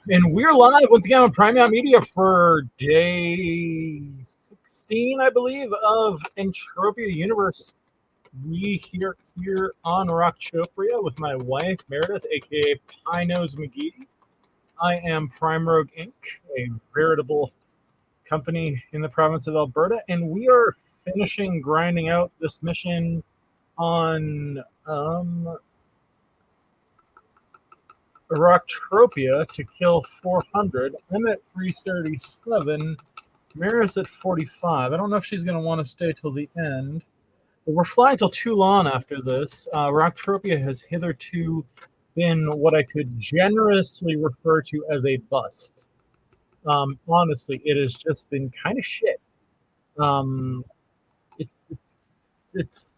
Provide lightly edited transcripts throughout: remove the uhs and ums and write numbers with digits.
And we're live once again on Prime Out Media for day 16, I believe, of Entropia Universe. We here on Rocktropia with my wife, Meredith, aka Pienose McGee. I am Prime Rogue Inc., a veritable company in the province of Alberta, and we are finishing grinding out this mission on Rocktropia to kill 400. I'm at 337. Mira's at 45. I don't know if she's going to want to stay till the end. But we're flying till Toulan after this. Rocktropia has hitherto been what I could generously refer to as a bust. Honestly, it has just been kind of shit. It's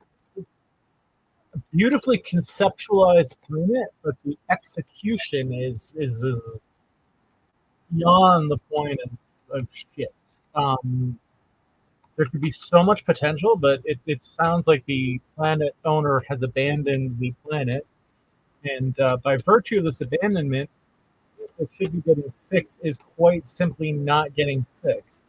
a beautifully conceptualized planet, but the execution is beyond the point of shit. There could be so much potential, but it sounds like the planet owner has abandoned the planet, and by virtue of this abandonment, it should be getting fixed is quite simply not getting fixed,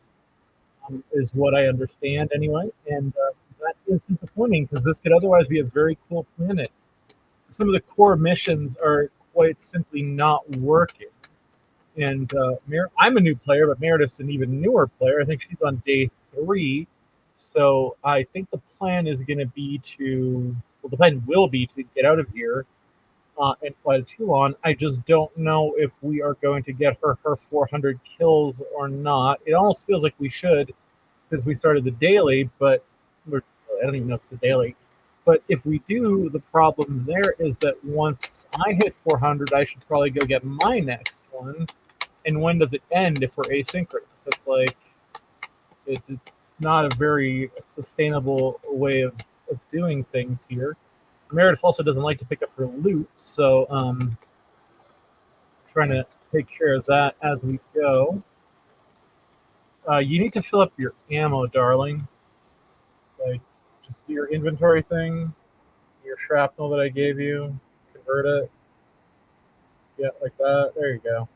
is what I understand anyway, and that is disappointing because this could otherwise be a very cool planet. Some of the core missions are quite simply not working. And I'm a new player, but Meredith's an even newer player. I think she's on day 3. So I think the plan is going to be the plan will be to get out of here and fly to Toulan. I just don't know if we are going to get her 400 kills or not. It almost feels like we should since we started the daily, but I don't even know if it's a daily. But if we do, the problem there is that once I hit 400, I should probably go get my next one. And when does it end if we're asynchronous? It's like it's not a very sustainable way of doing things here. Meredith also doesn't like to pick up her loot, so trying to take care of that as we go. You need to fill up your ammo, darling. Like, just do your inventory thing, your shrapnel that I gave you, convert it. Yeah, like that. There you go.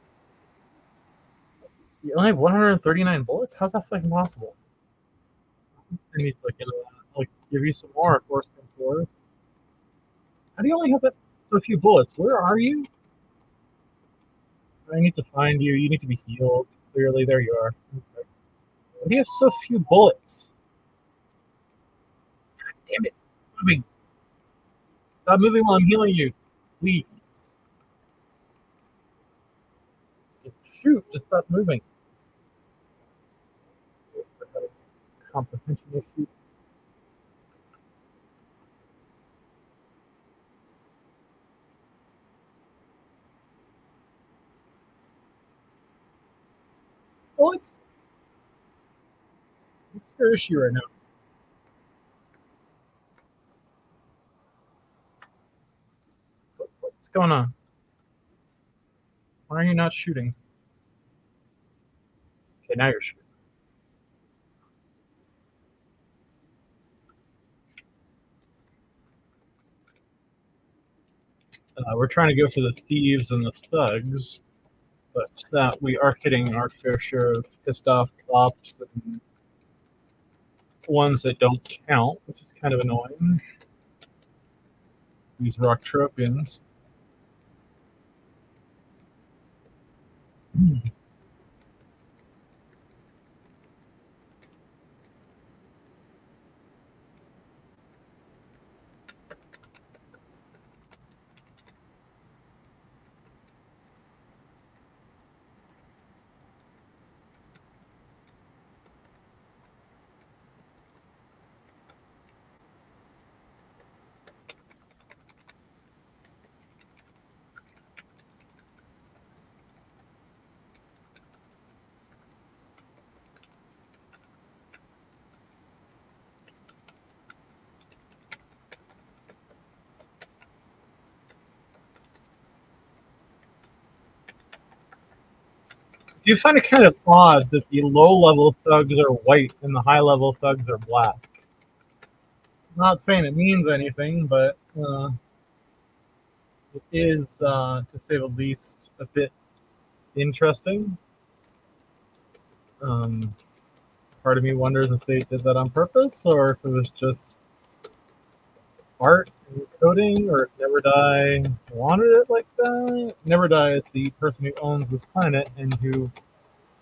You only have 139 bullets? How's that fucking possible? I need to look into that. I'll give you some more, of course, comes. How do you only have so few bullets? Where are you? I need to find you. You need to be healed. Clearly, there you are. Okay. Why do you have so few bullets? God damn it. Moving. Stop moving while I'm healing you. Please. Shoot, just stop moving. Comprehension issue. What's your issue right now? What's going on? Why are you not shooting? Okay, now you're shooting. We're trying to go for the thieves and the thugs, but we are hitting our fair share of pissed off cops and ones that don't count, which is kind of annoying. These Rocktropians. Do you find it kind of odd that the low-level thugs are white and the high-level thugs are black? I'm not saying it means anything, but it is, to say the least, a bit interesting. Part of me wonders if they did that on purpose or if it was just art and coding, or if Never Die wanted it like that. Never Die is the person who owns this planet and who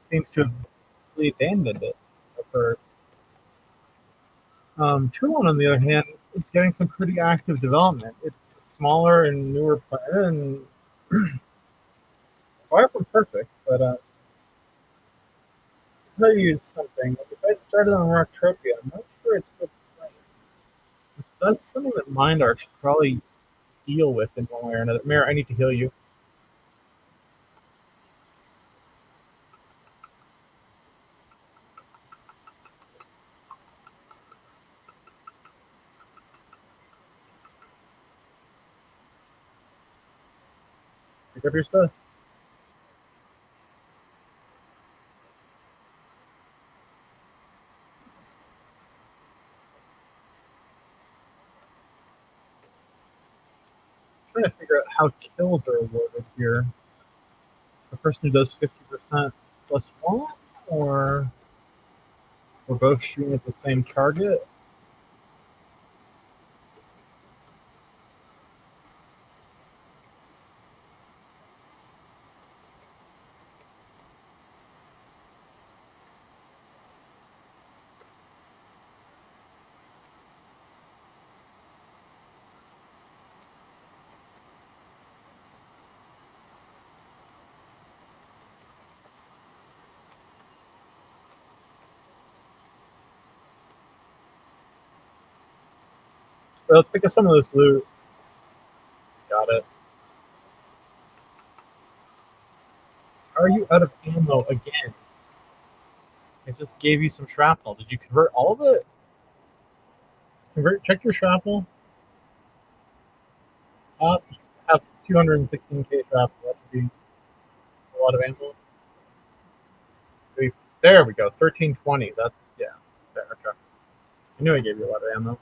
seems to have really abandoned it. I've heard. Toulan, on the other hand, is getting some pretty active development. It's a smaller and newer planet, and far from perfect, but I'll tell you something. If I started on Rocktropia, I'm not sure it's still playing. That's something that Mind Art should probably deal with in one way or another. Mare, I need to heal you. Pick up your stuff. I'm trying to figure out how kills are awarded here. The person who does 50% plus one, or we're both shooting at the same target. But let's pick up some of this loot. Got it. Are you out of ammo again? I just gave you some shrapnel. Did you convert all of it? Check your shrapnel. You have 216k shrapnel. That should be a lot of ammo. There we go. 1320. That's, yeah. There, okay. I knew I gave you a lot of ammo.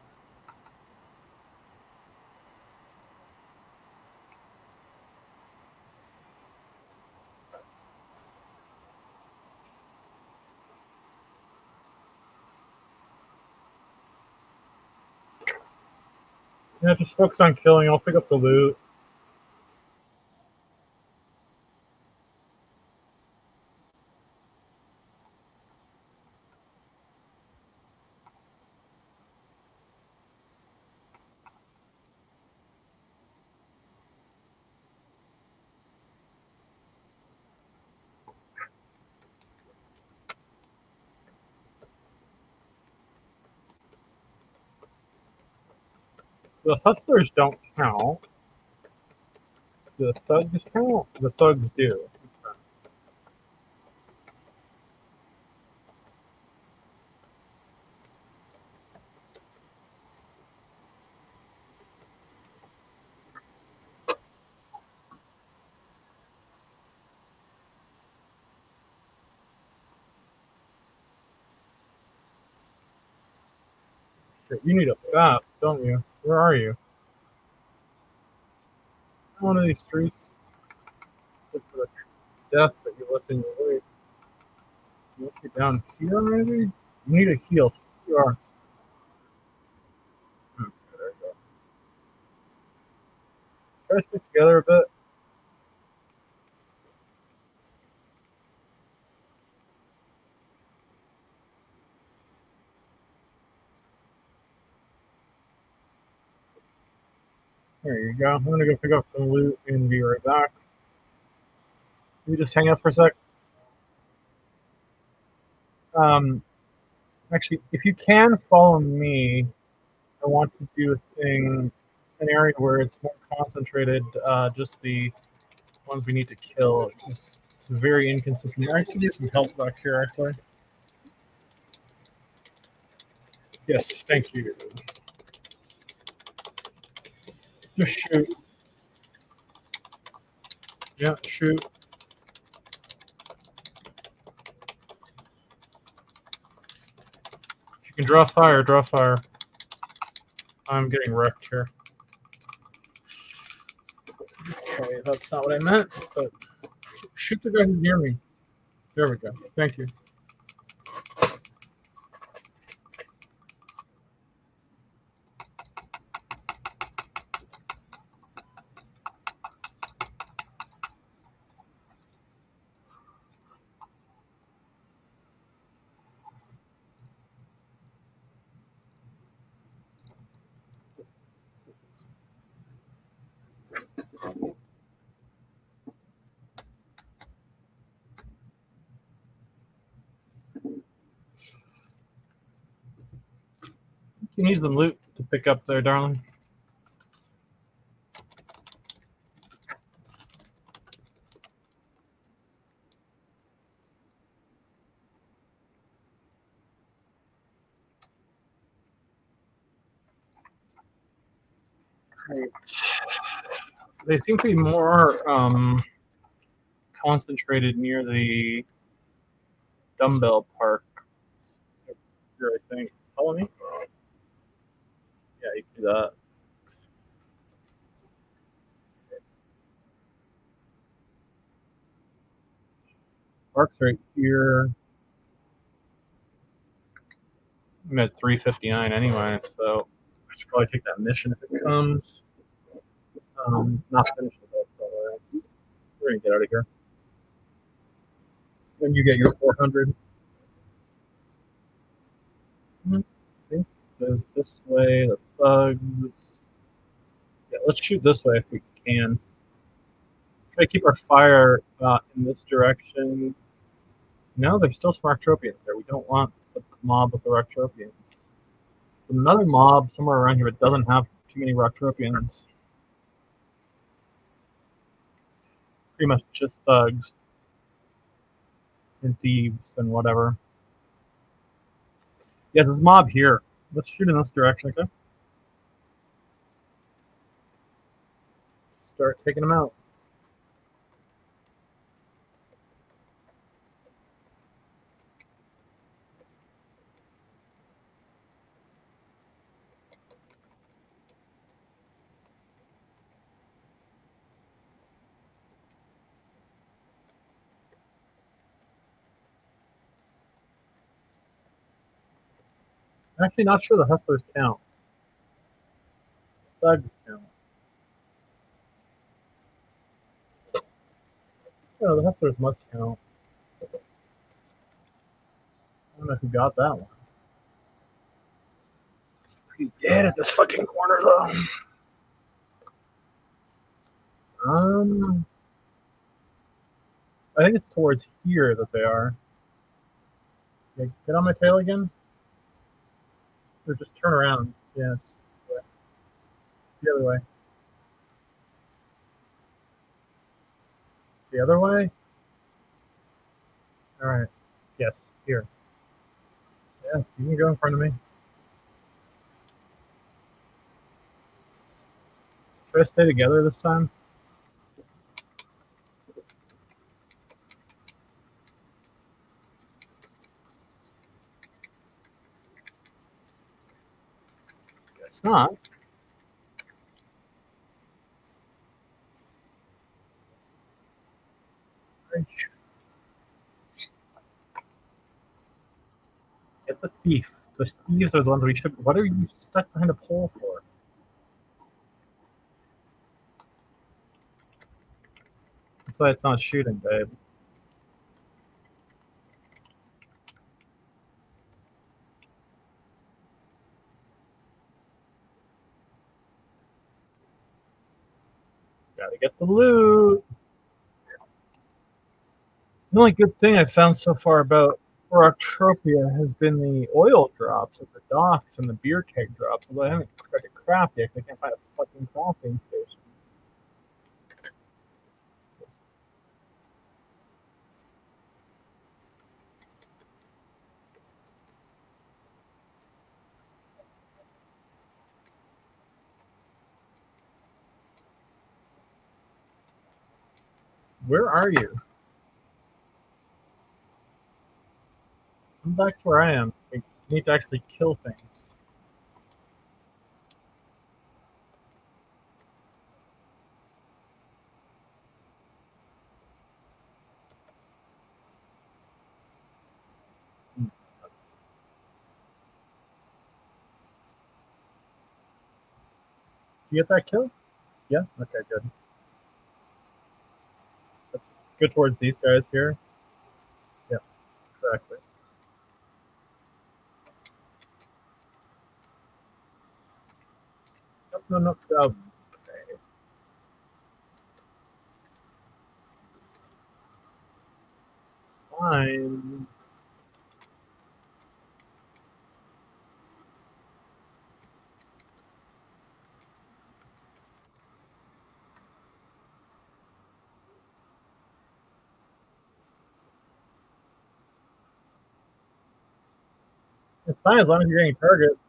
Yeah, just focus on killing. I'll pick up the loot. The hustlers don't count. The thugs count. The thugs do. Shit, you need a fap, don't you? Where are you? One of these streets. Look for the death that you left in your wake. You want to get down here, maybe? You need a heal. So you are. Okay, there you go. Try to stick together a bit. There you go. I'm gonna go pick up some loot and be right back. You just hang out for a sec. Actually, if you can follow me, I want to do a thing, an area where it's more concentrated. Just the ones we need to kill. It's very inconsistent. I can use some help back here, actually. Yes, thank you. Just shoot. Yeah, shoot. You can draw fire, draw fire. I'm getting wrecked here. Okay, that's not what I meant, but Shoot the guy who's near me. There we go. Thank you. You can use the loot to pick up there, darling. Right. They seem to be more concentrated near the dumbbell park. Here, I think. Follow me? Yeah, you can do that. Park's right here. I'm at 359 anyway, so I should probably take that mission if it comes. Not finished with it, but we're gonna get out of here. When you get your 400. I think this way, the thugs. Yeah, let's shoot this way if we can. Try to keep our fire in this direction. No, there's still some Rocktropians there. We don't want the mob with the Rocktropians. Another mob somewhere around here that doesn't have too many Rocktropians. Pretty much just thugs and thieves and whatever. Yeah, there's a mob here. Let's shoot in this direction, okay? Start taking them out. I'm actually not sure the hustlers count. Thugs count. Yeah, the hustlers must count. I don't know who got that one. It's pretty dead at this fucking corner, though. I think it's towards here that they are. Yeah, get on my tail again? Or just turn around. Yeah, the other way. The other way? Alright. Yes, here. Yeah, you can go in front of me. Try to stay together this time. Guess not. Get the thief. The thieves are the ones we should. What are you stuck behind a pole for? That's why it's not shooting, babe. Gotta get the loot. The only good thing I've found so far about Rocktropia has been the oil drops at the docks and the beer keg drops. Although I haven't tried to craft yet because I can't find a fucking crafting station. Where are you? Come back to where I am. I need to actually kill things. You get that kill? Yeah? Okay, good. Let's go towards these guys here. Yeah, exactly. No. Okay. Fine. It's fine as long as you're getting targets.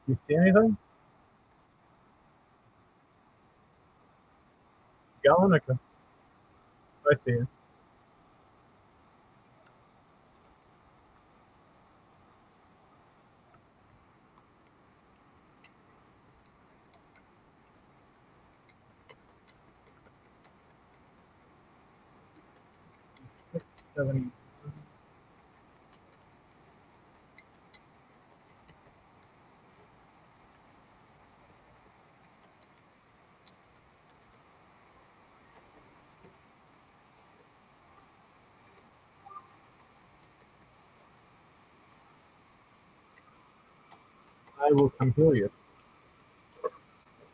Do you see anything? Galanica. I see you. Six, 70. I will come heal you. I'll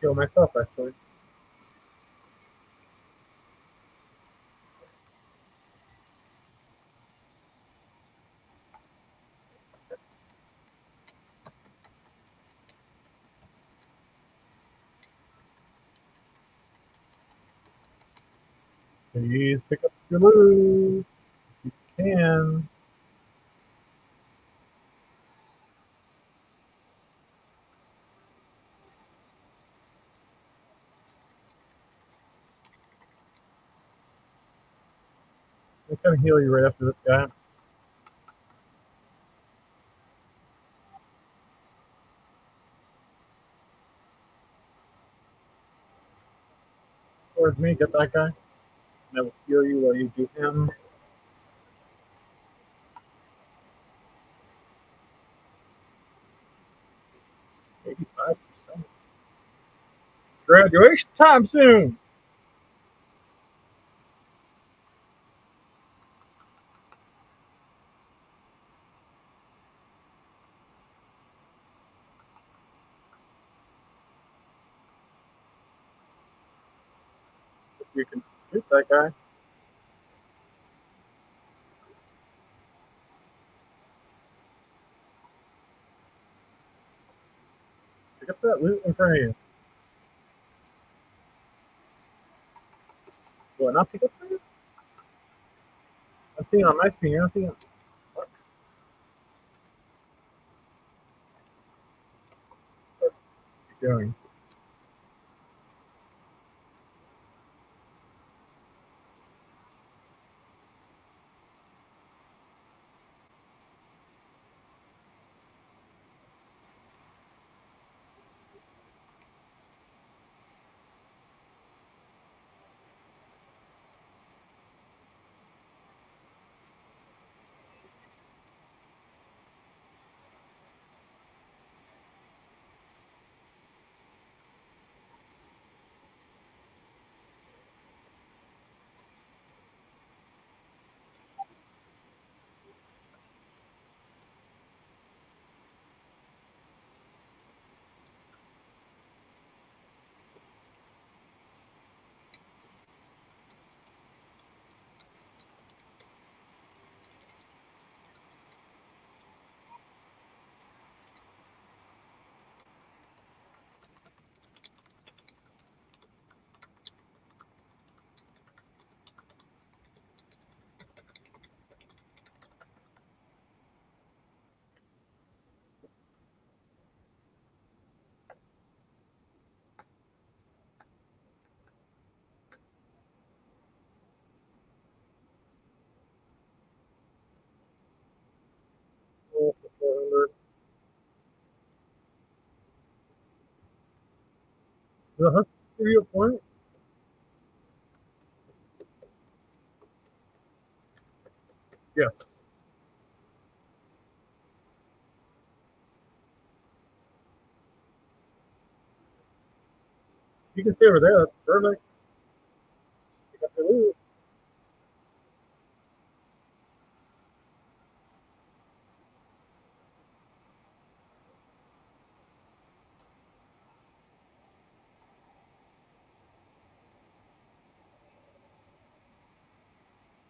heal myself, actually. Please pick up your loot. You can. I'll come heal you right after this guy. Towards me, get that guy. And I will heal you while you do him. %. Graduation time soon. If you can shoot that guy. Pick up that loot in front of you. Will it not pick up for you? I'm seeing it on my screen. You're not seeing it. What? What are you doing? Oh, 400. Uh-huh. Give you a point. Yes. You can stay over there. That's perfect. You got the loot.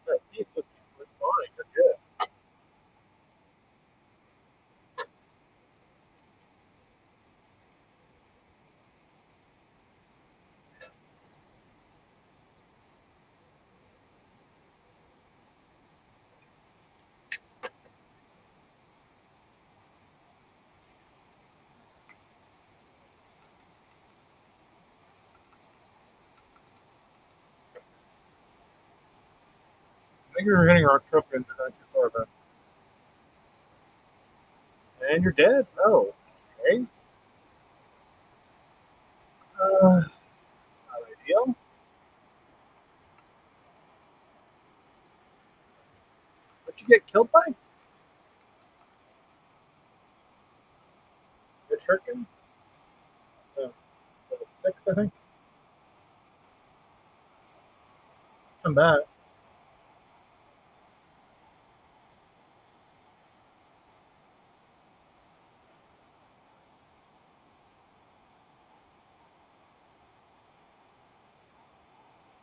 That piece just keeps respawning. You're good. I think you're hitting Rocktropia into that too far, but. And you're dead? Oh. Okay. Not ideal. What you get killed by? The Turkin? Level 6, I think. Come back.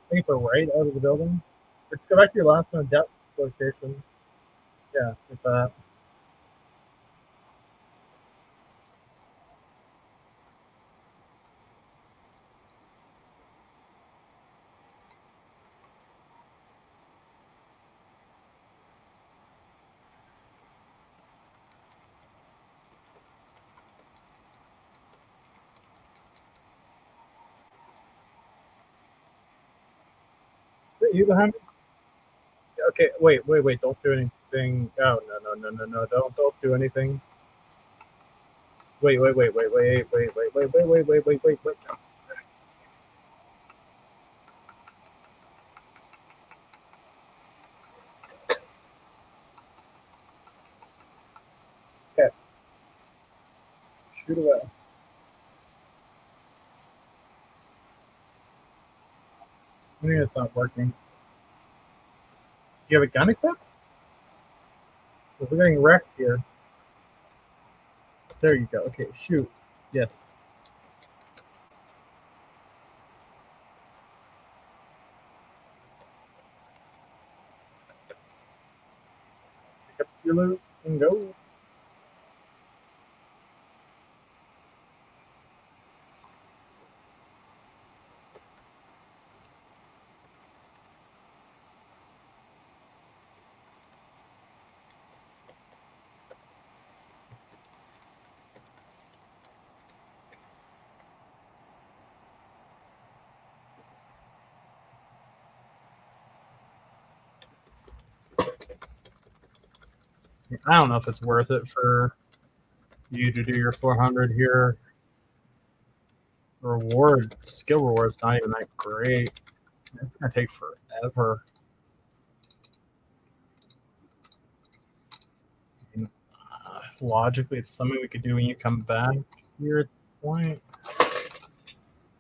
I think it's right out of the building. Let's go back to your last one, depth location. Yeah, like that. Is it you behind me? Okay, wait. Don't do anything. Oh, no. Don't do anything. Wait. Okay, shoot away. I think it's not working. Do you have a gun equipped? We're getting wrecked here. There you go. Okay, shoot. Yes. Pick up your loot and go. I don't know if it's worth it for you to do your 400 here. Reward, skill reward's not even that great. It's gonna take forever. Logically, it's something we could do when you come back here at the point.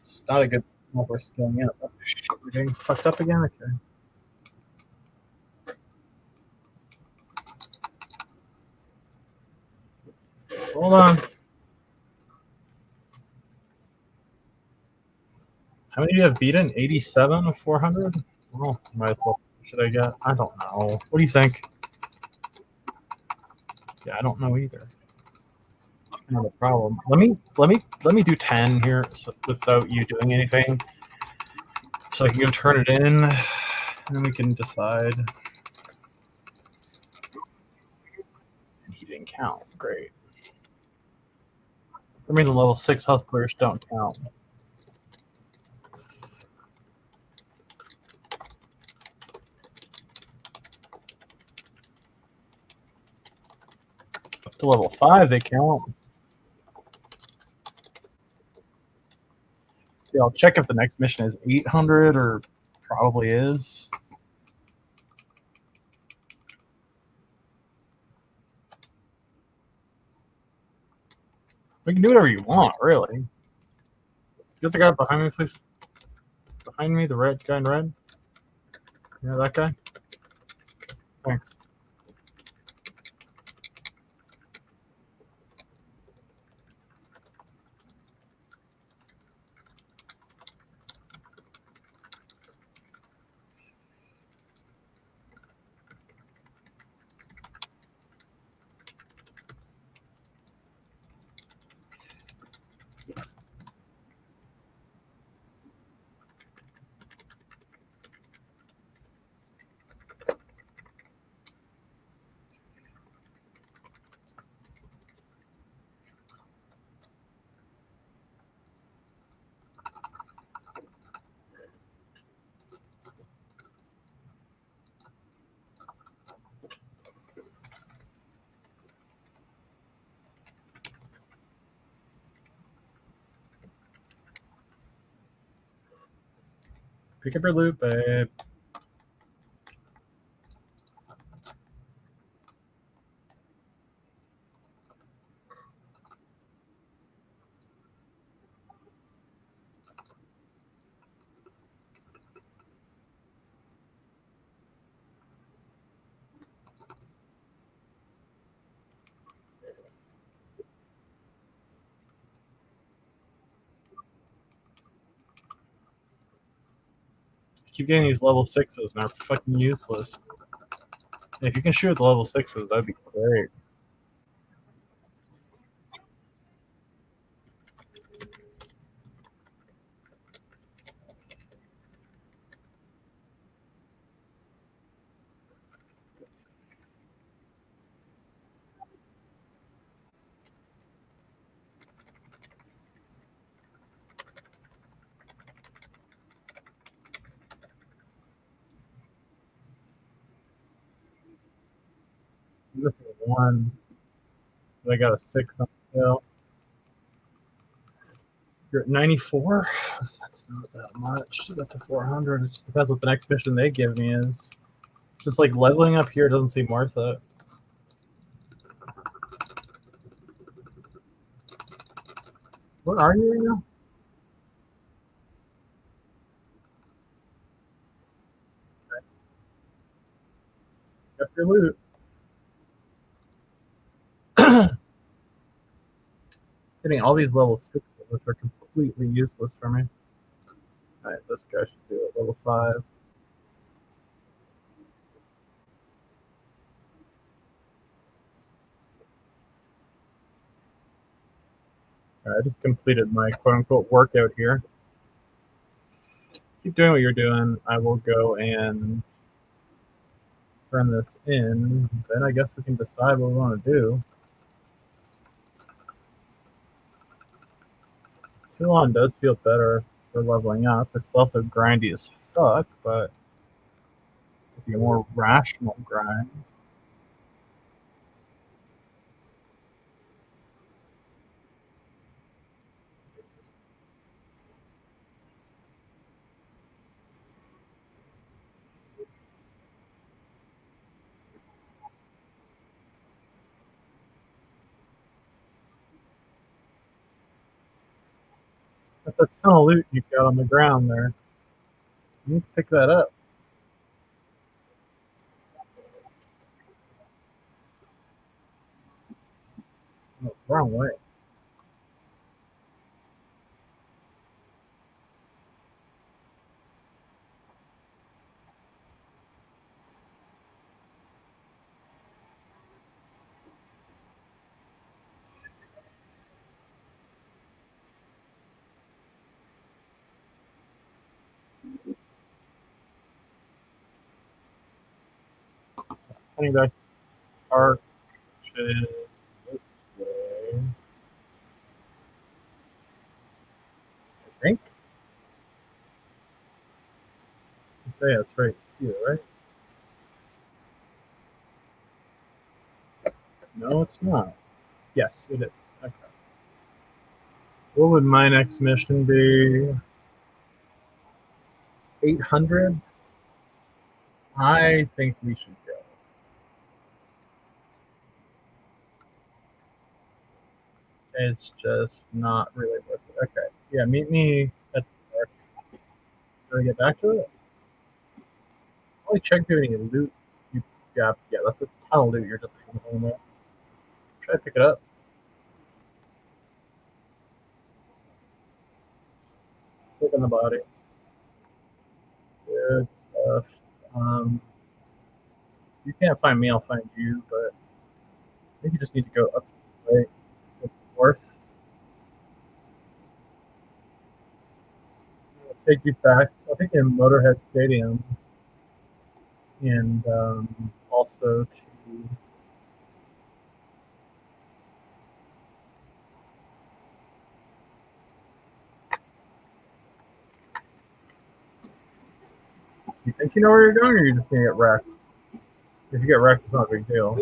It's not a good thing we're skilling up. Oh, shit, we're getting fucked up again? Okay. Hold on. How many do you have beaten? 87 of 400? Well, might as well. Should I get? I don't know. What do you think? Yeah, I don't know either. Not a problem. Let me do 10 here without you doing anything, so I can go turn it in, and then we can decide. He didn't count. Great. For some reason, level 6 hustlers don't count. Up to level 5, they count. Yeah, I'll check if the next mission is 800 or probably is. We can do whatever you want, really. Get the guy behind me, please. Behind me, the red guy in red. Yeah, that guy. Thanks. Pick up your loot, babe. Keep getting these level 6s and they're fucking useless. If you can shoot the level 6s, that'd be great. I'm missing one. I got a 6 on the hill. You're at 94? That's not that much. That's to 400. It just depends what the next mission they give me is. Just like leveling up here doesn't seem worth it. Where are you right now? Okay. Got your loot. Getting all these level 6s, which are completely useless for me. Alright, this guy should do it. Level 5. Alright, I just completed my quote-unquote workout here. Keep doing what you're doing. I will go and turn this in. Then I guess we can decide what we want to do. Toulan does feel better for leveling up. It's also grindy as fuck, but it'd be a more rational grind. That's a ton of loot you've got on the ground there. You need to pick that up. Oh, wrong way. Honey, that arch is this way. I think. Yeah, it's right here, right? No, it's not. Yes, it is. Okay. What would my next mission be? 800. I think we should go. It's just not really worth it. Okay. Yeah, meet me at the park. Can I get back to it? Only check if you have any loot. Yeah, that's a ton of loot you're just hanging with. Try to pick it up. Click on the body. Good stuff. You can't find me, I'll find you, but I think you just need to go up the way. North. I'll take you back. I think in Motorhead Stadium, and also to. You think you know where you're going, or you're just gonna get wrecked? If you get wrecked, it's not a big deal.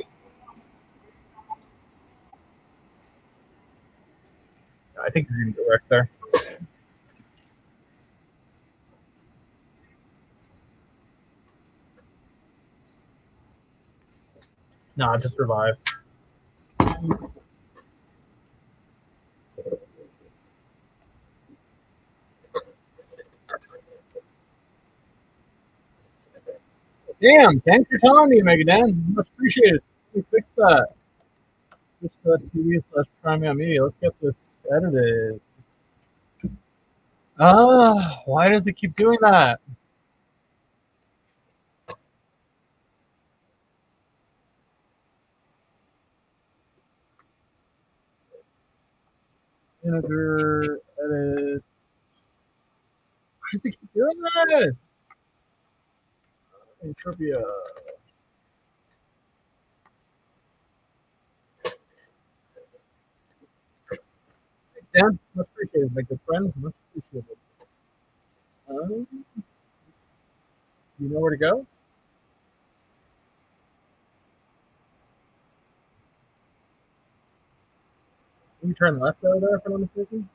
I think you're gonna get wrecked there. Nah, just revive. Damn, thanks for telling me, Megadan. Much appreciated. We fixed that. Just TV/Prime Media. Let's get this edited. Why does it keep doing that? Integer, edit. Why does it keep doing this? Entropia. Thanks, Dan. Much appreciated, my good friend. Much appreciated. You know where to go? Can you turn left over there, if I'm not mistaken?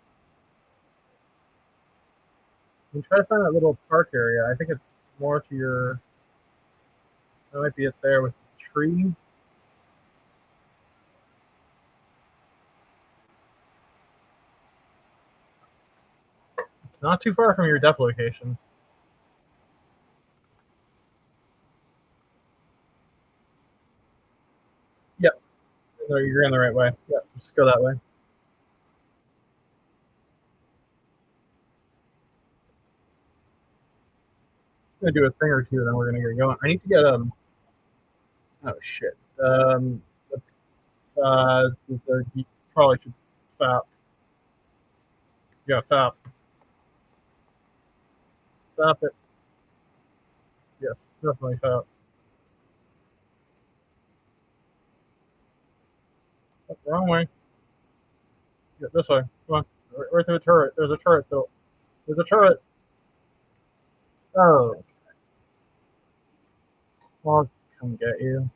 You try to find that little park area. I think it's more to your. That might be it there with the tree. It's not too far from your depth location. Yep. No, you're in the right way. Yep. Just go that way. I'm gonna do a thing or two, then we're gonna get going. I need to get Oh shit. You probably should FAP. Yeah, FAP. FAP it. Yes, definitely FAP. Oh, wrong way. Yeah, this way. Come on. Right to the turret. There's a turret built. There's a turret. Oh. I'll come get you.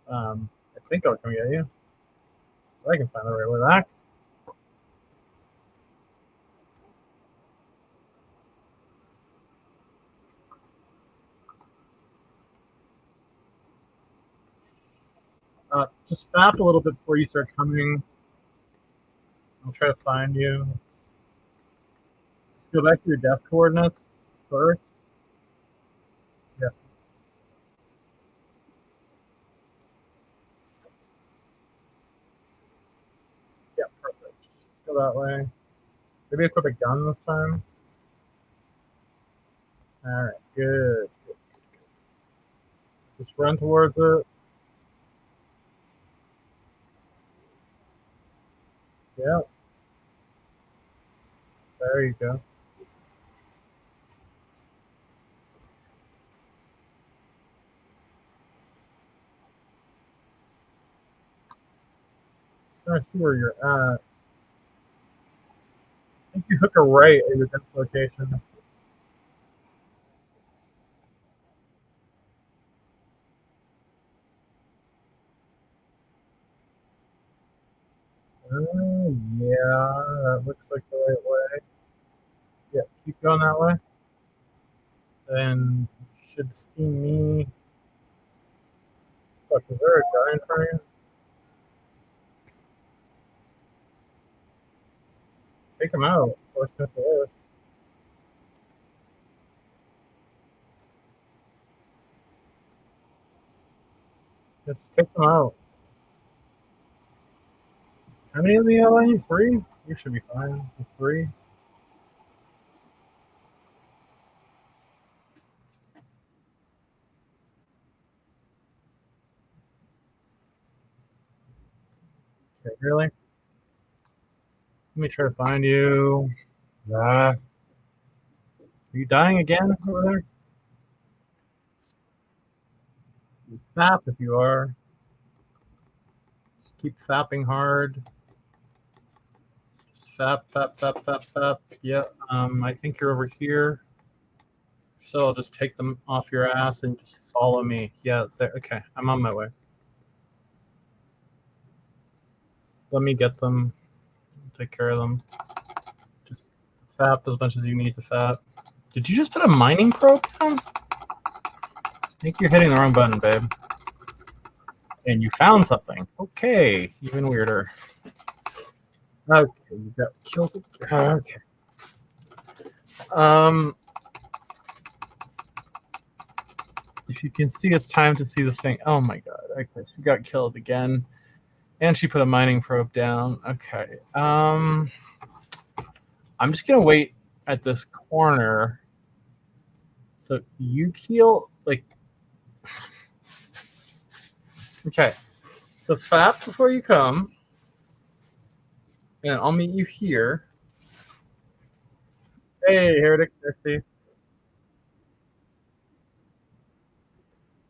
I think I'll come get you. I can find the right way back. Just fap a little bit before you start coming. I'll try to find you. Go back to your depth coordinates first. Yeah. Yeah, perfect. Go that way. Maybe equip a gun this time. Alright, good. Just run towards it. Yeah. There you go. Trying to see where you're at. I think you hook a right at your depth location. going that way. Then you should see me. Fuck, is there a guy in front of you? Take him out. Or simple. Just take them out. How many of the LA? 3? You should be fine. 3. Okay, really? Let me try to find you. Are you dying again over there? Fap if you are. Just keep fapping hard. Just fap. Yeah, I think you're over here. So I'll just take them off your ass and just follow me. Yeah, there. Okay, I'm on my way. Let me get them. Take care of them. Just fap as much as you need to fap. Did you just put a mining probe down? I think you're hitting the wrong button, babe. And you found something. Okay, even weirder. Okay, you got killed. Okay. If you can see, it's time to see this thing. Oh my god. Okay, she got killed again. And she put a mining probe down. Okay. I'm just gonna wait at this corner. So you heal like okay. So fap before you come. And I'll meet you here. Hey, Heretic, I see.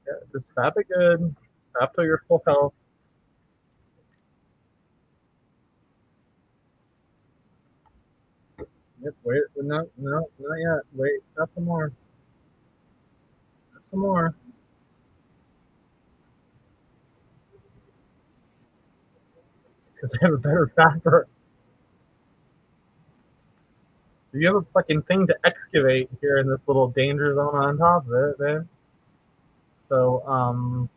Yeah, just fap it good. Fap till you're full health. Yep, wait, no, not yet. Wait, not some more. Not some more. Because I have a better fapper. You have a fucking thing to excavate here in this little danger zone on top of it, man. So,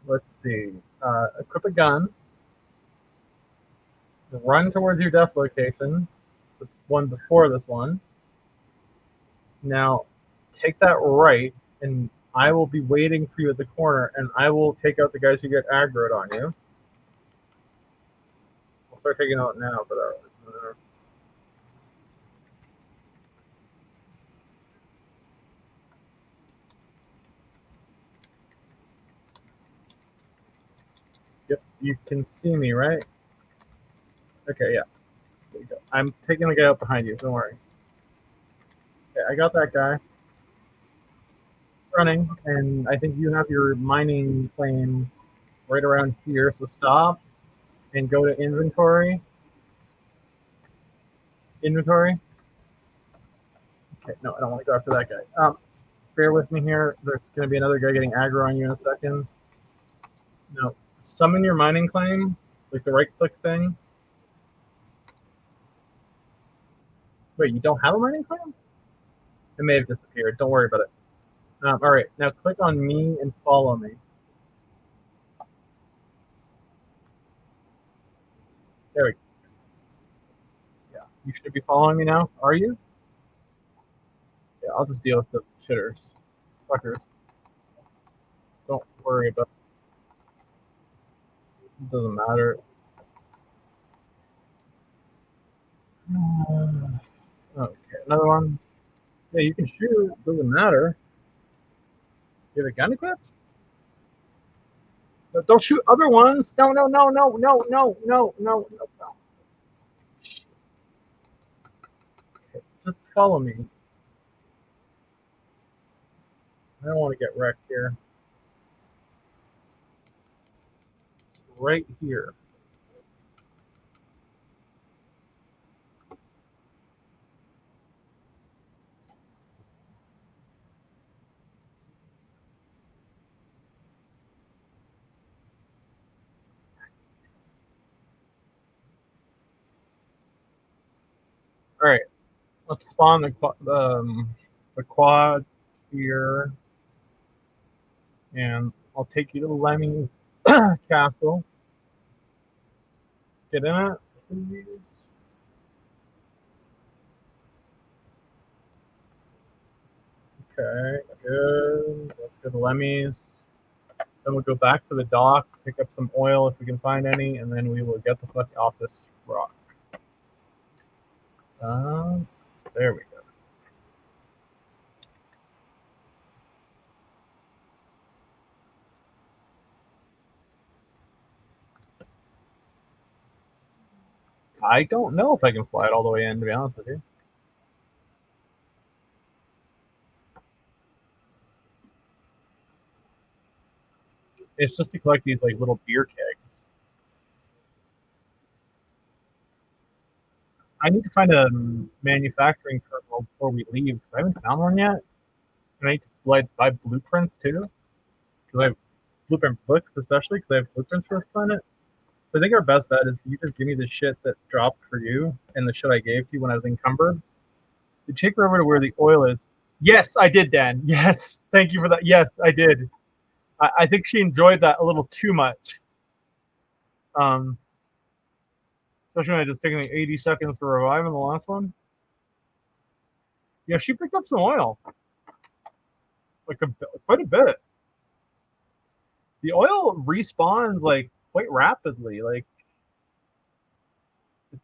let's see. Equip a gun. Run towards your death location. The one before this one. Now, take that right, and I will be waiting for you at the corner, and I will take out the guys who get aggroed on you. I'll start taking out now, but yep, you can see me, right? Okay, yeah. There you go. I'm taking the guy out behind you. Don't worry. Okay, I got that guy running, and I think you have your mining claim right around here. So stop and go to inventory. Inventory. Okay, no, I don't want to go after that guy. Bear with me here. There's going to be another guy getting aggro on you in a second. No, summon your mining claim, like the right click thing. Wait, you don't have a mining claim? It may have disappeared. Don't worry about it. All right, now click on me and follow me. There we go. Yeah, you should be following me now. Are you? Yeah, I'll just deal with the shitters. Fuckers. Don't worry about it. It doesn't matter. Okay, another one. Yeah, you can shoot. Doesn't matter. You have a gun equipped? No, don't shoot other ones. No. Okay, just follow me. I don't want to get wrecked here. It's right here. All right. Let's spawn the quad here, and I'll take you to Lemmy's castle. Get in it, please. Okay, good. Let's go to Lemmy's. Then we'll go back to the dock, pick up some oil if we can find any, and then we will get the fuck off this rock. There we go. I don't know if I can fly it all the way in, to be honest with you. It's just to collect these like little beer kegs. I need to find a manufacturing terminal before we leave because I haven't found one yet. And I need to buy blueprints too, because I have blueprint books, especially because I have blueprints for this planet. So I think our best bet is you just give me the shit that dropped for you and the shit I gave to you when I was encumbered. You take her over to where the oil is. Yes, I did, Dan. Yes, thank you for that. Yes, I did. I think she enjoyed that a little too much. Especially when I just taken like 80 seconds to revive in the last one. Yeah, she picked up some oil. Like quite a bit. The oil respawns like quite rapidly. Like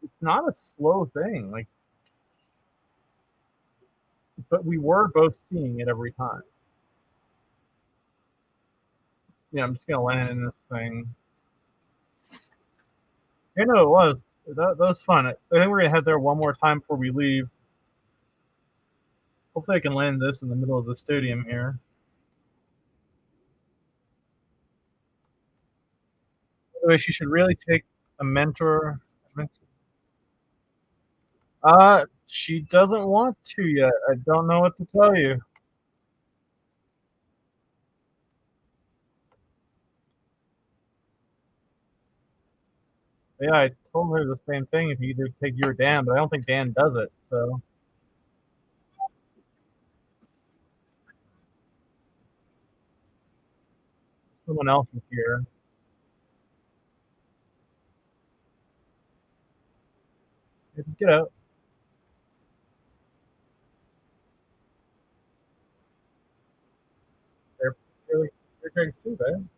it's not a slow thing. Like, but we were both seeing it every time. Yeah, I'm just gonna land in this thing. Yeah, no, it was. That was fun. I think we're gonna head there one more time before we leave. Hopefully I can land this in the middle of the stadium here. By the way, she should really take a mentor. She doesn't want to yet. I don't know what to tell you. Yeah, I told her the same thing. If you either take you or Dan, but I don't think Dan does it. So someone else is here. Just get out. They're really they're getting stupid.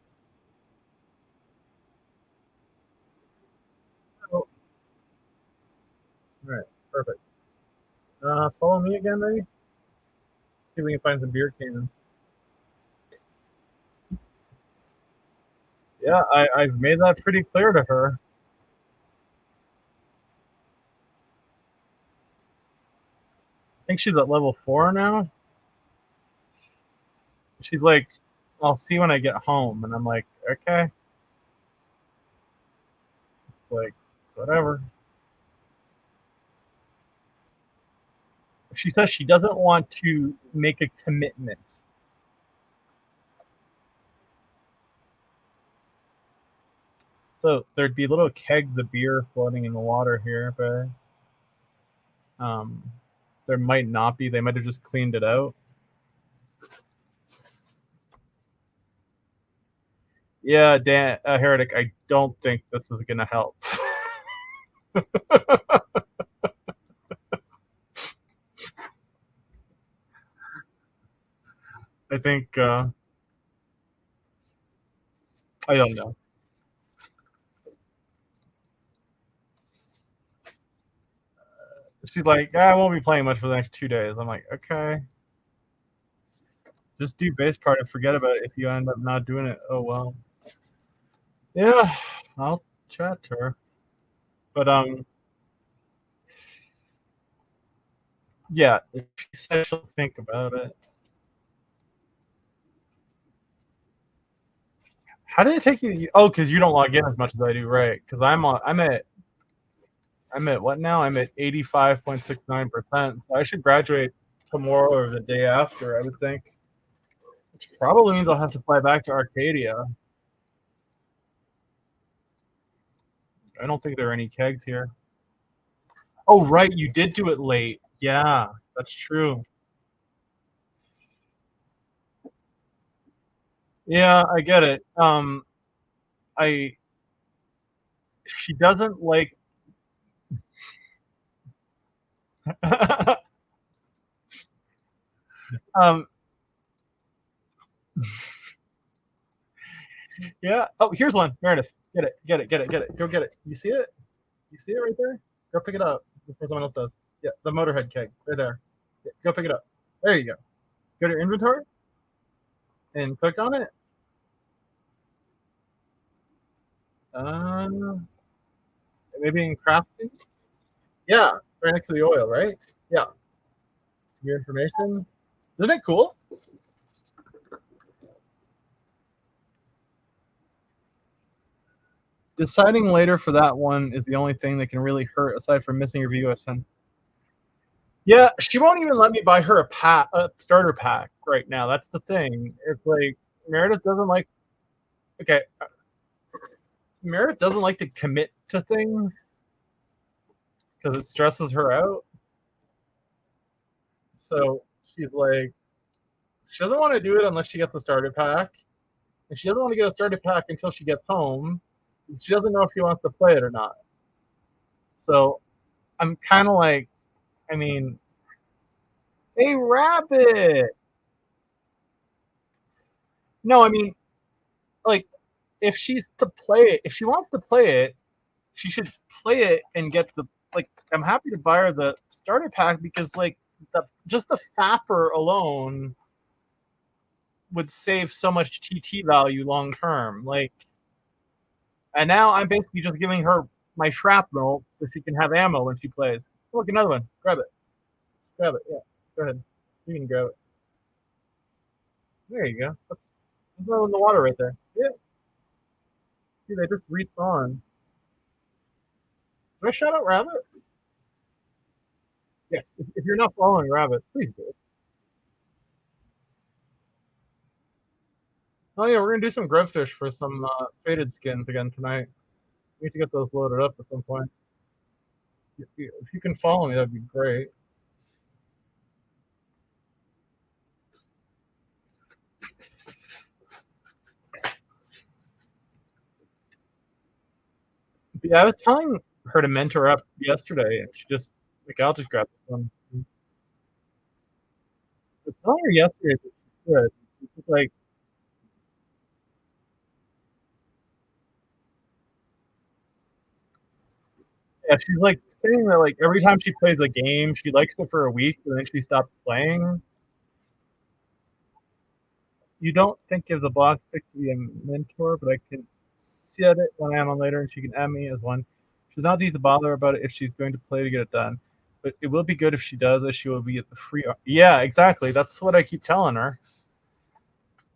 Oh, all right, perfect. Follow me again, maybe. See if we can find some beer cans. Yeah, I've made that pretty clear to her. I think she's at level 4 now. She's like, I'll see when I get home, and I'm like, okay. Like, whatever. She says she doesn't want to make a commitment. So there'd be little kegs of beer floating in the water here, but there might not be. They might have just cleaned it out. Yeah, Dan, Heretic, I don't think this is going to help. I think, I don't know. She's like, I won't be playing much for the next 2 days. I'm like, okay. Just do base part and forget about it if you end up not doing it. Oh, well. Yeah, I'll chat to her. But, yeah, if she says she'll think about it. How did it take you? Oh, because you don't log in as much as I do, right? Because I'm at what now? I'm at 85.69%. So I should graduate tomorrow or the day after, I would think. Which probably means I'll have to fly back to Arcadia. I don't think there are any kegs here. Oh, right, you did do it late. Yeah, that's true. Yeah, I get it. I she doesn't like um yeah. Oh, here's one. Meredith. Get it. Get it. Get it. Get it. Go get it. You see it? You see it right there? Go pick it up before someone else does. Yeah, the Motorhead keg. Right there. Yeah, go pick it up. There you go. Go to your inventory and click on it. Uh, maybe in crafting. Yeah, right next to the oil, right? Yeah. Your information. Isn't it cool? Deciding later for that one is the only thing that can really hurt, aside from missing your VUSN. Yeah, she won't even let me buy her a starter pack right now. That's the thing. It's like Meredith doesn't like. Okay, Meredith doesn't like to commit to things because it stresses her out. So she's like, she doesn't want to do it unless she gets a starter pack, and she doesn't want to get a starter pack until she gets home. She doesn't know if she wants to play it or not. So I'm kind of like, I mean, hey, rabbit. No, I mean, like, if she's to play it, if she wants to play it, she should play it and get the like. I'm happy to buy her the starter pack because like just the fapper alone would save so much TT value long term. Like, and now I'm basically just giving her my shrapnel so she can have ammo when she plays. Look, another one. Grab it. Grab it. Yeah. Go ahead. You can grab it. There you go. That's in the water right there. Yeah. See, they just respawn. Did I shout out rabbit? Yeah. If you're not following rabbit, please do. Oh yeah, we're gonna do some grubfish for some faded skins again tonight. We need to get those loaded up at some point. If you can follow me, that'd be great. But yeah, I was telling her to mentor up yesterday, and she just like, I'll just grab this one. I was telling her yesterday that she should. She's like, yeah, she's like saying that like every time she plays a game, she likes it for a week, and then she stops playing. You don't think of the box pick to be a mentor, but I can set it when I am on later, and she can add me as one. She's not need to bother about it if she's going to play to get it done, but it will be good if she does, as she will be at the free. Yeah, exactly. That's what I keep telling her.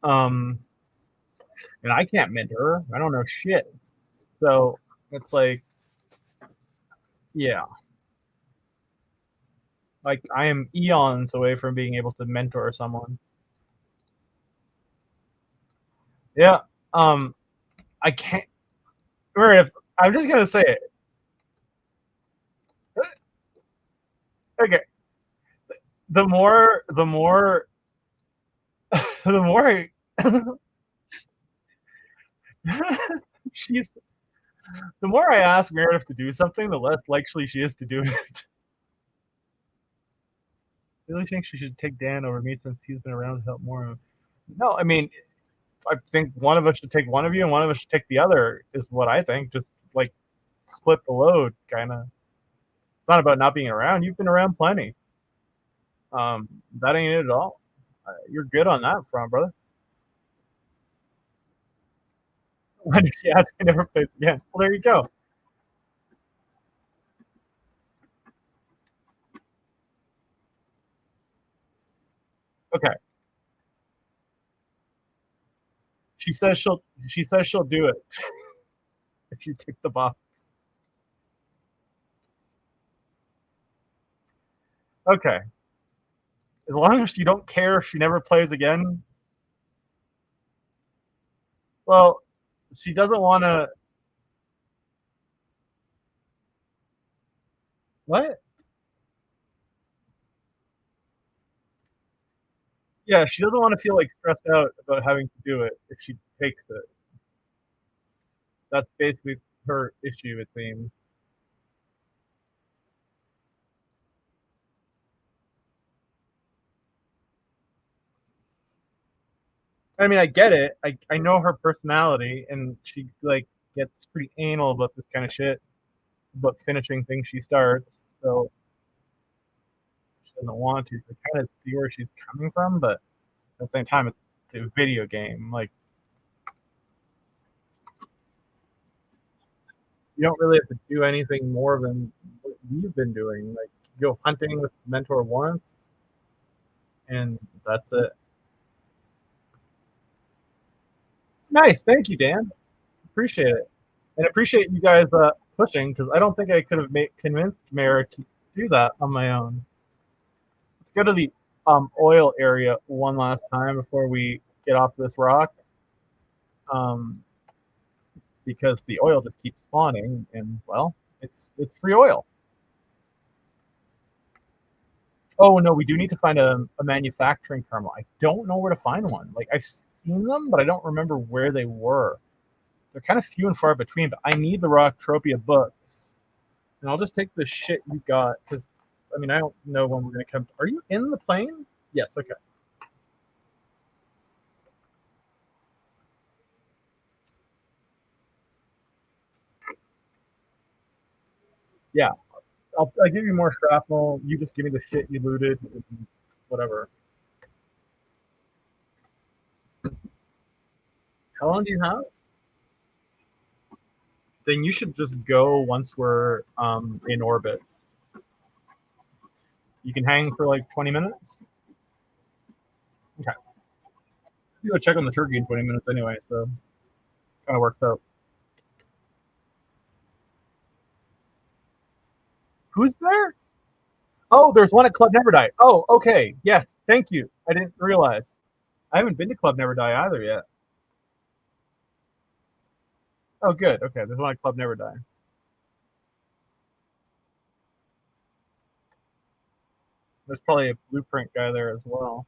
Um, and I can't mentor her. I don't know shit. So it's like, yeah, like I am eons away from being able to mentor someone. Yeah. I can't. Meredith, I'm just gonna say it. Okay. The more, the more I, she's the more I ask Meredith to do something, the less likely she is to do it. I really think she should take Dan over me since he's been around to help more. No, I mean, I think one of us should take one of you and one of us should take the other, is what I think. Just like split the load, kind of. It's not about not being around. You've been around plenty. That ain't it at all. You're good on that front, brother. When she asks me never plays again. Well, there you go. Okay. She says she'll do it if you tick the box. Okay. As long as you don't care if she never plays again. Well, she doesn't want to. What? Yeah, she doesn't want to feel like stressed out about having to do it if she takes it. That's basically her issue, it seems. I mean, I get it. I know her personality, and she like gets pretty anal about this kind of shit, about finishing things she starts. So she doesn't want to. So I kind of see where she's coming from, but at the same time, it's a video game. Like you don't really have to do anything more than what you've been doing. Like you go hunting with Mentor once, and that's it. Nice, thank you, Dan. Appreciate it, and appreciate you guys pushing because I don't think I could have convinced Mara to do that on my own. Let's go to the oil area one last time before we get off this rock, um, because the oil just keeps spawning, and well, it's free oil. Oh no, we do need to find a manufacturing terminal. I don't know where to find one. Like I've seen them, but I don't remember where they were. They're kind of few and far between. But I need the Rocktropia books, and I'll just take the shit you got because I mean I don't know when we're gonna come. Are you in the plane? Yes. Okay. Yeah. I'll give you more shrapnel. You just give me the shit you looted, whatever. How long do you have? Then you should just go once we're in orbit. You can hang for like 20 minutes. Okay. You go check on the turkey in 20 minutes anyway, so kind of works out. Who's there? Oh, there's one at Club Never Die. Oh, okay. Yes, thank you. I didn't realize. I haven't been to Club Never Die either yet. Oh, good. Okay, there's one at Club Never Die. There's probably a blueprint guy there as well.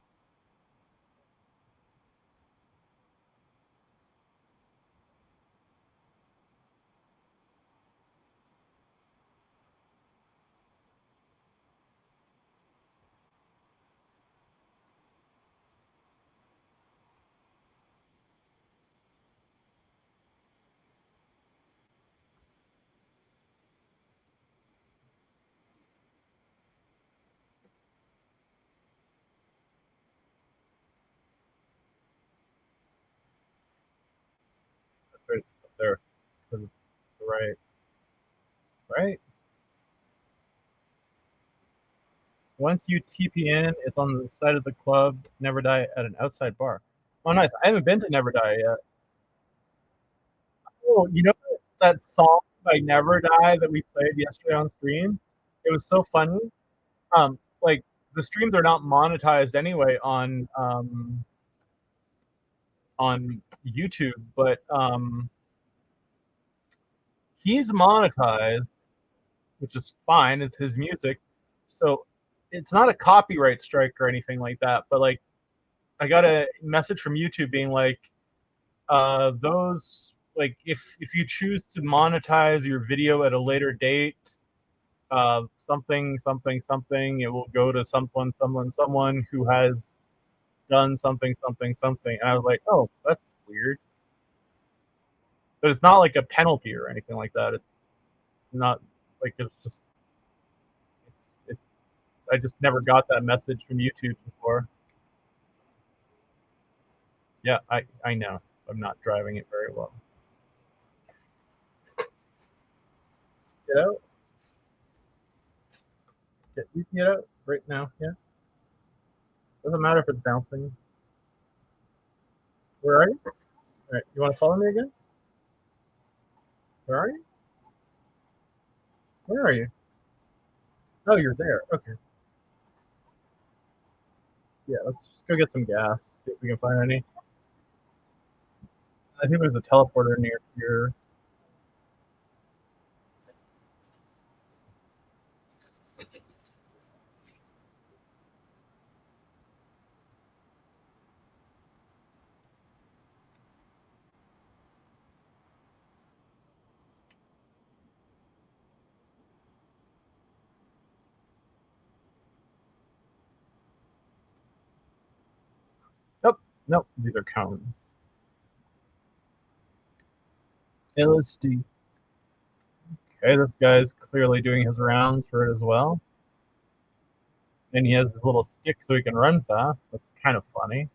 That's right up there. Right, right. Once you TP in, it's on the side of the Club Never Die at an outside bar. Oh, nice. I haven't been to Never Die yet. Oh, you know that song by Never Die that we played yesterday on stream? It was so funny. Like the streams are not monetized anyway on YouTube, but he's monetized, which is fine. It's his music, so it's not a copyright strike or anything like that. But like, I got a message from YouTube being like, those like if you choose to monetize your video at a later date, something something something, it will go to someone who has done something something something. And I was like, oh, that's weird. But it's not like a penalty or anything like that. It's not like it's I just never got that message from YouTube before. Yeah, I know. I'm not driving it very well. Get out. Get out right now. Yeah. Doesn't matter if it's bouncing. Where are you? All right. You want to follow me again? Where are you? Where are you? Oh, you're there. Okay. Yeah. Let's just go get some gas. See if we can find any. I think there's a teleporter near here. Nope, these are cones. LSD. Okay, this guy's clearly doing his rounds for it as well. And he has his little stick so he can run fast. That's kind of funny.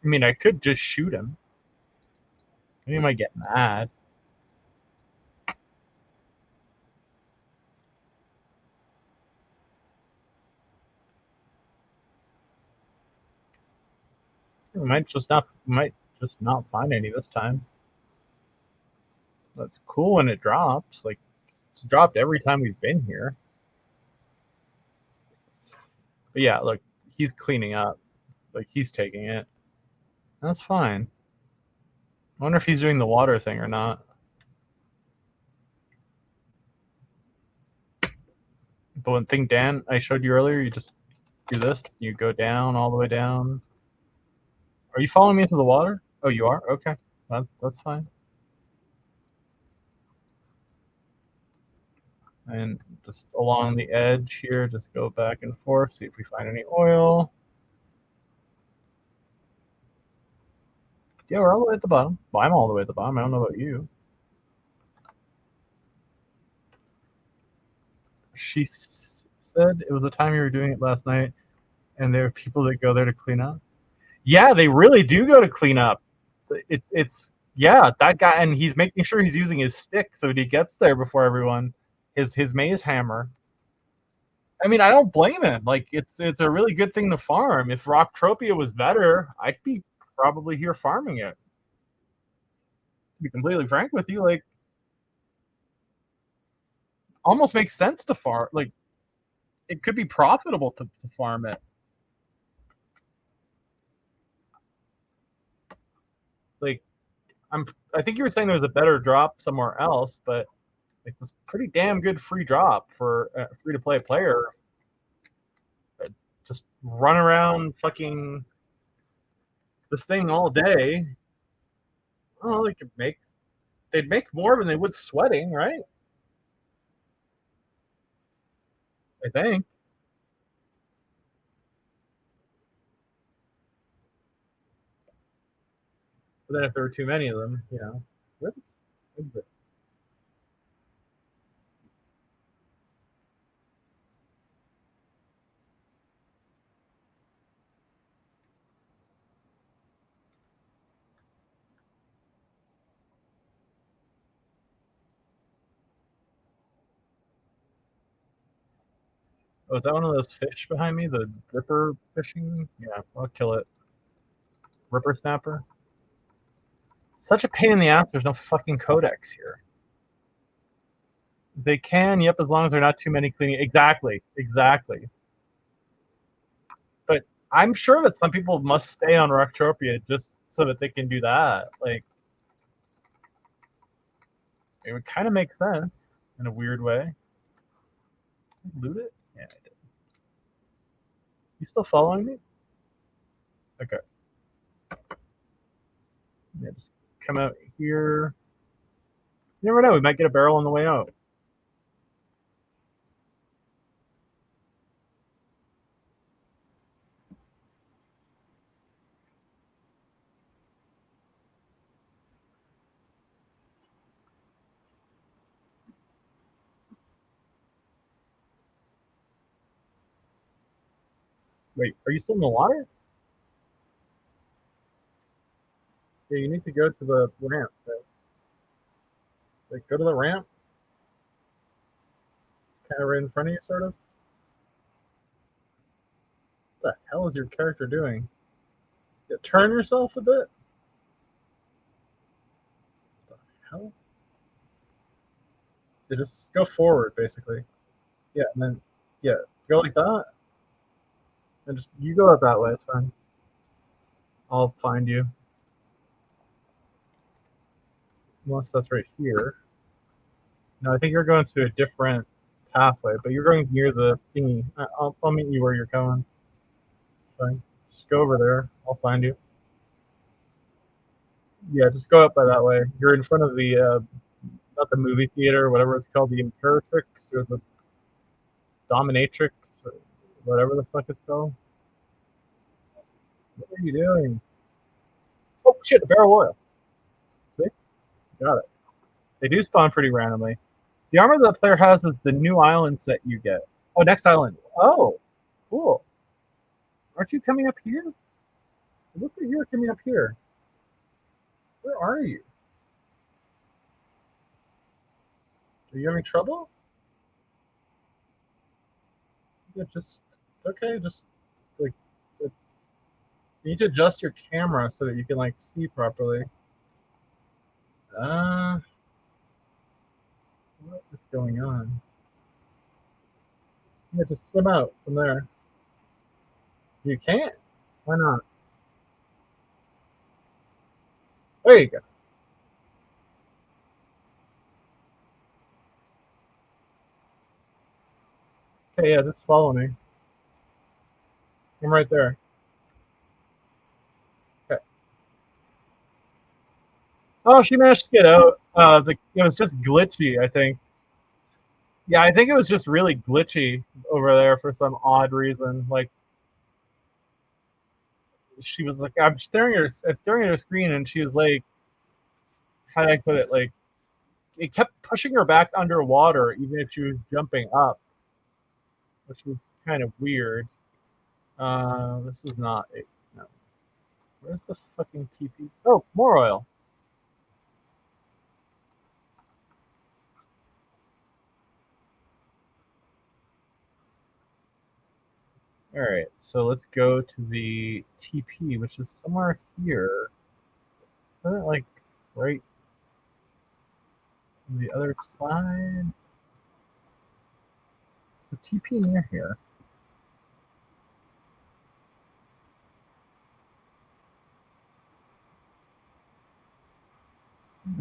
I mean, I could just shoot him. He might get mad. We might just not find any this time. That's cool when it drops. Like, it's dropped every time we've been here. But yeah, look, he's cleaning up. Like, he's taking it. That's fine. I wonder if he's doing the water thing or not. The one thing, Dan, I showed you earlier, you just do this. You go down, all the way down. Are you following me into the water? Oh, you are? Okay. That's fine. And just along the edge here, just go back and forth, see if we find any oil. Yeah, we're all the way at the bottom. Well, I'm all the way at the bottom. I don't know about you. She said it was the time you were doing it last night, and there are people that go there to clean up. Yeah, they really do go to clean up. It's yeah, that guy, and he's making sure he's using his stick so that he gets there before everyone. His maze hammer. I mean, I don't blame him. Like, it's a really good thing to farm. If Rocktropia was better, I'd be probably here farming it. To be completely frank with you, like, almost makes sense to farm. Like, it could be profitable to farm it. Like, I think you were saying there was a better drop somewhere else, but like, this pretty damn good free drop for a free-to-play player. Just run around fucking this thing all day. Oh, they'd make more than they would sweating, right? I think. But then if there were too many of them, you know, what is it? Oh, is that one of those fish behind me? The ripper fishing? Yeah, I'll kill it. Ripper snapper. Such a pain in the ass. There's no fucking codex here. They can, yep, as long as there are not too many cleaning. Exactly. But I'm sure that some people must stay on Rocktropia just so that they can do that. Like, it would kind of make sense in a weird way. Loot it? Yeah, I did. You still following me? Okay. Yeah, just come out here. You never know. We might get a barrel on the way out. Wait, are you still in the water? Yeah, you need to go to the ramp. Like, go to the ramp, kind of right in front of you, sort of. What the hell is your character doing? Yeah, turn yourself a bit. What the hell? Yeah, just go forward, basically. Yeah, and then yeah, go like that, and just you go out that way. It's fine. I'll find you. Unless that's right here. No, I think you're going to a different pathway, but you're going near the thingy. I'll meet you where you're going. It's fine. Just go over there. I'll find you. Yeah, just go up by that way. You're in front of the not the movie theater, whatever it's called, the Imperatrix or the Dominatrix. whatever the fuck it's called. What are you doing? Oh shit, a barrel of oil. See? Got it. They do spawn pretty randomly. The armor that the player has is the new island set you get. Oh, next island. Oh, cool. Aren't you coming up here? Look at you coming up here. Where are you? Are you having trouble? Yeah, just okay. Just like you need to adjust your camera so that you can like see properly. What is going on? Yeah, just swim out from there. You can't. Why not? There you go. Okay, yeah, just follow me. I'm right there. Okay. Oh, she managed to get out. It was just glitchy, I think. Yeah, I think it was just really glitchy over there for some odd reason. Like she was like, I'm staring at her screen, and she was like, how do I put it? Like it kept pushing her back underwater, even if she was jumping up, which was kind of weird. This is not a no. Where's the fucking TP? Oh, more oil. All right, so let's go to the TP, which is somewhere here. Isn't it like right on the other side? The TP near here.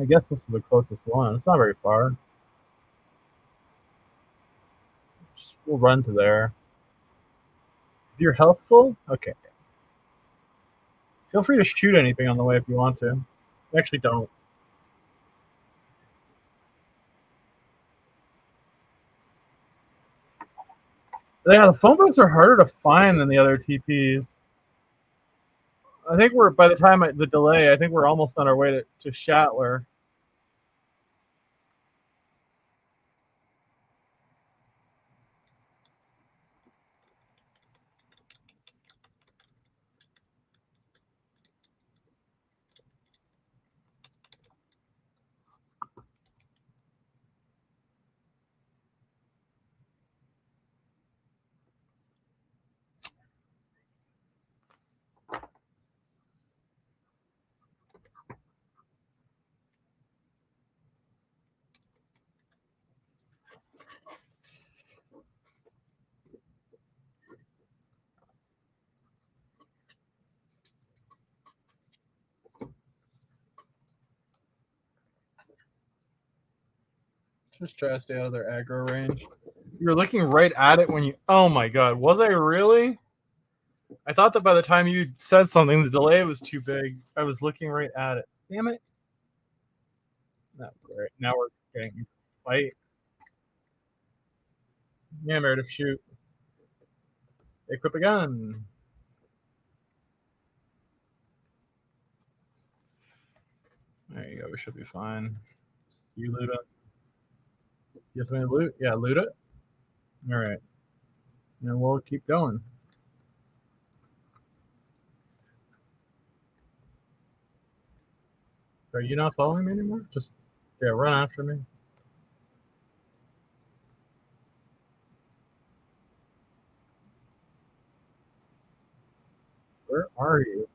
I guess this is the closest one. It's not very far. We'll run to there. Is your health full? Okay. Feel free to shoot anything on the way if you want to. Actually, don't. Yeah, the phone booths are harder to find than the other TPs. I think we're, by the time the delay, I think we're almost on our way to Shatler. Just try to stay out of their aggro range. You were looking right at it when you. Oh my god, was I really? I thought that by the time you said something, the delay was too big. I was looking right at it. Damn it. No, great. Now we're getting fight. Yeah, Meredith, shoot. Equip a gun. There you go. We should be fine. You loot it. You have something to loot? Yeah, loot it. All right. And we'll keep going. Are you not following me anymore? Just yeah, run after me. Where are you?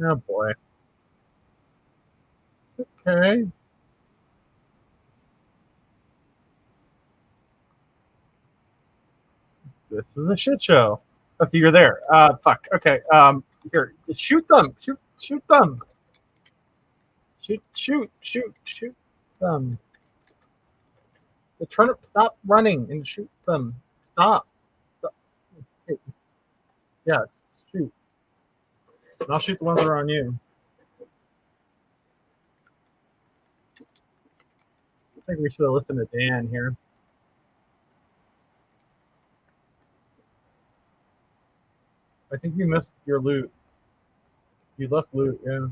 Oh boy. Okay. This is a shit show. Okay, you're there. Fuck. Okay. Here, shoot them. Shoot them. Shoot them. Turn up. Stop running and shoot them. Stop. Stop. Yeah, shoot. And I'll shoot the ones that are on you. I think we should have listened to Dan here. think you missed your loot. You left loot, yeah.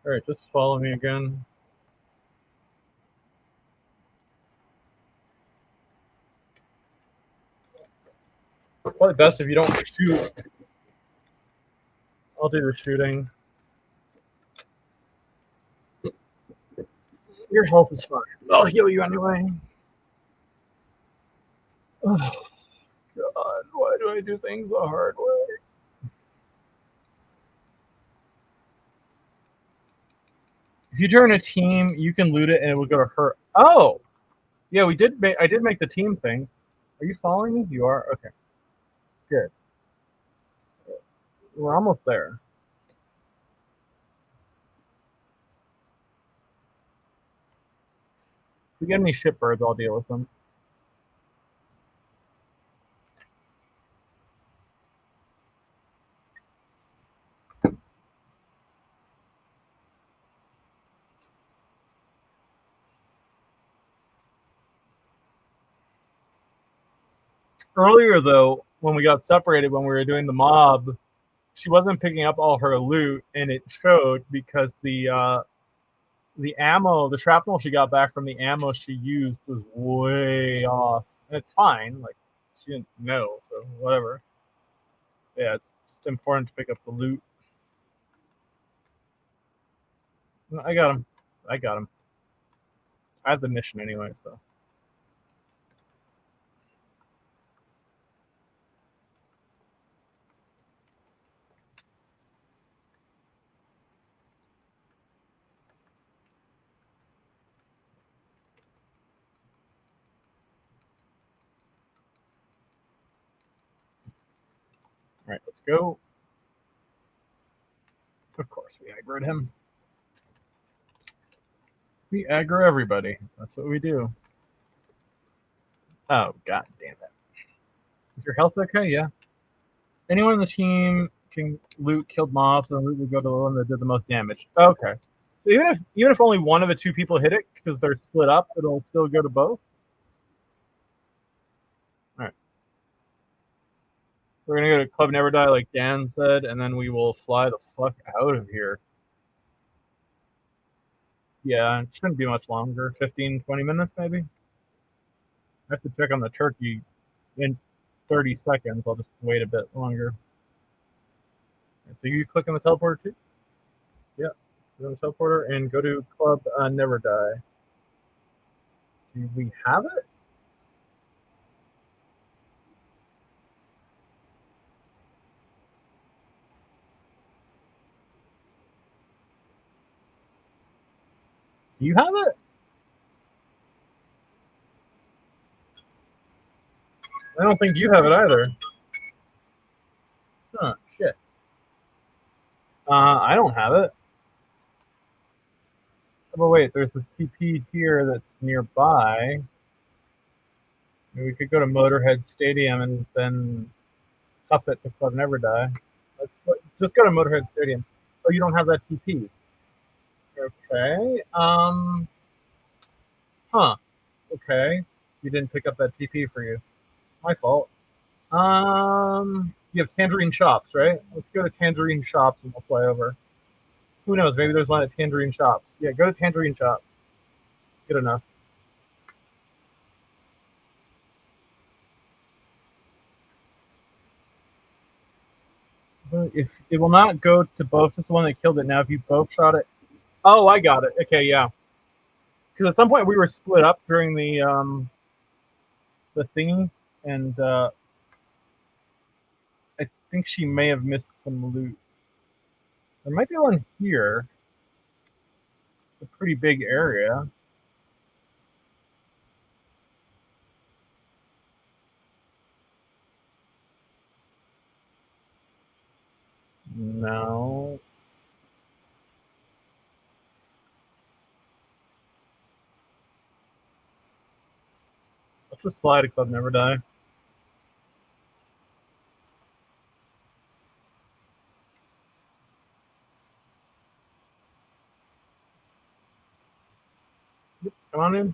Alright, just follow me again. Probably best if you don't shoot. I'll do the shooting. Your health is fine. I'll heal you anyway. Oh, God, why do I do things the hard way? If you join a team, you can loot it and it will go to her. Oh! Yeah, we did. I did make the team thing. Are you following me? You are? Okay. Good. We're almost there. If we get any shipbirds, I'll deal with them. Earlier, though, when we got separated, when we were doing the mob, she wasn't picking up all her loot, and it showed because the ammo, the shrapnel she got back from the ammo she used was way off. And it's fine, like she didn't know, so whatever. Yeah, it's just important to pick up the loot. I got him. I got him. I have the mission anyway, so. All right, let's go. Of course, we aggroed him. We aggro everybody. That's what we do. Oh, god damn it. Is your health okay? Yeah. Anyone on the team can loot killed mobs, and the loot will go to the one that did the most damage. Okay. So even if only one of the two people hit it, because they're split up, it'll still go to both? Alright. We're gonna go to Club Never Die, like Dan said, and then we will fly the fuck out of here. Yeah, it shouldn't be much longer. 15, 20 minutes, maybe? I have to check on the turkey in 30 seconds. I'll just wait a bit longer. So you click on the teleporter too? Yeah. Go to the teleporter and go to Club Never Die. Do we have it? Do you have it? I don't think you have it either. Huh, shit. I don't have it. Oh, wait, there's this TP here that's nearby. Maybe we could go to Motorhead Stadium and then up it to Club Never Die. Just go to Motorhead Stadium. Oh, you don't have that TP. Okay. Huh. Okay. You didn't pick up that TP for you. My fault. You have Tangerine Shops, right? Let's go to Tangerine Shops and we'll fly over. Who knows? Maybe there's one at Tangerine Shops. Yeah, go to Tangerine Shops. Good enough. If it will not go to both, just the one that killed it. Now, if you both shot it, oh, I got it. Okay, yeah. Because at some point we were split up during the thingy, and I think she may have missed some loot. There might be one here. It's a pretty big area. No. Let's just fly to Club Never Die. Yep, come on in.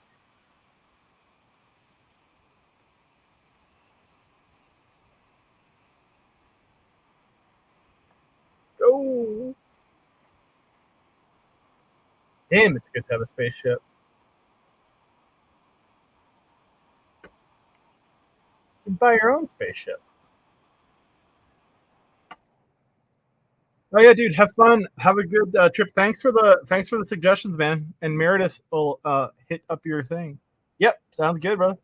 go. Damn, it's good to have a spaceship. You can buy your own spaceship. Oh yeah, dude, have fun. Have a good trip. Thanks for the suggestions, man. And Meredith will hit up your thing. Yep, sounds good, brother.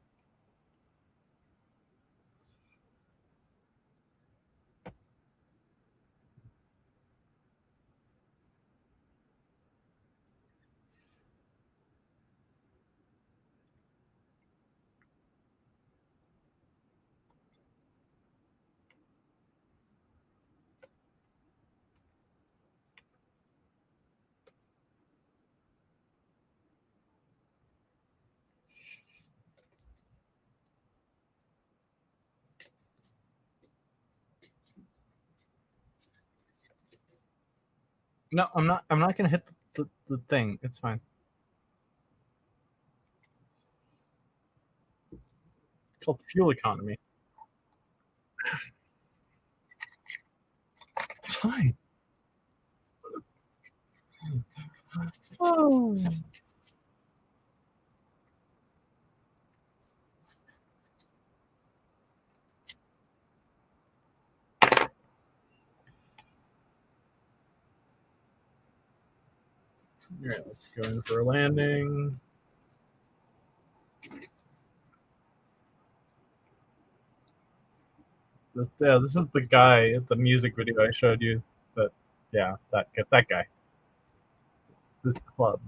No, I'm not. I'm not gonna hit the thing. It's fine. It's called fuel economy. It's fine. Oh. All right, let's go in for a landing. This is the guy at the music video I showed you. But yeah, that guy. It's this club.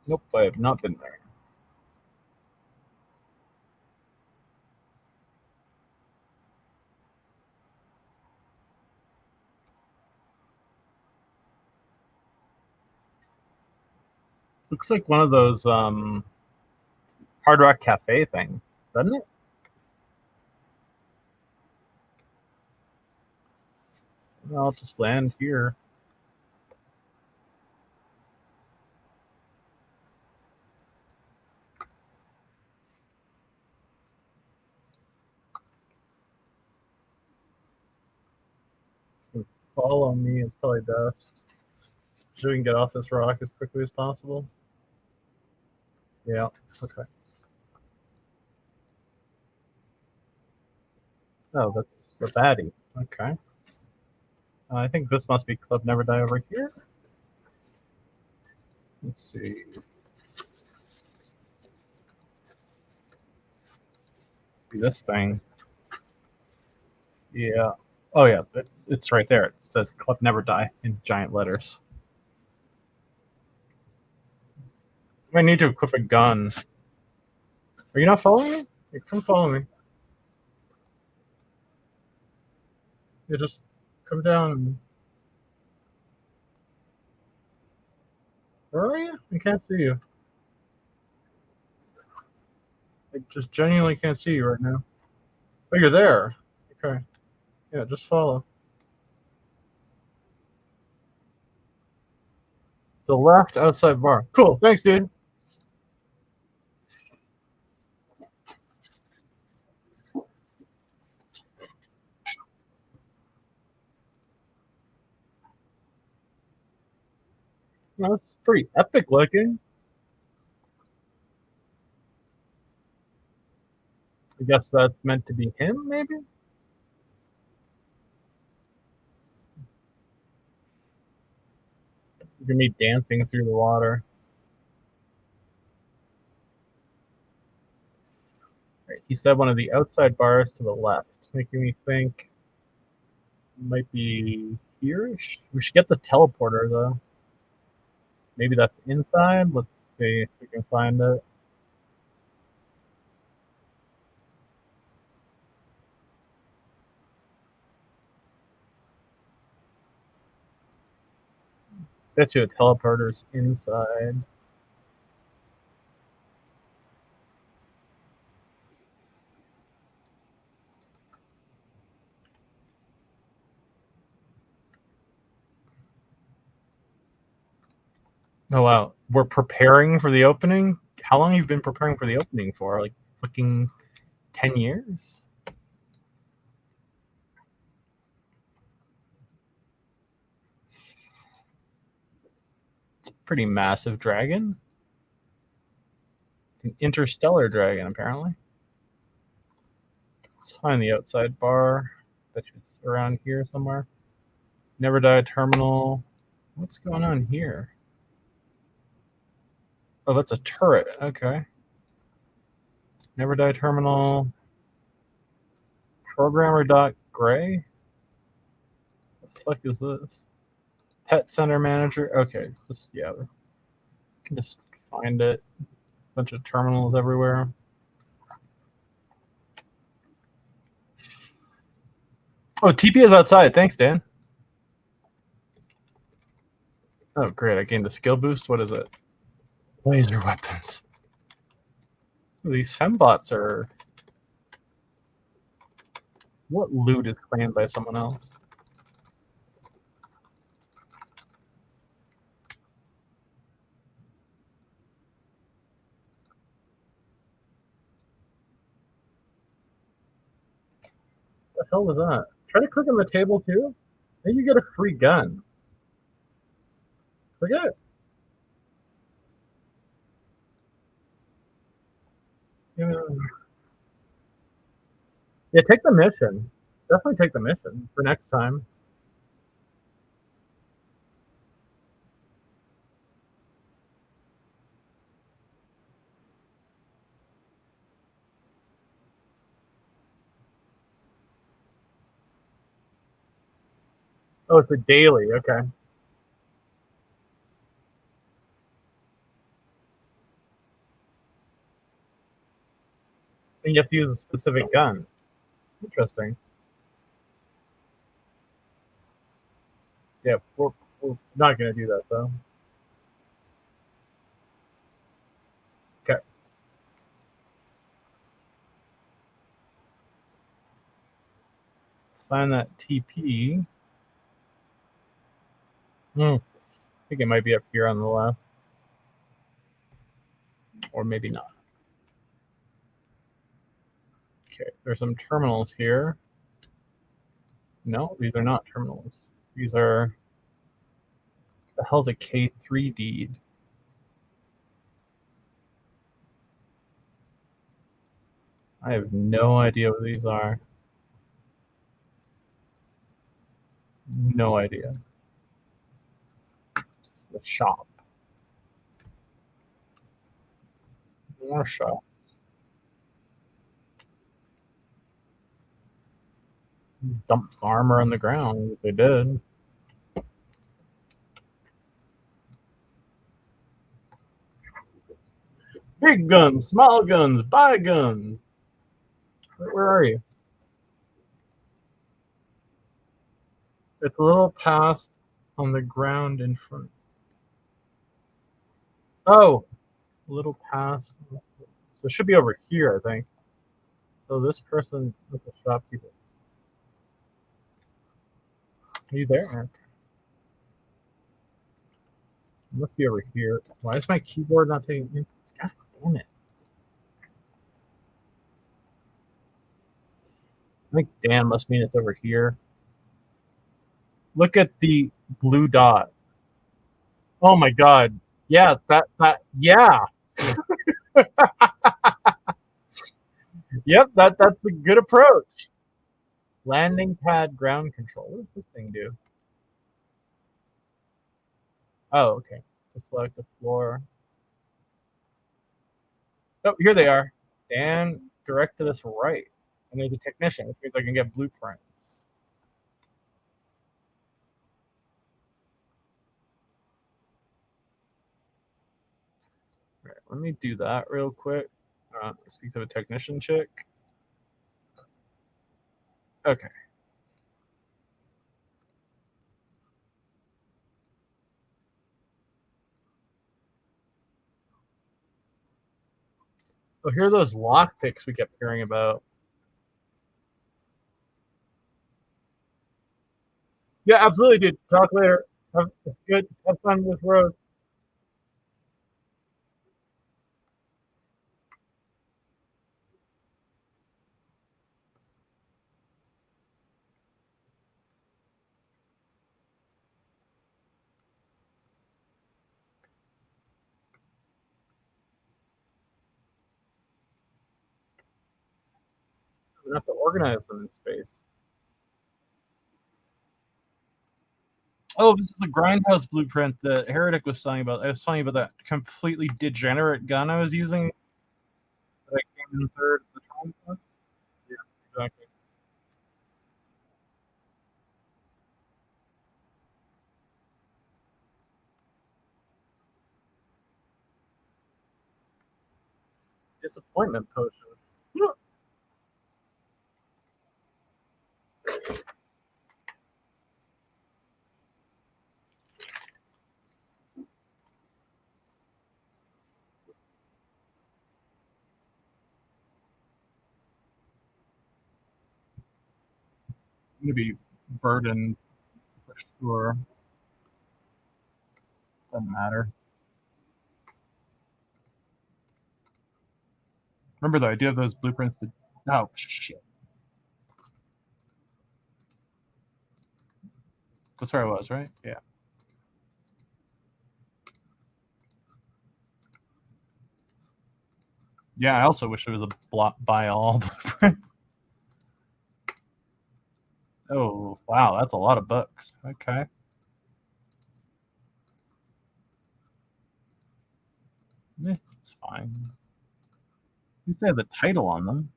Nope, I have not been there. Looks like one of those Hard Rock Cafe things, doesn't it? I'll just land here. Follow me is probably best. So we can get off this rock as quickly as possible. Yeah, okay. Oh, that's a baddie. Okay. I think this must be Club Never Die over here. Let's see. This thing. Yeah. Oh, yeah. It's right there. It says Club Never Die in giant letters. I need to equip a gun. Are you not following me? You come follow me. You just come down. Where are you? I can't see you. I just genuinely can't see you right now. Oh, you're there. Okay. Yeah, just follow. The left outside bar. Cool. Thanks, dude. That's pretty epic looking. I guess that's meant to be him, maybe? You're gonna be dancing through the water. Right. He said one of the outside bars to the left, making me think it might be here. We should get the teleporter, though. Maybe that's inside. Let's see if we can find it. Bet you a teleporter's inside. Oh wow, we're preparing for the opening. How long have you been preparing for the opening for? Like fucking 10 years? Pretty massive dragon. It's an interstellar dragon, apparently. Let's find the outside bar. Bet you it's around here somewhere. Never die terminal. What's going on here? Oh, that's a turret. Okay. Never die terminal. Programmer.gray? What the fuck is this? Pet center manager. Okay. Just, yeah. We can just find it. Bunch of terminals everywhere. Oh, TP is outside. Thanks, Dan. Oh, great. I gained a skill boost. What is it? Laser weapons. These fembots are... What loot is claimed by someone else? What the hell was that? Try to click on the table too? Then you get a free gun. Forget it. Yeah, take the mission. Definitely take the mission for next time. Oh, it's a daily. Okay. And you have to use a specific gun. Interesting. Yeah, we're not going to do that, though. Okay. Find that TP. I think it might be up here on the left. Or maybe not. Okay, there's some terminals here. No, these are not terminals. These are... What the hell's a K3 deed? I have no idea what these are. No idea. Just the shop. More shop. Dumped armor on the ground if they did. Big guns, small guns, buy guns. Where are you? It's a little past on the ground in front. Oh, a little past. So it should be over here, I think. So this person is a shopkeeper. Are you there, Eric? It must be over here. Why is my keyboard not taking it? God damn it. I think Dan must mean it's over here. Look at the blue dot. Oh my god. Yeah, yeah. Yep, that's a good approach. Landing pad ground control. What does this thing do? Oh, okay. So select the floor. Oh, here they are. And direct to this right. And there's a technician, which means I can get blueprints. All right, let me do that real quick. Speak to a technician chick. Okay. So here are those lockpicks we kept hearing about. Yeah, absolutely, dude. Talk later. Good. Have fun with Rose. We have to organize them in space. Oh, this is the grindhouse blueprint that Heretic was telling about. I was telling you about that completely degenerate gun I was using. That I came in third at the time. Yeah, exactly. Disappointment potion. I'm gonna be burdened for sure. Doesn't matter. Remember though, I do have those blueprints that. Oh shit. That's where I was, right? Yeah. Yeah, I also wish it was a block buy all blueprint. Oh wow, that's a lot of books. Okay. It's fine. You say the title on them.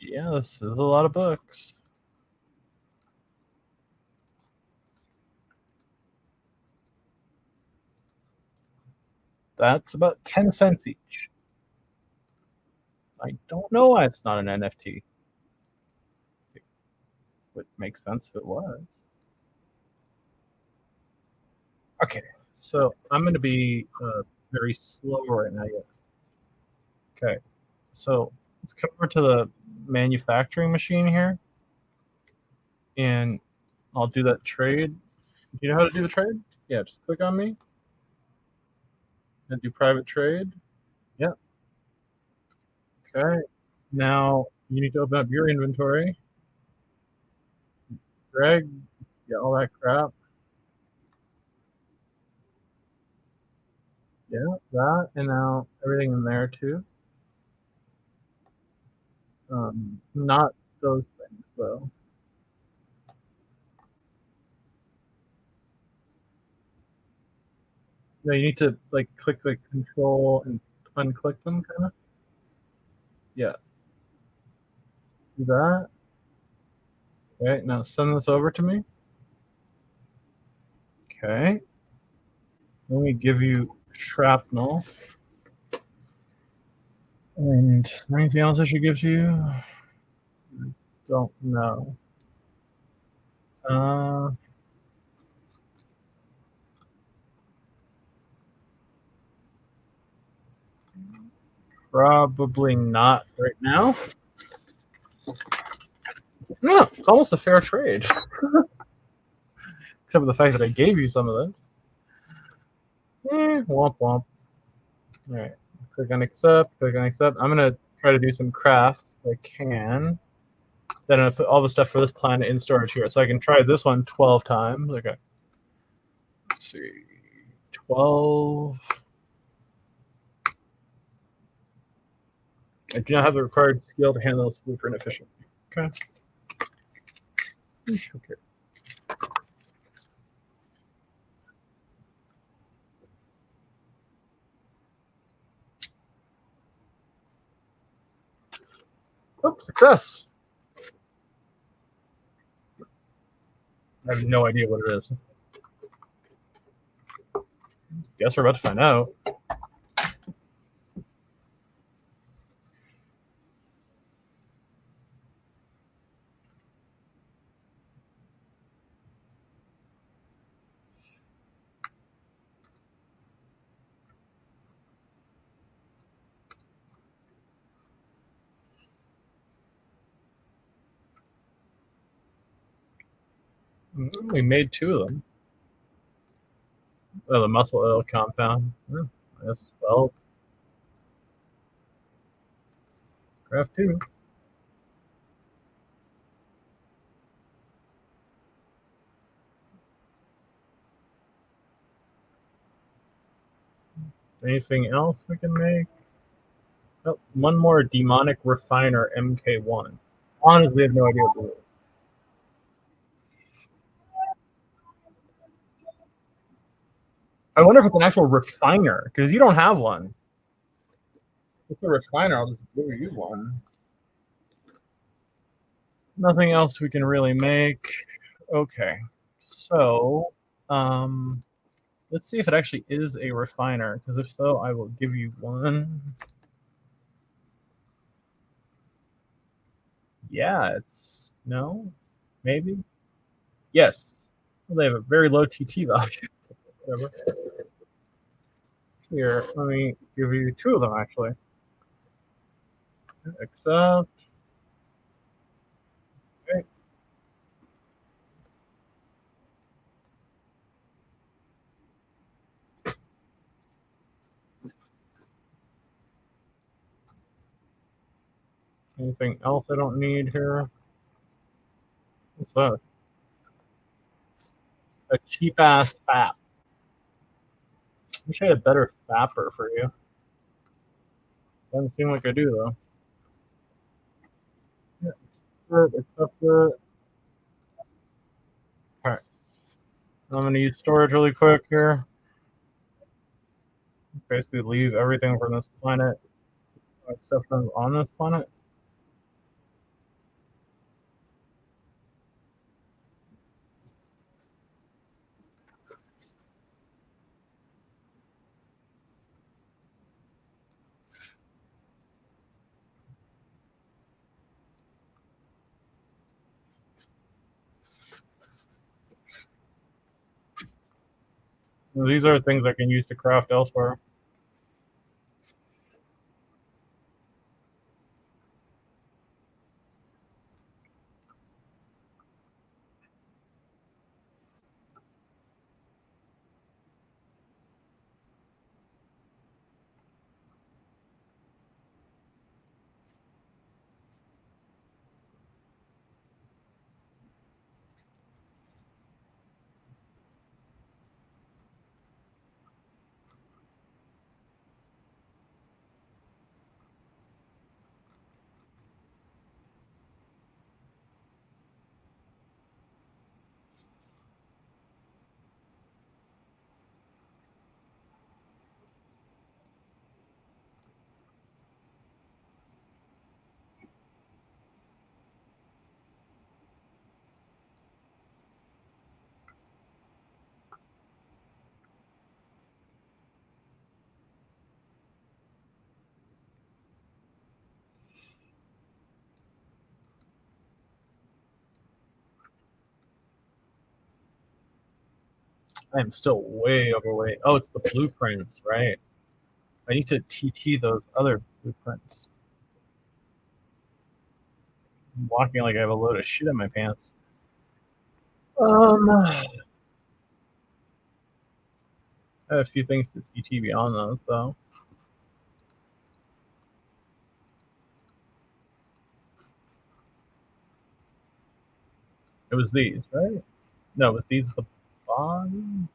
Yeah, this is a lot of books. That's about 10 cents each. I don't know why it's not an NFT. It would make sense if it was. Okay, so I'm going to be very slow right now. Okay, so let's come over to the manufacturing machine here, and I'll do that trade. Do you know how to do the trade? Yeah, just click on me and do private trade. Yeah. Okay. Now you need to open up your inventory. Greg, get all that crap. Yeah, that, and now everything in there too. Not those things though. No, you need to like click the control and unclick them, kind of. Yeah, do that. Okay, now send this over to me. Okay. Let me give you shrapnel. And is there anything else I should give to you? I don't know. Probably not right now. No, it's almost a fair trade. Except for the fact that I gave you some of this. Womp womp. All right. Click on accept. Click on accept. I'm going to try to do some craft if I can. Then I'm going to put all the stuff for this planet in storage here. So I can try this one 12 times. Okay. Let's see. 12. I do not have the required skill to handle this blueprint efficiently. Okay. Okay. Oh, success. I have no idea what it is. Guess we're about to find out. We made 2 of them. Oh, the muscle oil compound. Yes, well, craft 2. Anything else we can make? Oh, one more demonic refiner MK1. Honestly, I have no idea what it is. I wonder if it's an actual refiner, because you don't have one. If it's a refiner, I'll just give you one. Nothing else we can really make. Okay. So, let's see if it actually is a refiner, because if so, I will give you one. Yeah, it's no, maybe. Yes. Well, they have a very low TT value. Whatever. Here, let me give you 2 of them actually. Accept. Okay. Anything else I don't need here? What's that? A cheap ass FAP. Wish I had a better FAPper for you. Doesn't seem like I do though. Yeah, accept it. Alright. I'm gonna use storage really quick here. Basically leave everything from this planet except for on this planet. These are things I can use to craft elsewhere. I am still way overweight. Oh, it's the blueprints, right? I need to TT those other blueprints. I'm walking like I have a load of shit in my pants. I have a few things to TT beyond those, though. It was these, right? No, it was these at the bottom?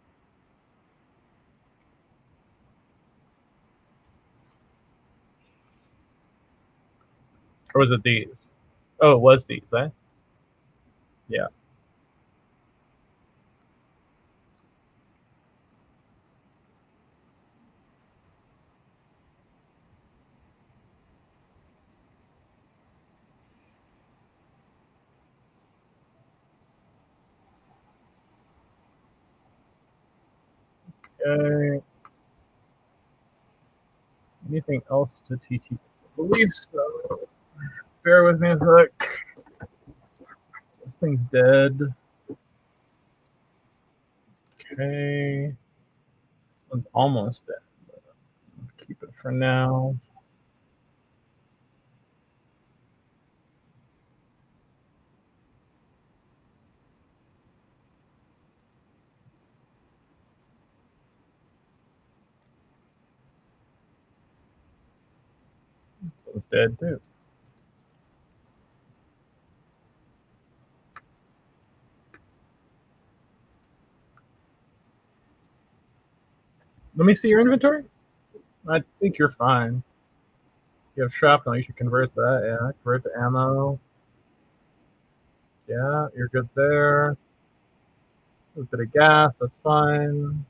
Or was it these? Oh, it was these, eh? Yeah. Okay. Anything else to TT? I believe so. Bear with me a sec. This thing's dead. Okay. This one's almost dead. I'll keep it for now. one's dead too. Let me see your inventory. I think you're fine. You have shrapnel. You should convert that. Yeah, convert to ammo. Yeah, you're good there. A bit of gas. That's fine.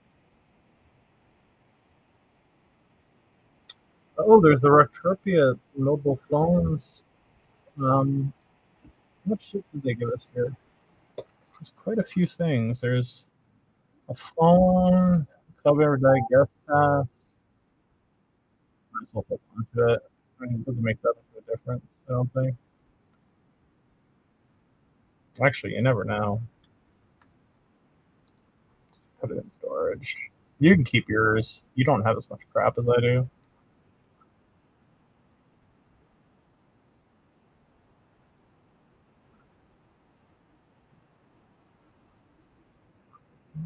Oh, there's the Rocktropia mobile phones. How much shit did they give us here? There's quite a few things. There's a phone, Club Ever Die guest pass. Might as well hold on to it. I mean, it doesn't make that much of a difference, I don't think. Actually, you never know. Put it in storage. You can keep yours. You don't have as much crap as I do.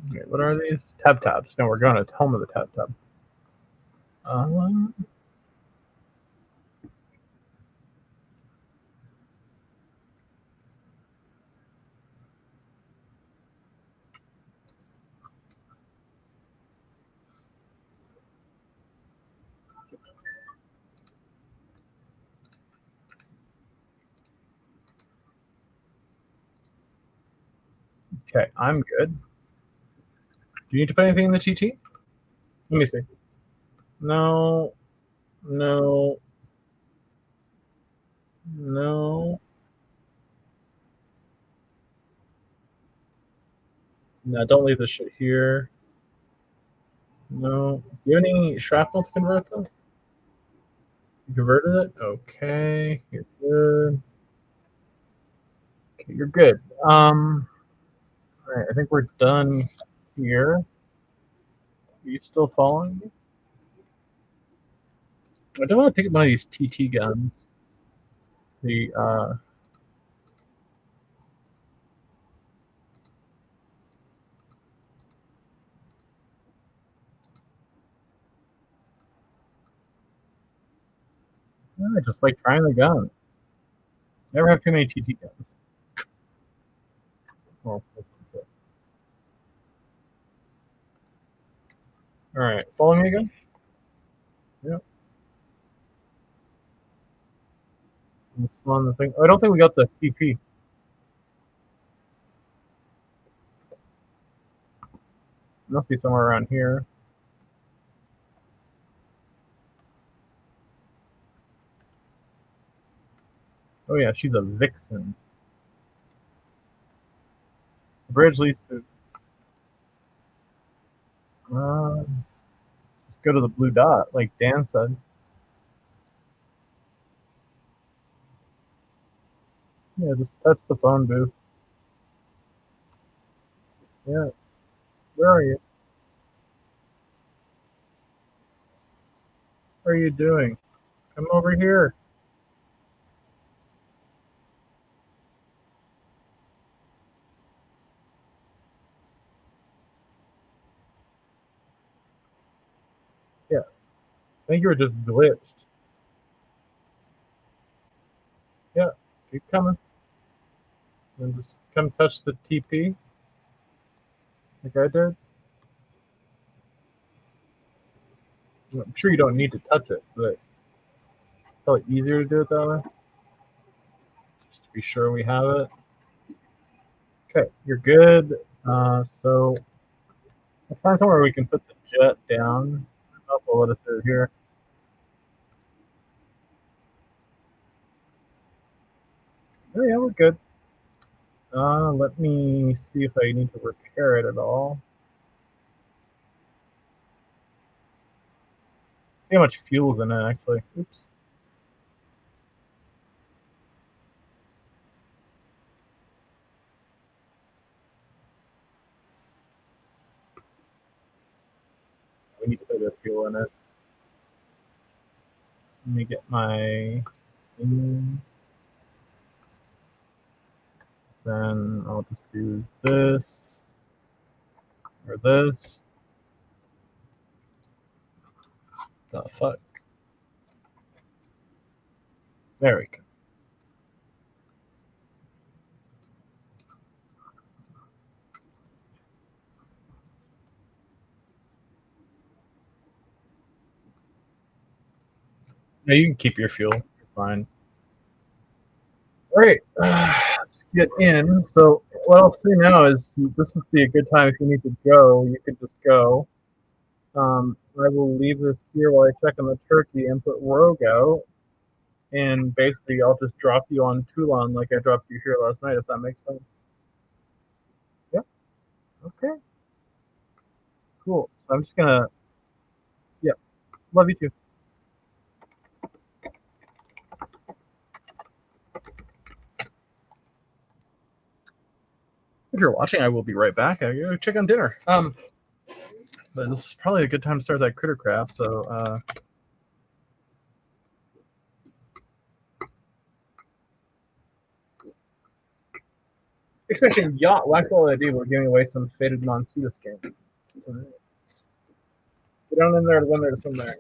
Okay, what are these? Tabs. No, we're going to home of the tab. Okay, I'm good. Do you need to put anything in the TT? Let me see. No. No. No. No, don't leave this shit here. No. Do you have any shrapnel to convert though? You converted it? Okay. You're good. Okay, you're good. Alright, I think we're done here. Are you still following me? I don't want to pick up one of these TT guns. The I just like trying the gun. Never have too many TT guns. Oh, alright, follow me again? Yep. On the thing. I don't think we got the TP. Must be somewhere around here. Oh yeah, she's a vixen. The bridge leads to. Go to the blue dot, like Dan said. Yeah, just touch the phone booth. Yeah. Where are you? What are you doing? Come over here. Yeah. I think you were just glitched. Yeah. Keep coming. And just come touch the TP. Like I did. I'm sure you don't need to touch it, but it's probably easier to do it that way. Just to be sure we have it. Okay, you're good. So let's find somewhere we can put the jet down. Also, let us do it here. Oh yeah, we're good. Let me see if I need to repair it at all. See how much fuel's in it, actually. Oops. We need to put the fuel in it. Let me get my. Then I'll just use this or this. The fuck. There we go. Yeah, you can keep your fuel. You're fine. All right, let's get in. So what I'll say now is this would be a good time if you need to go. You could just go. I will leave this here while I check on the turkey and put Rogue out. And basically, I'll just drop you on Toulan like I dropped you here last night, if that makes sense. Yep. Okay. Cool. So I'm just gonna. Yep. Love you too. If you're watching, I will be right back. I gotta check on dinner. But this is probably a good time to start that critter craft. So. Expansion Yacht, Waxwell ID, we're giving away some Faded Monsoon skin. Get down in there, when there's some there.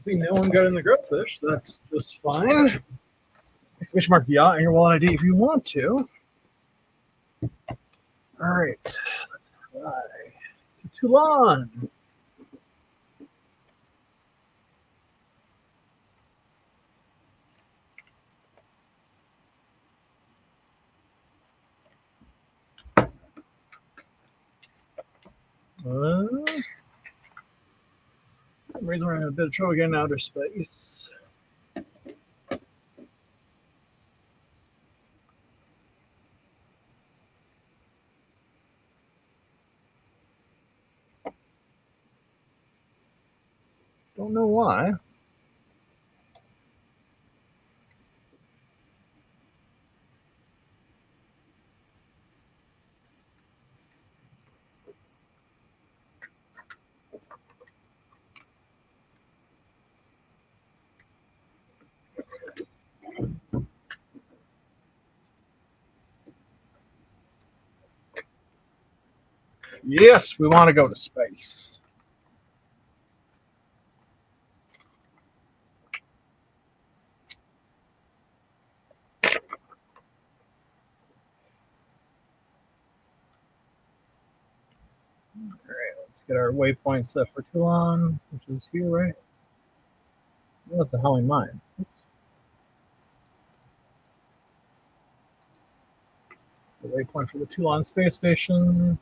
See, no one got in the grillfish. That's just fine. Exclamation mark the yacht and your wallet ID if you want to. All right, let's fly to Toulan. For some reason we're having a bit of trouble getting outer space. Don't know why. Yes, we want to go to space. All right, let's get our waypoint set for Toulan, which is here, right? That's the hell in mine. Oops. The waypoint for the Toulan space station.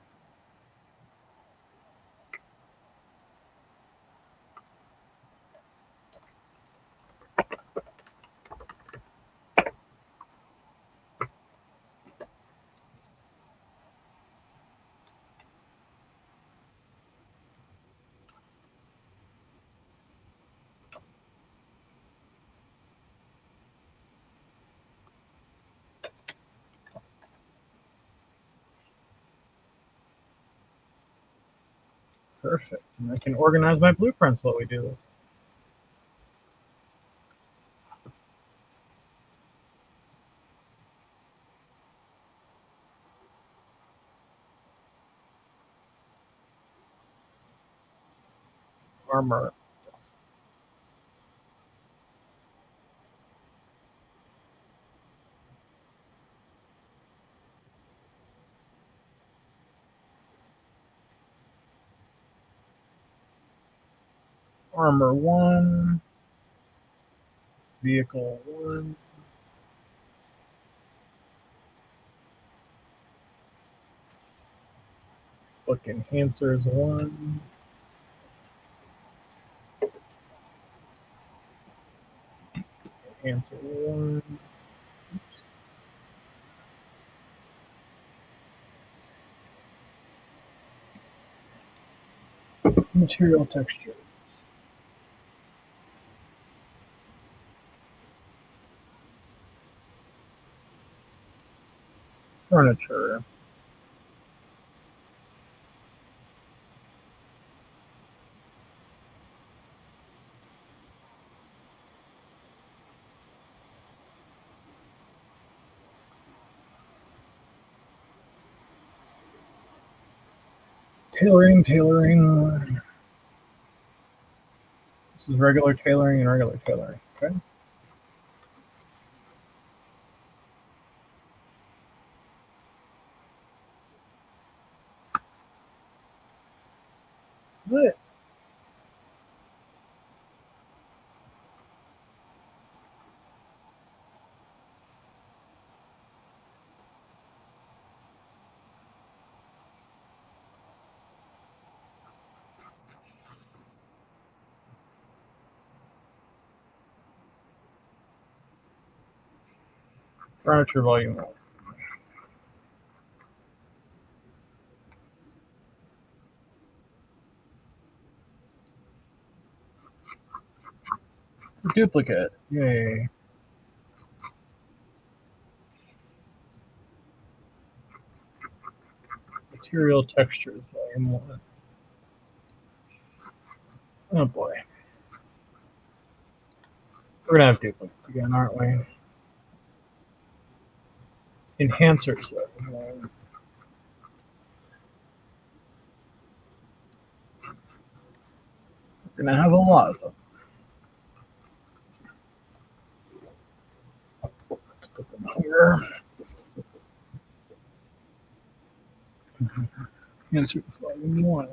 Perfect. And I can organize my blueprints while we do this. Armor. Armor 1. Vehicle 1. Book enhancers 1. Enhancer 1. Material texture. Furniture. Tailoring. This is regular tailoring and regular tailoring. Okay. What? Furniture volume 1. Duplicate. Yay. Material textures volume 1. Oh boy. We're gonna have duplicates again, aren't we? Enhancers volume 1. We're gonna have a lot of them. here. Answer volume 1.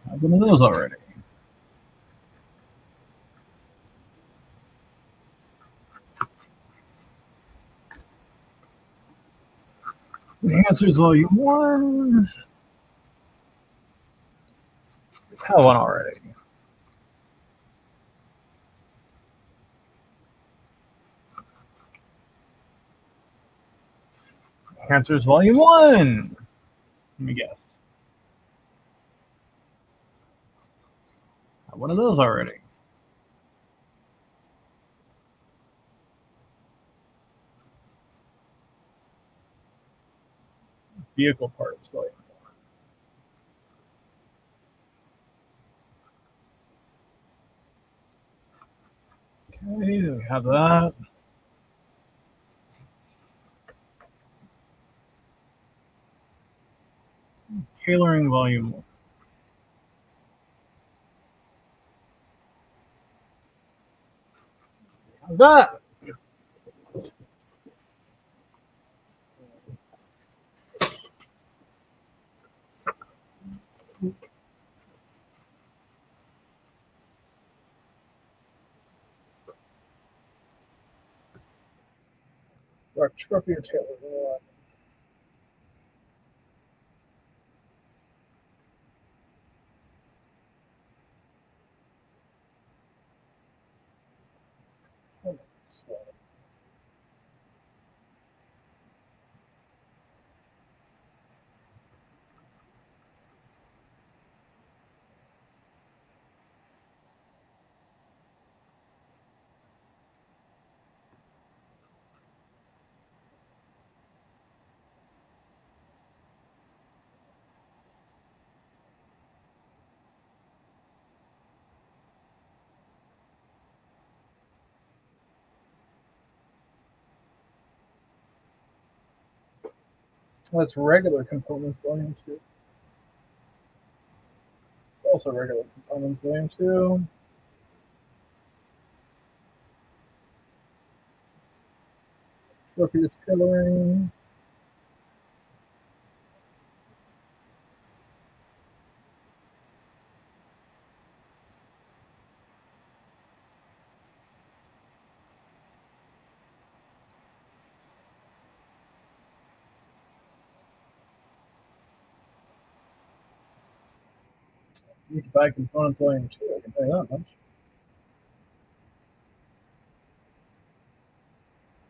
I have one of those already. The answer is volume 1. I have one already. The answer is volume 1. Let me guess. I have one of those already. Vehicle parts, volume 1. Okay, we have that. Tailoring volume 1. Have that. Rocktropia tailoring 1. That's regular components volume 2. It's also regular components volume 2. Tropia tailoring. You need to buy components volume 2, I can tell you that much.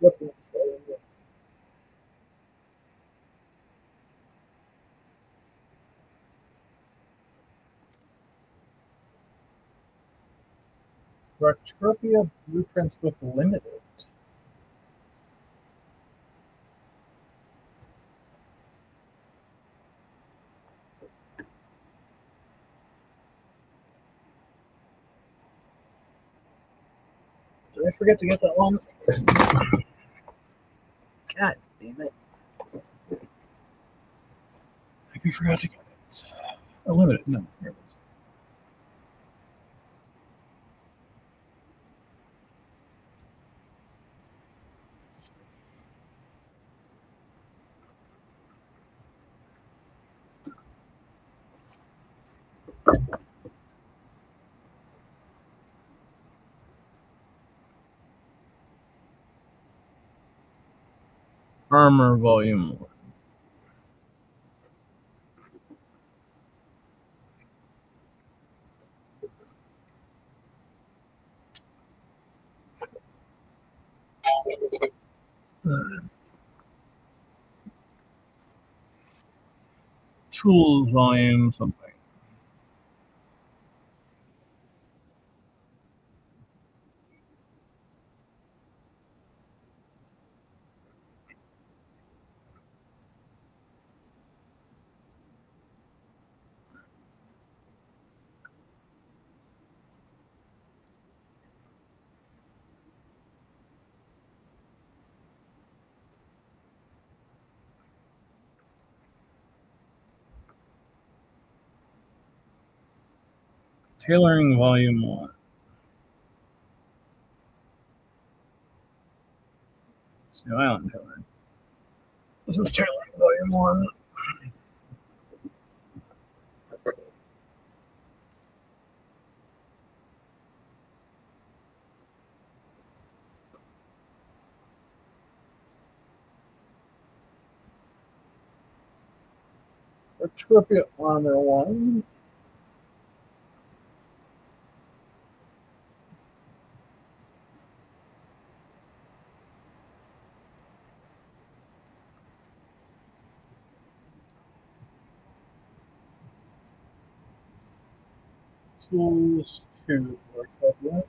Weapons volume 1. Rocktropia blueprints with limited. Did I forget to get that one? God damn it. I forgot to get it. Oh, limited. No, here it is. Armor volume 1. Tools volume something. Tailoring Volume 1. New Island tailoring. This is Tailoring Volume 1. Entropia Armor 1. Tools to Rocktropia.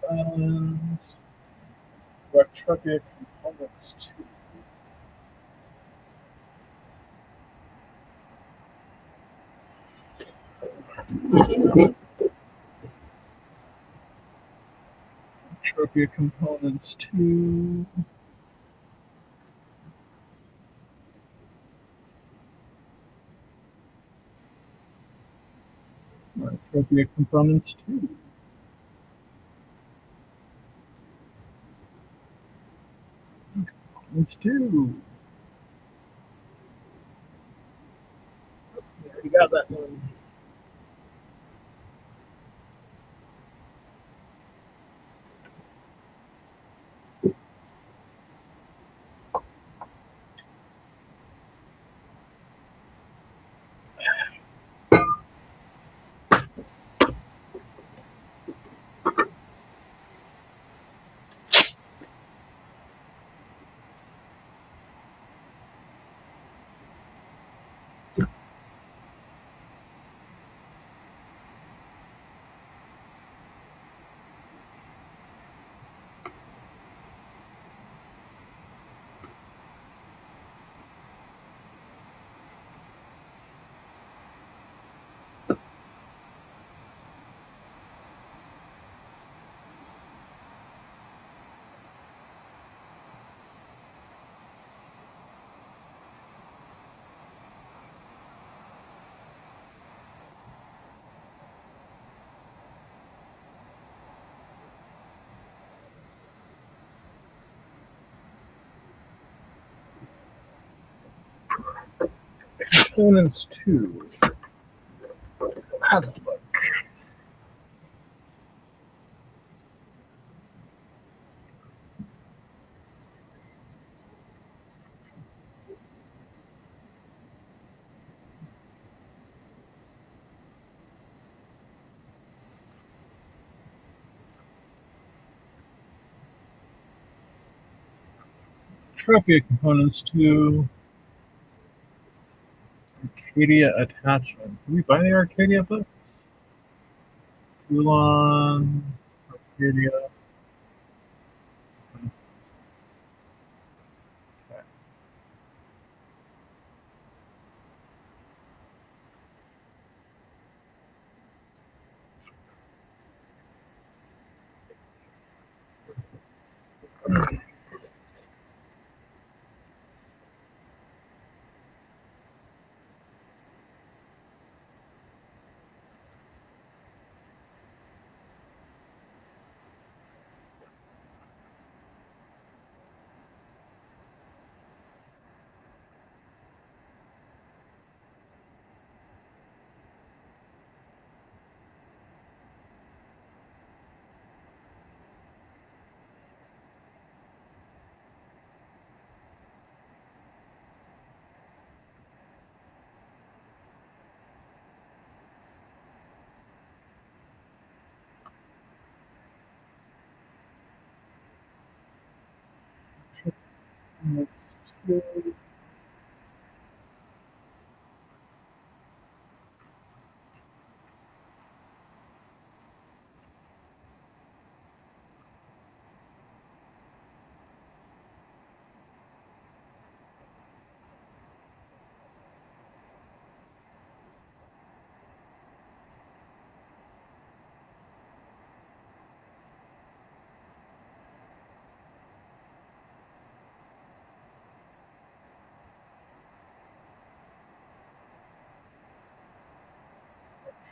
And Rocktropia Components 2. Entropia Components 2. Entropia Components 2. Components 2. We already got that one. Components 2. Have a look. Entropia Components 2. Arcadia Attachment. Did we buy the Arcadia books? Toulan, Arcadia.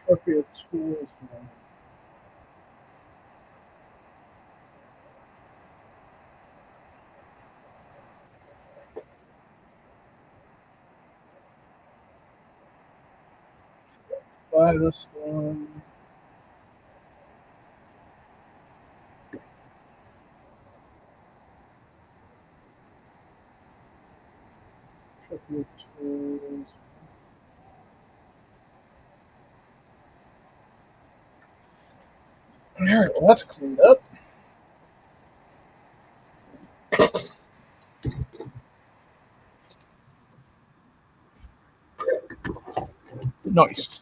Entropia tools. Buy this one. Entropia tools. All right, well, that's cleaned up. Nice.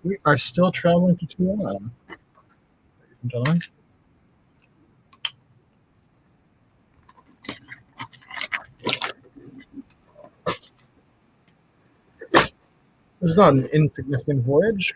We are still traveling to Toulan, ladies and gentlemen. This is not an insignificant voyage.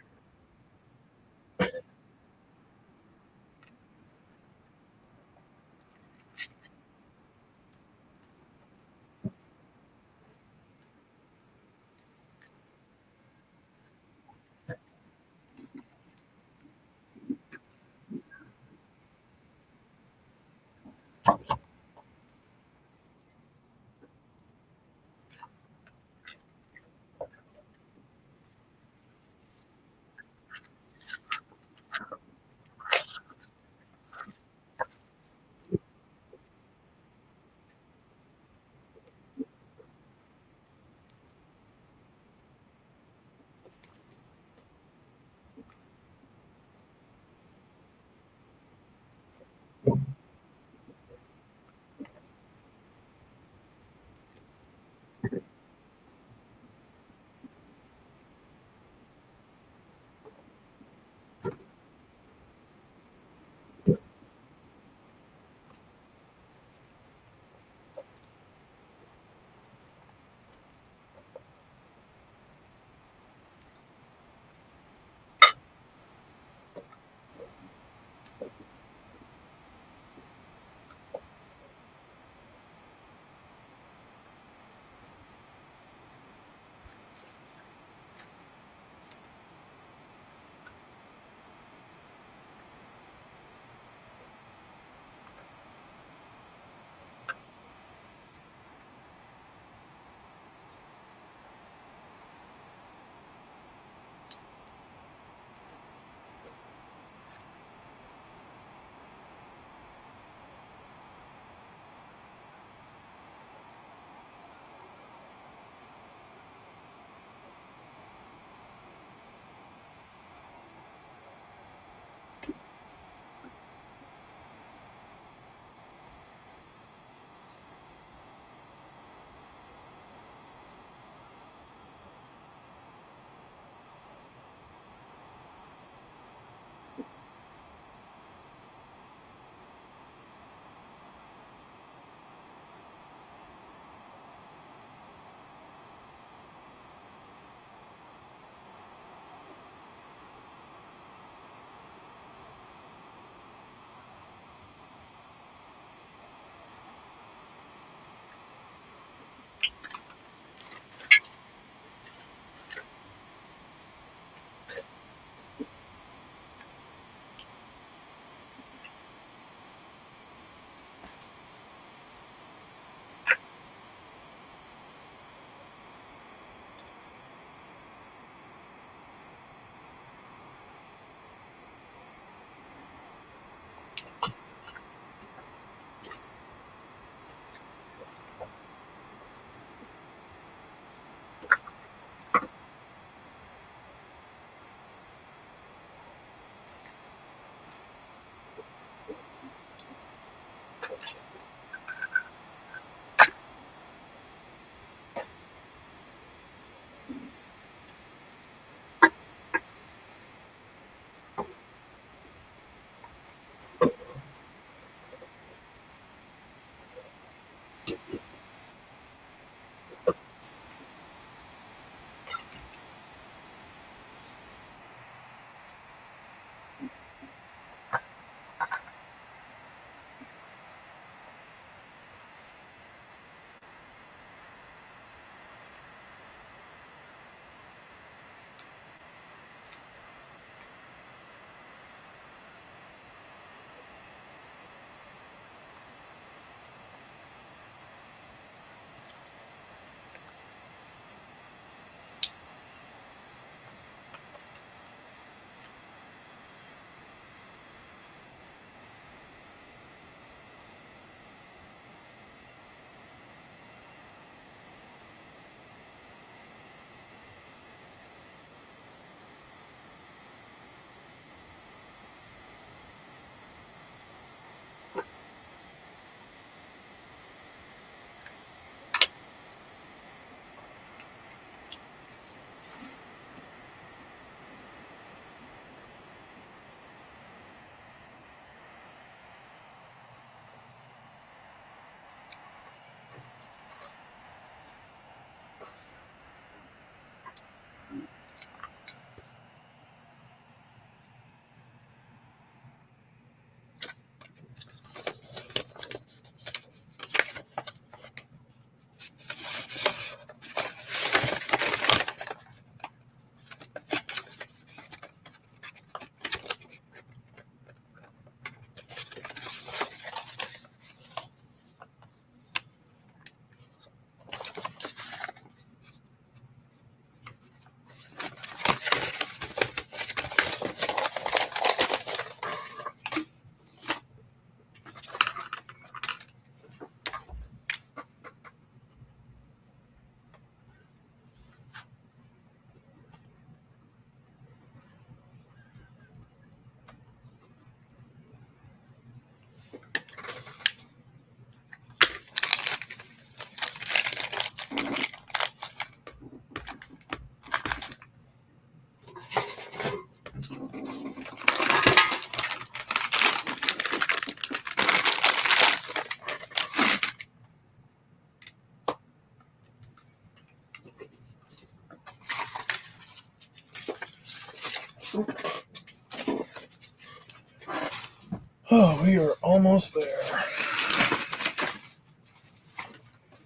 Oh, we are almost there.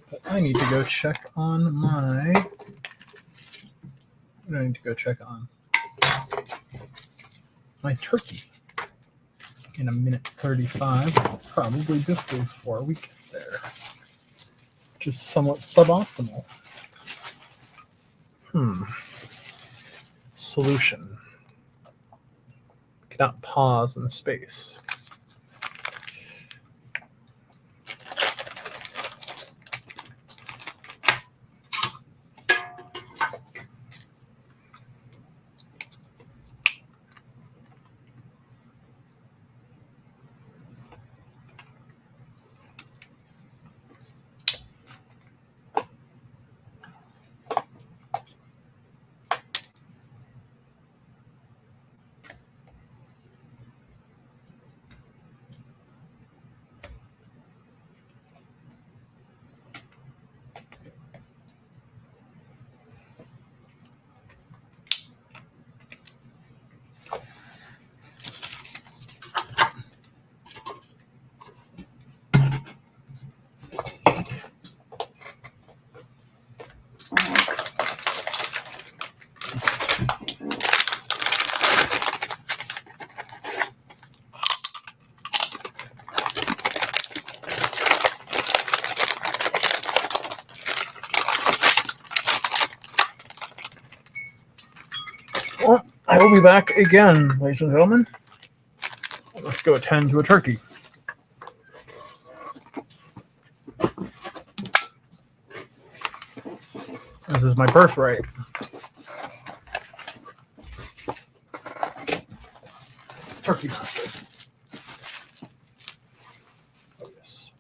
But I need to go check on my... What do I need to go check on? My turkey. In a minute 35, probably before we get there. Which is somewhat suboptimal. Solution. Cannot pause in space. Well, I will be back again, ladies and gentlemen. Let's go attend to a turkey. This is my birthright. Turkey master. Oh, yes.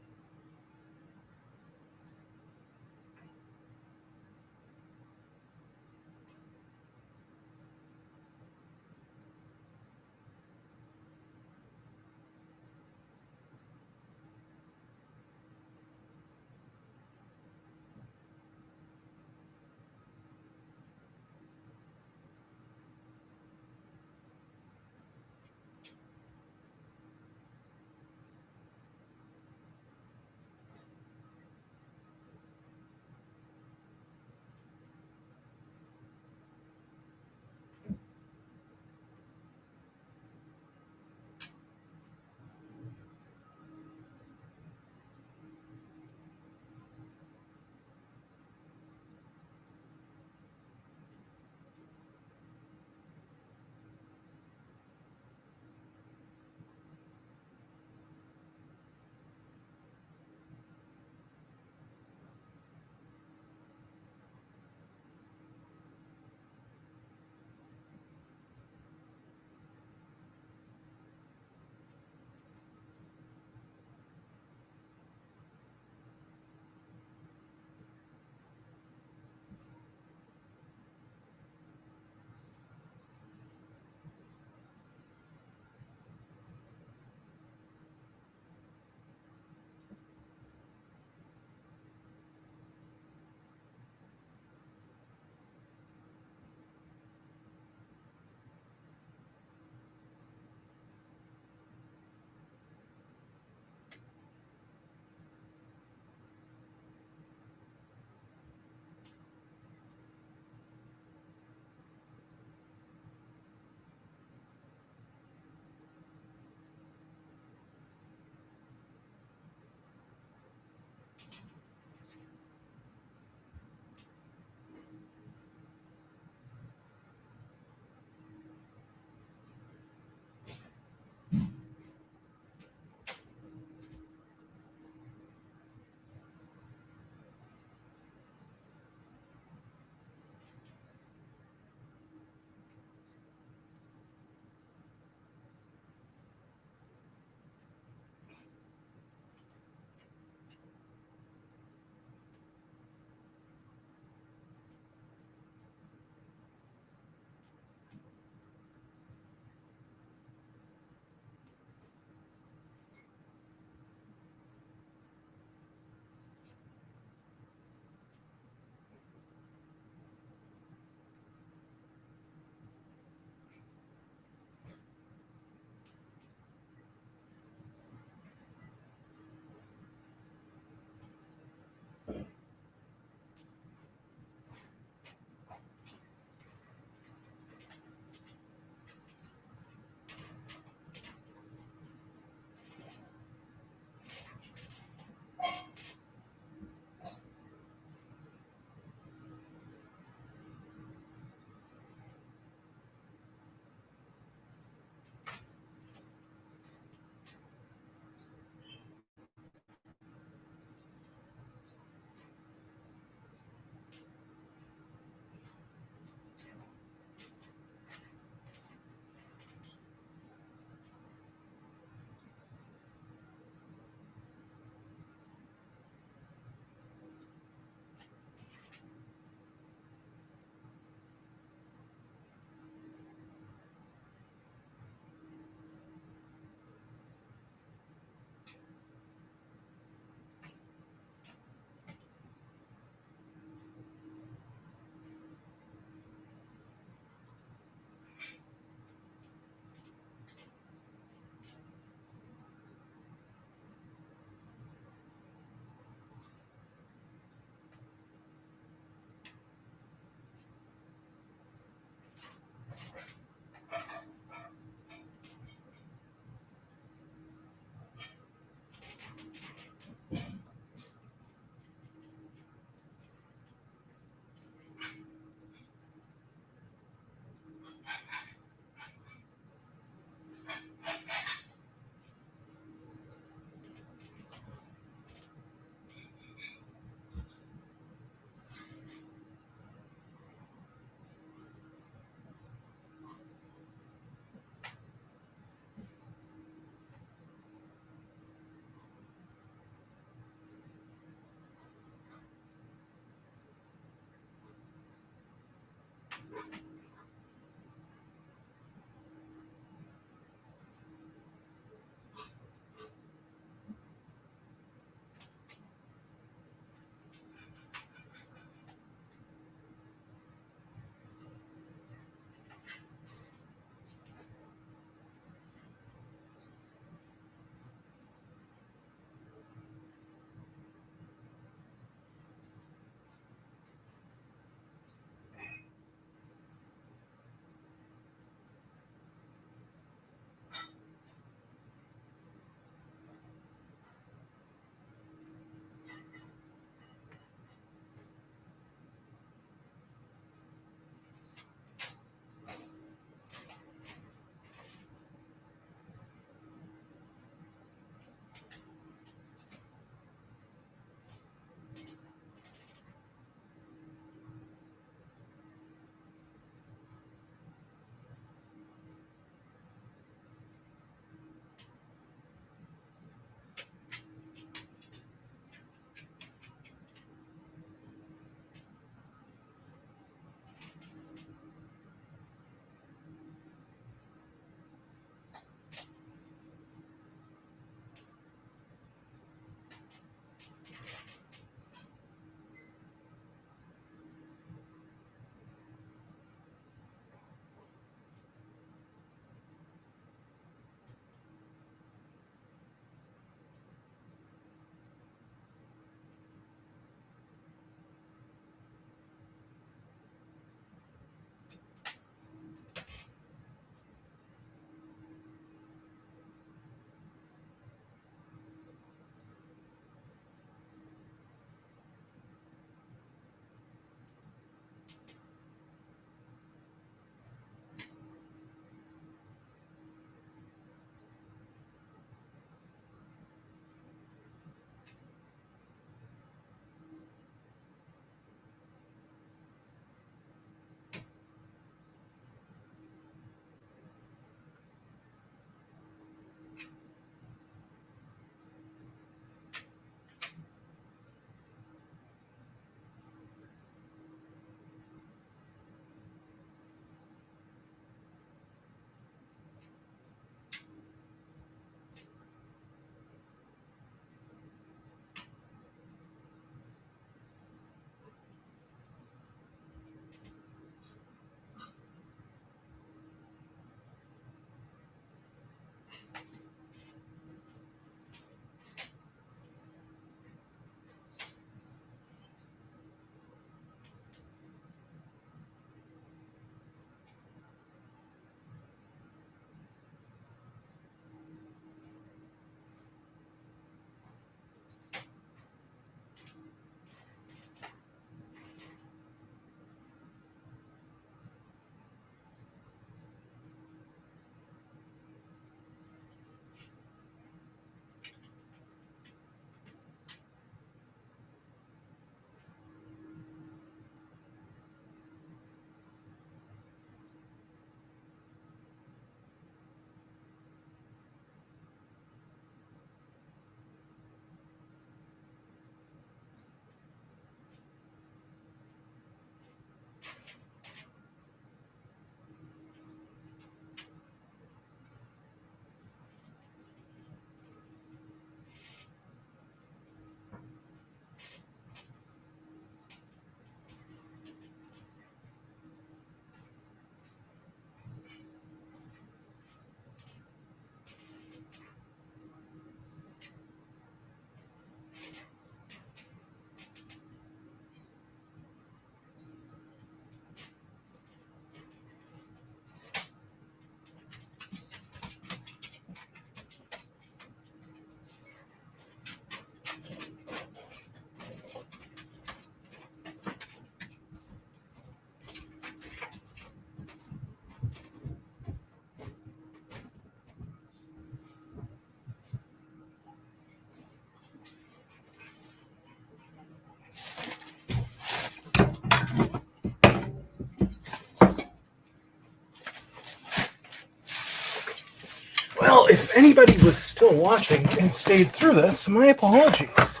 Well, if anybody was still watching and stayed through this, my apologies.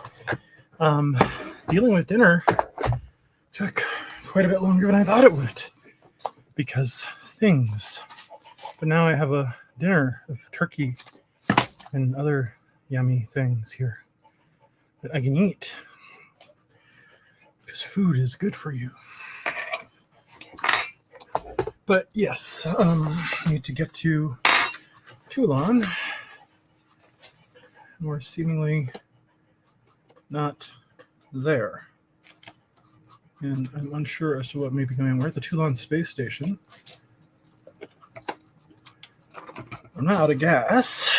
Dealing with dinner took quite a bit longer than I thought it would because things. But now I have a dinner of turkey and other yummy things here that I can eat because food is good for you. But yes, I need to get to Toulan. We're seemingly not there. And I'm unsure as to what may be going on. We're at the Toulan space station. I'm not out of gas.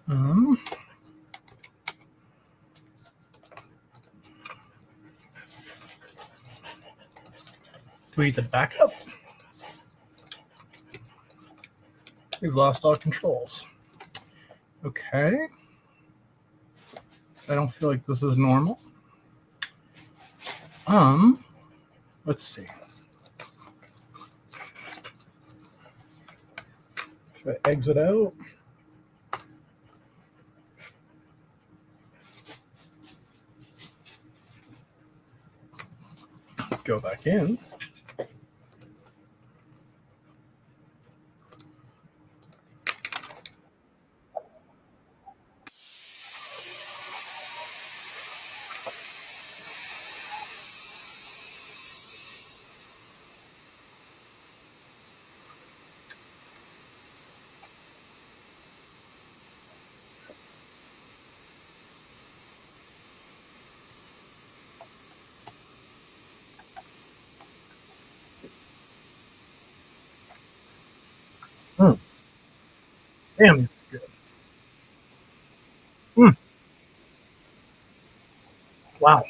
Do we need to back up? We've lost all controls. Okay. I don't feel like this is normal. Let's see. Should I exit out? Go back in. Damn, this is good. Wow.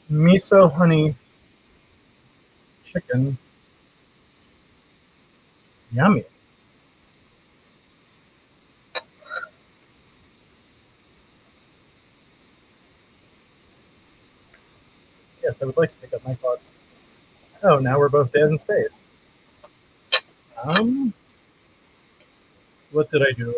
Miso honey chicken. Yummy. Yes, I would like to pick up my thoughts. Oh, now we're both dead in space. What did I do?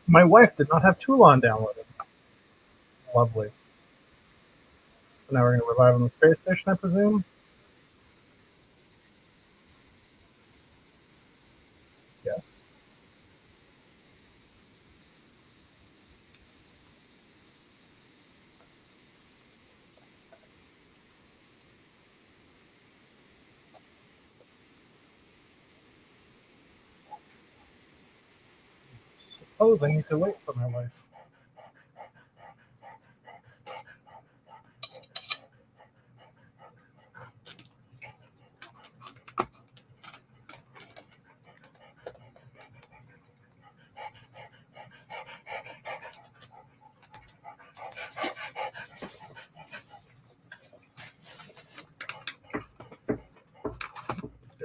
My wife did not have Toulan downloaded. Lovely. So now we're going to revive on the space station, I presume? Yes. Suppose I need to wait for my wife.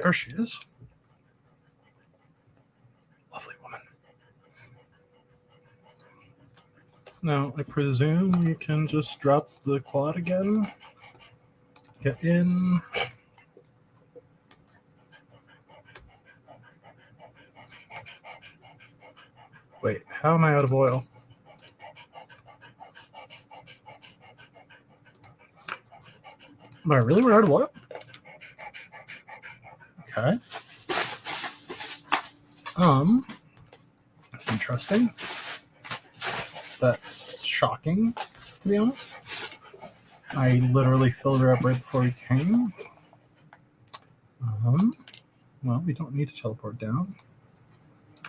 There she is. Lovely woman. Now, I presume you can just drop the quad again. Get in. Wait, how am I out of oil? Am I really out of oil? Okay. Interesting. That's shocking, to be honest. I literally filled her up right before we came. Well, we don't need to teleport down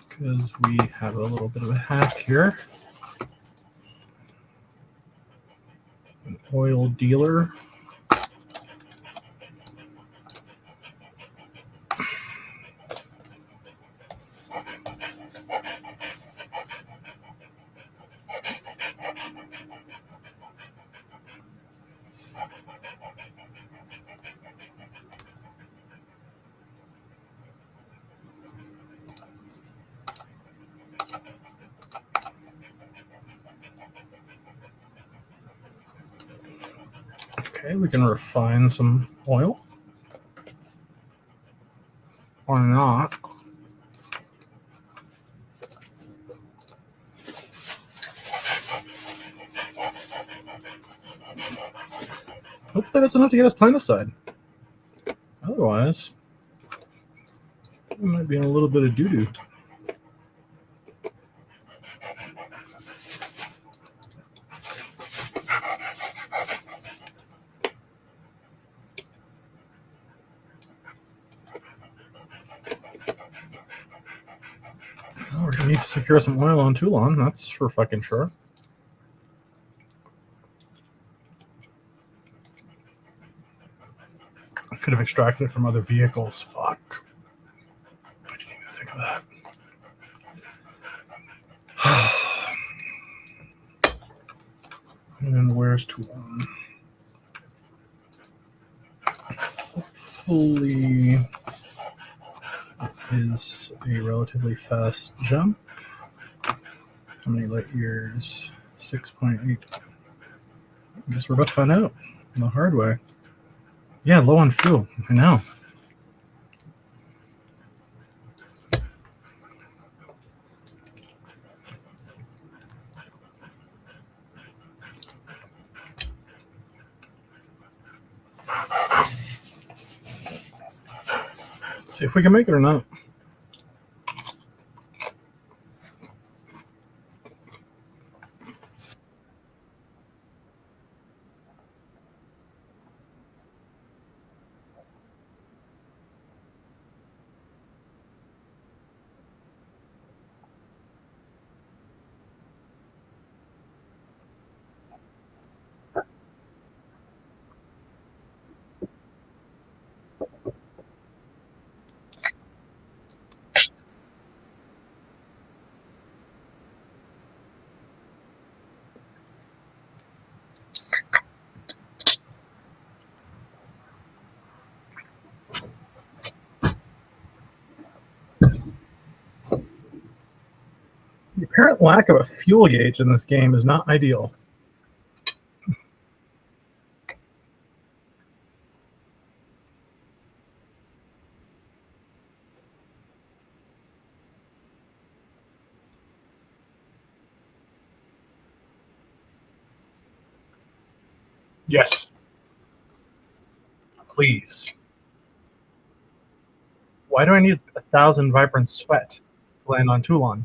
because we have a little bit of a hack here. An oil dealer. Okay, we can refine some oil. Or not. Hopefully that's enough to get us planetside. Otherwise, we might be in a little bit of doo-doo. Oh, we're going to need to secure some oil on Toulan, that's for fucking sure. I could have extracted it from other vehicles. Fuck. I didn't even think of that. And where's Toulan? Hopefully it is a relatively fast jump. How many light years? 6.8. I guess we're about to find out the hard way. Yeah, low on fuel. I know. Let's see if we can make it or not. The apparent lack of a fuel gauge in this game is not ideal. Yes. Please. Why do I need 1,000 vibrant sweat to land on Toulan?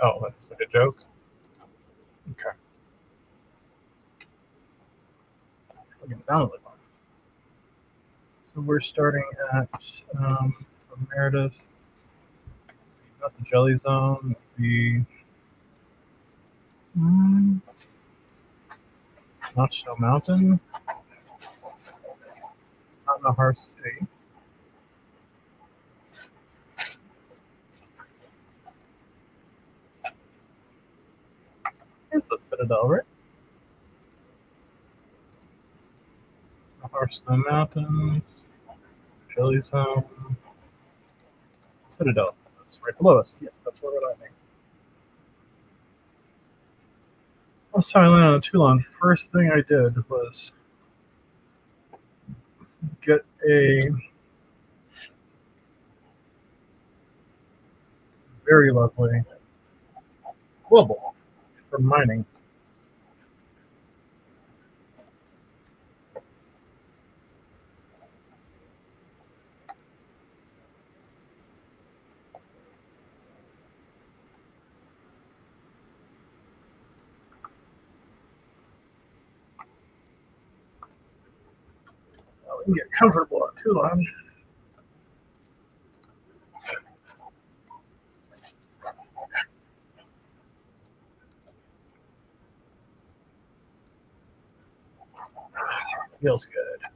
Oh, that's like a joke? Okay. Fucking sounded like one. So we're starting at Meredith. Not the Jelly Zone. The not Snow Mountain. Not Nahar City. It's the Citadel, right? Snow Mountains, Chili Zone, Citadel. That's right below us. Yes, that's where we're landing. Last time I landed on Toulan, first thing I did was get a very lovely global for mining. We can get comfortable on Toulan. Feels good.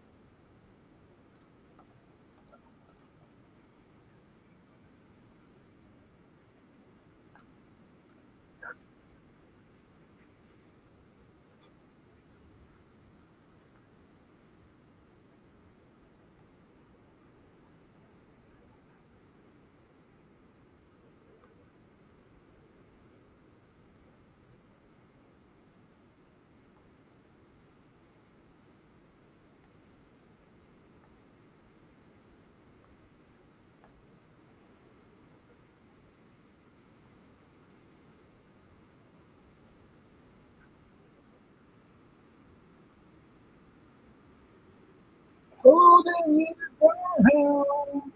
Holding you down.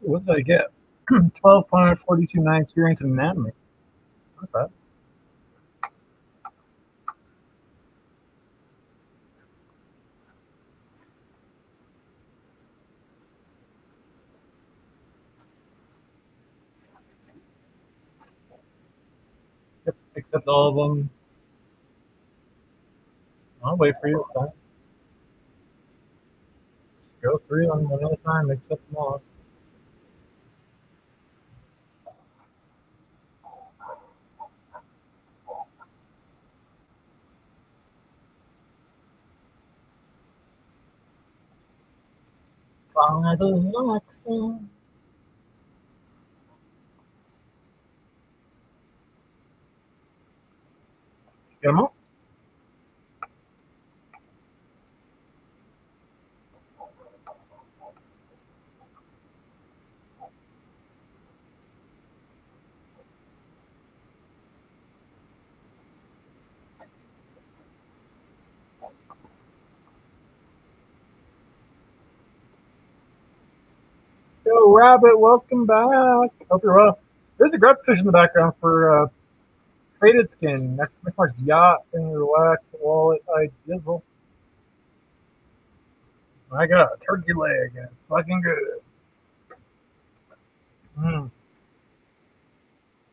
what did I get? 12.42.9 experience in anatomy. Not bad. Yep, except all of them. I'll wait for you. It's fine. Go through them one at a time, except them all. By the lights on. Get them all? Yo, Rabbit, welcome back. Hope you're well. There's a grubfish in the background for Faded Skin. Next to Mark's yacht and relax wallet. I dizzle. I got a turkey leg and it's fucking good. Mm.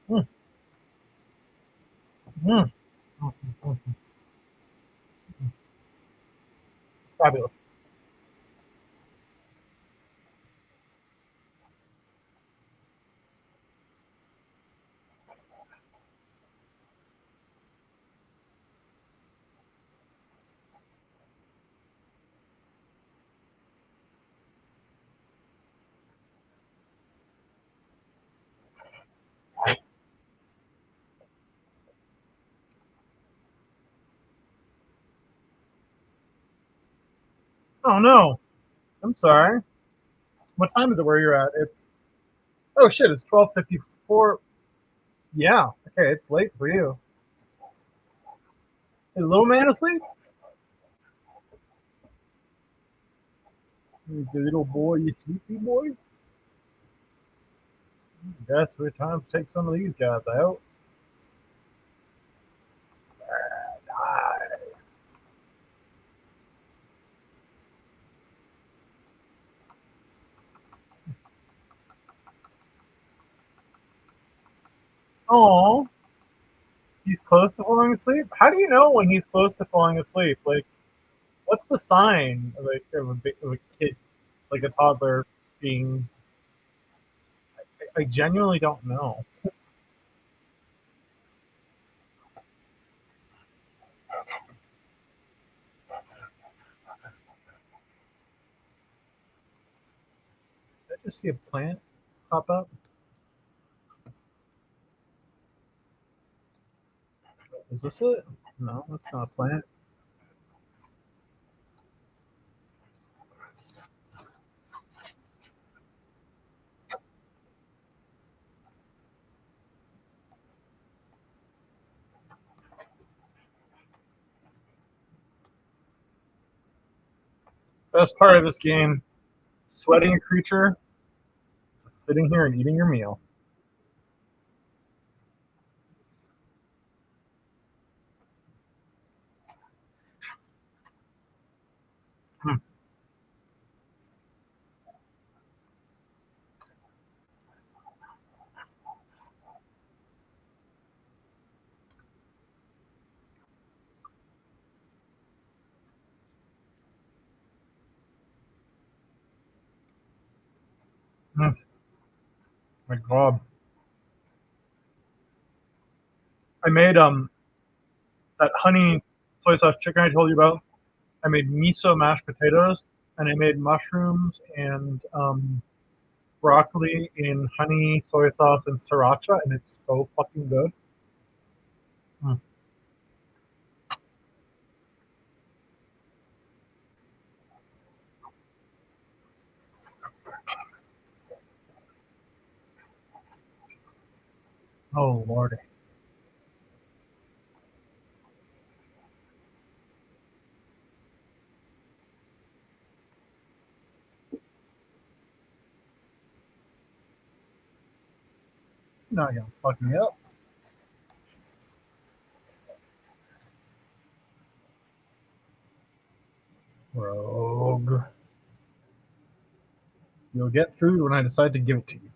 Mm. Mm. Mm. Mm. Fabulous. Oh no. I'm sorry. What time is it where you're at? It's oh shit, it's 12:54. Yeah. Okay, it's late for you. Is little man asleep? The little boy, you sleepy boy? Guess it's time to take some of these guys out. Oh, he's close to falling asleep. How do you know when he's close to falling asleep? Like, what's the sign of a kid, like a toddler, being? I genuinely don't know. Did I just see a plant pop up? Is this it? No, that's not a plant. Best part of this game: sweating a creature, sitting here and eating your meal. Hmm. Hmm. My God. I made that honey soy sauce chicken I told you about. I made miso mashed potatoes, and I made mushrooms and broccoli in honey, soy sauce, and sriracha, and it's so fucking good. Mm. Oh lordy. not gonna fuck me up. Rogue. You'll get food when I decide to give it to you.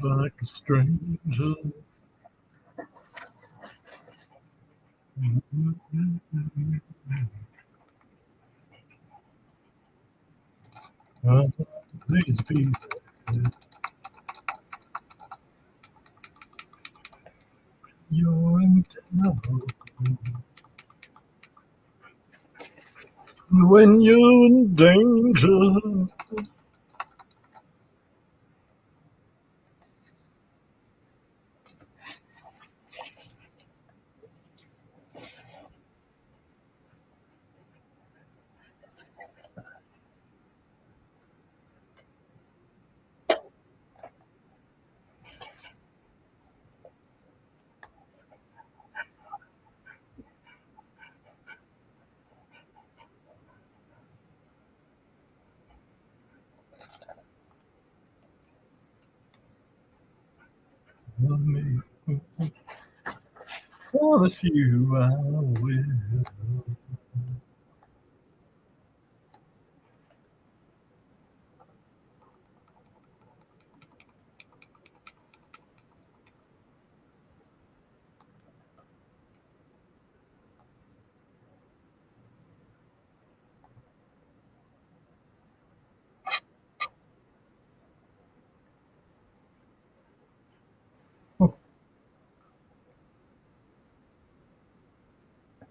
Like a stranger. Please be. You're in trouble. When you're in danger. Promise you I will.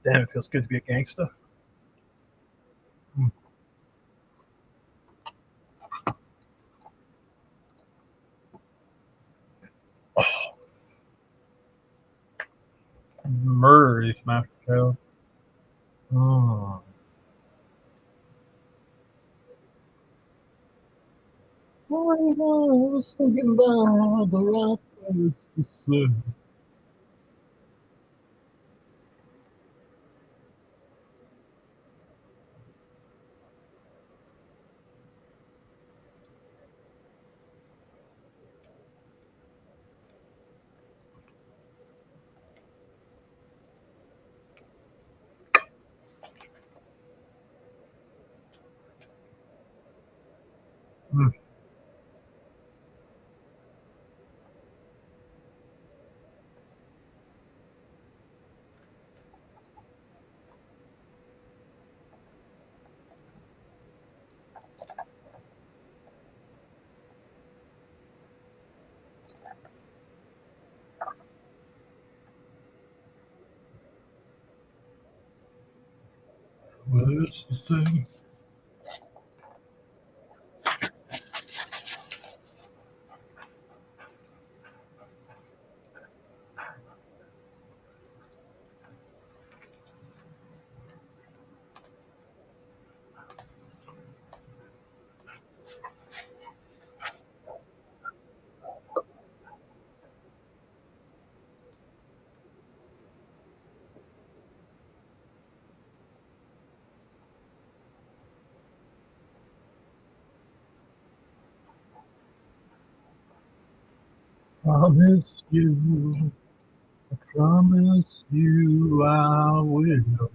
Damn, it feels good to be a gangster. Oh. Murder these smashed potatoes. Oh. I was thinking about the right things to say. Well, it's the same. Promise you, I promise you I will.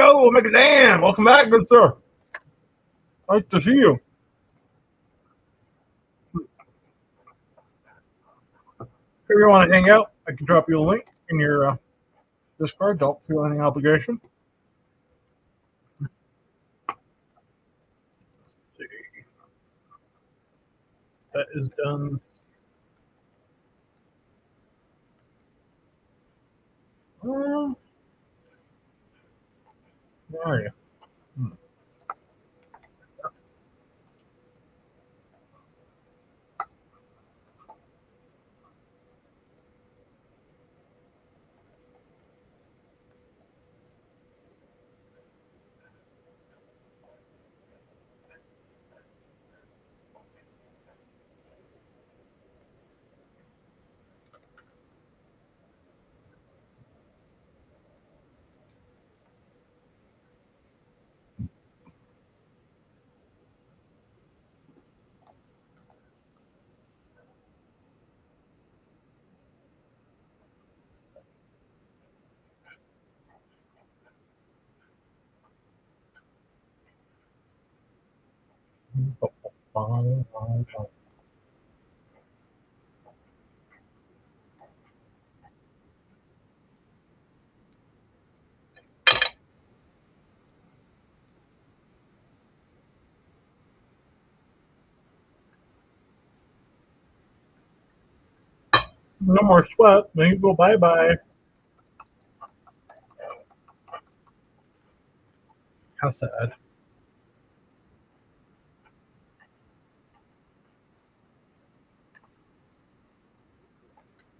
Yo, McDan, welcome back, good sir. Nice to see you. If you want to hang out, I can drop you a link in your Discord. Don't feel any obligation. Let's see. That is done. Where are you? No more sweat. Then you go bye-bye. How sad.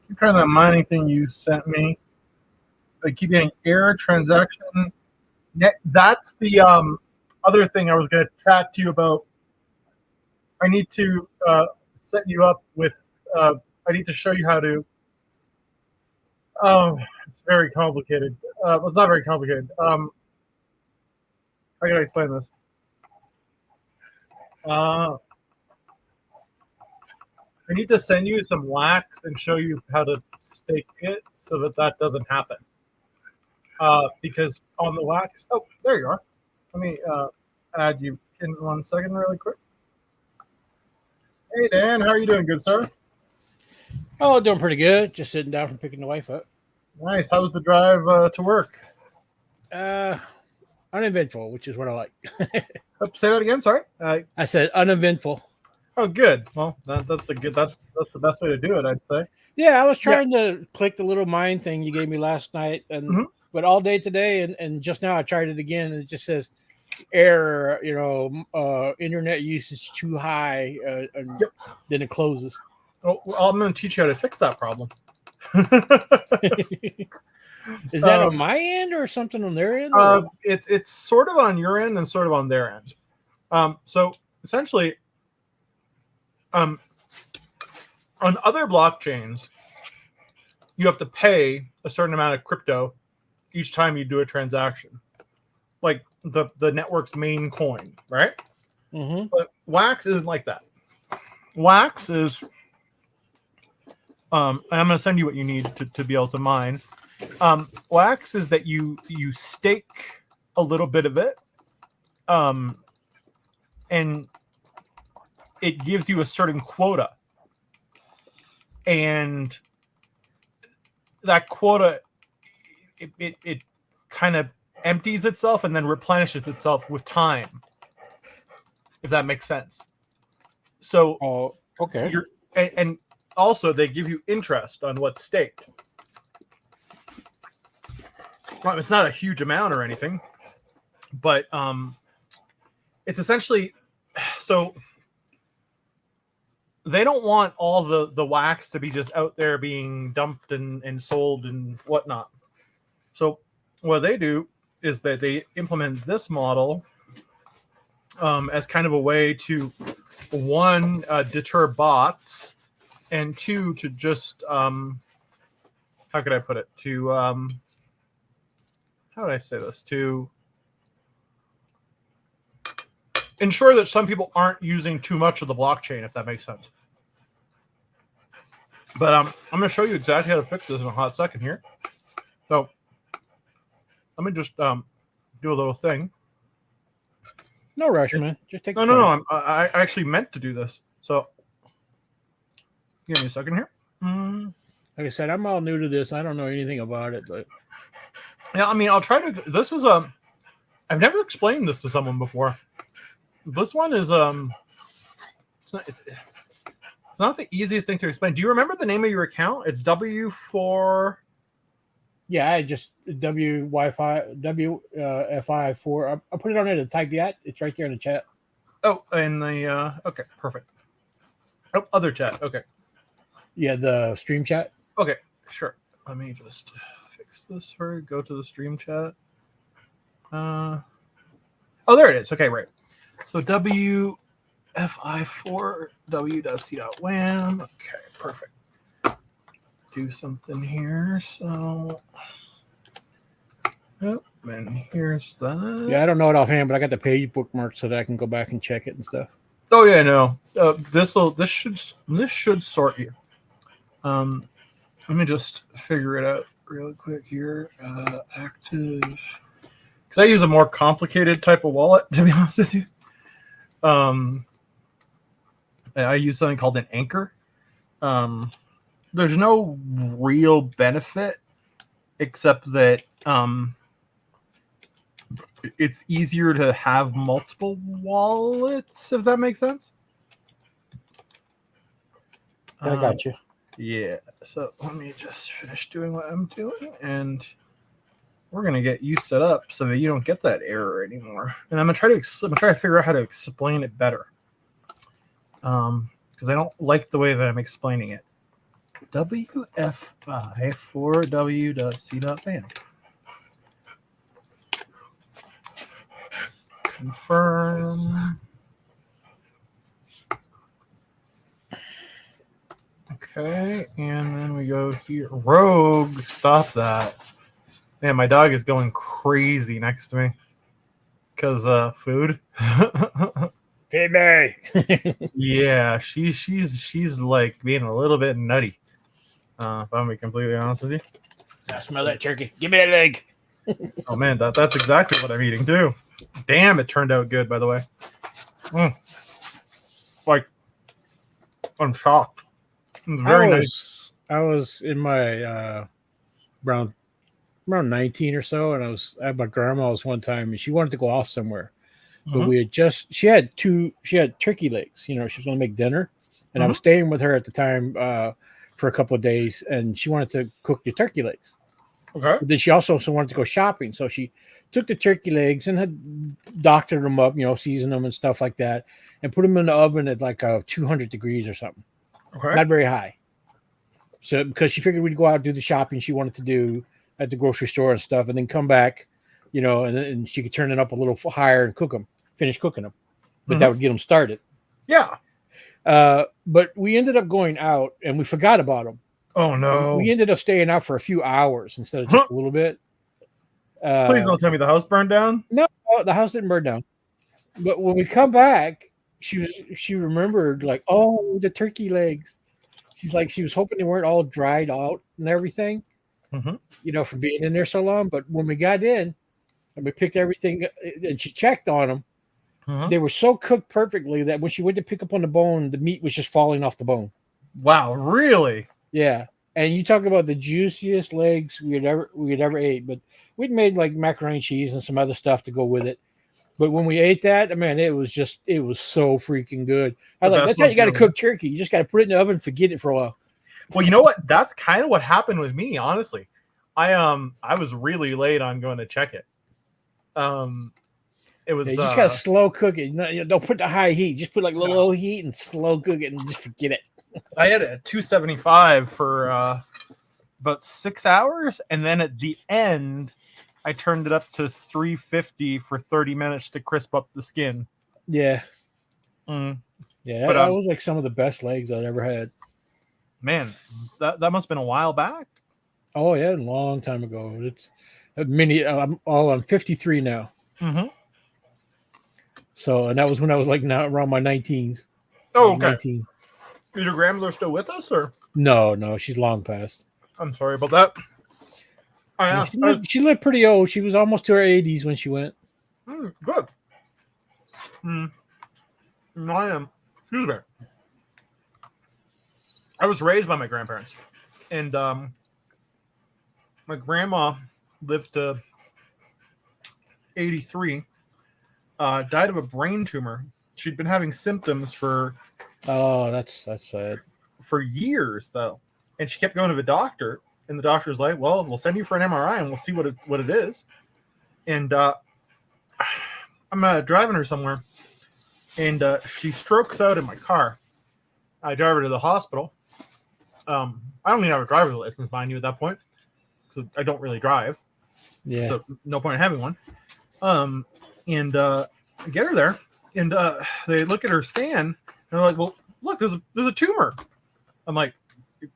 Keep trying that mining thing you sent me. I keep getting error transaction. That's the other thing I was going to chat to you about. I need to set you up with. I need to show you how to. Oh, it's very complicated. Well, it's not very complicated. How can I explain this? I need to send you some wax and show you how to stake it so that doesn't happen. Because on the wax, oh, there you are. Let me add you in 1 second, really quick. Hey Dan, how are you doing, good sir? Oh, doing pretty good. Just sitting down from picking the wife up. Nice. How was the drive to work? Uneventful, which is what I like. Say that again. Sorry. I said uneventful. Oh, good. Well, that's the best way to do it, I'd say. Yeah, I was trying to click the little mine thing you gave me last night, and but all day today, and just now I tried it again, and it just says error. Internet usage too high, and then it closes. Oh, well, I'm going to teach you how to fix that problem. Is that on my end or something on their end? It's sort of on your end and sort of on their end. So essentially, on other blockchains, you have to pay a certain amount of crypto each time you do a transaction, like the network's main coin, right? Mm-hmm. But Wax isn't like that. Wax is, and I'm going to send you what you need to be able to mine. Wax is that you stake a little bit of it, and it gives you a certain quota, and that quota it kind of empties itself and then replenishes itself with time, if that makes sense. So, okay. And also they give you interest on what's staked. Well, it's not a huge amount or anything, but it's essentially, so they don't want all the wax to be just out there being dumped and sold and whatnot. So what they do is that they implement this model as kind of a way to, one, deter bots, and two, to just, how could I put it? To, how would I say this? To ensure that some people aren't using too much of the blockchain, if that makes sense. But I'm going to show you exactly how to fix this in a hot second here. So let me just do a little thing. No rush, man. Just take. No, no, no. I actually meant to do this. So, give me a second here. Like I said, I'm all new to this. I don't know anything about it. But Yeah, I mean, I'll try to. This is I've never explained this to someone before. This one is it's not the easiest thing to explain. Do you remember the name of your account? It's W4. yeah, I just WFI4. I put it on there to type that. It's right there in the chat. Oh, in the okay, perfect. Oh, other chat. Okay. Yeah, the stream chat. Okay, sure. Let me just fix this for go to the stream chat. Oh, there it is. Okay, right. So WFI4W.C.WAM. Okay, perfect. Do something here. So, oh, and here's that. Yeah, I don't know it offhand, but I got the page bookmarked so that I can go back and check it and stuff. Oh yeah, no. This should sort you. Let me just figure it out real quick here. Active, because I use a more complicated type of wallet, to be honest with you. I use something called an anchor. There's no real benefit except that it's easier to have multiple wallets, if that makes sense. I got you. Yeah, so let me just finish doing what I'm doing, and we're gonna get you set up so that you don't get that error anymore. And I'm gonna try to figure out how to explain it better, because I don't like the way that I'm explaining it. WFI4W.C.BAM. Confirm. Okay, and then we go here. Rogue, stop that. Man, my dog is going crazy next to me. Because food. Feed me. Yeah, she's like being a little bit nutty. If I'm gonna be completely honest with you. I smell that turkey. Give me that leg. Oh man, that's exactly what I'm eating too. Damn, it turned out good, by the way. Like, I'm shocked. It's very nice. I was in my around 19 or so, and I was at my grandma's one time, and she wanted to go off somewhere. But we had she had turkey legs. You know, she was going to make dinner, and I was staying with her at the time for a couple of days, and she wanted to cook the turkey legs. Okay. But then she also wanted to go shopping, so she took the turkey legs and had doctored them up, you know, seasoned them and stuff like that, and put them in the oven at like 200 degrees or something. Okay. Not very high. So because she figured we'd go out and do the shopping she wanted to do at the grocery store and stuff, and then come back, you know, and she could turn it up a little higher and finish cooking them. But that would get them started. Yeah. But we ended up going out and we forgot about them. Oh no. We ended up staying out for a few hours instead of just a little bit. Please don't tell me the house burned down. No, the house didn't burn down. But when we come back, she remembered like, oh, the turkey legs. She's like, she was hoping they weren't all dried out and everything, you know, from being in there so long. But when we got in and we picked everything and she checked on them, they were so cooked perfectly that when she went to pick up on the bone, the meat was just falling off the bone. Wow, really? Yeah. And you talk about the juiciest legs we had ever ate, but we'd made like macaroni and cheese and some other stuff to go with it. But when we ate that, man, it was so freaking good. I was like, that's how you got to cook turkey. You just got to put it in the oven and forget it for a while. Well, you know what? That's kind of what happened with me, honestly. I was really late on going to check it. It was you just got to slow cook it. Don't put the high heat. Just put like low heat and slow cook it and just forget it. I had it at 275 for about 6 hours, and then at the end, I turned it up to 350 for 30 minutes to crisp up the skin. Yeah. Yeah, but that was like some of the best legs I'd ever had. Man, that must have been a while back. Oh yeah, a long time ago. It's I'm 53 now. So, and that was when I was like now around my 19s. Oh, okay. 19. Is your grandmother still with us, or? No, she's long passed. I'm sorry about that. I And asked. she lived pretty old. She was almost to her 80s when she went. Good. I am. Excuse me. I was raised by my grandparents, and my grandma lived to 83. Died of a brain tumor. She'd been having symptoms for that's sad. for years though, and she kept going to the doctor, and the doctor's like, "Well, we'll send you for an MRI and we'll see what it is." And I'm driving her somewhere, and she strokes out in my car. I drive her to the hospital. I don't even have a driver's license, mind you, at that point, because I don't really drive. Yeah. So no point in having one. And get her there, and they look at her scan, and they're like, "Well, look, there's a tumor." I'm like,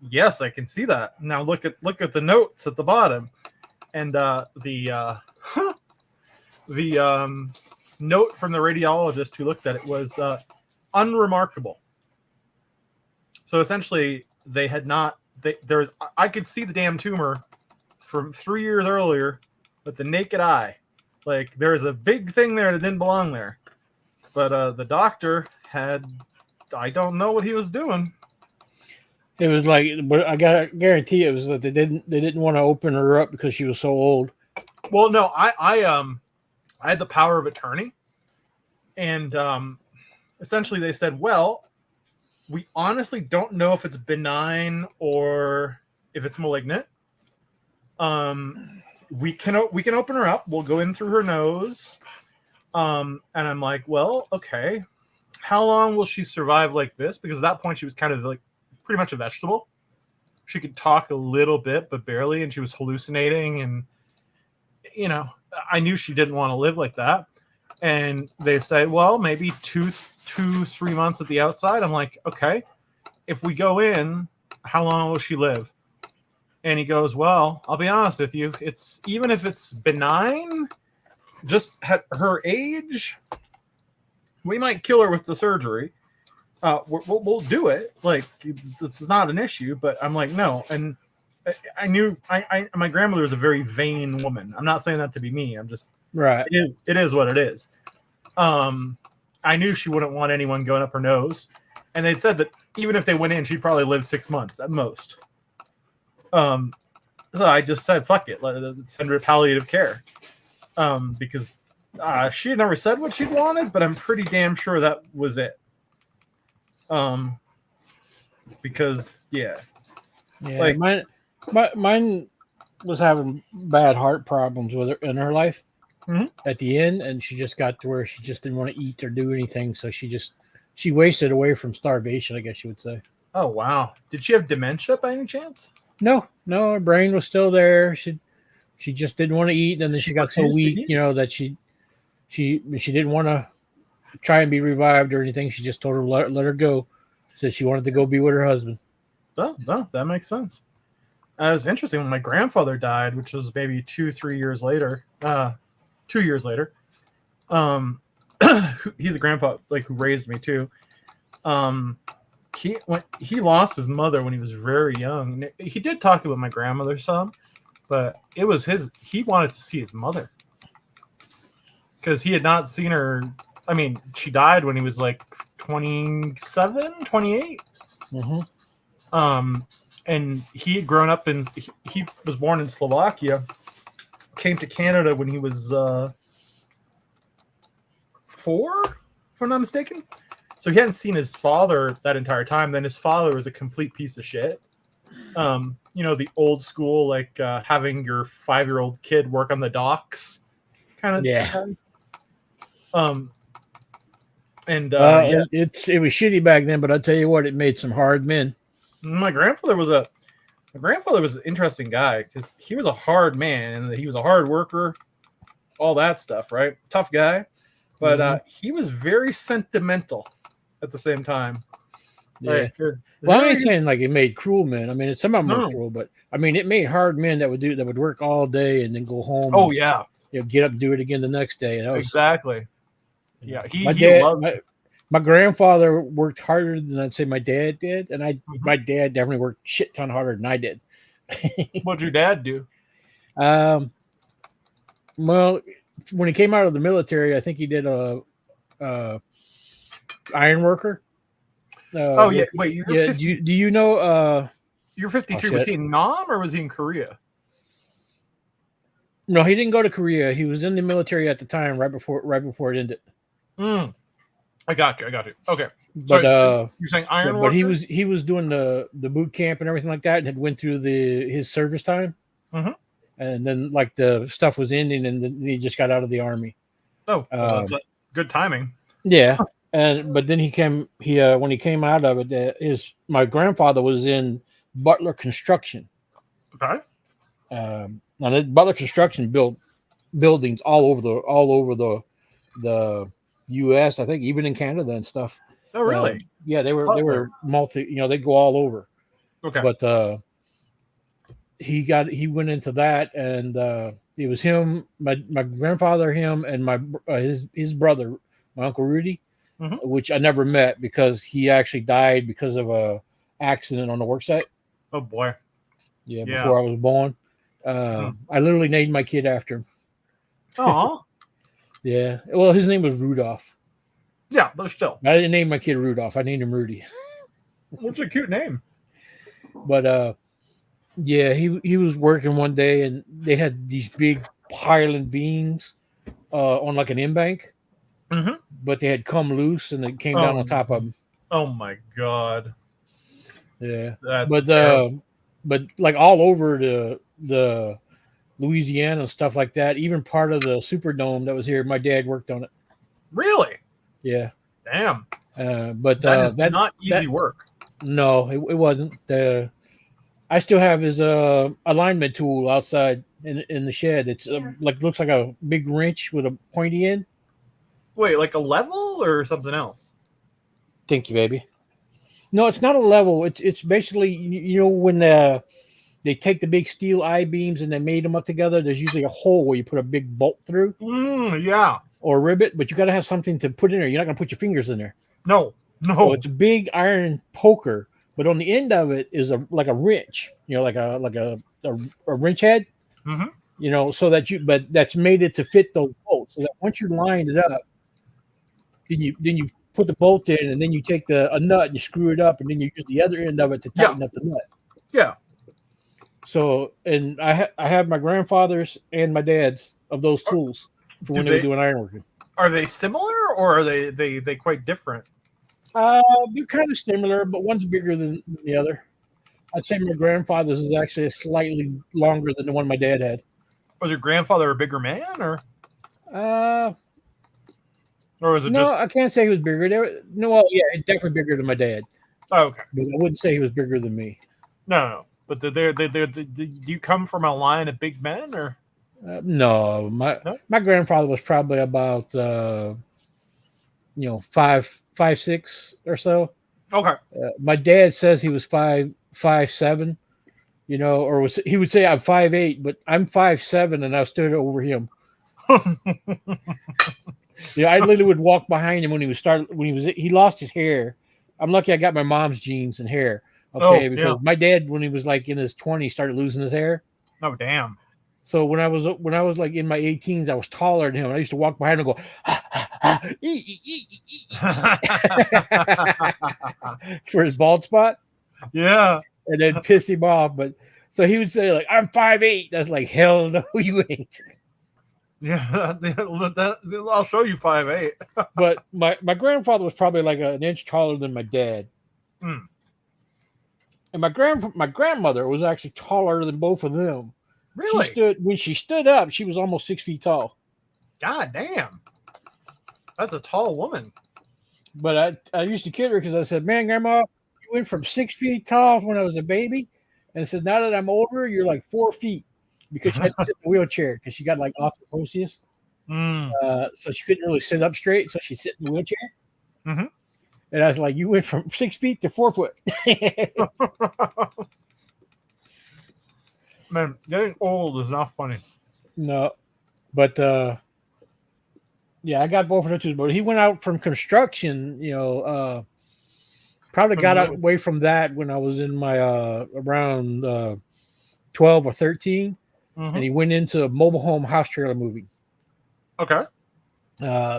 "Yes, I can see that." Now look at the notes at the bottom, and the note from the radiologist who looked at it was unremarkable. So essentially, they had not. I could see the damn tumor from 3 years earlier with the naked eye. Like, there's a big thing there that didn't belong there. But the doctor had, I don't know what he was doing. It was like, but I gotta guarantee it was that they didn't want to open her up because she was so old. Well, no, I had the power of attorney, and essentially they said, well, we honestly don't know if it's benign or if it's malignant. We can open her up. We'll go in through her nose. And I'm like, well, okay. How long will she survive like this? Because at that point she was kind of like pretty much a vegetable. She could talk a little bit, but barely, and she was hallucinating. And I knew she didn't want to live like that. And they say, well, maybe 2-3 months at the outside. I'm like, okay. If we go in, how long will she live? And he goes, well, I'll be honest with you. It's even if it's benign, just at her age, we might kill her with the surgery. We'll do it. Like, it's not an issue. But I'm like, no. And I knew my grandmother was a very vain woman. I'm not saying that to be me. I'm just Right. It is what it is. I knew she wouldn't want anyone going up her nose, and they'd said that even if they went in, she'd probably live 6 months at most. So I just said, fuck it, let's send her palliative care. Because she had never said what she'd wanted, but I'm pretty damn sure that was it. Because Yeah, like mine was having bad heart problems with her in her life at the end, and she just got to where she just didn't want to eat or do anything, so she wasted away from starvation, I guess you would say. oh wow, did she have dementia by any chance? No, her brain was still there. She just didn't want to eat, and then she got so refused to weak, eat? that she didn't want to try and be revived or anything. She just told her let her go. Said she wanted to go be with her husband. Oh, no, that makes sense. It was interesting when my grandfather died, which was maybe 2-3 years later. 2 years later. He's a grandpa, like, who raised me too. He lost his mother when he was very young. He did talk about my grandmother some, but it was he wanted to see his mother because he had not seen her. I mean, she died when he was like 27, 28. And he had grown up he was born in Slovakia, came to Canada when he was 4, if I'm not mistaken. So he hadn't seen his father that entire time. Then his father was a complete piece of shit. The old school, like having your 5-year-old kid work on the docks kind of. Yeah. Thing. It was shitty back then, but I'll tell you what, it made some hard men. My grandfather was an interesting guy because he was a hard man and he was a hard worker, all that stuff, right? Tough guy, but he was very sentimental at the same time. Yeah. Like, Well, I ain't saying like it made cruel men. I mean, some of them were No. cruel, but I mean, it made hard men that would work all day and then go home. Oh and, yeah, get up and do it again the next day. And that was, exactly. Yeah, my grandfather worked harder than I'd say my dad did, and my dad definitely worked shit ton harder than I did. What'd your dad do? Well, when he came out of the military, I think he did a iron worker. Oh yeah, wait, you're yeah. 50, Do you know? you're 53. Oh, Was shit. he in Nam or was he in Korea? No, he didn't go to Korea. He was in the military at the time, right before it ended. I got you. Okay. But So you're saying iron but worker? he was doing the boot camp and everything like that, and had went through his service time, and then like the stuff was ending, and then he just got out of the army. Oh, well, that's good timing. Yeah, but then when he came out of it, my grandfather was in Butler Construction. Okay. Now Butler Construction built buildings all over the U.S. I think even in Canada and stuff. Oh, really? Yeah, they were multi. They go all over. Okay. But he went into that, and it was him, my grandfather, him, and his brother, my uncle Rudy, which I never met because he actually died because of a accident on the work site. Oh boy. Yeah, before I was born. I literally named my kid after him. Oh. Yeah. Well, his name was Rudolph. Yeah, but still. I didn't name my kid Rudolph. I named him Rudy. What's a cute name? But yeah, he was working one day, and they had these big piling beams on like an end bank, but they had come loose and it came down on top of them. Oh my god! Yeah, That's but like all over the Louisiana and stuff like that, even part of the Superdome that was here, my dad worked on it. Really? Yeah. Damn. But that is not easy work. No, it wasn't. I still have his alignment tool outside in the shed. It's looks like a big wrench with a pointy end. Wait, like a level or something else? Thank you, baby. No, it's not a level. It's basically when they take the big steel I-beams and they made them up together. There's usually a hole where you put a big bolt through. Yeah. Or a rivet, but you got to have something to put in there. You're not gonna put your fingers in there. No. So it's a big iron poker, but on the end of it is like a wrench. Like a wrench head. So that that's made it to fit those bolts. So that once you line it up, then you put the bolt in, and then you take a nut and you screw it up, and then you use the other end of it to tighten up the nut. Yeah. So, and I have my grandfather's and my dad's of those tools for when they were doing ironworking. Are they similar, or are they quite different? They're kind of similar, but one's bigger than the other. I'd say my grandfather's is actually slightly longer than the one my dad had. Was your grandfather a bigger man, or was it no? just... I can't say he was bigger. Definitely bigger than my dad. Oh, okay. But I wouldn't say he was bigger than me. No. But do you come from a line of big men, or? No, my grandfather was probably about 5'6" or so. Okay. My dad says he was 5'7", or he would say I'm 5'8", but I'm 5'7", and I stood over him. I literally would walk behind him when he lost his hair. I'm lucky I got my mom's genes and hair. Okay, because my dad, when he was like in his 20s, started losing his hair. Oh, damn. So when I was like in my 18s, I was taller than him. I used to walk behind him and go for his bald spot. Yeah. And then piss him off. But so he would say, like, I'm 5'8". That's like, hell no, you ain't. Yeah, I'll show you 5'8". But my grandfather was probably like an inch taller than my dad. And my grandmother was actually taller than both of them. Really? When she stood up, she was almost 6 feet tall. God damn. That's a tall woman. But I used to kid her because I said, man, Grandma, you went from 6 feet tall when I was a baby. And I said, now that I'm older, you're like 4 feet. Because she had to sit in a wheelchair because she got like osteoporosis. So she couldn't really sit up straight. So she'd sit in the wheelchair. And I was like, you went from 6 feet to 4 foot. Man, getting old is not funny. No. But I got both of those. But he went out from construction, probably got away from that when I was in my around 12 or 13. Mhm. and he went into mobile home house trailer moving. Okay.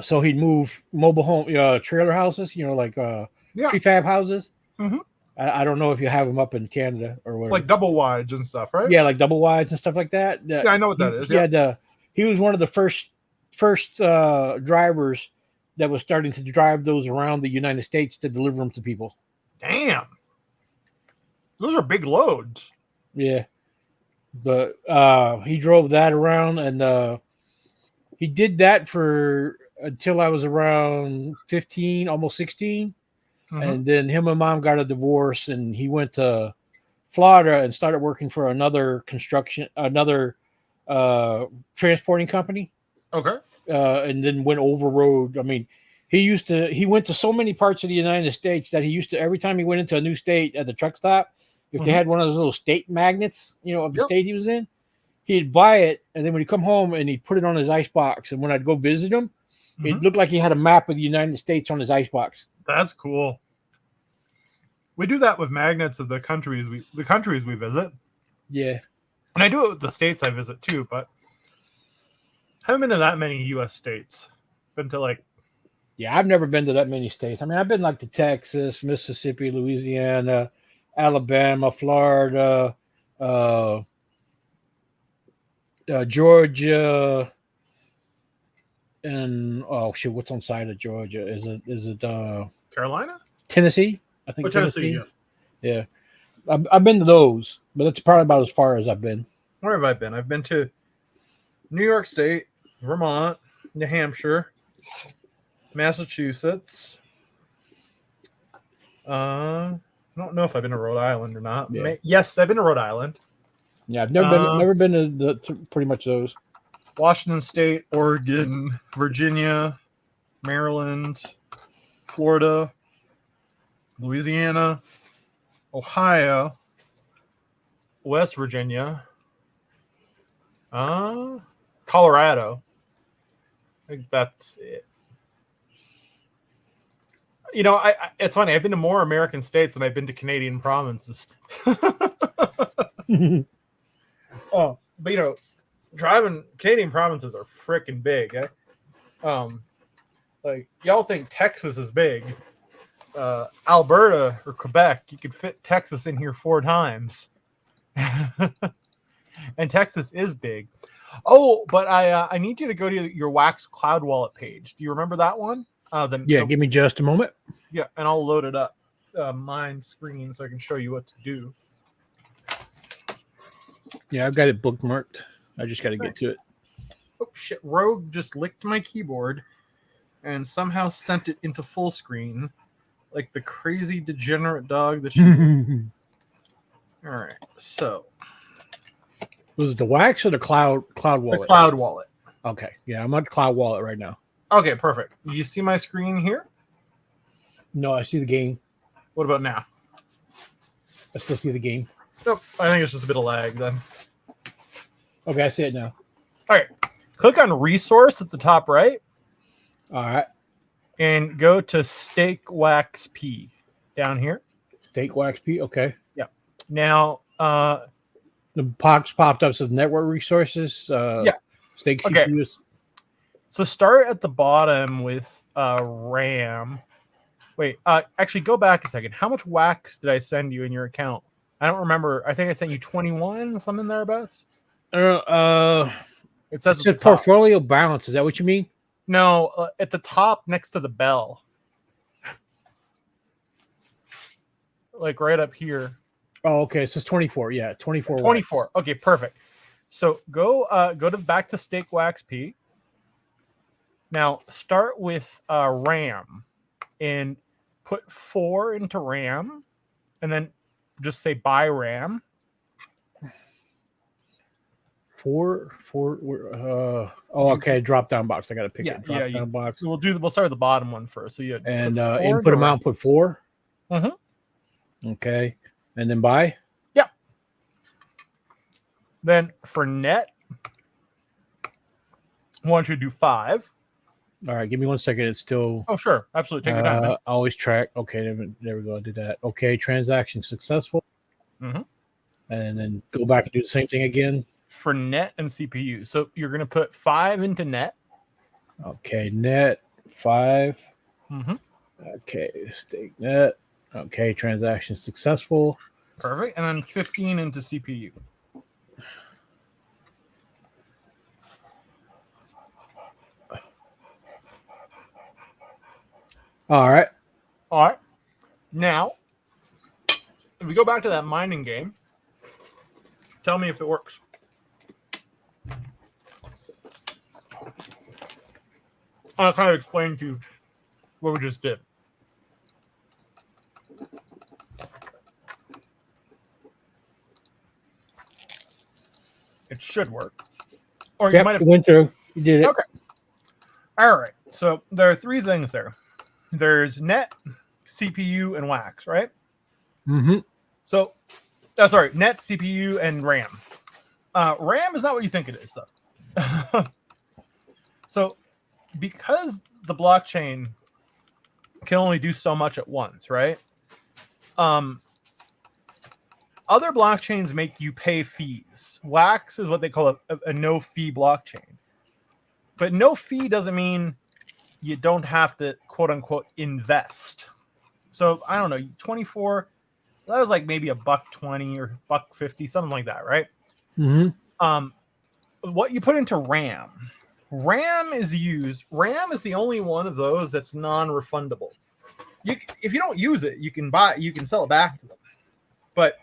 So he'd move mobile home trailer houses, like Yeah. prefab houses. Mhm. I don't know if you have them up in Canada or whatever. Like double wides and stuff, right? Yeah, like double wides and stuff like that. Yeah, I know what that is. He was one of the first drivers that was starting to drive those around the United States to deliver them to people. Damn. Those are big loads. Yeah, but he drove that around, and he did that for until I was around 15, almost 16. Mhm. And then him and mom got a divorce, and he went to Florida and started working for another transporting company. Okay. And then went over road. I mean, he went to so many parts of the United States that he used to, every time he went into a new state at the truck stop, if they Mhm. had one of those little state magnets, of the Yep. state he was in, he'd buy it, and then when he'd come home and he'd put it on his ice box, and when I'd go visit him, it Mhm. looked like he had a map of the United States on his ice box. That's cool. We do that with magnets of the countries we visit. Yeah. And I do it with the states I visit too, but I haven't been to that many US states. Been to Yeah, I've never been to that many states. I mean, I've been to Texas, Mississippi, Louisiana, Alabama, Florida, Georgia, and what's on side of Georgia? Is it Carolina? Tennessee? I think Tennessee, Yeah, I've been to those, but that's probably about as far as I've been. Where have I been? I've been to New York State, Vermont, New Hampshire, Massachusetts. I don't know if I've been to Rhode Island or not. Yeah. Yes, I've been to Rhode Island. Yeah, I've never been to pretty much those. Washington State, Oregon, Virginia, Maryland, Florida, Louisiana, Ohio, West Virginia, Colorado. I think that's it. It's funny. I've been to more American states than I've been to Canadian provinces. Oh, but driving Canadian provinces are freaking big. Eh? Y'all think Texas is big. Alberta or Quebec, you could fit Texas in here 4 times. And Texas is big. Oh, but I need you to go to your Wax Cloud Wallet page. Do you remember that one? Give me just a moment. Yeah, and I'll load it up mine screen so I can show you what to do. Yeah, I've got it bookmarked. I just got to get to it. Oh shit! Rogue just licked my keyboard and somehow sent it into full screen, like the crazy degenerate dog that she. All right, so was it the Wax or the Cloud Wallet? The Cloud Wallet. Okay, yeah, I'm on the Cloud Wallet right now. Okay, perfect. You see my screen here? No, I see the game. What about now? I still see the game. Nope. I think it's just a bit of lag then. Okay, I see it now. All right. Click on Resource at the top right. All right. And go to Stake Wax P down here. Stake Wax P. Okay. Yeah. Now, the box popped up, says Network Resources. Yeah. Stake Okay. CPUs. So start at the bottom with RAM. Wait, actually go back a second. How much wax did I send you in your account? I don't remember. I think I sent you 21, something thereabouts. It says portfolio balance. Is that what you mean? No, at the top next to the bell. Like right up here. Oh, okay. It says 24. Yeah, 24. 24. Wax. Okay, perfect. So go back to Stake Wax P. Now start with RAM and put 4 into RAM, and then just say buy RAM. 4. Okay. Drop down box. I got to pick it. Drop down box. We'll start at the bottom one first. So you and input amount. Put 4. Okay, and then buy. Yeah. Then for net, I want you to do 5. All right, give me 1 second. It's still. Oh, sure. Absolutely. Take your time. Man. Always track. Okay, there we go. I did that. Okay, transaction successful. Mm-hmm. And then go back and do the same thing again. for net and CPU. So you're going to put 5 into net. Okay, net 5. Mm-hmm. Okay, stake net. Okay, transaction successful. Perfect. And then 15 into CPU. All right. All right. Now, if we go back to that mining game, tell me if it works. I'll kind of explain to you what we just did. It should work. Or you Yep, might have went through. You did it. Okay. All right. So there are 3 things there. There's net, CPU, and wax, right? Mm-hmm. So, sorry, net, CPU, and RAM. RAM is not what you think it is, though. So, because the blockchain can only do so much at once, right? Other blockchains make you pay fees. Wax is what they call a no-fee blockchain. But no fee doesn't mean you don't have to, quote-unquote, invest. So, I don't know, 24... That was like maybe $1.20 or $1.50, something like that, right? Mm-hmm. What you put into RAM. RAM is the only one of those that's non-refundable. If you don't use it, you can sell it back to them. But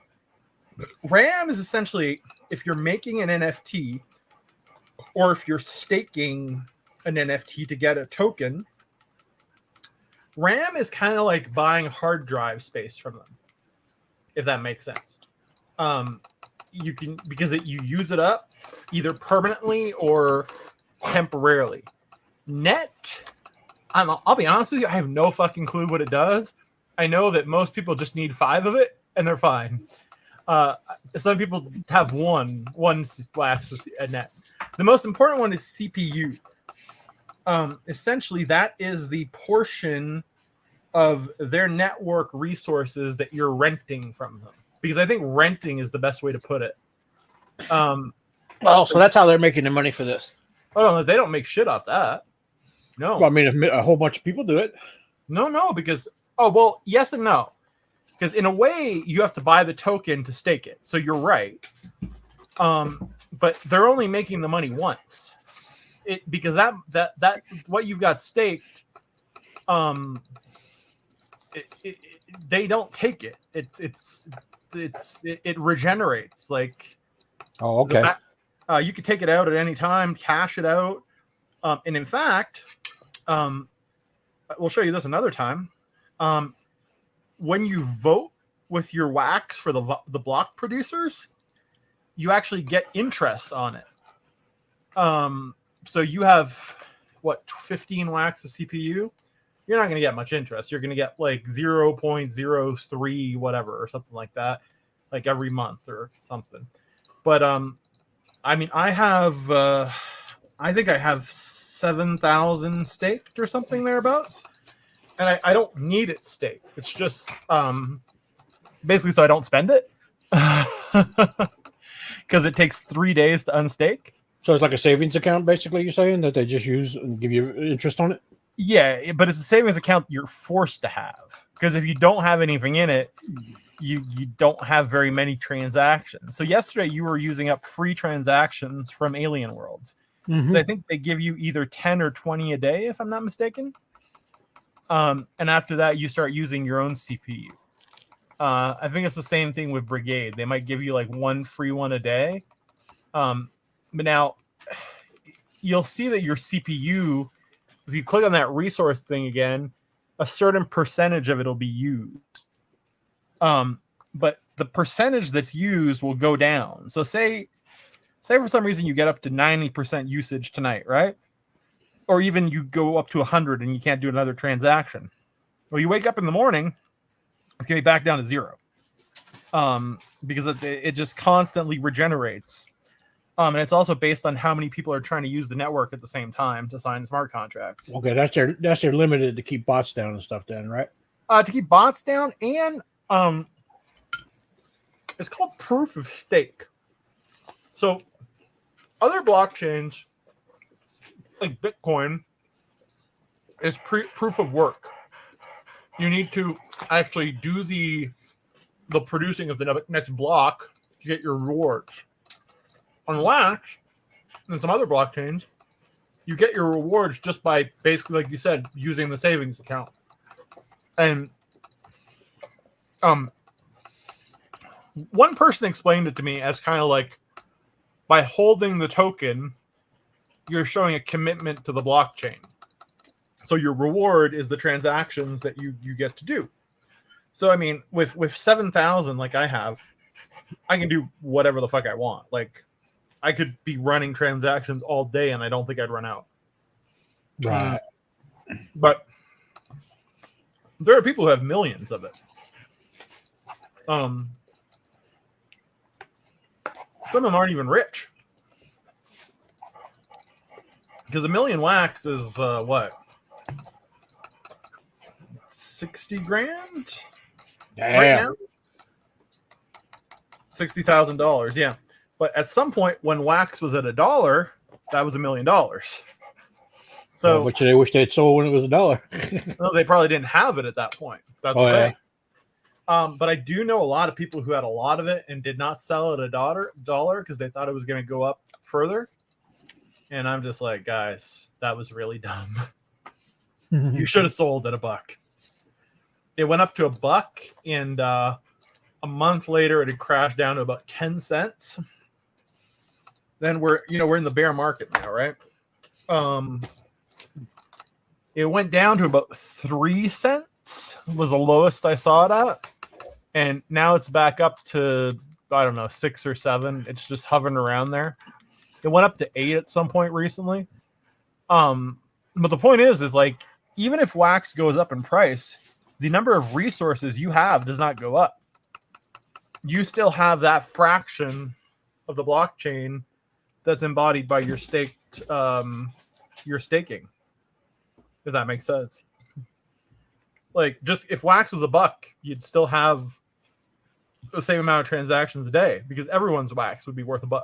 RAM is essentially, if you're making an NFT or if you're staking an NFT to get a token, RAM is kind of like buying hard drive space from them, if that makes sense. You can, because you use it up either permanently or temporarily. Net, I'll be honest with you, I have no fucking clue what it does. I know that most people just need 5 of it and they're fine. Some people have one wax a net. The most important one is CPU. Essentially, that is the portion of their network resources that you're renting from them. Because I think renting is the best way to put it. Well, so that's how they're making the money for this. Oh, no, they don't make shit off that. No. Well, I mean, a whole bunch of people do it. No, because... Oh, well, yes and no. Because in a way, you have to buy the token to stake it. So you're right. But they're only making the money once. Because that what you've got staked, they don't take it. It regenerates. Like, oh, okay. You could take it out at any time, cash it out, and in fact, we'll show you this another time. When you vote with your wax for the block producers, you actually get interest on it. So you have 15 wax of CPU. You're not going to get much interest. You're going to get like 0.03 whatever or something like that, like every month or something. But I mean, I think I have 7,000 staked or something thereabouts, and I don't need it staked. It's just basically so I don't spend it, because it takes 3 days to unstake. So it's like a savings account, basically. You're saying that they just use and give you interest on it. Yeah, but it's a savings account you're forced to have, because if you don't have anything in it, you don't have very many transactions. So yesterday you were using up free transactions from Alien Worlds. Mm-hmm. So I think they give you either 10 or 20 a day, if I'm not mistaken. And after that, you start using your own CPU. I think it's the same thing with Brigade. They might give you like 1 free one a day. But now you'll see that your CPU, if you click on that resource thing again, a certain percentage of it will be used. But the percentage that's used will go down. So say for some reason you get up to 90% usage tonight, right? Or even you go up to 100 and you can't do another transaction. Well, you wake up in the morning, it's going to be back down to 0. Because it just constantly regenerates. And it's also based on how many people are trying to use the network at the same time to sign smart contracts. Okay, that's their limited to keep bots down and stuff then, right? To keep bots down, and it's called proof of stake. So other blockchains, like Bitcoin, is proof of work. You need to actually do the producing of the next block to get your rewards. On Wax and some other blockchains, you get your rewards just by basically, like you said, using the savings account. And one person explained it to me as kind of like, by holding the token, you're showing a commitment to the blockchain. So your reward is the transactions that you get to do. So I mean, with 7,000 like I have, I can do whatever the fuck I want. Like, I could be running transactions all day, and I don't think I'd run out. Right. But there are people who have millions of it. Some of them aren't even rich, because a million wax is what, 60 grand right now? $60,000, yeah. But at some point when wax was at $1, that was $1 million. So which they wish they'd sold when it was $1. well, they probably didn't have it at that point. That's the thing. But I do know a lot of people who had a lot of it and did not sell it at $1 because they thought it was going to go up further. And I'm just like, guys, that was really dumb. You should have sold at $1. It went up to $1, and a month later it had crashed down to about 10 cents. Then we're in the bear market now, right? It went down to about 3 cents was the lowest I saw it at. And now it's back up to, I don't know, 6 or 7. It's just hovering around there. It went up to 8 at some point recently. But the point is like, even if wax goes up in price, the number of resources you have does not go up. You still have that fraction of the blockchain that's embodied by your staking. If that makes sense. Like, just if wax was $1, you'd still have the same amount of transactions a day, because everyone's wax would be worth $1.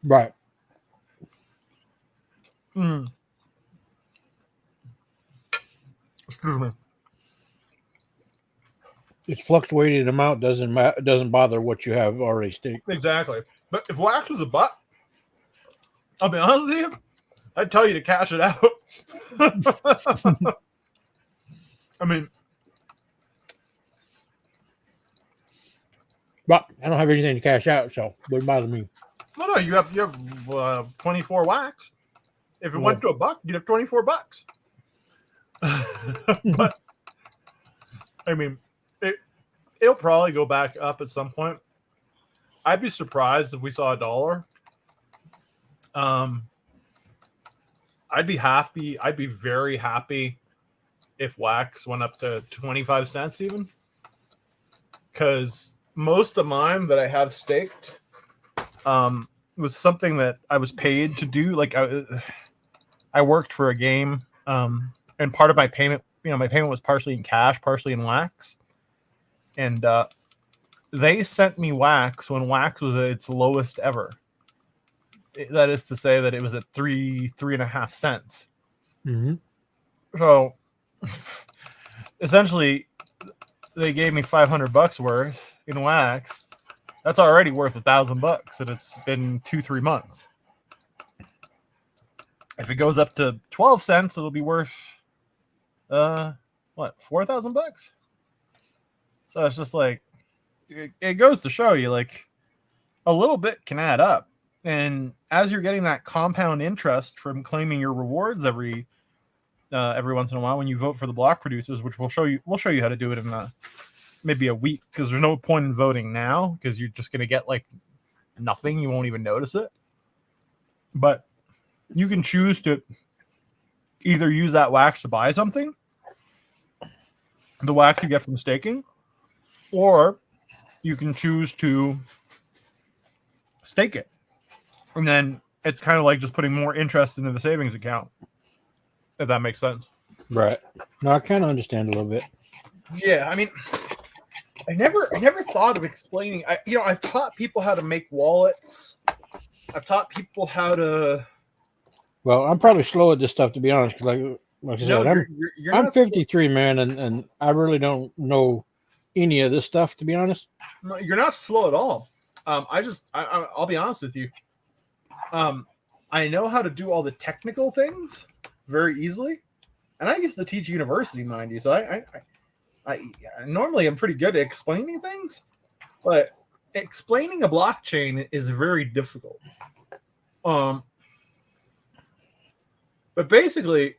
Right. Excuse me. Its fluctuating amount doesn't bother what you have already staked. Exactly. But if wax was $1, I'll be honest with you, I'd tell you to cash it out. I mean, but I don't have anything to cash out, so it wouldn't bother me. no, you have 24 wax. If it went to $1, you'd have $24. But I mean, it'll probably go back up at some point. I'd be surprised if we saw $1. I'd be happy. I'd be very happy if wax went up to 25 cents even, because most of mine that I have staked was something that I was paid to do. Like, I worked for a game, and part of my payment, my payment was partially in cash, partially in wax. And they sent me wax when wax was at its lowest ever. That is to say that it was at 3.5 cents. Mm-hmm. So essentially, they gave me $500 worth in wax. That's already worth $1,000, and it's been 2-3 months. If it goes up to 12 cents, it'll be worth $4,000. So it's just like, it goes to show you, like, a little bit can add up. And as you're getting that compound interest from claiming your rewards every once in a while, when you vote for the block producers, which we'll show you how to do it in maybe a week, because there's no point in voting now, because you're just going to get like nothing. You won't even notice it. But you can choose to either use that wax to buy something, the wax you get from staking, or you can choose to stake it. And then it's kind of like just putting more interest into the savings account, if that makes sense. Right. No, I kind of understand a little bit. Yeah, I mean, I never thought of explaining. I've taught people how to make wallets I've taught people how to. Well, I'm probably slow at this stuff, to be honest. 'Cause like I said, I'm not 53, man, and I really don't know any of this stuff, to be honest. No, you're not slow at all. I'll be honest with you. I know how to do all the technical things very easily, and I used to teach university, mind you. So I normally am pretty good at explaining things, but explaining a blockchain is very difficult. But basically,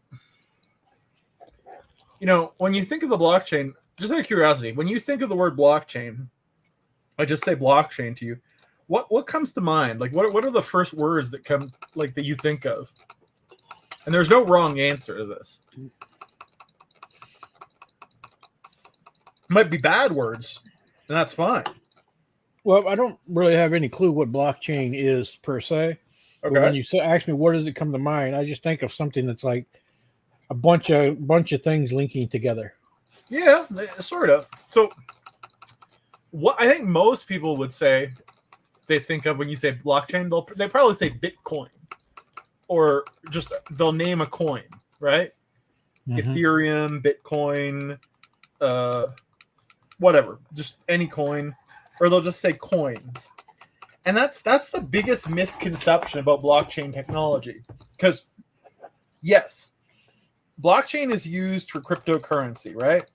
when you think of the blockchain, just out of curiosity, when you think of the word blockchain, I just say blockchain to you. What comes to mind? Like, what are the first words that come, like, that you think of? And there's no wrong answer to this. Might be bad words, and that's fine. Well, I don't really have any clue what blockchain is per se. Okay. But when you ask me what does it come to mind, I just think of something that's like a bunch of things linking together. Yeah, sort of. So, what I think most people would say they think of when you say blockchain, they probably say Bitcoin, or just they'll name a coin, right? Mm-hmm. Ethereum, Bitcoin, whatever, just any coin, or they'll just say coins. And that's the biggest misconception about blockchain technology, because yes, blockchain is used for cryptocurrency, right?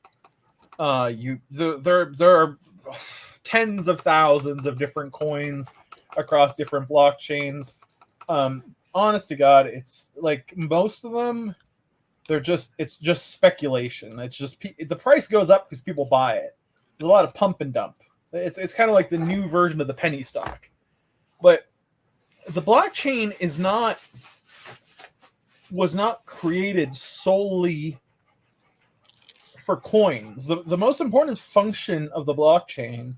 There are tens of thousands of different coins across different blockchains. Honest to God, it's like most of them, it's just speculation. It's just the price goes up because people buy it. There's a lot of pump and dump. It's kind of like the new version of the penny stock. But the blockchain was not created solely for coins. The most important function of the blockchain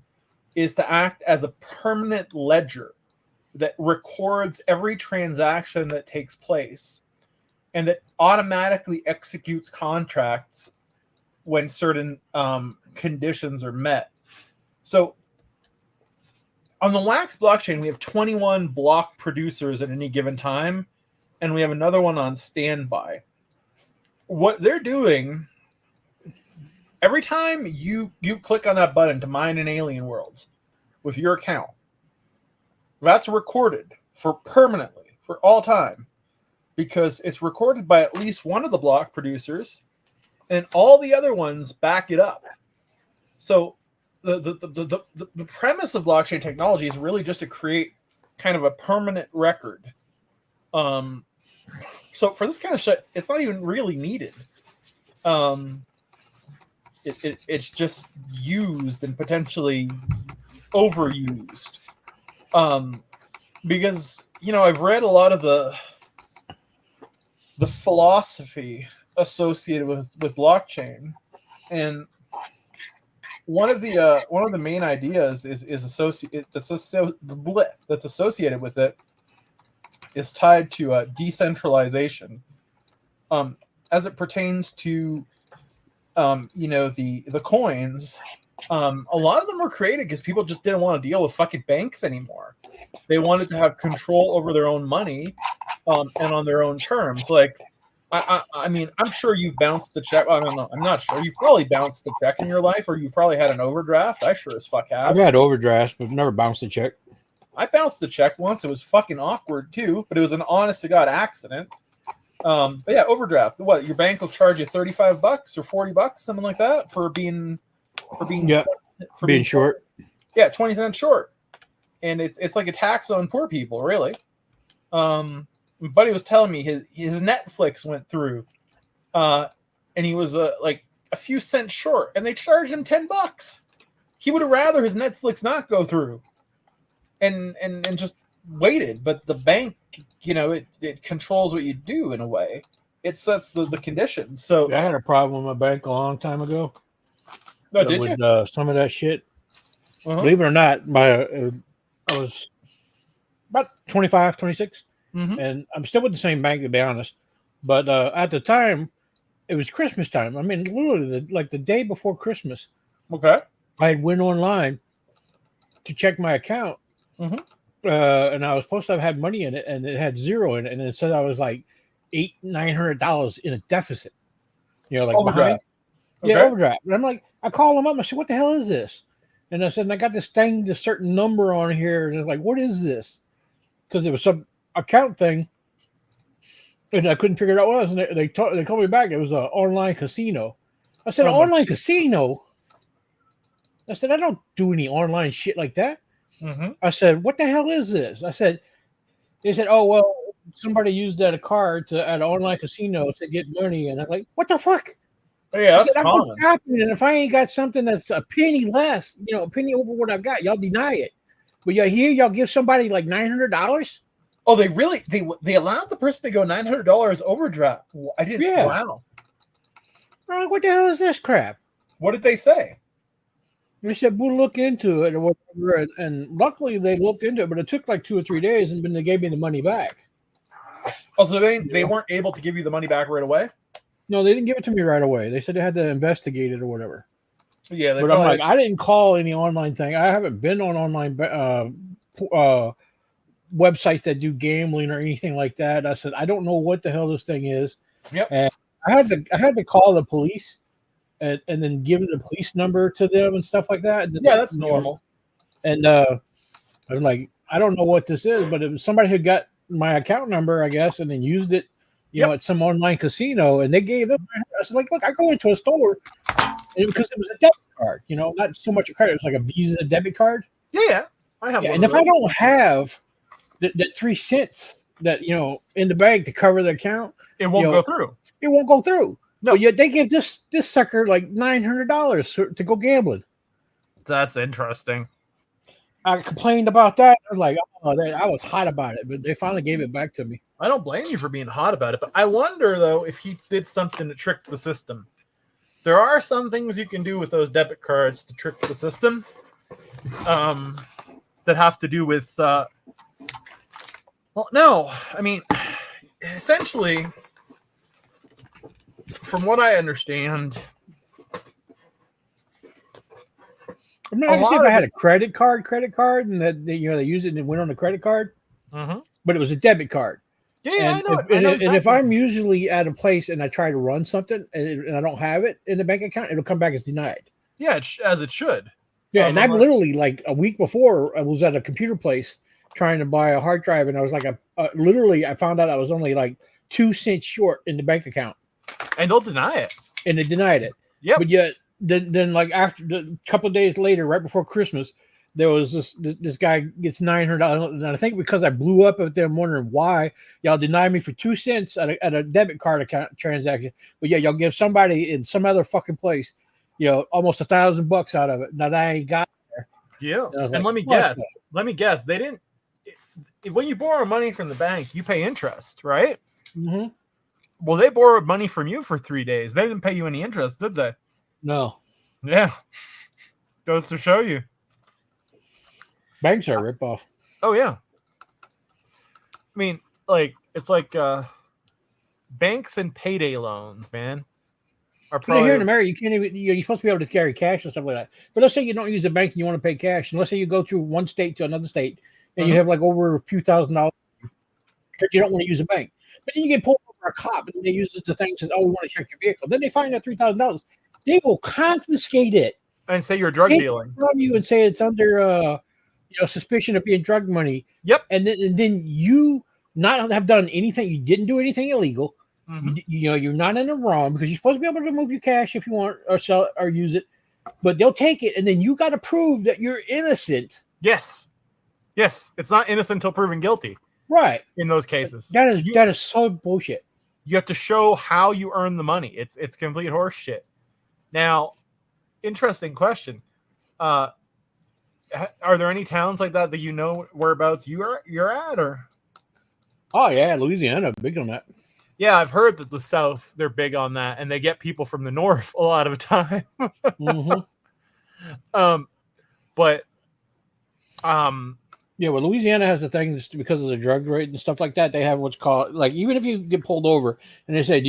is to act as a permanent ledger that records every transaction that takes place and that automatically executes contracts when certain conditions are met. So on the Wax blockchain, we have 21 block producers at any given time, and we have another one on standby. What they're doing, every time you click on that button to mine in Alien Worlds with your account, that's recorded for permanently, for all time, because it's recorded by at least one of the block producers, and all the other ones back it up. So the premise of blockchain technology is really just to create kind of a permanent record. So for this kind of shit, it's not even really needed. It's just used and potentially overused. Because I've read a lot of the philosophy associated with blockchain, and one of the main ideas that's associated with it is tied to decentralization, as it pertains to the coins. A lot of them were created because people just didn't want to deal with fucking banks anymore. They wanted to have control over their own money, and on their own terms. Like, I mean, I'm sure you bounced the check. I don't know. I'm not sure. You probably bounced the check in your life, or you probably had an overdraft. I sure as fuck have. I've had overdrafts, but never bounced a check. I bounced the check once. It was fucking awkward too, but it was an honest to God accident. But yeah, overdraft. What, your bank will charge you $35 or $40, something like that, for being short. Yeah, 20 cents short, and it's like a tax on poor people, really. Buddy was telling me his Netflix went through, and he was like a few cents short, and they charged him $10. He would have rather his Netflix not go through, and just waited. But the bank, it controls what you do in a way. It sets the conditions. So I had a problem with my bank a long time ago. No, did you? Some of that shit. Uh-huh. Believe it or not, I was about 25, 26. Mm-hmm. And I'm still with the same bank, to be honest. But at the time, it was Christmas time. I mean, literally, the day before Christmas. Okay. I went online to check my account, mm-hmm. and I was supposed to have had money in it, and it had zero in it, and it said I was like $900 in a deficit. You know, like Overdraft. behind. Yeah, Okay. overdraft. And I'm like, I call them up. I said, "What the hell is this?" And I said, "I got this thing, this certain number on here." And it's like, "What is this?" Because it was some account thing, and I couldn't figure it out what it was. And they called me back. It was an online casino. I said, Oh my- "Online casino?" I said, "I don't do any online shit like that." Mm-hmm. I said, "What the hell is this?" I said, "They said, oh well, somebody used that card at an online casino to get money." And I was like, "What the fuck?" Yeah, I that's said, "I'm common. shopping, and if I ain't got something that's a penny less, a penny over what I've got, y'all deny it. But y'all give somebody like $900." Oh, they allowed the person to go $900 overdraft. I didn't. Yeah. Wow. I'm like, what the hell is this crap? What did they say? They said, we'll look into it or whatever. And luckily they looked into it, but it took like 2 or 3 days, and then they gave me the money back. Oh, so they weren't able to give you the money back right away? No, they didn't give it to me right away. They said they had to investigate it or whatever. Yeah, But I'm like, I didn't call any online thing. I haven't been on online websites that do gambling or anything like that. I said, I don't know what the hell this thing is. Yep. And I had to call the police and then give the police number to them and stuff like that. And Yeah, that's normal. And I'm like, I don't know what this is, but it was somebody who got my account number, I guess, and then used it, at some online casino, and they gave them. I said, like, look, I go into a store, and because it was a debit card, not so much a credit. It was like a Visa debit card. Yeah, I have. Yeah, one and of if I those. don't have that 3 cents that in the bank to cover the account, It won't go through. It won't go through. No. But yet they give this sucker like $900 to go gambling. That's interesting. I complained about that. I was like, I was hot about it, but they finally gave it back to me. I don't blame you for being hot about it, but I wonder though if he did something to trick the system. There are some things you can do with those debit cards to trick the system, that have to do with. Well, no, I mean, essentially, from what I understand. I mean, I can see if I had a credit card, and that they used it and it went on the credit card, but it was a debit card. Yeah, and I know. And if I'm usually at a place and I try to run something and I don't have it in the bank account, it'll come back as denied. Yeah, as it should. Yeah, and I'm literally like a week before I was at a computer place trying to buy a hard drive, and I was like, literally, I found out I was only like 2 cents short in the bank account, and they'll deny it, and they denied it. Yeah, but yet. Then like after a couple of days later, right before Christmas, there was this guy gets $900, and I think because I blew up at them wondering why y'all denied me for 2 cents at a debit card account transaction, but yeah, y'all give somebody in some other fucking place, almost $1,000 out of it. Now that I ain't got there. Yeah, and let me guess, they didn't. When you borrow money from the bank, you pay interest, right? Mm-hmm. Well, they borrowed money from you for 3 days. They didn't pay you any interest, did they? No. Yeah. Goes to show you. Banks are a ripoff. Oh, yeah. I mean, it's like banks and payday loans, man. Are probably here in America, you can't even. You're supposed to be able to carry cash and stuff like that. But let's say you don't use the bank and you want to pay cash, and let's say you go through one state to another state, and you have like over a few $1,000, but you don't want to use a bank. But then you get pulled over a cop, and they use the thing and says, "Oh, we want to check your vehicle." Then they find that $3,000. They will confiscate it and say you're drug dealing from you and say it's under suspicion of being drug money. Yep. And then you not have done anything. You didn't do anything illegal. Mm-hmm. You're not in the wrong because you're supposed to be able to move your cash if you want or sell it or use it. But they'll take it, and then you got to prove that you're innocent. Yes. It's not innocent until proven guilty. Right. In those cases. That is so bullshit. You have to show how you earn the money. It's complete horse shit. Now, interesting question. Are there any towns like that whereabouts you're at, or? Oh yeah, Louisiana, big on that. Yeah, I've heard that the South, they're big on that, and they get people from the North a lot of the time. Yeah, well, Louisiana has the thing because of the drug rate and stuff like that. They have what's called, like, even if you get pulled over and they say,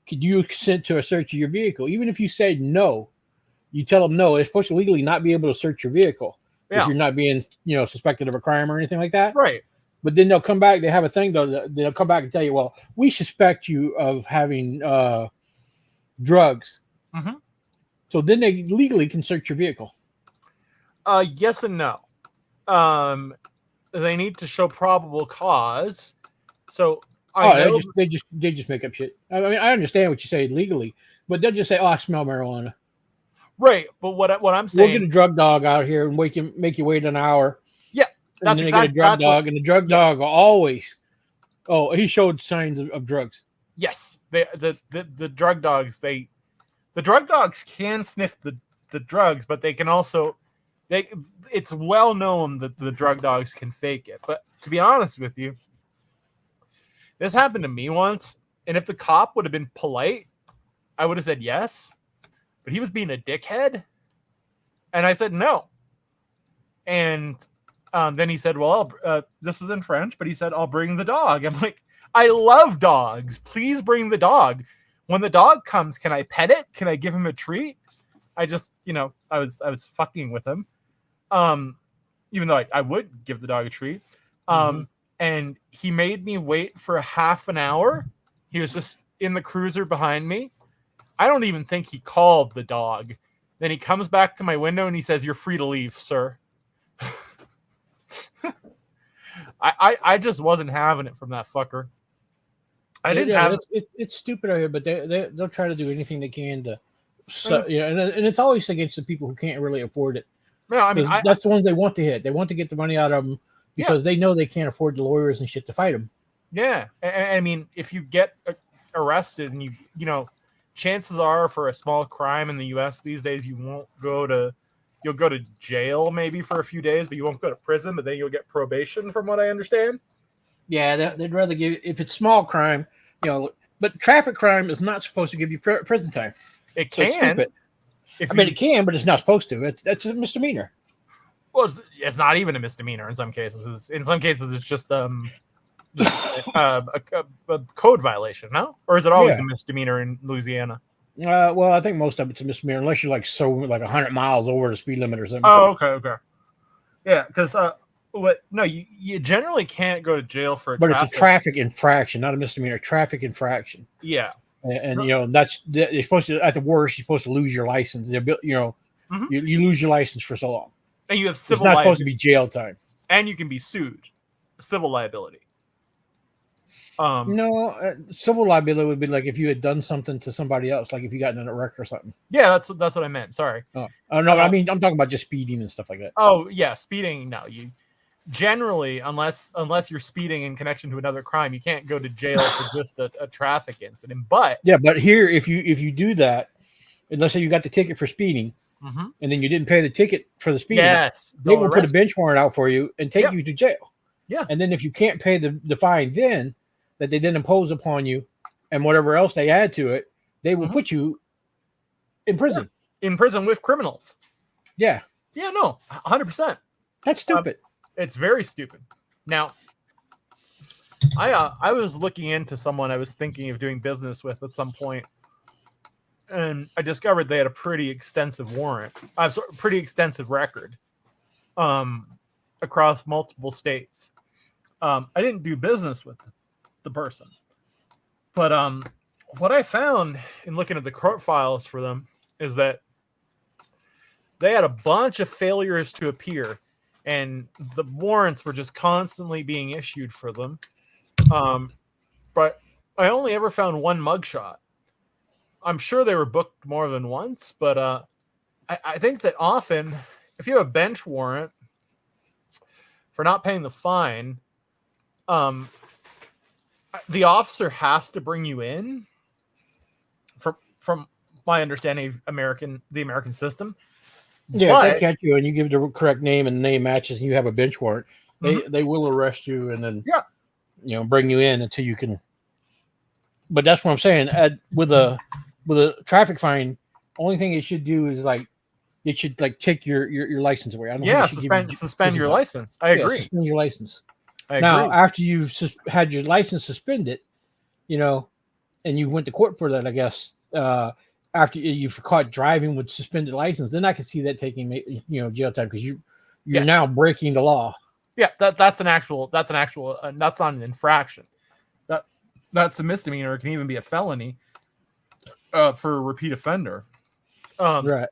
could you consent to a search of your vehicle? Even if you say no, you tell them no. They're supposed to legally not be able to search your vehicle. if you're not being, suspected of a crime or anything like that. Right. But then they'll come back. They have a thing though. They'll come back and tell you, well, we suspect you of having drugs. Mm-hmm. So then they legally can search your vehicle. Yes and no. They need to show probable cause. So they just make up shit. I mean, I understand what you say legally, but they'll just say, "Oh, I smell marijuana." Right, but what I'm saying, we'll get a drug dog out here and make you wait an hour. Yeah, and then they get a drug dog, and the drug dog will always. Oh, he showed signs of drugs. Yes, the drug dogs. The drug dogs can sniff the drugs, but they can also. It's well known that the drug dogs can fake it. But to be honest with you, this happened to me once, and if the cop would have been polite, I would have said yes. But he was being a dickhead, and I said no. And then he said, well, this was in French, but he said, I'll bring the dog. I'm like, I love dogs. Please bring the dog. When the dog comes, can I pet it? Can I give him a treat? I just, I was fucking with him. Even though I would give the dog a treat. And he made me wait for half an hour. He was just in the cruiser behind me. I don't even think he called the dog. Then he comes back to my window and he says, "You're free to leave, sir." I just wasn't having it from that fucker. I didn't have it's stupid out here, but they'll try to do anything they can to, and it's always against the people who can't really afford it. No, I mean that's the ones they want to hit. They want to get the money out of them because they know they can't afford the lawyers and shit to fight them. Yeah, I mean, if you get arrested and chances are for a small crime in the U.S. these days, you'll go to jail maybe for a few days, but you won't go to prison. But then you'll get probation, from what I understand. Yeah, they'd rather give if it's small crime, But traffic crime is not supposed to give you prison time. It can. It can, but it's not supposed to. That's a misdemeanor. Well, it's not even a misdemeanor in some cases. In some cases, it's just a code violation, no? Or is it always a misdemeanor in Louisiana? Well, I think most of it's a misdemeanor, unless you're like 100 miles over the speed limit or something. Oh, okay. Yeah, because you generally can't go to jail for it's a traffic infraction, not a misdemeanor. Traffic infraction. Yeah, and that's you're supposed to, at the worst, you're supposed to lose your license. You lose your license for so long, and you have civil. It's not supposed to be jail time, and you can be sued, civil liability. Civil liability would be like if you had done something to somebody else, like if you got in a wreck or something. Yeah, that's what I meant. Sorry. Oh no, I mean I'm talking about just speeding and stuff like that. Oh yeah, speeding. No, you generally, unless you're speeding in connection to another crime, you can't go to jail for just a traffic incident. But but here, if you do that, and let's say you got the ticket for speeding, and then you didn't pay the ticket for the speeding, they will put a bench warrant out for you and take you to jail. Yeah, and then if you can't pay the fine, then that they didn't impose upon you, and whatever else they add to it, they will put you in prison. In prison with criminals. Yeah. Yeah, no, 100%. That's stupid. It's very stupid. Now, I was looking into someone I was thinking of doing business with at some point, and I discovered they had a pretty extensive pretty extensive record, across multiple states. I didn't do business with the person, but what I found in looking at the court files for them is that they had a bunch of failures to appear, and the warrants were just constantly being issued for them. But I only ever found one mugshot. I'm sure they were booked more than once, but I think that often, if you have a bench warrant for not paying the fine, the officer has to bring you in. From my understanding of the American system. Yeah, if they catch you and you give the correct name and the name matches and you have a bench warrant, they will arrest you and then bring you in until you can. But that's what I'm saying. With a traffic fine, only thing it should do is it should take your license away. I don't suspend your license. I agree. Suspend your license. Now, after you've had your license suspended, and you went to court for that, I guess, after you've caught driving with suspended license, then I can see that taking, jail time because you're Yes. now breaking the law. Yeah, that's not an infraction. That's a misdemeanor. It can even be a felony for a repeat offender. Right.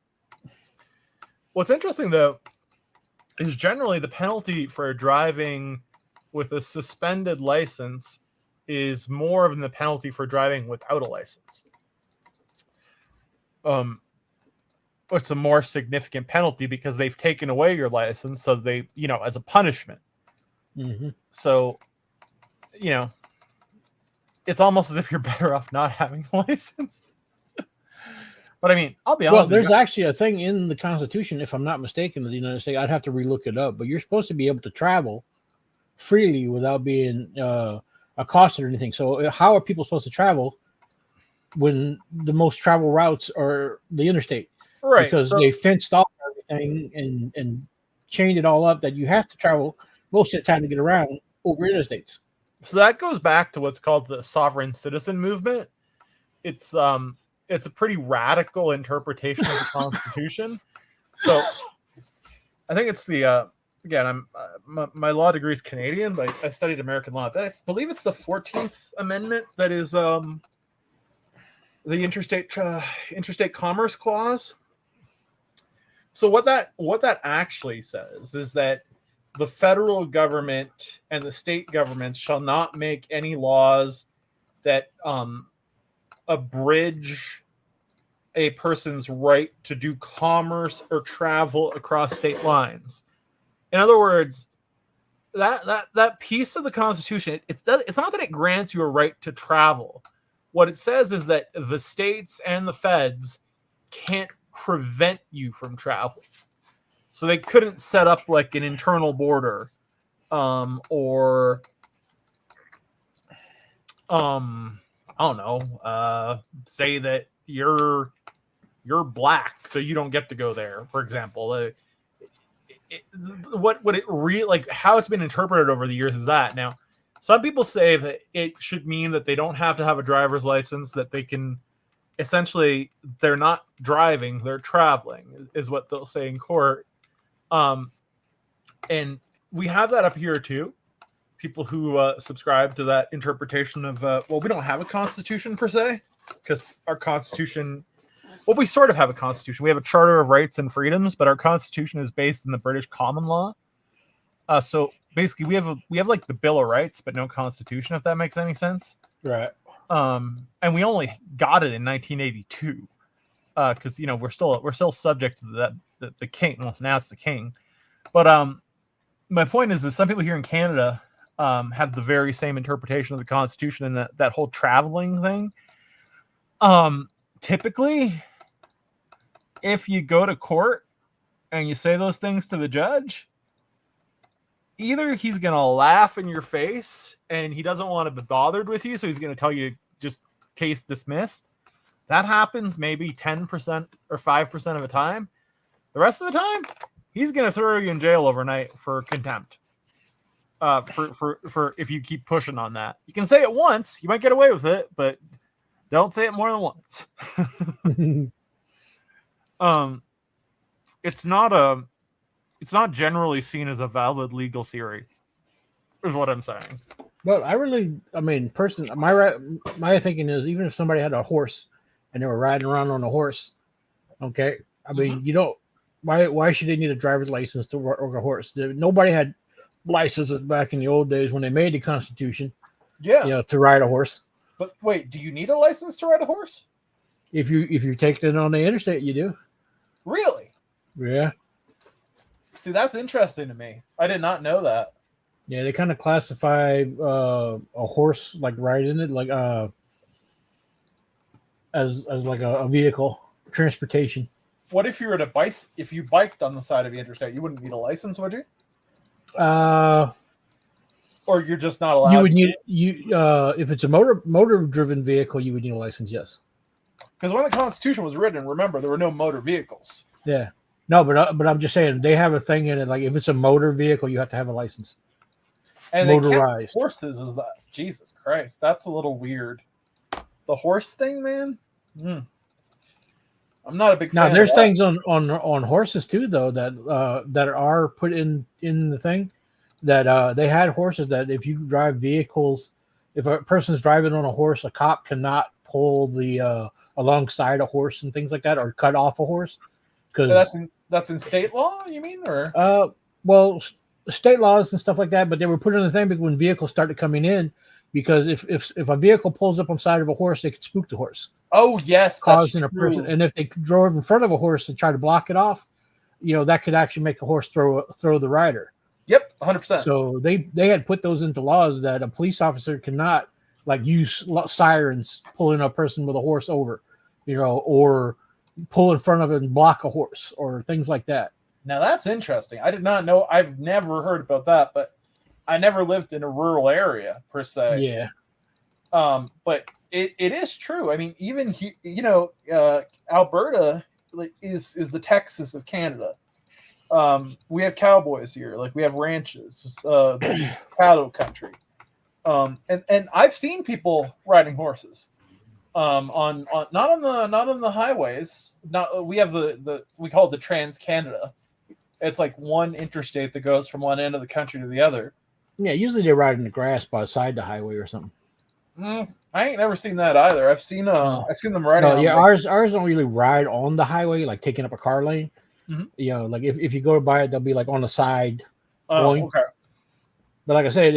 What's interesting though is generally the penalty for driving with a suspended license is more than the penalty for driving without a license. It's a more significant penalty because they've taken away your license, so they, as a punishment. Mm-hmm. So, it's almost as if you're better off not having a license. But I mean, I'll be honest. Well, there's actually a thing in the Constitution, if I'm not mistaken, of the United States. I'd have to relook it up, but you're supposed to be able to travel freely without being accosted or anything. So, how are people supposed to travel when the most travel routes are the interstate? Right, because they fenced off everything and chained it all up that you have to travel most of the time to get around over interstates. So that goes back to what's called the sovereign citizen movement. It's a pretty radical interpretation of the Constitution. So I think it's the again, my law degree is Canadian, but I studied American law. I believe it's the 14th Amendment that is the interstate commerce clause. So what that actually says is that the federal government and the state governments shall not make any laws that abridge a person's right to do commerce or travel across state lines. In other words, that piece of the Constitution, it's not that it grants you a right to travel. What it says is that the states and the feds can't prevent you from travel. So they couldn't set up like an internal border or I don't know, say that you're black, so you don't get to go there, for example. What it really, like, how it's been interpreted over the years is that now some people say that it should mean that they don't have to have a driver's license, that they can essentially, they're not driving, they're traveling, is what they'll say in court. And we have that up here too. People who subscribe to that interpretation of, well, we don't have a constitution per se, because our constitution, well, we sort of have a constitution. We have a Charter of Rights and Freedoms, but our constitution is based in the British common law. So basically, we have like the Bill of Rights, but no constitution, if that makes any sense. Right. And we only got it in 1982, because we're still subject to the king. Well, now it's the king, but my point is that some people here in Canada have the very same interpretation of the Constitution and that whole traveling thing. Typically, if you go to court and you say those things to the judge, either he's going to laugh in your face and he doesn't want to be bothered with you, so he's going to tell you just case dismissed. That happens maybe 10% or 5% of the time. The rest of the time, he's going to throw you in jail overnight for contempt. For if you keep pushing on that. You can say it once, you might get away with it, but don't say it more than once. It's not generally seen as a valid legal theory, is what I'm saying. Well, my thinking is, even if somebody had a horse and they were riding around on a horse, okay, I mean, you don't, why should they need a driver's license to work a horse? Nobody had licenses back in the old days when they made the Constitution. Yeah, to ride a horse. But wait, do you need a license to ride a horse? If you take it on the interstate, you do. Really? Yeah. See, that's interesting to me. I did not know that. Yeah, they kind of classify a horse like riding it like as like a vehicle, transportation. What if you were if you biked on the side of the interstate, you wouldn't need a license, would you? Or you're just not allowed. You would need if it's a motor driven vehicle, you would need a license. Yes. Because when the Constitution was written, remember, there were no motor vehicles. Yeah. No, but I'm just saying they have a thing in it. Like if it's a motor vehicle, you have to have a license. And motorized horses is that? Jesus Christ, that's a little weird. The horse thing, man. I'm not a big Now fan. there's of that. things on horses too, though, that are put in the thing that they had horses that if you drive vehicles, if a person's driving on a horse, a cop cannot pull the alongside a horse and things like that, or cut off a horse. Because That's in state law, you mean, or well, state laws and stuff like that, but they were put in the thing when vehicles started coming in, because if a vehicle pulls up on the side of a horse, they could spook the horse. oh yes, Causing that's a true. person, and if they drove in front of a horse and tried to block it off, that could actually make a horse throw the rider. Yep, 100%. So they had put those into laws that a police officer cannot use sirens pulling a person with a horse over, or pull in front of it and block a horse or things like that. Now that's interesting. I did not know. I've never heard about that, but I never lived in a rural area per se. Yeah. But it is true. I mean, even Alberta is the Texas of Canada. We have cowboys here, we have ranches, cattle country. And I've seen people riding horses. On not on the highways. We have we call it the Trans Canada. It's like one interstate that goes from one end of the country to the other. Yeah, usually they ride in the grass beside the highway or something. I ain't never seen that either. I've seen them riding. No, yeah, ours don't really ride on the highway, like taking up a car lane. Mm-hmm. If you go by it, they'll be on the side. Oh, okay. But like I said,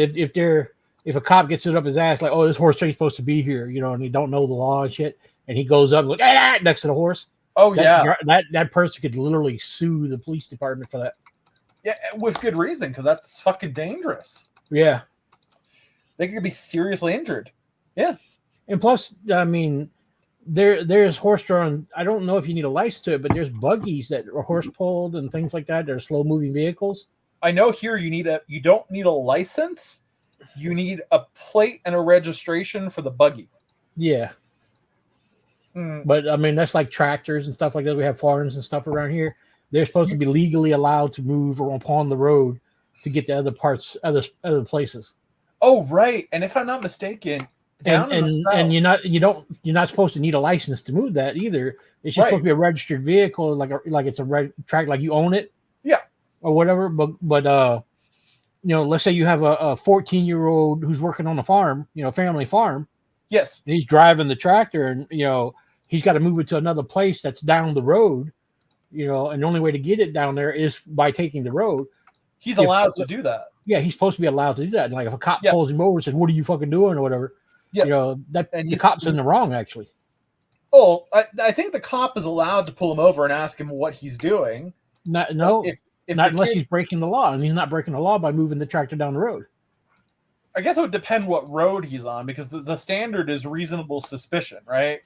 if a cop gets it up his ass, like, oh, this horse ain't supposed to be here, and he don't know the law and shit, and he goes up and goes next to the horse. Oh yeah, that person could literally sue the police department for that. Yeah, with good reason, because that's fucking dangerous. Yeah, they could be seriously injured. Yeah, and plus, I mean, there's horse drawn. I don't know if you need a license to it, but there's buggies that are horse pulled and things like that. They're slow moving vehicles. I know here you don't need a license. You need a plate and a registration for the buggy. Yeah. But I mean, that's like tractors and stuff like that. We have farms and stuff around here. They're supposed to be legally allowed to move upon the road to get to other parts, other places. Oh, right. And if I'm not mistaken, down in the south, and you're not supposed to need a license to move that either. It's just supposed to be a registered vehicle, like it's a red track, like you own it. Yeah. Or whatever. But let's say you have a 14-year-old who's working on a farm, family farm. Yes. And he's driving the tractor, and he's got to move it to another place that's down the road, and the only way to get it down there is by taking the road. He's allowed to do that. Yeah, he's supposed to be allowed to do that. Like if a cop pulls him over and says, "What are you fucking doing?" or whatever, the cop's in the wrong actually. Oh, I think the cop is allowed to pull him over and ask him what he's doing. Not unless he's breaking the law, and he's not breaking the law by moving the tractor down the road. I guess it would depend what road he's on, because the standard is reasonable suspicion, right?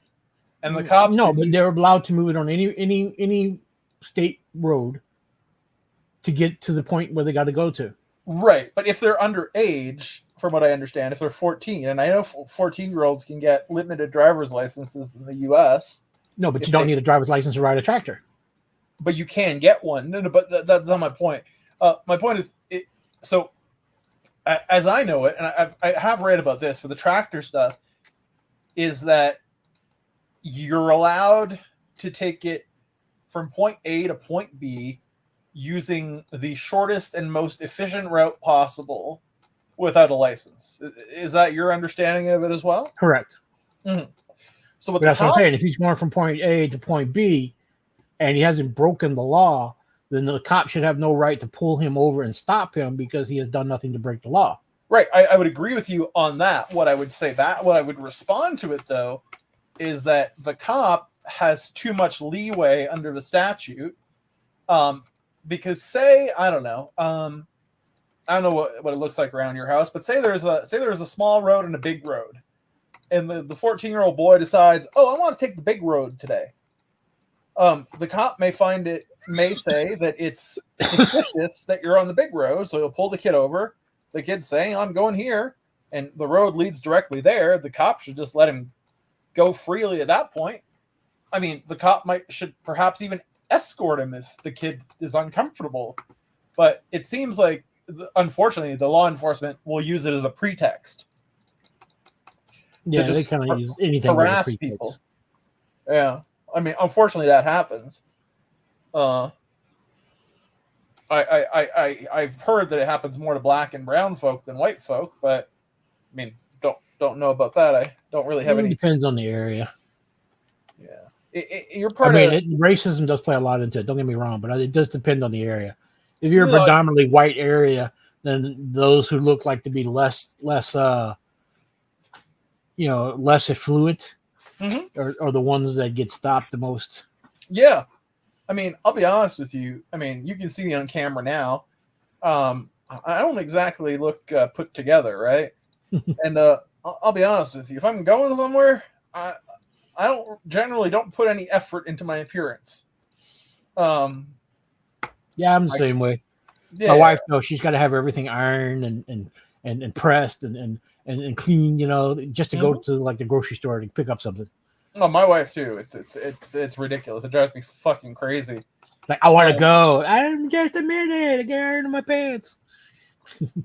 And the cops but they're allowed to move it on any state road to get to the point where they got to go to. Right, but if they're underage, from what I understand, if they're 14, and I know 14-year-olds can get limited driver's licenses in the U.S. No, but you don't need a driver's license to ride a tractor. But you can get one. No, but that's not my point. My point is, so as I know it, and I have read about this for the tractor stuff, is that you're allowed to take it from point A to point B using the shortest and most efficient route possible without a license. Is that your understanding of it as well? Correct. Mm-hmm. So that's what I'm saying. If he's going from point A to point B and he hasn't broken the law, then the cop should have no right to pull him over and stop him because he has done nothing to break the law. Right. I would agree with you on that. What I would respond to it, though, is that the cop has too much leeway under the statute. Because say, I don't know what it looks like around your house, but say there's a small road and a big road. And the 14-year-old boy decides, I want to take the big road today. The cop may say that it's suspicious that you're on the big road, so he'll pull the kid over. The kid's saying, I'm going here, and the road leads directly there. The cop should just let him go freely at that point. I mean, the cop should perhaps even escort him if the kid is uncomfortable. But it seems like, unfortunately, the law enforcement will use it as a pretext. Yeah, they kind of use anything harass people. Yeah. I mean, unfortunately, that happens. I've heard that it happens more to black and brown folk than white folk, but I mean, don't know about that. I don't really have any. Depends on the area. Yeah, you're part of. Racism does play a lot into it. Don't get me wrong, but it does depend on the area. If you're a predominantly white area, then those who look like to be less affluent, are the ones that get stopped the most. Yeah, I mean, I'll be honest with you. I mean, you can see me on camera now. I don't exactly look put together, right? And I'll be honest with you. If I'm going somewhere, I don't put any effort into my appearance. Yeah, I'm the same way. Yeah. My wife, though, she's got to have everything ironed and pressed and clean, just to go to like the grocery store to pick up something. Oh, my wife too. It's ridiculous. It drives me fucking crazy. Like, I want to go. I'm just a minute. I get iron in my pants.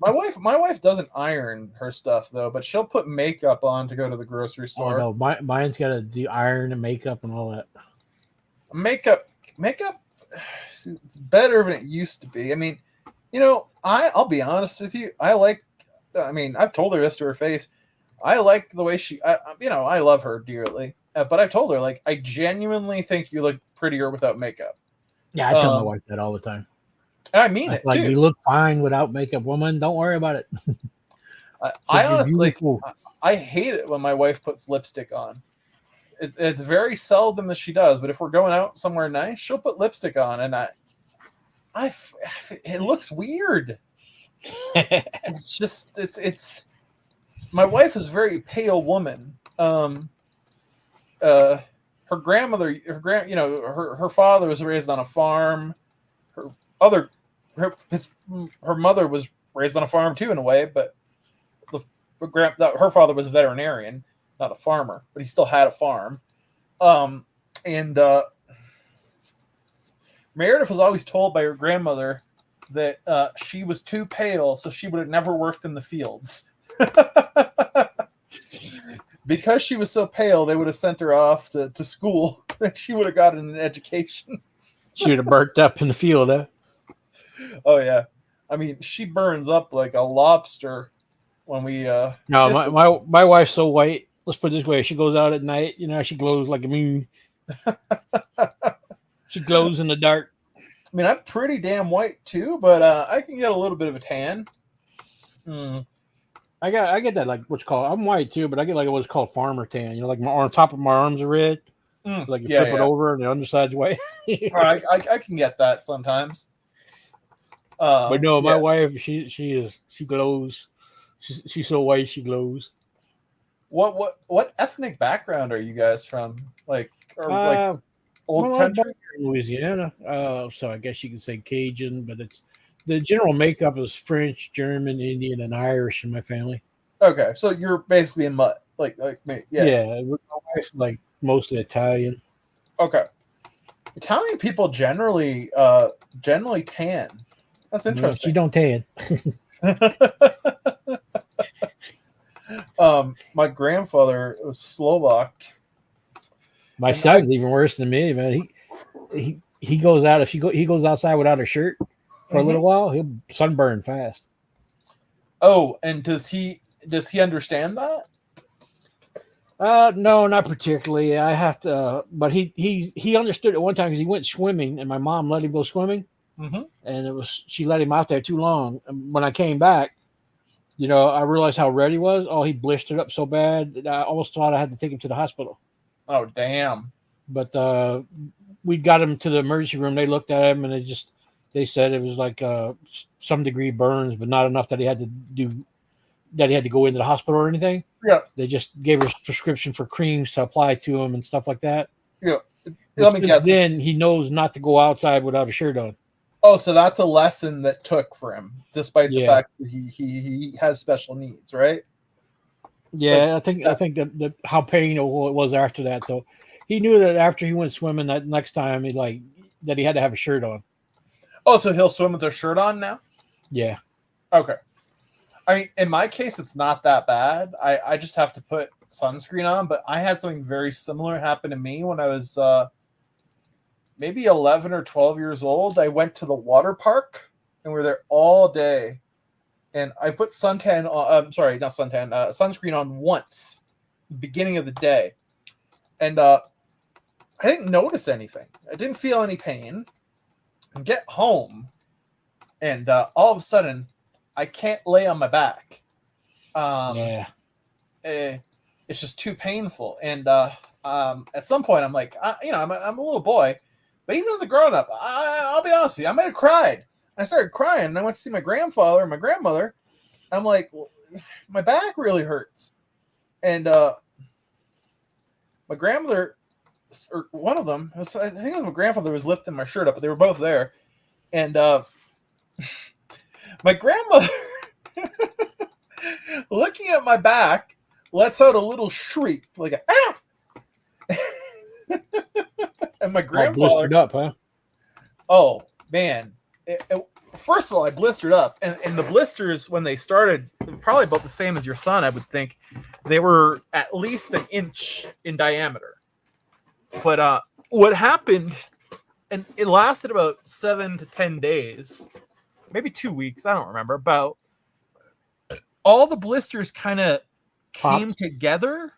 My wife doesn't iron her stuff though, but she'll put makeup on to go to the grocery store. Oh no, mine's got to do iron and makeup and all that. Makeup, it's better than it used to be. I mean, I'll be honest with you. I've told her this to her face. I like the way I love her dearly, but I've told her, like, I genuinely think you look prettier without makeup. Yeah, I tell my wife that all the time. And I mean it. Like, too. You look fine without makeup, woman. Don't worry about it. I honestly, I hate it when my wife puts lipstick on. It's very seldom that she does, but if we're going out somewhere nice, she'll put lipstick on, and it looks weird. It's just it's. My wife is a very pale woman. Her grandmother, her father was raised on a farm. Her mother was raised on a farm too, in a way, but her father was a veterinarian, not a farmer, but he still had a farm. Meredith was always told by her grandmother that she was too pale, so she would have never worked in the fields. Because she was so pale, they would have sent her off to school, and she would have gotten an education. She would have burnt up in the field, huh? Oh yeah, I mean, she burns up like a lobster when we. No, my wife's so white. Let's put it this way: she goes out at night. She glows like a moon. She glows in the dark. I mean, I'm pretty damn white too, but I can get a little bit of a tan. I get that, like what's called. I'm white too, but I get like what's called farmer tan. Like on top of my arms are red. Like you flip it over and the underside's white. I can get that sometimes. But no, my wife, she glows. She's so white, she glows. What ethnic background are you guys from? Like old country? Louisiana. So I guess you could say Cajun, but it's the general makeup is French, German, Indian, and Irish in my family. Okay, so you're basically in mutt, like me. Yeah, my wife's like mostly Italian. Okay, Italian people generally tan. That's interesting. She don't tan. My grandfather was Slovak. My son's even worse than me, man. He goes out he goes outside without a shirt for a little while, he'll sunburn fast. Oh, and does he understand that? No, not particularly. I have to, but he understood it one time because he went swimming, and my mom let him go swimming. And she let him out there too long. And when I came back, I realized how red he was. Oh, he blistered up so bad that I almost thought I had to take him to the hospital. Oh, damn. But we got him to the emergency room. They looked at him, and they said it was like some degree burns, but not enough that he had to go into the hospital or anything. Yeah. They just gave her a prescription for creams to apply to him and stuff like that. Yeah. Let me guess. Then he knows not to go outside without a shirt on. Oh, so that's a lesson that took for him, despite the fact that he has special needs, right? Yeah, I think that how painful it was after that. So he knew that after he went swimming that next time that he had to have a shirt on. Oh, so he'll swim with a shirt on now? Yeah. Okay. I mean, in my case, it's not that bad. I just have to put sunscreen on, but I had something very similar happen to me when I was maybe 11 or 12 years old, I went to the water park and we were there all day. And I put sunscreen on once, beginning of the day. And I didn't notice anything. I didn't feel any pain. And get home, and all of a sudden, I can't lay on my back. It's just too painful. And at some point, I'm like, I'm a little boy, but even as a grown up, I'll be honest with you, I might have cried. I started crying, and I went to see my grandfather and my grandmother. I'm like, well, my back really hurts. And my grandmother, or one of them, I think it was my grandfather, was lifting my shirt up, but they were both there. And my grandmother, looking at my back, lets out a little shriek, like a, ah! And my grandfather, blistered up, huh? Oh man! First of all, I blistered up, and the blisters, when they started, probably about the same as your son, I would think. They were at least an inch in diameter. But what happened, and it lasted about 7 to 10 days, maybe 2 weeks, I don't remember, about all the blisters kind of came together.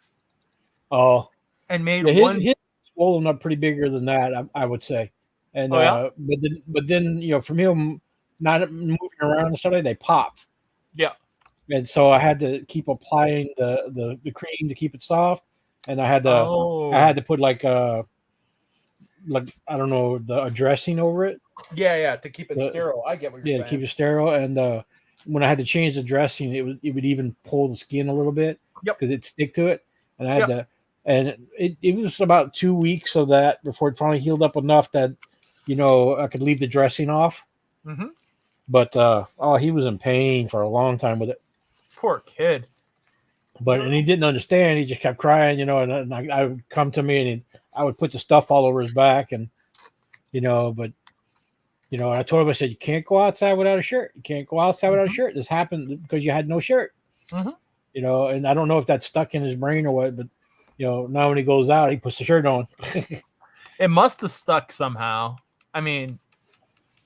Oh. And made his swollen up pretty bigger than that, I would say. And but then from him not moving around and stuff, they popped. Yeah. And so I had to keep applying the cream to keep it soft, and I had to put like I don't know, a dressing over it. Yeah, to keep it sterile. I get what you're saying. Yeah, to keep it sterile. And when I had to change the dressing, it would even pull the skin a little bit. Yep. Because it'd stick to it, and I had to. And it was about 2 weeks of that before it finally healed up enough that, I could leave the dressing off. Mm-hmm. But he was in pain for a long time with it. Poor kid. And he didn't understand. He just kept crying, and I would come to me and I would put the stuff all over his back, and and I told him, I said, you can't go outside without a shirt. You can't go outside without a shirt. This happened because you had no shirt. Mm-hmm. And I don't know if that's stuck in his brain or what, but now when he goes out, he puts the shirt on. It must have stuck somehow. I mean,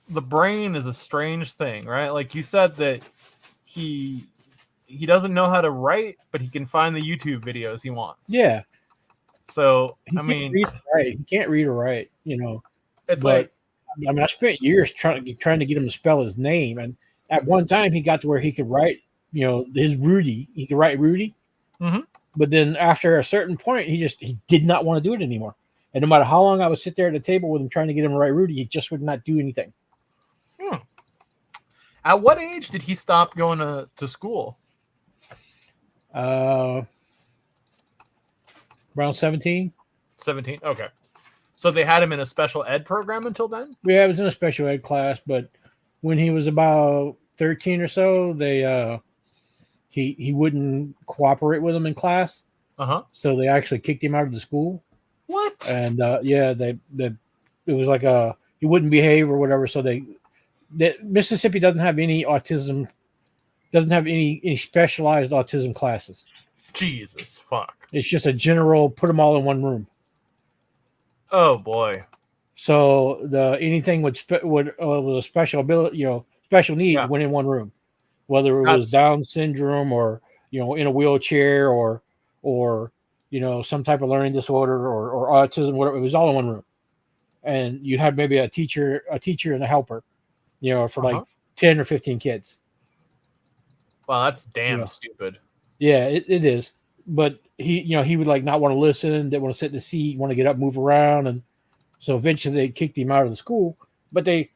the brain is a strange thing, right? Like you said that he doesn't know how to write, but he can find the YouTube videos he wants. Yeah. So, He can't read or write, It's I spent years trying to get him to spell his name. And at one time he got to where he could write, his Rudy. He could write Rudy. Mm-hmm. But then after a certain point, he did not want to do it anymore. And no matter how long I would sit there at the table with him trying to get him to write Rudy, he just would not do anything. At what age did he stop going to school? Around 17. 17. Okay. So they had him in a special ed program until then? Yeah, I was in a special ed class, but when he was about 13 or so, they he wouldn't cooperate with them in class. Uh-huh. So they actually kicked him out of the school. What? And it was like he wouldn't behave or whatever. So Mississippi doesn't have any autism, doesn't have any specialized autism classes. Jesus fuck. It's just a general put them all in one room. Oh boy. So anything with a special ability, special needs went in one room, whether it was Down syndrome or in a wheelchair or some type of learning disorder or autism, whatever. It was all in one room, and you had maybe a teacher and a helper, for like 10 or 15 kids. Well, that's damn stupid. Yeah, it is. But he would like not want to listen, didn't want to sit in the seat, want to get up, move around, and so eventually they kicked him out of the school. But the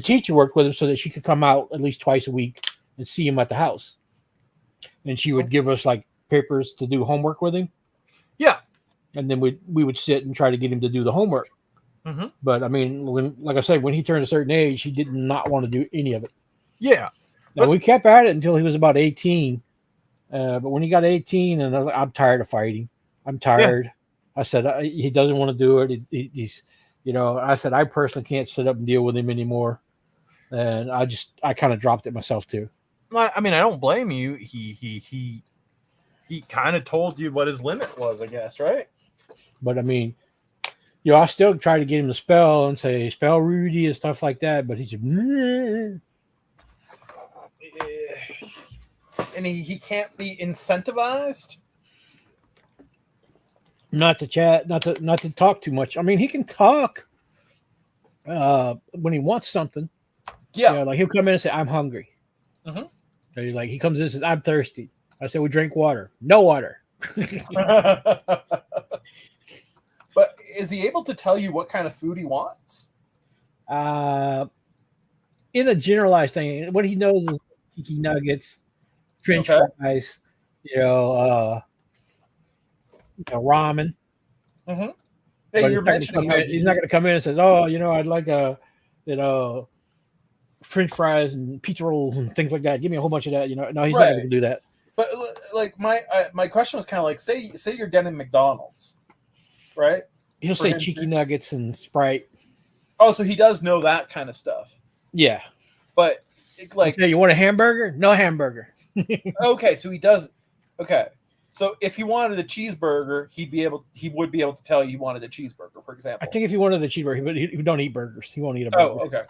teacher worked with him so that she could come out at least twice a week and see him at the house, and she would give us like papers to do homework with him. Yeah, and then we would sit and try to get him to do the homework. Mm-hmm. But I mean, like I said, when he turned a certain age, he did not want to do any of it. Yeah. Now, we kept at it until he was about 18. But when he got 18, and I'm tired of fighting. I'm tired. Yeah. I said, he doesn't want to do it. He's, I said, I personally can't sit up and deal with him anymore. And I kind of dropped it myself too. I mean, I don't blame you. He kind of told you what his limit was, I guess, right? But I mean, You know, I still try to get him to spell and say spell Rudy and stuff like that, but he's just And he can't be incentivized. not to chat, not to talk too much. I mean, he can talk when he wants something. Yeah. You know, like he'll come in and say, "I'm hungry." Mhm. So he's like, he comes in and says, "I'm thirsty." I say, "We drink water." No water. But is he able to tell you what kind of food he wants? In a generalized thing, what he knows is chicken nuggets, French fries, ramen. Mm-hmm. But Hey, you're mentioning how he's not going to come in and says, "Oh, I'd like French fries and pizza rolls and things like that. Give me a whole bunch of that." No, he's not going to do that. But like my question was kind of like, say you're getting McDonald's, right? He'll say chicken nuggets and Sprite. Oh, so he does know that kind of stuff. Yeah, but like, you want a hamburger? No hamburger. Okay, so he does. Okay, so if he wanted a cheeseburger, he would be able to tell you he wanted a cheeseburger, for example. I think if he wanted a cheeseburger, he don't eat burgers. He won't eat a burger. Oh, okay,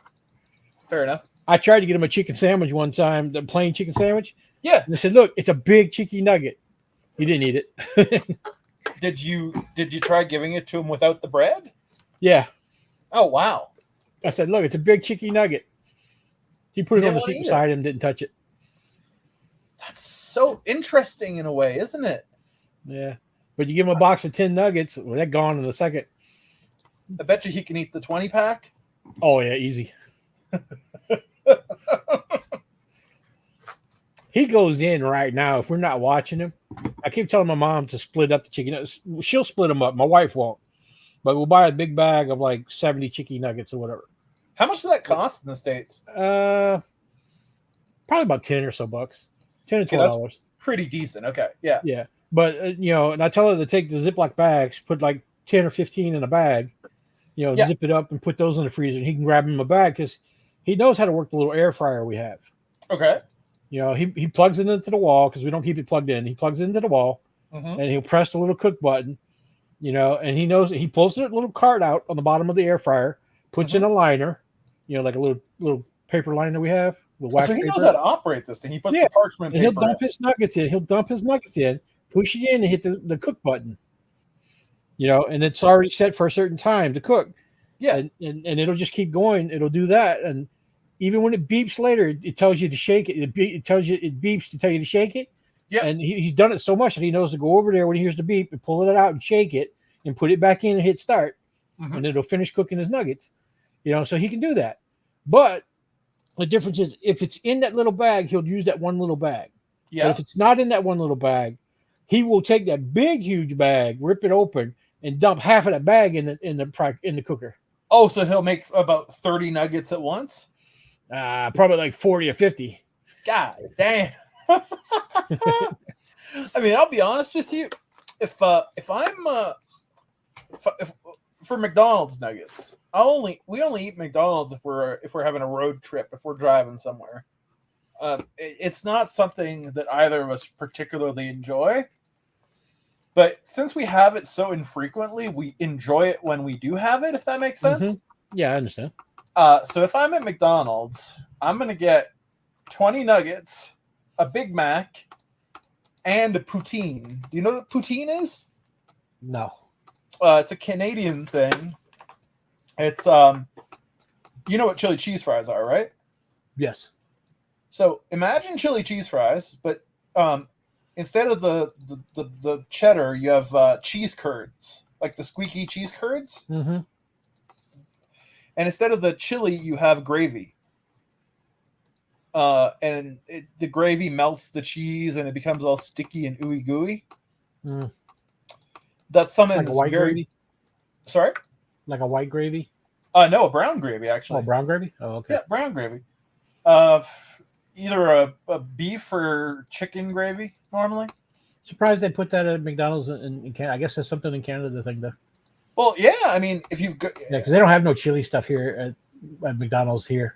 fair enough. I tried to get him a chicken sandwich one time, the plain chicken sandwich. Yeah, and I said, "Look, it's a big chicken nugget." He didn't eat it. Did you try giving it to him without the bread? Yeah. Oh wow. I said, "Look, it's a big chicken nugget." He put it on the seat beside him, didn't touch it. That's so interesting in a way, isn't it? Yeah. But you give him a box of 10 nuggets, well, they're gone in a second. I bet you he can eat the 20-pack. Oh, yeah, easy. He goes in right now. If we're not watching him, I keep telling my mom to split up the chicken. She'll split them up. My wife won't. But we'll buy a big bag of like 70 chicken nuggets or whatever. How much does that cost in the States? Probably about 10 or so bucks. $10 or $12. That's pretty decent. Okay. Yeah. Yeah. But, and I tell her to take the Ziploc bags, put like 10 or 15 in a bag, zip it up and put those in the freezer. And he can grab them in a bag because he knows how to work the little air fryer we have. Okay. He plugs it into the wall because we don't keep it plugged in. He plugs it into the wall and he'll press the little cook button, and he knows he pulls the little card out on the bottom of the air fryer, puts in a liner, like a little paper liner we have. So he knows how to operate this thing. He puts the parchment and paper he'll dump his nuggets in. He'll dump his nuggets in, push it in, and hit the cook button. And it's already set for a certain time to cook. Yeah. And it'll just keep going. It'll do that. And even when it beeps later, it tells you to shake it. It beeps to tell you to shake it. Yeah. And he's done it so much that he knows to go over there when he hears the beep and pull it out and shake it and put it back in and hit start. And it'll finish cooking his nuggets. So he can do that. But the difference is if it's in that little bag, he'll use that one little bag. Yeah. But if it's not in that one little bag, he will take that big, huge bag, rip it open, and dump half of that bag in the cooker. Oh, so he'll make about 30 nuggets at once? Probably like 40 or 50. God damn. I mean, I'll be honest with you. If for McDonald's nuggets, we only eat McDonald's if we're having a road trip, if we're driving somewhere. It's not something that either of us particularly enjoy. But since we have it so infrequently, we enjoy it when we do have it, if that makes sense. Yeah, I understand. So if I'm at McDonald's, I'm going to get 20 nuggets, a Big Mac, and a poutine. Do you know what poutine is? No. It's a Canadian thing. It's, you know what chili cheese fries are, right? Yes. So imagine chili cheese fries, but instead of the cheddar, you have cheese curds, like the squeaky cheese curds. Mm-hmm. And instead of the chili, you have gravy. And the gravy melts the cheese, and it becomes all sticky and ooey gooey. Mm. That's something like a white gravy. Sorry, like a white gravy. No, a brown gravy actually. Oh, brown gravy. Oh, okay. Yeah, brown gravy. Either a beef or chicken gravy normally. Surprised they put that at McDonald's in Canada. I guess there's something in Canada thing though. Well, yeah. I mean, if you go, because they don't have no chili stuff here at McDonald's here.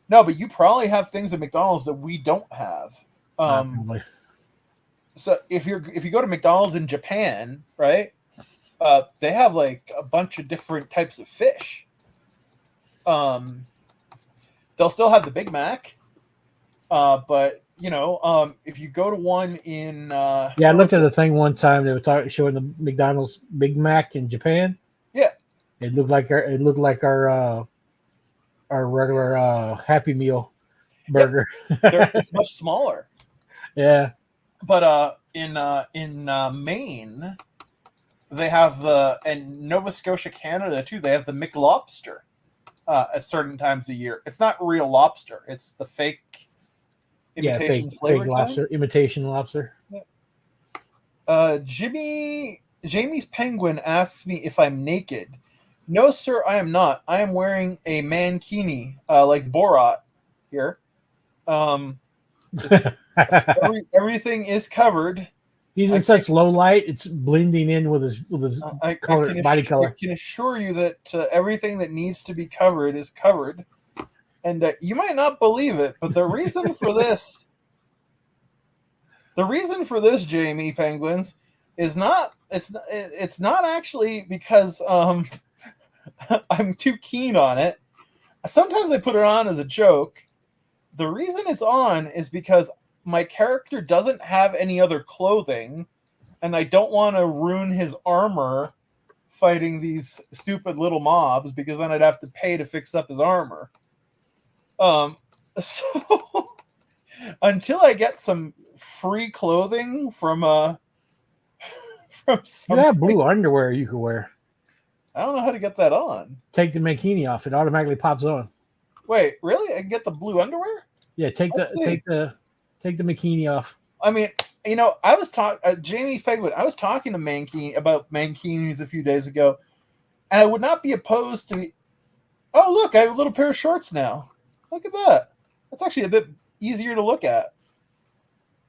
No, but you probably have things at McDonald's that we don't have. Probably. So if you go to McDonald's in Japan, right? they have like a bunch of different types of fish. They'll still have the Big Mac, but if you go to one in I looked at a thing one time. They were showing the McDonald's Big Mac in Japan. Yeah, it looked like our regular Happy Meal burger. it's much smaller. Yeah, but in Maine, they have and Nova Scotia, Canada too. They have the McLobster at certain times a year. It's not real lobster; it's the fake imitation fake lobster, imitation lobster. Jamie's Penguin asks me if I'm naked. No, sir, I am not. I am wearing a mankini, like Borat here. Everything is covered. He's in such low light; it's blending in with his body color. I can assure you that everything that needs to be covered is covered, and you might not believe it, but the reason for this, Jamie Penguins, is not. It's not actually because I'm too keen on it. Sometimes I put it on as a joke. The reason it's on is because my character doesn't have any other clothing, and I don't want to ruin his armor fighting these stupid little mobs, because then I'd have to pay to fix up his armor. So until I get some free clothing from you have blue underwear you can wear. I don't know how to get that on. Take the mankini off; it automatically pops on. Wait, really? I can get the blue underwear? Yeah, take the mankini off. I mean, I was talking Jamie Penguin. I was talking to Mankini about mankinis a few days ago, and I would not be opposed to. Oh, look! I have a little pair of shorts now. Look at that. That's actually a bit easier to look at.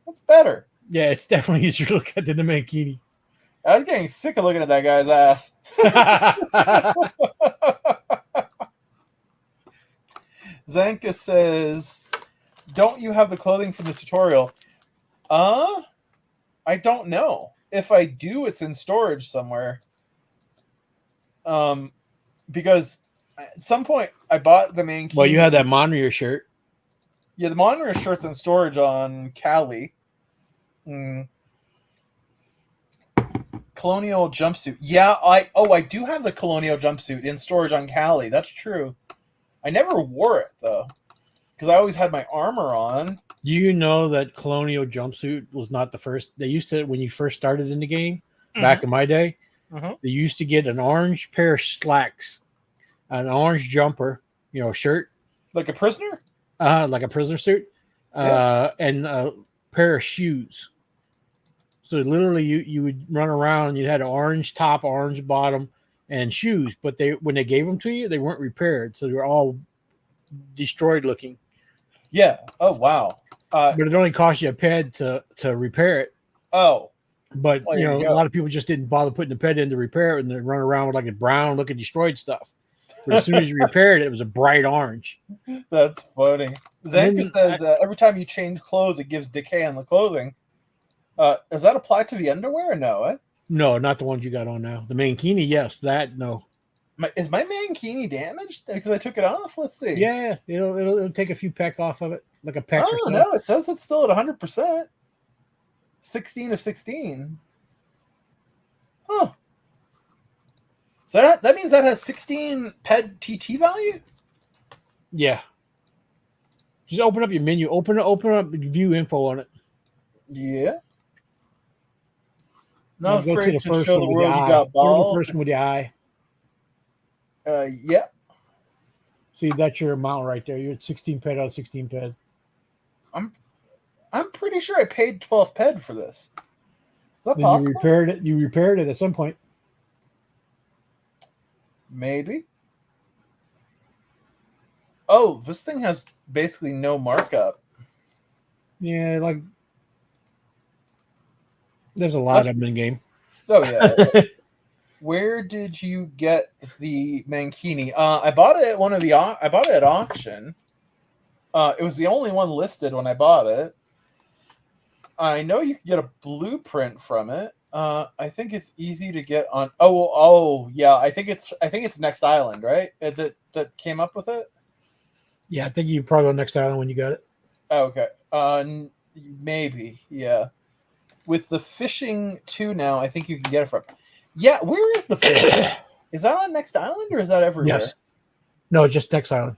That's better. Yeah, it's definitely easier to look at than the mankini. I was getting sick of looking at that guy's ass. Zanka says, "Don't you have the clothing from the tutorial?" I don't know. If I do, it's in storage somewhere. Because at some point I bought the main. Well, you had that Monreal shirt. Yeah, the Monreal shirt's in storage on Cali. Colonial jumpsuit. Yeah, I do have the Colonial jumpsuit in storage on Cali. That's true. I never wore it though, because I always had my armor on. You know that Colonial jumpsuit was not the first. They used to, when you first started in the game, back in my day, they used to get an orange pair of slacks, an orange jumper, shirt, like a prisoner, like a prisoner suit, and a pair of shoes. So literally, you would run around. You had an orange top, orange bottom, and shoes. But when they gave them to you, they weren't repaired, so they were all destroyed looking. Yeah. Oh wow. But it only cost you a ped to repair it. Oh. But a lot of people just didn't bother putting the ped in to repair it, and they run around with like a brown looking destroyed stuff. But as soon as you repaired it, it was a bright orange. That's funny. Zanka says every time you change clothes, it gives decay on the clothing. Does that apply to the underwear or no? Eh? No, not the ones you got on now. The mankini, yes. That no. Is my mankini damaged because I took it off? Let's see. Yeah, it'll take a few peck off of it, like a peck. Oh no, it says it's still at 100%. 16 of 16. Huh. So that means that has 16 ped TT value? Yeah. Just open up your menu. Open up view info on it. Yeah. Not go afraid to to show the world you got balls. Go to the first one with the eye. Yeah. See, that's your amount right there. You're at 16 ped out of 16 ped. I'm pretty sure I paid 12 ped for this. Is that possible? You repaired it at some point. Maybe. Oh, this thing has basically no markup. Yeah, like there's a lot of them in game. Oh yeah. Where did you get the mankini? I bought it at I bought it at auction. It was the only one listed when I bought it. I know you could get a blueprint from it. I think it's easy to get on. Oh, yeah. I think it's Next Island, right? That came up with it. Yeah, I think you probably on Next Island when you got it. Oh, okay. Maybe. Yeah. With the fishing too now, I think you can get it from. Yeah. Where is the fishing? Is that on Next Island or is that everywhere? Yes. No, just Next Island.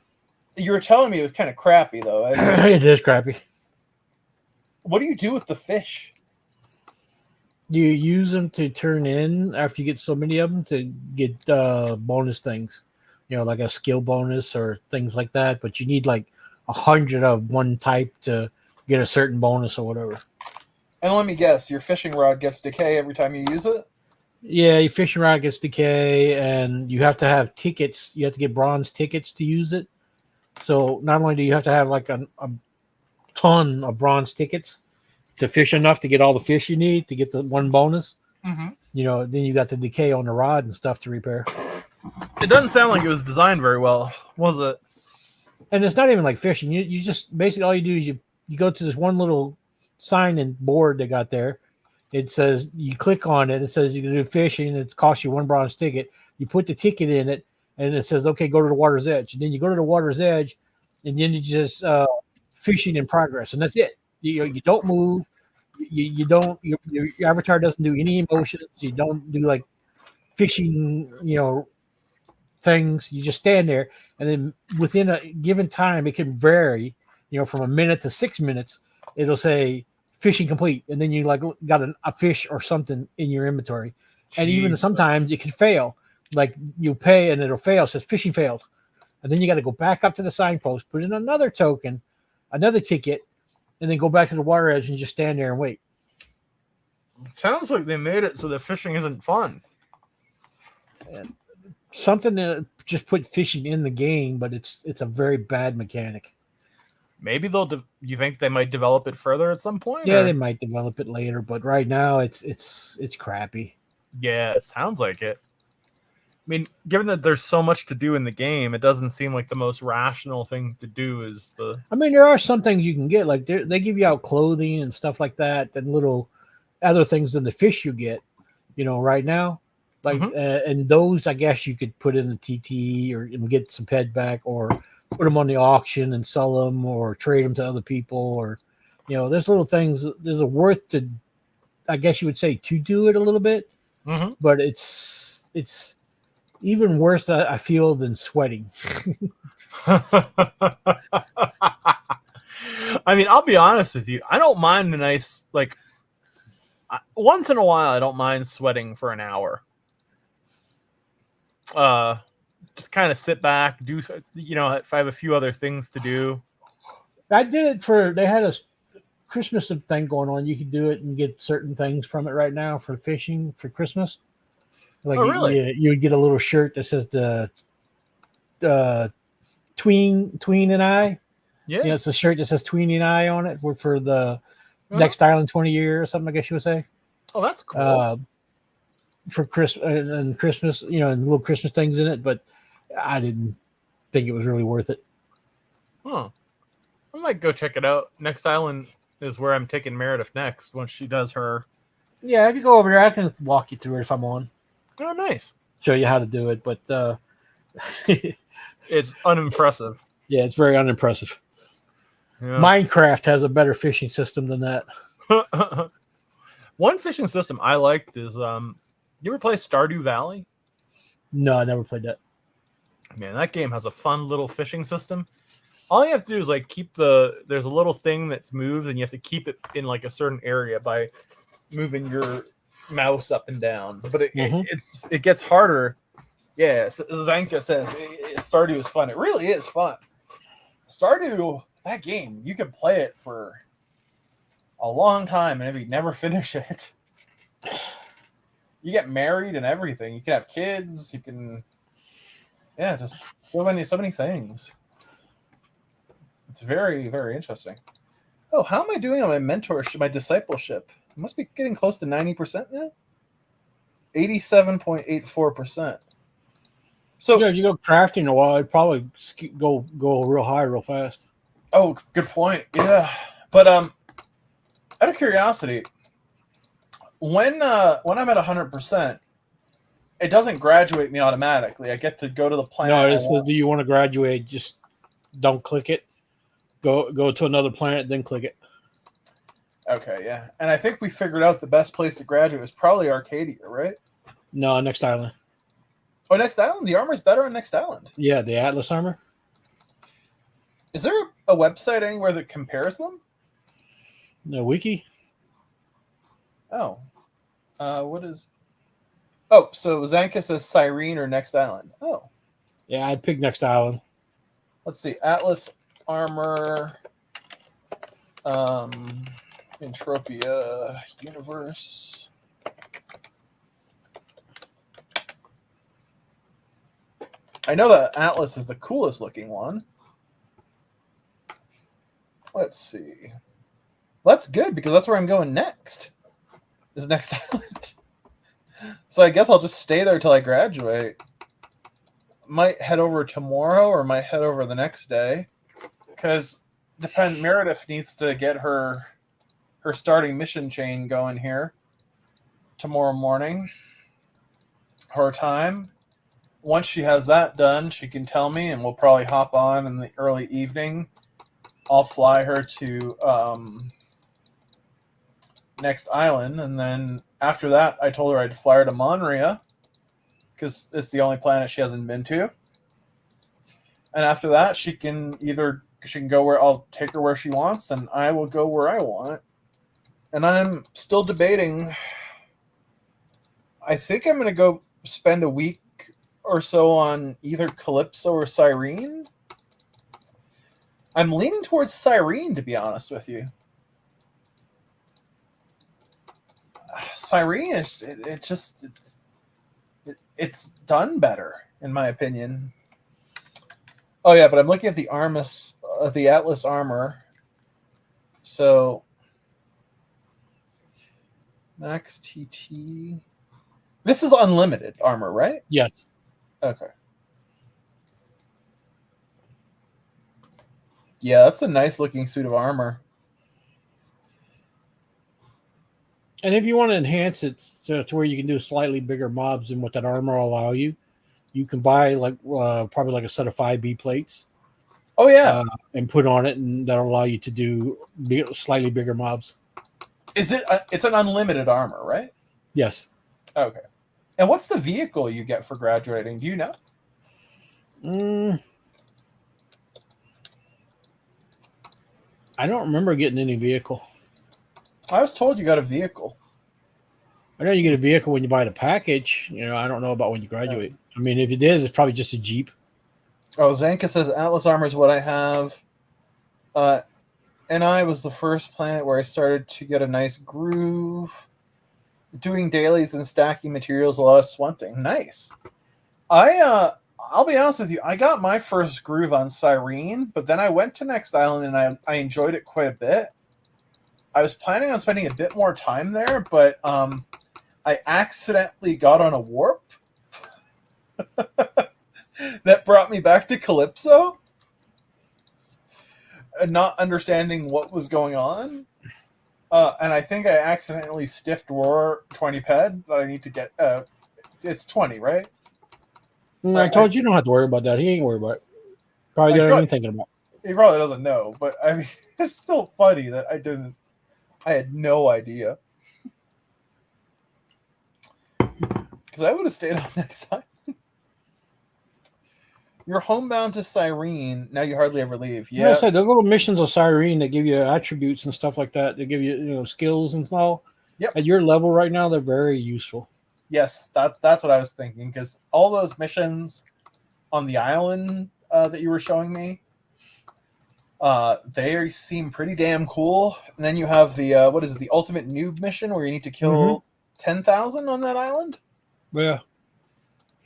You were telling me it was kind of crappy though. It is crappy. What do you do with the fish? You use them to turn in after you get so many of them to get bonus things, like a skill bonus or things like that. But you need like 100 of one type to get a certain bonus or whatever. And let me guess, your fishing rod gets decay every time you use it? Yeah, your fishing rod gets decay, and you have to have tickets. You have to get bronze tickets to use it. So not only do you have to have like a ton of bronze tickets to fish enough to get all the fish you need to get the one bonus, then you got the decay on the rod and stuff to repair. It doesn't sound like it was designed very well, was it? And it's not even like fishing. You just basically all you do is you go to this one little sign and board they got there. It says you click on it. It says you can do fishing. And it costs you one bronze ticket. You put the ticket in it, and it says, okay, go to the water's edge. And then you go to the water's edge, and then you just fishing in progress, and that's it. You don't move. You don't. Your avatar doesn't do any emotions. You don't do like fishing. Things. You just stand there, and then within a given time, it can vary. From a minute to 6 minutes, it'll say fishing complete, and then you like got a fish or something in your inventory. And even sometimes it can fail. Like you pay and it'll fail. It says fishing failed, and then you got to go back up to the signpost, put in another token, another ticket, and then go back to the water edge and just stand there and wait. Sounds like they made it so that fishing isn't fun. And something to just put fishing in the game, but it's a very bad mechanic. Maybe you think they might develop it further at some point? Yeah, or? they might develop it later, but right now it's crappy. Yeah, it sounds like it. I mean, given that there's so much to do in the game, it doesn't seem like the most rational thing to do is the. I mean, there are some things you can get, like they give you out clothing and stuff like that, and little other things than the fish you get, right now. Like, and those, I guess you could put in the TT or get some ped back, or put them on the auction and sell them, or trade them to other people, or, there's little things. There's a worth to, I guess you would say, to do it a little bit, but it's even worse, I feel, than sweating. I mean, I'll be honest with you. I don't mind a nice, like, once in a while, I don't mind sweating for an hour. Just kind of sit back, do, if I have a few other things to do. I did it they had a Christmas thing going on. You could do it and get certain things from it right now for fishing for Christmas. Like, really? You would get a little shirt that says the Tween and I. Yeah. It's a shirt that says Tween and I on it for the Next Island 20 year or something, I guess you would say. Oh, that's cool. For Christmas and Christmas, and little Christmas things in it, but I didn't think it was really worth it. Huh. I might go check it out. Next Island is where I'm taking Meredith next once she does her. Yeah, if you go over there, I can walk you through it if I'm on. Oh, nice. Show you how to do it, but it's unimpressive. Yeah, it's very unimpressive. Yeah. Minecraft has a better fishing system than that. One fishing system I liked is you ever play Stardew Valley? No, I never played that. Man, that game has a fun little fishing system. All you have to do is like there's a little thing that's moves, and you have to keep it in like a certain area by moving your mouse up and down. But it gets harder. Yeah, Zanka says Stardew is fun. It really is fun. Stardew, that game, you can play it for a long time and maybe never finish it. You get married and everything. You can have kids. You can, just so many things. It's very, very interesting. Oh, how am I doing on my mentorship, my discipleship? I must be getting close to 90% now. 87.84%. So if you go crafting a while, it'd probably go real high real fast. Oh, good point. Yeah, but out of curiosity, when I'm at 100%, it doesn't graduate me automatically. I get to go to the planet. No, it says, do you want to graduate? Just don't click it. Go to another planet, then click it. Okay, yeah. And I think we figured out the best place to graduate is probably Arcadia, right? No, next island. Oh, Next Island? The armor's better on Next Island. Yeah, the Atlas armor. Is there a website anywhere that compares them? No wiki. Oh. What is... Oh, so Zanka says Cyrene or Next Island. Oh. Yeah, I'd pick next island. Let's see. Atlas armor... Entropia Universe. I know that Atlas is the coolest looking one. Let's see. Well, that's good because that's where I'm going next. Is Next Island. So I guess I'll just stay there till I graduate. Might head over tomorrow or might head over the next day. Because Meredith needs to get her starting mission chain going here tomorrow morning. Her time. Once she has that done, she can tell me, and we'll probably hop on in the early evening. I'll fly her to Next Island, and then after that, I told her I'd fly her to Monria because it's the only planet she hasn't been to. And after that, she can go where I'll take her where she wants, and I will go where I want. And I'm still debating. I think I'm going to go spend a week or so on either Calypso or Cyrene. I'm leaning towards Cyrene, to be honest with you. Cyrene is it's done better, in my opinion. Oh yeah, but I'm looking at the the Atlas armor. So Max TT. This is unlimited armor, right? Yes. Okay. Yeah, that's a nice looking suit of armor. And if you want to enhance it to where you can do slightly bigger mobs than what that armor will allow you, you can buy probably like a set of 5B plates. Oh yeah, and put on it, and that'll allow you to do slightly bigger mobs. Is it? It's an unlimited armor, right? Yes. Okay. And what's the vehicle you get for graduating? Do you know? I don't remember getting any vehicle. I was told you got a vehicle. I know you get a vehicle when you buy the package. I don't know about when you graduate. I mean, if it is, it's probably just a Jeep. Oh, Zanka says Atlas armor is what I have. NI was the first planet where I started to get a nice groove. Doing dailies and stacking materials, a lot of swunting. Nice. I'll be honest with you. I got my first groove on Cyrene, but then I went to Next Island and I enjoyed it quite a bit. I was planning on spending a bit more time there, but I accidentally got on a warp that brought me back to Calypso, not understanding what was going on. And I think I accidentally stiffed Roar 20 ped that I need to get. It's 20, right? Mm, So I told you don't have to worry about that. He ain't worried about it. Probably got anything thinking about. He probably doesn't know, but I mean, it's still funny that I had no idea. Because I would have stayed on next time. You're homebound to Cyrene. Now you hardly ever leave. Yeah, Yes. I said those little missions of Cyrene that give you attributes and stuff like that. They give you skills and all. Yep. At your level right now, they're very useful. Yes, that's what I was thinking. Because all those missions on the island that you were showing me, they seem pretty damn cool. And then you have the what is it? The ultimate noob mission where you need to kill 10,000 on that island. Yeah.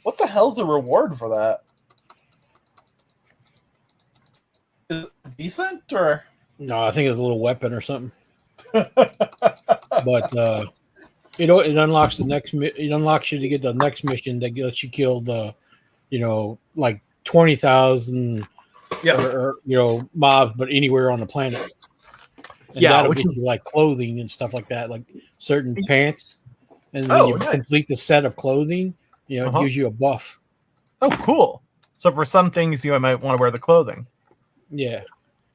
What the hell's the reward for that? Is it decent or? No, I think it's a little weapon or something. But it unlocks the next. It unlocks you to get the next mission that lets you kill the, like 20,000. Yeah. Or mobs, but anywhere on the planet. And Yeah, that'll which get is you, like clothing and stuff like that, like certain pants. and when you complete the set of clothing, it gives you a buff. Oh, cool! So for some things, you might want to wear the clothing. Yeah,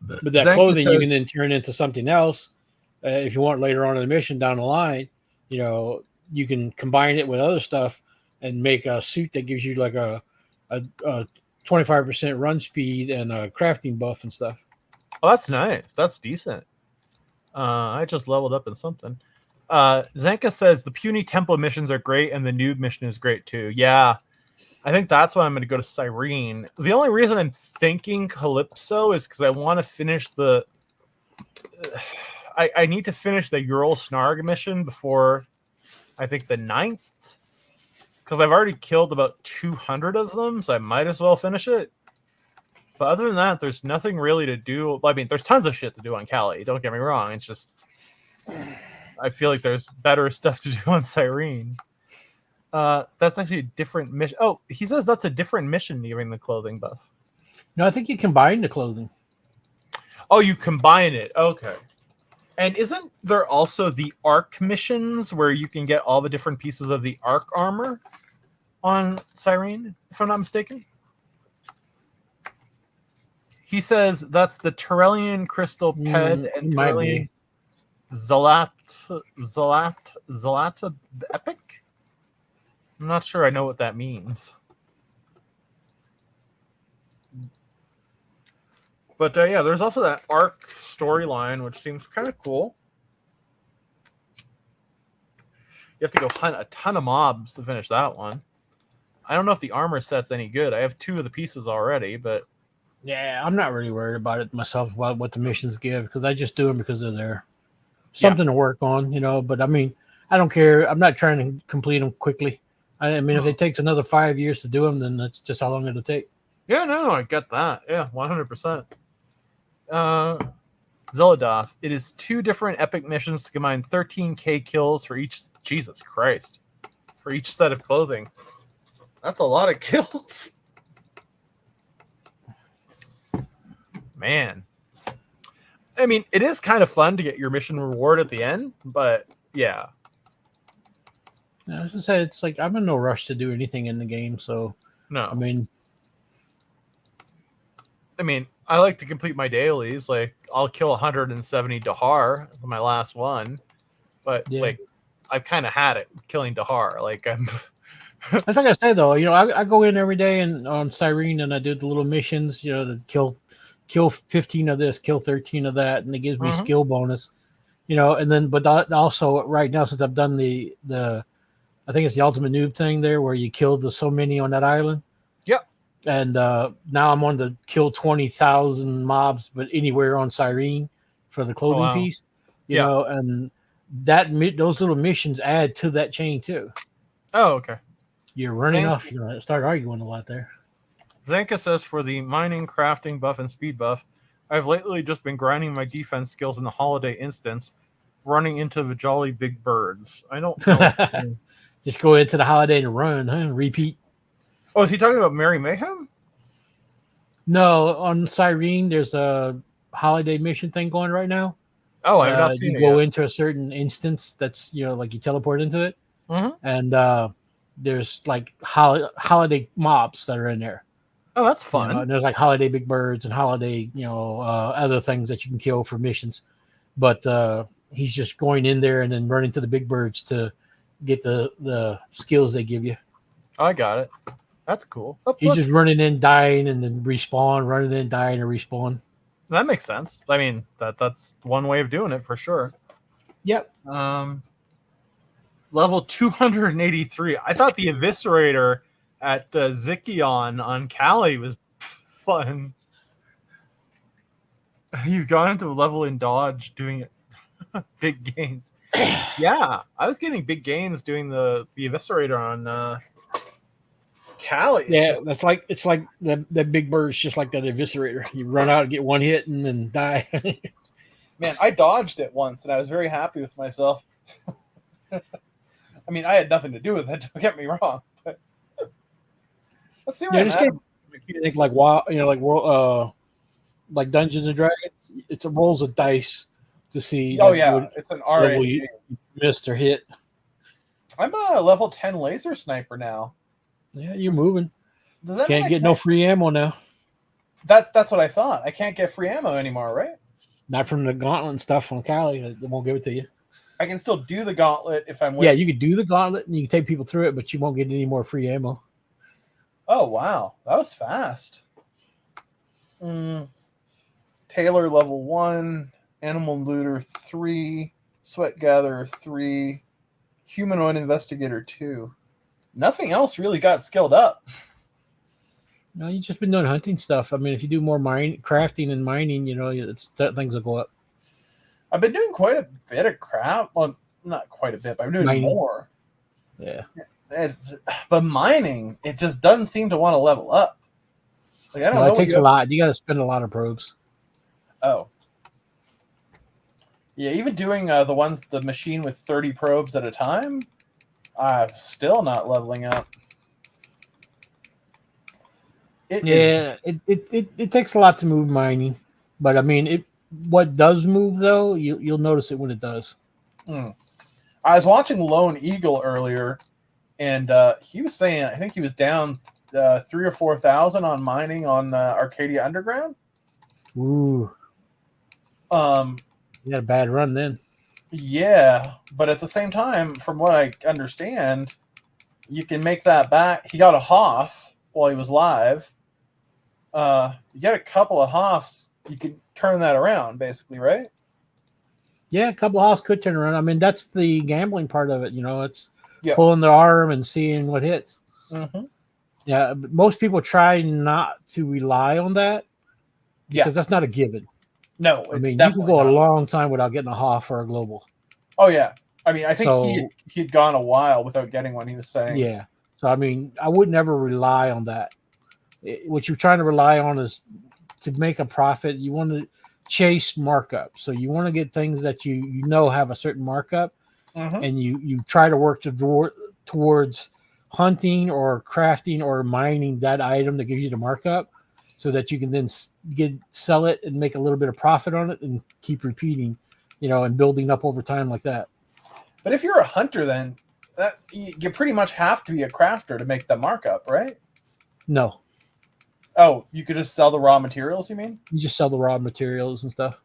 but that Zenka clothing you says- can then turn into something else if you want later on in the mission down the line. You can combine it with other stuff and make a suit that gives you like a 25% run speed and a crafting buff and stuff. Oh, that's nice. That's decent. I just leveled up in something. Zenka says the puny temple missions are great and the noob mission is great too. Yeah, I think that's why I'm going to go to Cyrene. The only reason I'm thinking Calypso is because I want to finish the. I need to finish the Ural Snarg mission before I think the 9th, because I've already killed about 200 of them, so I might as well finish it. But other than that, there's nothing really to do. I mean, there's tons of shit to do on Cali. Don't get me wrong. It's just I feel like there's better stuff to do on Cyrene. That's actually a different mission. Oh, he says that's a different mission giving the clothing buff. No, I think you combine the clothing. Oh, you combine it. Okay. And isn't there also the Arc missions where you can get all the different pieces of the Arc armor on Cyrene, if I'm not mistaken? He says that's the Turelian Crystal Ped and Turelian Zalata Epic? I'm not sure I know what that means. But yeah, there's also that Arc storyline, which seems kind of cool. You have to go hunt a ton of mobs to finish that one. I don't know if the armor set's any good. I have 2 of the pieces already, but... Yeah, I'm not really worried about it myself, about what the missions give, because I just do them because they're there. Something to work on, but I mean, I don't care. I'm not trying to complete them quickly. I mean, if it takes another 5 years to do them, then that's just how long it'll take. Yeah, no, I get that. Yeah, 100%. Zelodoff, it is 2 different epic missions to combine 13k kills for each. Jesus Christ. For each set of clothing. That's a lot of kills. Man. I mean, it is kind of fun to get your mission reward at the end, but yeah. I was gonna say, it's like I'm in no rush to do anything in the game, so no. I mean, I like to complete my dailies. Like, I'll kill 170 Dahar, my last one, but like, I've kind of had it killing Dahar. Like, I'm. That's like I said though. I go in every day and on Cyrene and I do the little missions. To kill 15 of this, kill 13 of that, and it gives me skill bonus. And then but also right now, since I've done the I think it's the ultimate noob thing there where you killed so many on that island. Yep. And now I'm on the kill 20,000 mobs, but anywhere on Cyrene for the clothing piece. You know, and those little missions add to that chain too. Oh, okay. You're running off. Start arguing a lot there. Zanka says for the mining, crafting buff, and speed buff, I've lately just been grinding my defense skills in the holiday instance, running into the jolly big birds. I don't know. Just go into the holiday and run, huh? Repeat. Oh, is he talking about Merry Mayhem? No, on Cyrene, there's a holiday mission thing going right now. Oh, I've not seen it. You go into a certain instance that's, like you teleport into it. And there's like holiday mobs that are in there. Oh, that's fun. And there's like holiday big birds and holiday, other things that you can kill for missions. But he's just going in there and then running to the big birds to get the skills they give you. I got it. That's cool. Oh, he's just running in, dying, and then respawn, running in, dying, and respawn. That makes sense. I mean, that's one way of doing it for sure. Yep. Level 283. I thought the Eviscerator at Zikion on Cali was fun. You've gone into a level in Dodge doing it. Big gains. Yeah, I was getting big gains doing the Eviscerator on Cali. It's like the big bird's just like that Eviscerator. You run out and get one hit and then die. Man, I dodged it once and I was very happy with myself. I mean, I had nothing to do with it. Don't get me wrong. But let's see what mechanic like wild, like world, like Dungeons and Dragons. It's a rolls of dice to see. Oh yeah, it's an RNG. You missed or hit. I'm a level 10 laser sniper now. Yeah, you're moving. Does that mean Can't I get no free ammo now. That's what I thought. I can't get free ammo anymore, right? Not from the gauntlet and stuff from Cali. They won't give it to you. I can still do the gauntlet if I'm with. Yeah, you could do the gauntlet and you can take people through it, but you won't get any more free ammo. Oh wow, that was fast. Tailor level 1, animal looter 3, sweat gatherer 3, humanoid investigator 2. Nothing else really got skilled up. No, you've just been doing hunting stuff. I mean, if you do more crafting and mining, things will go up. I've been doing quite a bit of craft. Well, not quite a bit, but I'm doing Mining. more. Yeah. But mining, it just doesn't seem to want to level up. Like, I don't know. It takes a lot. You got to spend a lot of probes. Oh. Yeah, even doing the machine with 30 probes at a time, I'm still not leveling up. It takes a lot to move mining, but I mean, what does move though, you'll notice it when it does. I was watching Lone Eagle earlier, and he was saying I think he was down 3,000 or 4,000 on mining on Arcadia Underground. Ooh. You had a bad run then. Yeah, but at the same time, from what I understand, you can make that back. He got a Hoff while he was live. You get a couple of Hoffs, you can turn that around, basically, right? Yeah, a couple of Hoffs could turn around. I mean, that's the gambling part of it. It's Yep. pulling the arm and seeing what hits. Mm-hmm. Yeah, but most people try not to rely on that because that's not a given. No, I mean, you can go a long time without getting a Hoff or a global. Oh yeah, I mean, I think he'd gone a while without getting one. He was saying. Yeah, so I mean, I would never rely on that. What you're trying to rely on is to make a profit. You want to chase markup, so you want to get things that you know have a certain markup, and you try to work towards hunting or crafting or mining that item that gives you the markup, so that you can then sell it and make a little bit of profit on it and keep repeating, and building up over time like that. But if you're a hunter, then you pretty much have to be a crafter to make the markup, right? No. Oh, you could just sell the raw materials, you mean? You just sell the raw materials and stuff.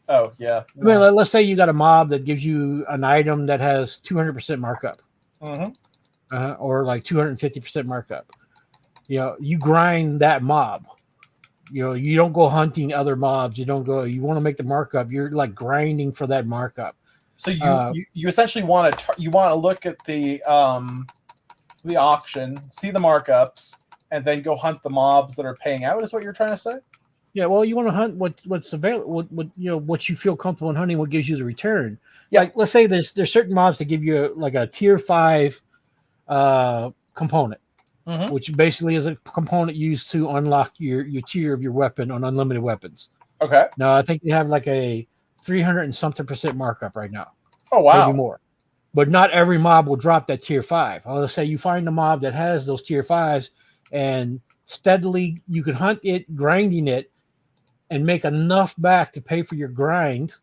Oh, yeah. I mean, let's say you got a mob that gives you an item that has 200% markup. Or like 250% markup. You grind that mob. You don't go hunting other mobs. You want to make the markup. You're like grinding for that markup. So you essentially want to look at the auction, see the markups, and then go hunt the mobs that are paying out, is what you're trying to say? Yeah, well, you want to hunt what's available, what you feel comfortable in hunting, what gives you the return. Yeah. Like, let's say there's certain mobs that give you like a tier 5 component, which basically is a component used to unlock your tier of your weapon on unlimited weapons. Okay. Now, I think they have like a 300 and something % markup right now. Oh, wow. Maybe more. But not every mob will drop that tier 5. Let's say you find a mob that has those tier 5s, and steadily you can hunt it, grinding it, and make enough back to pay for your grind,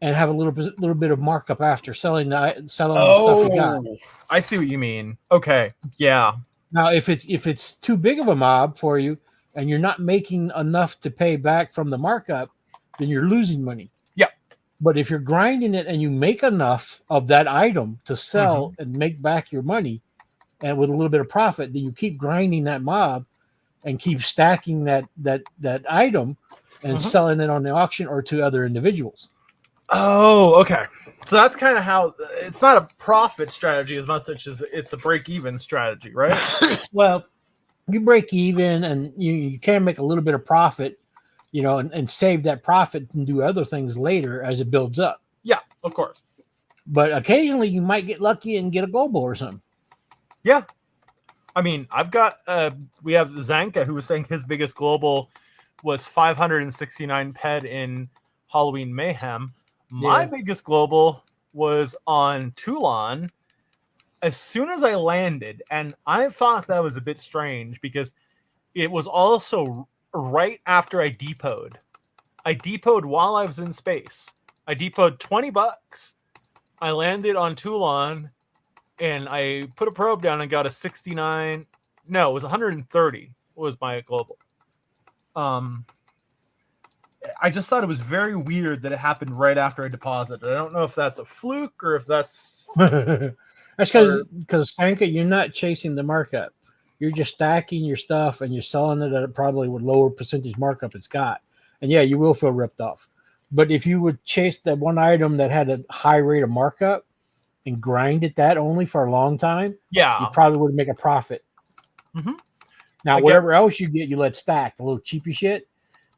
and have a little bit of markup after selling the stuff you got. I see what you mean. Okay, yeah. Now, if it's too big of a mob for you, and you're not making enough to pay back from the markup, then you're losing money. Yeah. But if you're grinding it and you make enough of that item to sell and make back your money, and with a little bit of profit, then you keep grinding that mob and keep stacking that item and selling it on the auction or to other individuals. Oh, okay. So that's kind of how it's not a profit strategy as much as it's a break-even strategy, right? Well, you break even and you can make a little bit of profit, and save that profit and do other things later as it builds up. Yeah, of course. But occasionally you might get lucky and get a global or something. Yeah. I mean, we have Zanka, who was saying his biggest global was 569 ped in Halloween Mayhem. My biggest global was on Toulan as soon as I landed, and I thought that was a bit strange because it was also right after I depoted. I depoted while I was in space. I depoted $20. I landed on Toulan, and I put a probe down and got a 69. No, it was 130 was my global. I just thought it was very weird that it happened right after I deposited. I don't know if that's a fluke or if that's That's because Sanka, you're not chasing the markup. You're just stacking your stuff and you're selling it at probably with lower percentage markup it's got. And yeah, you will feel ripped off. But if you would chase that one item that had a high rate of markup and grind it that only for a long time, yeah, you probably would make a profit. Mhm. Now, whatever else you get, you let stack, the little cheapy shit.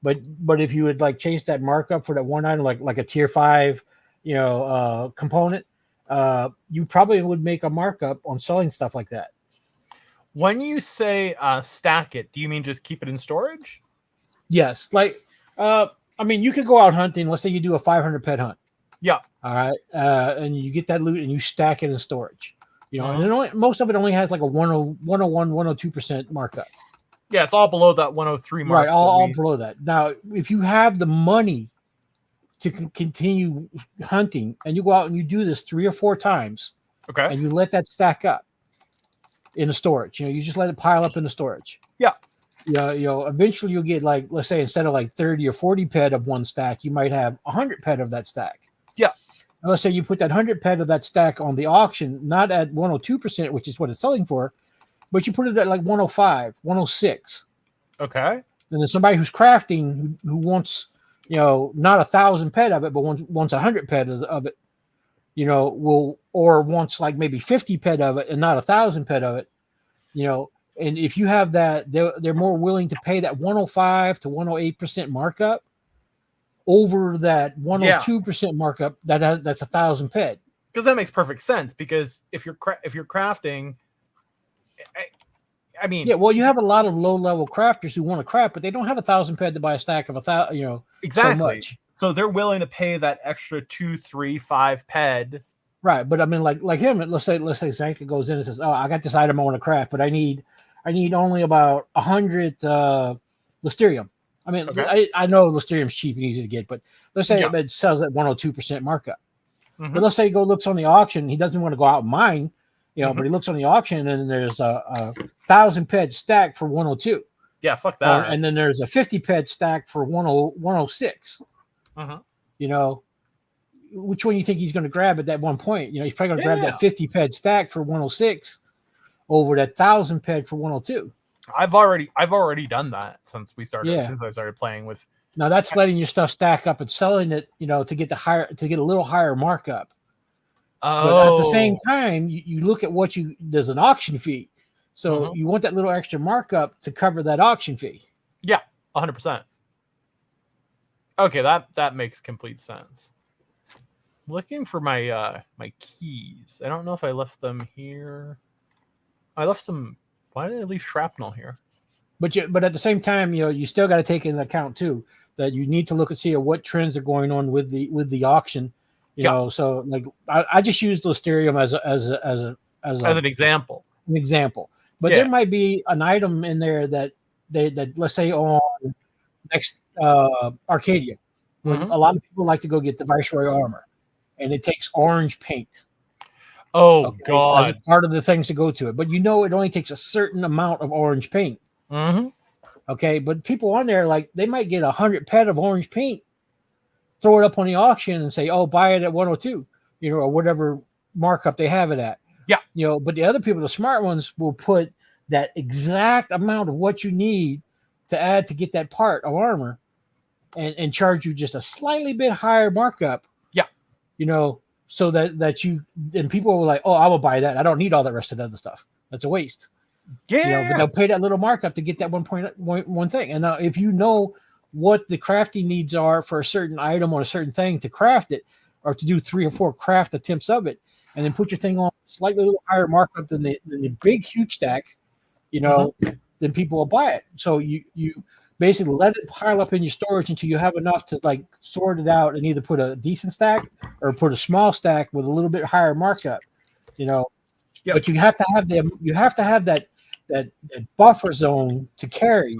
But if you would like chase that markup for that one item, like a tier 5, component, you probably would make a markup on selling stuff like that. When you say stack it, do you mean just keep it in storage? Yes, I mean, you could go out hunting. Let's say you do a 500 pet hunt. Yeah. All right, and you get that loot and you stack it in storage. And most of it only has like a 101, 102% markup. Yeah, it's all below that 103 mark. Right, all below that. Now, if you have the money to continue hunting and you go out and you do this 3 or 4 times, okay, and you let that stack up in the storage, you just let it pile up in the storage. Yeah. Eventually you'll get, like, let's say instead of like 30 or 40 pet of one stack, you might have 100 pet of that stack. Yeah. And let's say you put that 100 pet of that stack on the auction, not at 102%, which is what it's selling for, but you put it at like 105, 106. Okay. And then somebody who's crafting who wants, not 1,000 pet of it, but wants 100 pet of it, or wants like maybe 50 pet of it and not 1,000 pet of it, and if you have that, they're more willing to pay that 105 to 108% markup over that 102% markup that's 1,000 pet. Because that makes perfect sense. Because if you're crafting, I mean, yeah, well, you have a lot of low-level crafters who want to craft, but they don't have 1,000 pet to buy a stack of 1,000. Exactly. So much. So they're willing to pay that extra 2, 3, 5 ped. Right, but I mean, like him. Let's say Zanka goes in and says, "Oh, I got this item I want to craft, but I need only about 100 Listerium." I mean, okay. I know Listerium's cheap and easy to get, but let's say it sells at 102% markup. Mm-hmm. But let's say he looks on the auction. He doesn't want to go out and mine, but he looks on the auction and there's a 1,000 ped stack for 102. Yeah, fuck that. And then there's a 50 ped stack for 106. Which one you think he's going to grab at that one point? He's probably going to grab that 50 ped stack for 106 over that 1,000 ped for 102. I've already done that since I started playing with. Now that's letting your stuff stack up and selling it, to get a little higher markup. Oh. But at the same time, you look at there's an auction fee. So you want that little extra markup to cover that auction fee. Yeah, 100%. Okay, that makes complete sense. Looking for my my keys. I don't know if I left them here. I left some. Why did I leave shrapnel here? But at the same time, you still got to take into account too that you need to look and see what trends are going on with the auction. So like I just used Listerium as an example. An example. But there might be an item in there that let's say on next Arcadia, when a lot of people like to go get the Viceroy armor, and it takes orange paint. Oh, God. As part of the things to go to it. But it only takes a certain amount of orange paint. Mm-hmm. Okay, but people on there, like, they might get 100 pet of orange paint, throw it up on the auction and say, oh, buy it at 102, or whatever markup they have it at. Yeah. But the other people, the smart ones, will put that exact amount of what you need to add to get that part of armor and charge you just a slightly bit higher markup. Yeah. So that and people were like, oh, I will buy that. I don't need all that rest of the other stuff. That's a waste. Yeah. But they'll pay that little markup to get that one thing. And now if you know what the crafting needs are for a certain item or a certain thing to craft it, or to do 3 or 4 craft attempts of it, and then put your thing on slightly little higher markup than the big huge stack, then people will buy it. So you basically let it pile up in your storage until you have enough to like sort it out and either put a decent stack or put a small stack with a little bit higher markup, But you have to have that buffer zone to carry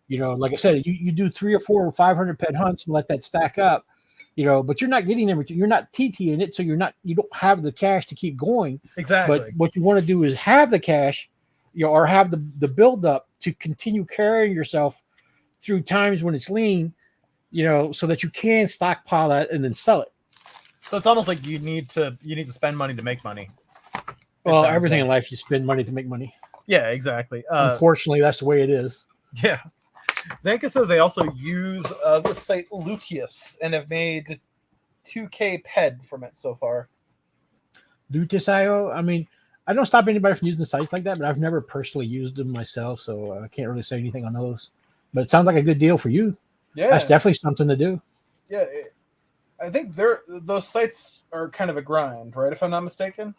you. Like I said, you do 3 or 4 or 500 pet hunts and let that stack up, but you're not getting them. You're not TTing it, so you don't have the cash to keep going. Exactly. But what you want to do is have the cash, or have the build up to continue carrying yourself through times when it's lean, so that you can stockpile that and then sell it. So it's almost like you need to spend money to make money. Well, everything in life, you spend money to make money. Yeah, exactly. Unfortunately, that's the way it is. Yeah. Zanka says they also use the site Luteus and have made 2K PED from it so far. Luteus.io, I mean, I don't stop anybody from using sites like that, but I've never personally used them myself, so I can't really say anything on those. But it sounds like a good deal for you. Yeah, That's definitely something to do. yeah. I think those sites are kind of a grind, right? If I'm not mistaken.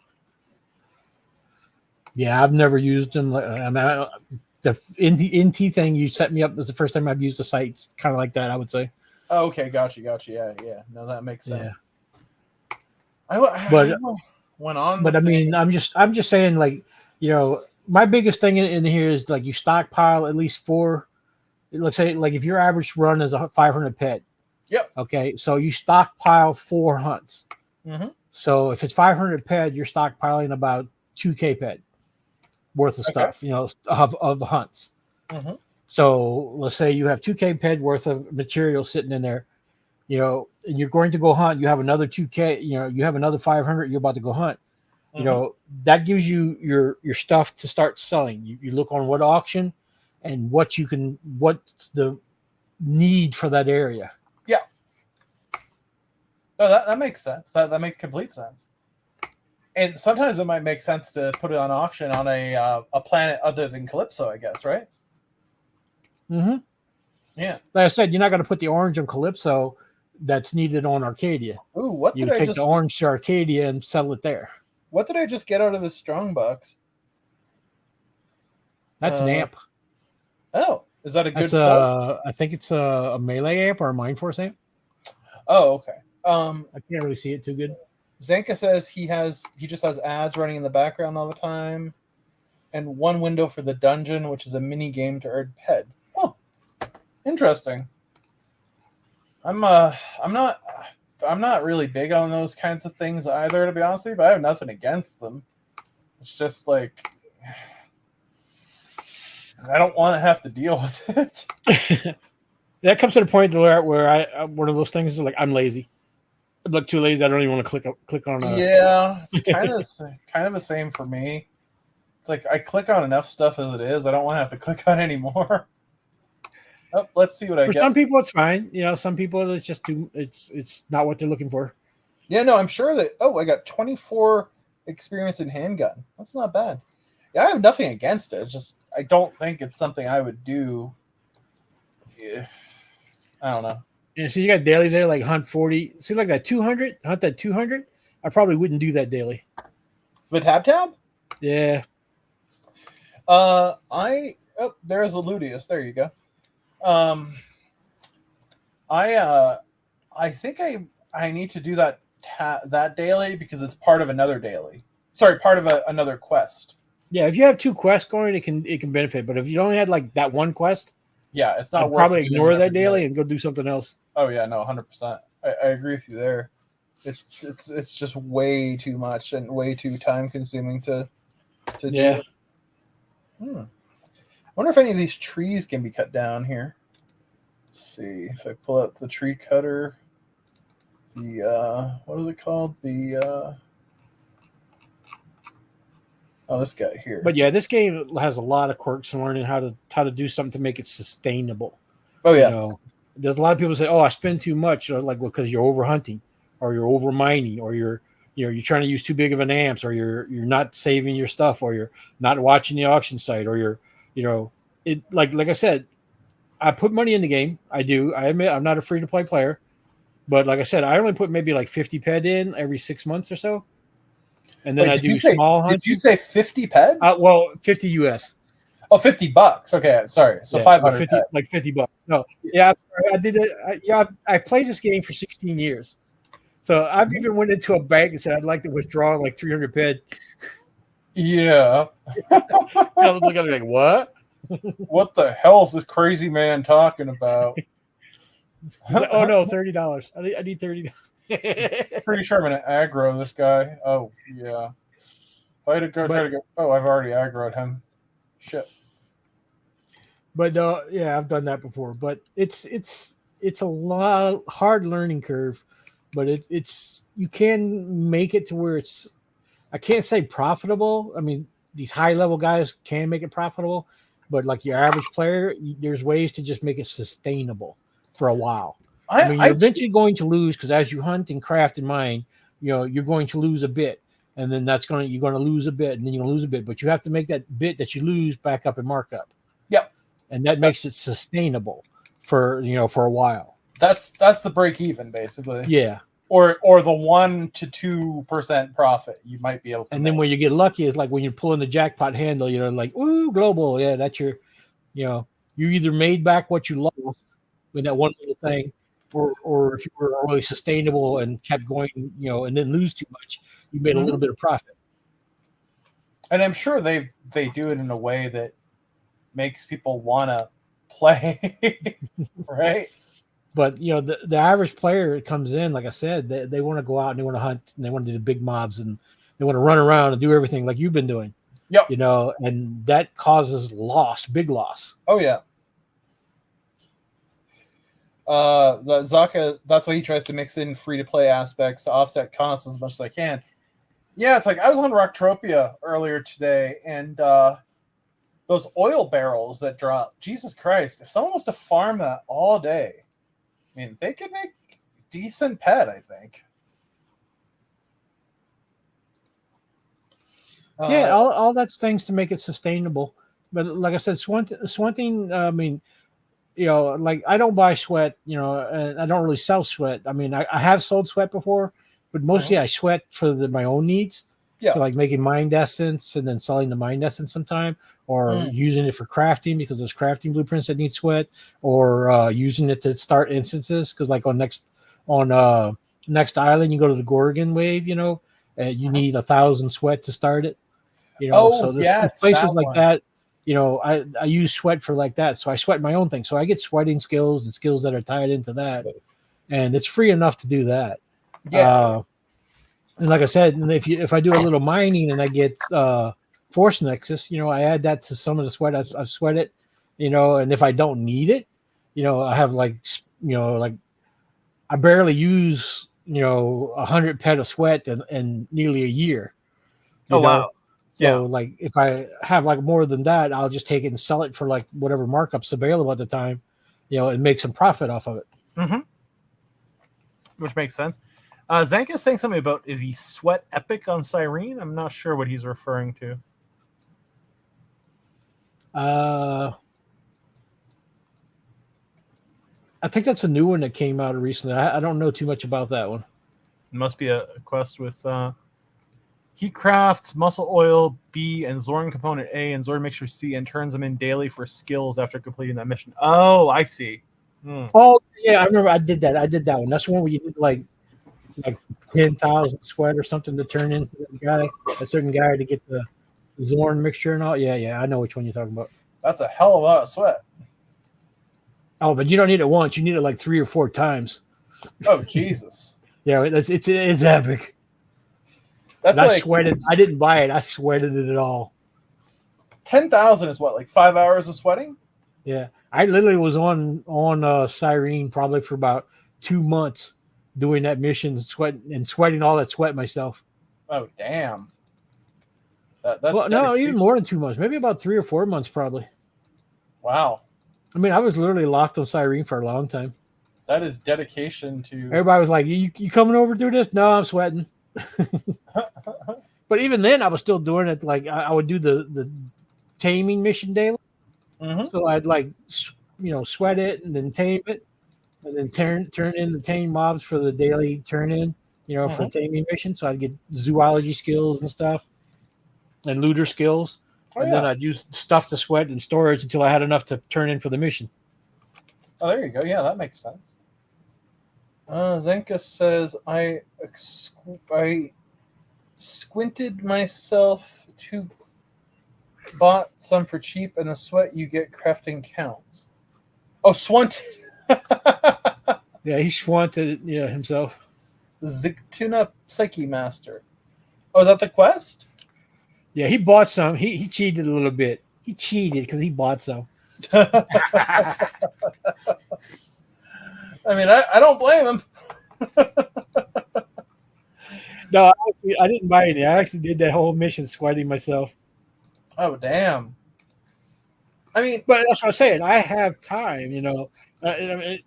Yeah, I've never used them. The NT thing you set me up was the first time I've used the sites, kind of like that, I would say. Oh, okay, gotcha. Yeah. No, that makes sense. Yeah. I went on. But I mean, I'm just saying, like, my biggest thing in here is like you stockpile at least 4. Let's say, like, if your average run is a 500 pet. Yep. Okay, so you stockpile 4 hunts. Mm-hmm. So if it's 500 ped, you're stockpiling about 2K ped worth of stuff, of the hunts. Mm-hmm. So let's say you have 2K ped worth of material sitting in there, and you're going to go hunt. You have another 2K, you have another 500. You're about to go hunt. Mm-hmm. That gives you your stuff to start selling. You look on what auction and what's the need for that area. Yeah. No, that makes sense. That makes complete sense. And sometimes it might make sense to put it on auction on a planet other than Calypso, I guess, right? Mm-hmm. Yeah. Like I said, you're not going to put the orange on Calypso that's needed on Arcadia. Ooh, what You did would I take the orange to Arcadia and sell it there. What did I just get out of this strong box? That's an amp. Oh, is that a good? I think it's a melee amp or a Mind Force amp. Oh, okay. I can't really see it too good. Zanka says he just has ads running in the background all the time, and one window for the dungeon, which is a mini game to earn ped. Oh, interesting. I'm not really big on those kinds of things either, to be honest with you, but I have nothing against them. It's just like I don't want to have to deal with it. That comes to the point where I one of those things is like I'm lazy. I'm like too lazy. I don't even want to click on. Yeah, it's kind of the same for me. It's like I click on enough stuff as it is. I don't want to have to click on any more. Oh, let's see what I get. For some people, it's fine. Some people it's just too. It's not what they're looking for. Yeah, no, I'm sure that. Oh, I got 24 experience in handgun. That's not bad. Yeah, I have nothing against it. It's just I don't think it's something I would do. Yeah, I don't know. Yeah, so you got dailies there like hunt 40. See, like that 200, hunt that 200. I probably wouldn't do that daily. The tab? Yeah. There's a Luteus. There you go. I think I need to do that daily because it's part of another daily. Sorry, part of another quest. Yeah, if you have 2 quests going, it can benefit. But if you only had like that one quest, yeah, it's not I'd worth probably it ignore that daily and go do something else. Oh yeah, no, 100%. I agree with you there. It's just way too much and way too time consuming to Yeah. do. I wonder if any of these trees can be cut down here. Let's see if I pull out the tree cutter. The what is it called? This guy here. But yeah, this game has a lot of quirks and learning how to do something to make it sustainable. Oh yeah. There's a lot of people say, "Oh, I spend too much," because you're over hunting, or you're over mining, or you're trying to use too big of an amps, or you're not saving your stuff, or you're not watching the auction site, or you're like I said, I put money in the game. I do. I admit I'm not a free to play player, but like I said, I only put maybe like 50 ped in every 6 months or so, and then I do small hunts. Did you say 50 ped? Well, 50 US. Oh, $50. Okay, sorry. So 500. Like $50. No, yeah, I did it. I played this game for 16 years, so I've even went into a bank and said I'd like to withdraw like 300 ped. Yeah. I was looking at me like, what? What the hell is this crazy man talking about? He's like, oh no, $30. I need $30. Pretty sure I'm gonna aggro this guy. Oh yeah. If I had to go try to go. Oh, I've already aggroed him. Shit. But yeah, I've done that before. But it's a lot hard learning curve. But it's you can make it to where it's. I can't say profitable. I mean, these high level guys can make it profitable, but like your average player, there's ways to just make it sustainable for a while. I mean, you're eventually going to lose because as you hunt and craft and mine, you're going to lose a bit, and then you're going to lose a bit, and then you're going to lose a bit. But you have to make that bit that you lose back up and mark up. Yep, and that makes it sustainable for a while. That's the break even basically. Yeah. Or the 1 to 2% profit you might be able to. And then when you get lucky, it's like when you're pulling the jackpot handle, like, ooh, global. Yeah, that's your, you either made back what you lost with that one little thing, or if you were really sustainable and kept going, and didn't lose too much, you made a little bit of profit. And I'm sure they do it in a way that makes people want to play, right? But the average player comes in, like I said, they want to go out and they want to hunt and they want to do the big mobs and they want to run around and do everything like you've been doing. Yep. And that causes big loss. Oh yeah. Zaka, that's why he tries to mix in free to play aspects to offset costs as much as I can. Yeah, it's like I was on Rocktropia earlier today, and those oil barrels that drop. Jesus Christ! If someone was to farm that all day, I mean, they could make decent pet, I think. Yeah, all that's things to make it sustainable. But like I said, sweating. I mean, like I don't buy sweat. And I don't really sell sweat. I mean, I have sold sweat before, but mostly I sweat for my own needs. Yeah, so like making mind essence and then selling the mind essence sometime, or using it for crafting because there's crafting blueprints that need sweat, or using it to start instances because like on next island you go to the Gorgon wave, and you need 1,000 sweat to start it. So there's places like that. I use sweat for like that, so I sweat my own thing. So I get sweating skills and skills that are tied into that, and it's free enough to do that. Yeah. And like I said, if I do a little mining and I get force nexus, I add that to some of the sweat I've sweated, and if I don't need it, I have like I barely use 100 pet of sweat in nearly a year. Wow. So like if I have like more than that, I'll just take it and sell it for like whatever markups available at the time, and make some profit off of it. Mm-hmm. Which makes sense. Zank is saying something about if he sweat epic on Cyrene. I'm not sure what he's referring to. I think that's a new one that came out recently. I don't know too much about that one. It must be a quest with he crafts muscle oil B and Zorn component A and Zorn mixture C and turns them in daily for skills after completing that mission. Oh, I see. Oh yeah, I remember I did that one. That's the one where you did like 10,000 sweat or something to turn into a certain guy to get the Zorn mixture and all. Yeah, I know which one you're talking about. That's a hell of a lot of sweat. Oh, but you don't need it once. You need it like 3 or 4 times. Oh, Jesus. Yeah, it's epic. That's I sweated. I didn't buy it. I sweated it all. 10,000 is what, like 5 hours of sweating? Yeah, I literally was on Cyrene probably for about 2 months doing that mission, sweating all that sweat myself. Oh, damn. Well, no, even more than 2 months. Maybe about 3 or 4 months, probably. Wow. I mean, I was literally locked on Cyrene for a long time. That is dedication to... Everybody was like, you coming over to do this? No, I'm sweating. But even then, I was still doing it. Like, I would do the taming mission daily. Mm-hmm. So I'd sweat it and then tame it. And then turn in the tame mobs for the daily turn in, for the taming mission. So I'd get zoology skills and stuff and looter skills. Then I'd use stuff to sweat and storage until I had enough to turn in for the mission. Oh, there you go. Yeah, that makes sense. Zenka says, I squinted myself to bought some for cheap and the sweat you get crafting counts. Oh, swunted. Yeah, he swanted himself. Zigtuna Psyche Master. Oh, is that the quest? Yeah, he bought some. He cheated a little bit. He cheated because he bought some. I mean, I don't blame him. No, I didn't buy any. I actually did that whole mission sweating myself. Oh, damn. I mean, But that's what I'm saying. I have time, I mean,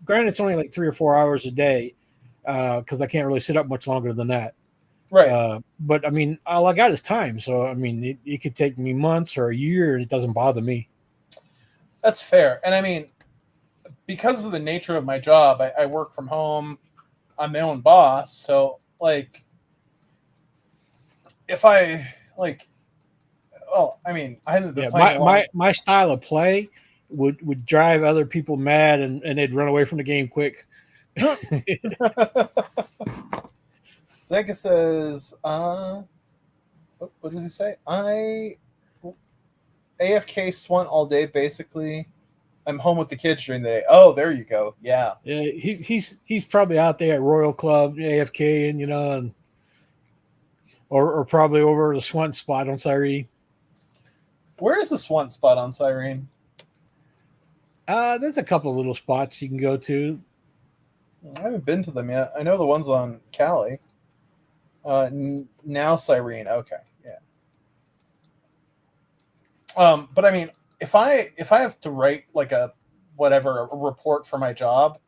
granted, it's only like 3 or 4 hours a day because I can't really sit up much longer than that. right. But I mean, all I got is time. So I mean, it could take me months or a year, and it doesn't bother me. That's fair. And I mean, because of the nature of my job, I work from home. I'm my own boss. So, like, if I, like, oh, I mean, I haven't been Yeah, playing my style of play would drive other people mad, and they'd run away from the game quick. Zeka says, what does he say? AFK Swant all day, basically. I'm home with the kids during the day. Oh, there you go. Yeah. Yeah, he's probably out there at Royal Club, AFK, and or probably over the Swant spot on Cyrene. Where is the Swant spot on Cyrene? There's a couple of little spots you can go to. I haven't been to them yet. I know the ones on Cali. Now Cyrene. Okay, yeah. But I mean, if I have to write like a report for my job,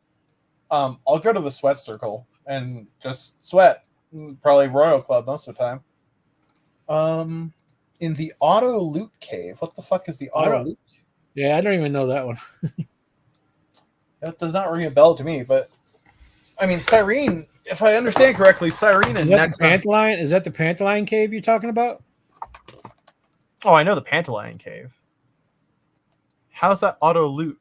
I'll go to the sweat circle and just sweat. Probably Royal Club most of the time. In the auto loot cave. What the fuck is the auto loot? Yeah, I don't even know that one. That does not ring a bell to me, but I mean, Cyrene, if I understand correctly, Cyrene and Is that the Pantaline cave you're talking about? Oh, I know the Pantaline cave. How's that auto loot?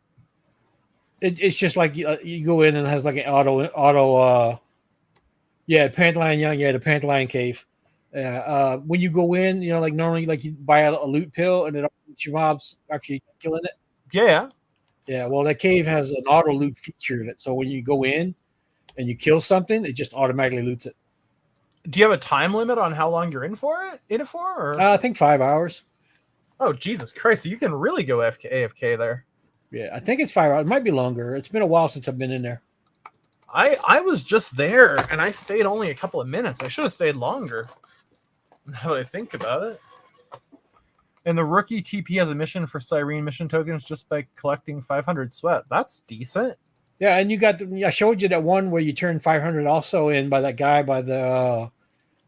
It's just like you go in and it has like an auto. Yeah, Pantaline Young. Yeah, the Pantaline cave. When you go in, like normally, like you buy a loot pill and it your mobs actually killing it. Yeah. Yeah, well, that cave has an auto loot feature in it, so when you go in and you kill something, it just automatically loots it. Do you have a time limit on how long you're in it for? Or? I think 5 hours. Oh, Jesus Christ! So you can really go AFK there. Yeah, I think it's 5 hours. It might be longer. It's been a while since I've been in there. I was just there and I stayed only a couple of minutes. I should have stayed longer. Now that I think about it. And the rookie TP has a mission for Cyrene mission tokens just by collecting 500 sweat. That's decent. Yeah, and you got I showed you that one where you turn 500 also in by that guy by the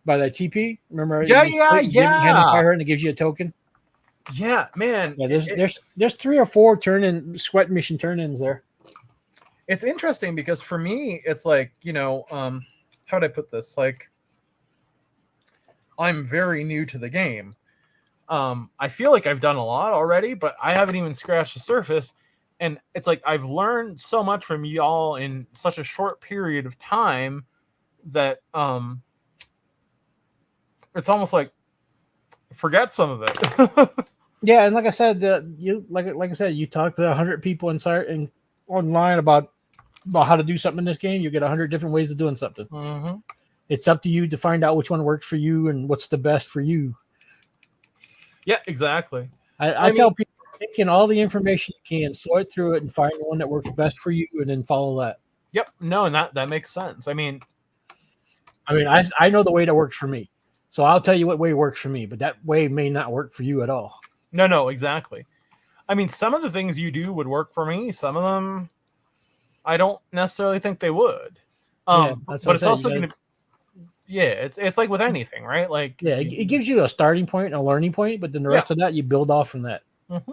TP. Remember? Yeah. Hand the 500 and it gives you a token. Yeah, man. Yeah, there's 3 or 4 sweat mission turn-ins there. It's interesting because for me, it's like, how'd I put this? Like, I'm very new to the game. I feel like I've done a lot already, but I haven't even scratched the surface. And it's like I've learned so much from y'all in such a short period of time that it's almost like forget some of it. Yeah, and like I said, you talk to 100 people online about how to do something in this game. You get 100 different ways of doing something. Mm-hmm. It's up to you to find out which one works for you and what's the best for you. Yeah, exactly. I tell people, take in all the information you can, sort through it, and find the one that works best for you, and then follow that. Yep. No, and that makes sense. I mean, I know the way that works for me, so I'll tell you what way works for me, but that way may not work for you at all. No, exactly. I mean, some of the things you do would work for me. Some of them, I don't necessarily think they would. But it's also going to. Yeah, it's like with anything, right? Like, yeah, it gives you a starting point and a learning point, but then the rest of that you build off from that. Mm-hmm.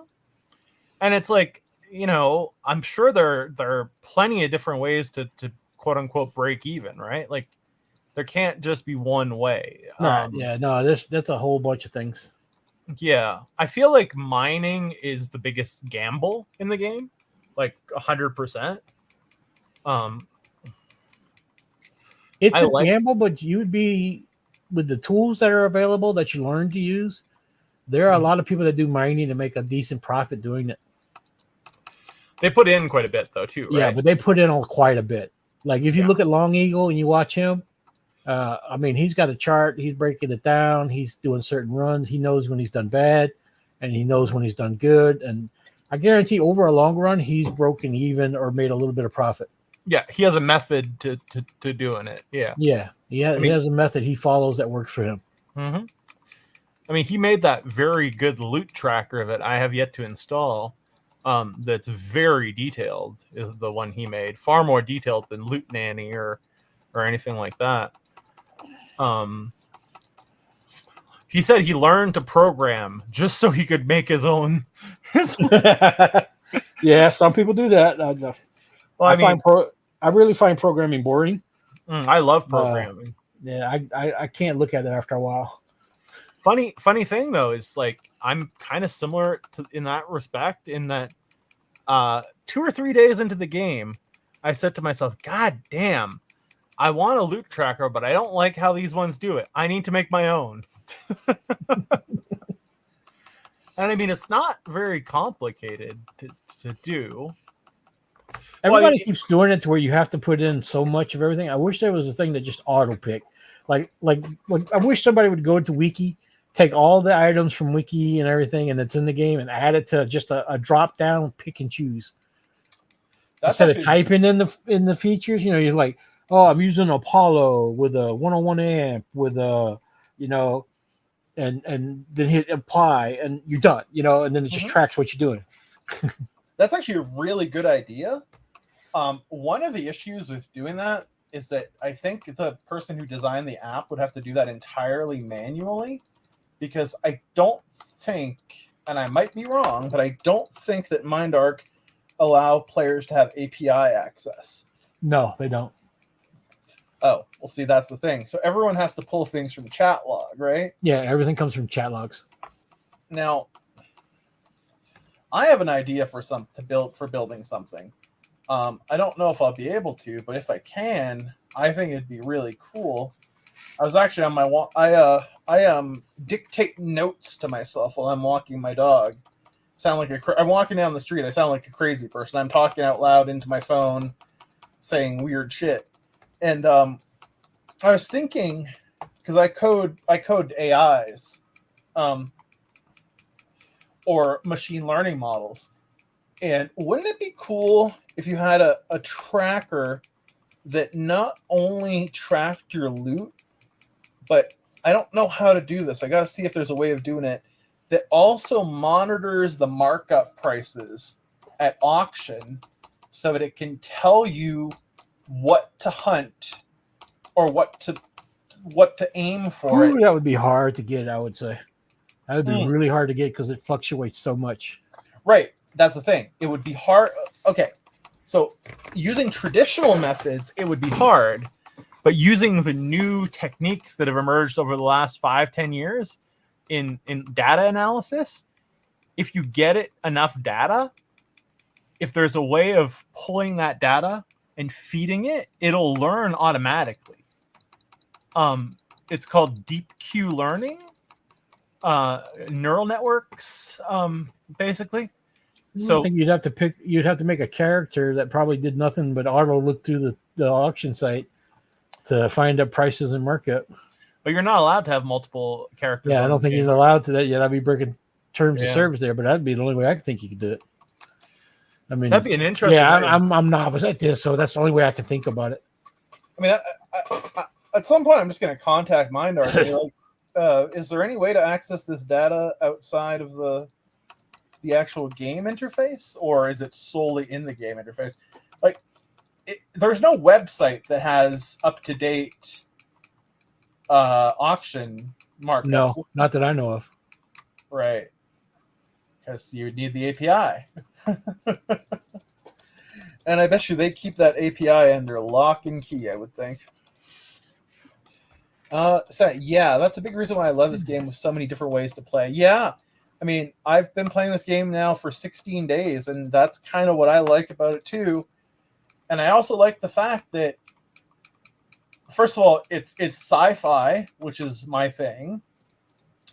And it's like, I'm sure there are plenty of different ways to quote unquote break even, right? Like, there can't just be one way. That's a whole bunch of things. Yeah, I feel like mining is the biggest gamble in the game, like 100%. It's a gamble, but you'd be with the tools that are available that you learn to use. There are a lot of people that do mining to make a decent profit doing it. They put in quite a bit though, too. Right? Yeah, but they put in quite a bit. Like if you look at Long Eagle and you watch him, I mean, he's got a chart. He's breaking it down. He's doing certain runs. He knows when he's done bad, and he knows when he's done good. And I guarantee, over a long run, he's broken even or made a little bit of profit. Yeah, he has a method to doing it. Yeah. Yeah, he has a method he follows that works for him. Mm-hmm. I mean, he made that very good loot tracker that I have yet to install. That's very detailed. Is the one he made, far more detailed than Loot Nanny or anything like that. He said he learned to program just so he could make his own. Yeah, some people do that. Well, I really find programming boring. I love programming. Yeah, I can't look at it after a while. Funny thing though is, like, I'm kind of similar to in that respect, in that 2 or 3 days into the game, I said to myself, God damn, I want a loot tracker, but I don't like how these ones do it. I need to make my own. And I mean, it's not very complicated to do. Everybody keeps doing it to where you have to put in so much of everything. I wish there was a thing that just auto pick. Like I wish somebody would go into Wiki, take all the items from Wiki and everything, and it's in the game, and add it to just a drop down, pick and choose. Instead of typing in the features, you know, you're like, oh, I'm using Apollo with a 101 amp with a, you know, and then hit apply and you're done, you know, and then it just tracks what you're doing. That's actually a really good idea. One of the issues with doing that is that I think the person who designed the app would have to do that entirely manually, because I don't think, and I might be wrong, but I don't think that MindArc allow players to have API access. No, they don't. Oh, well, see, that's the thing. So everyone has to pull things from chat log, right? Yeah, everything comes from chat logs. Now, I have an idea for building something. I don't know if I'll be able to, but if I can, I think it'd be really cool. I was actually on my walk. I dictate notes to myself while I'm walking my dog. I'm walking down the street. I sound like a crazy person. I'm talking out loud into my phone, saying weird shit. And I was thinking, because I code AIs, or machine learning models. And wouldn't it be cool if you had a tracker that not only tracked your loot, but I don't know how to do this. I got to see if there's a way of doing it that also monitors the markup prices at auction so that it can tell you what to hunt or what to aim for. Ooh, that would be hard to get, I would say. That would be really hard to get because it fluctuates so much. Right. That's the thing. It would be hard. Okay. So using traditional methods, it would be hard. But using the new techniques that have emerged over the last 5-10 years in data analysis, if you get it enough data, if there's a way of pulling that data and feeding it, it'll learn automatically. It's called deep Q learning, neural networks, basically. So I think you'd have to make a character that probably did nothing but auto look through the auction site to find up prices and markup. But you're not allowed to have multiple characters. Yeah, I don't think you're allowed to that. Yeah, that'd be breaking terms of service there, but that'd be the only way I could think you could do it. I mean, that'd be an interesting. Yeah, I'm novice at this, so that's the only way I can think about it. I mean, I, at some point, I'm just going to contact MindArc and be like, is there any way to access this data outside of the actual game interface, or is it solely in the game interface? Like, there's no website that has up-to-date auction markups. No, not that I know of. Right. Because you would need the API. And I bet you they keep that API under lock and key, I would think. So yeah, that's a big reason why I love this game with so many different ways to play. Yeah. I mean, I've been playing this game now for 16 days, and that's kind of what I like about it too. And I also like the fact that, first of all, it's sci-fi, which is my thing.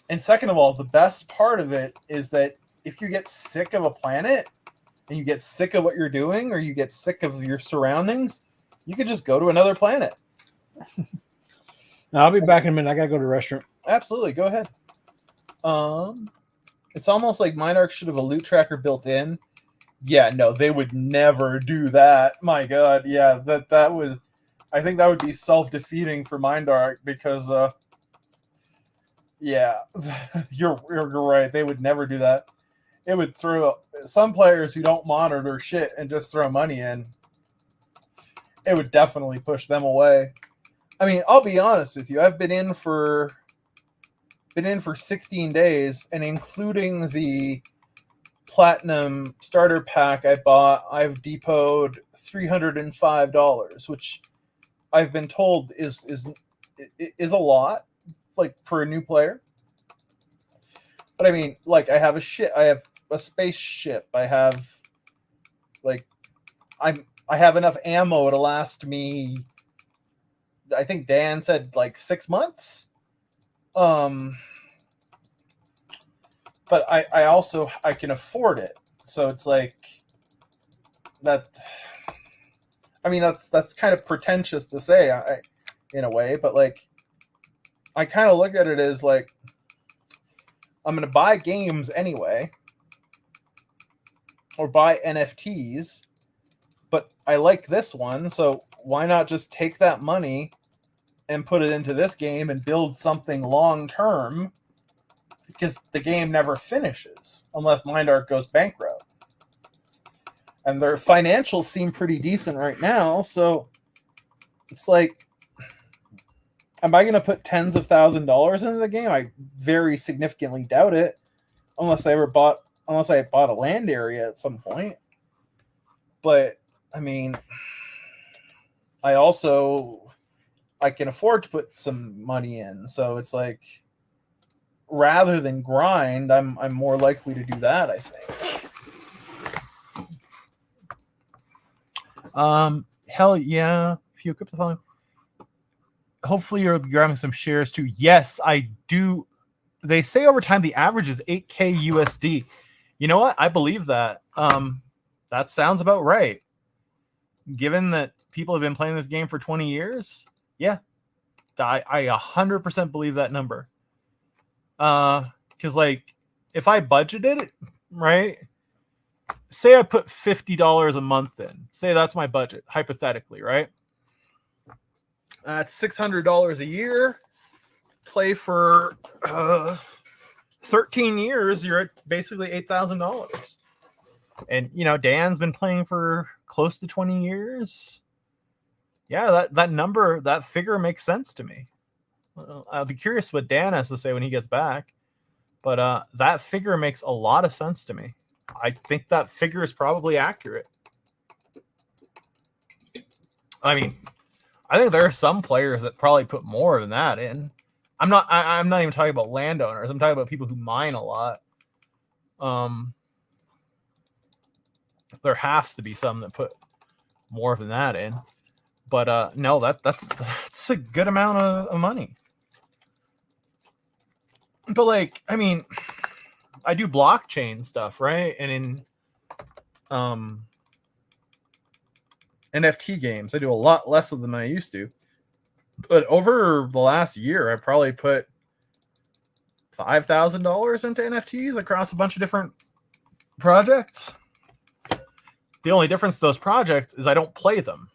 And second of all, the best part of it is that if you get sick of a planet and you get sick of what you're doing, or you get sick of your surroundings, You could just go to another planet. Now, I'll be back in a minute. I gotta go to the restroom. Absolutely, go ahead. It's almost like Minarch should have a loot tracker built in. Yeah, no, they would never do that. My God, yeah, that was. I think that would be self-defeating for Mindark because, yeah, you're right. They would never do that. It would throw some players who don't monitor shit and just throw money in. It would definitely push them away. I mean, I'll be honest with you. I've been in for 16 days, and including the Platinum starter pack I bought, I've depoted $305, which I've been told is a lot, like for a new player. But I mean, like I have a spaceship. I have I have enough ammo to last me. I think Dan said like 6 months. But I can afford it, so it's like that. I mean, that's kind of pretentious to say, in a way, but like, I kind of look at it as like, I'm going to buy games anyway, or buy NFTs, but I like this one, so why not just take that money and put it into this game and build something long term? Because the game never finishes unless Mindark goes bankrupt. And their financials seem pretty decent right now, so it's like, am I going to put tens of $1,000s into the game? I very significantly doubt it, unless I bought a land area at some point. But I mean, I can afford to put some money in, so it's like, rather than grind, I'm more likely to do that, I think. Hell yeah. If you equip the phone. Hopefully you're grabbing some shares too. Yes, I do. They say over time the average is 8K USD. You know what? I believe that. That sounds about right. Given that people have been playing this game for 20 years, yeah. I 100% believe that number. Because like, if I budgeted it, right? Say I put $50 a month in. Say that's my budget, hypothetically, right? That's $600 a year. Play for 13 years, you're at basically $8,000. And you know, Dan's been playing for close to 20 years. Yeah, that number, that figure makes sense to me. I'll be curious what Dan has to say when he gets back. But that figure makes a lot of sense to me. I think that figure is probably accurate. I mean, I think there are some players that probably put more than that in. I'm not even talking about landowners. I'm talking about people who mine a lot. There has to be some that put more than that in. But no, that's a good amount of money. But like, I mean, I do blockchain stuff, right? And in NFT games, I do a lot less of them than I used to. But over the last year, I probably put $5,000 into NFTs across a bunch of different projects. The only difference to those projects is I don't play them.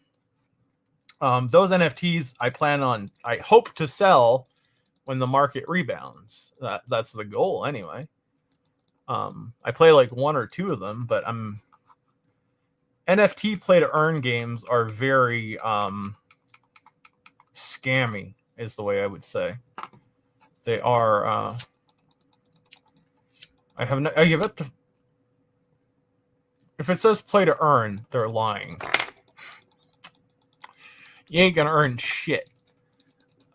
Those NFTs I hope to sell when the market rebounds. That's the goal anyway. I play like one or two of them, but NFT play to earn games are very scammy, is the way I would say. They are. If it says play to earn, they're lying. You ain't gonna earn shit.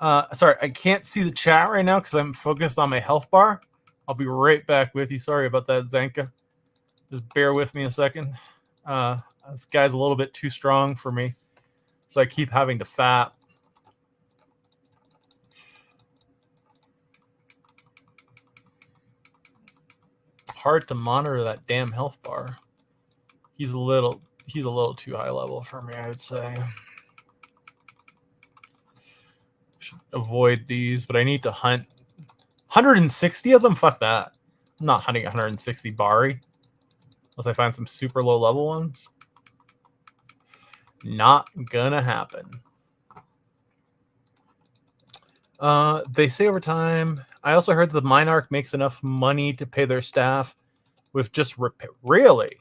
Sorry, I can't see the chat right now because I'm focused on my health bar. I'll be right back with you. Sorry about that, Zanka. Just bear with me a second. This guy's a little bit too strong for me, so I keep having to fap. Hard to monitor that damn health bar. He's a little too high level for me, I would say. avoid these, but I need to hunt 160 of them. Fuck that. I'm not hunting 160 Bari unless I find some super low level ones. Not gonna happen. They say over time. I also heard that the Minarch makes enough money to pay their staff with just repair. Really?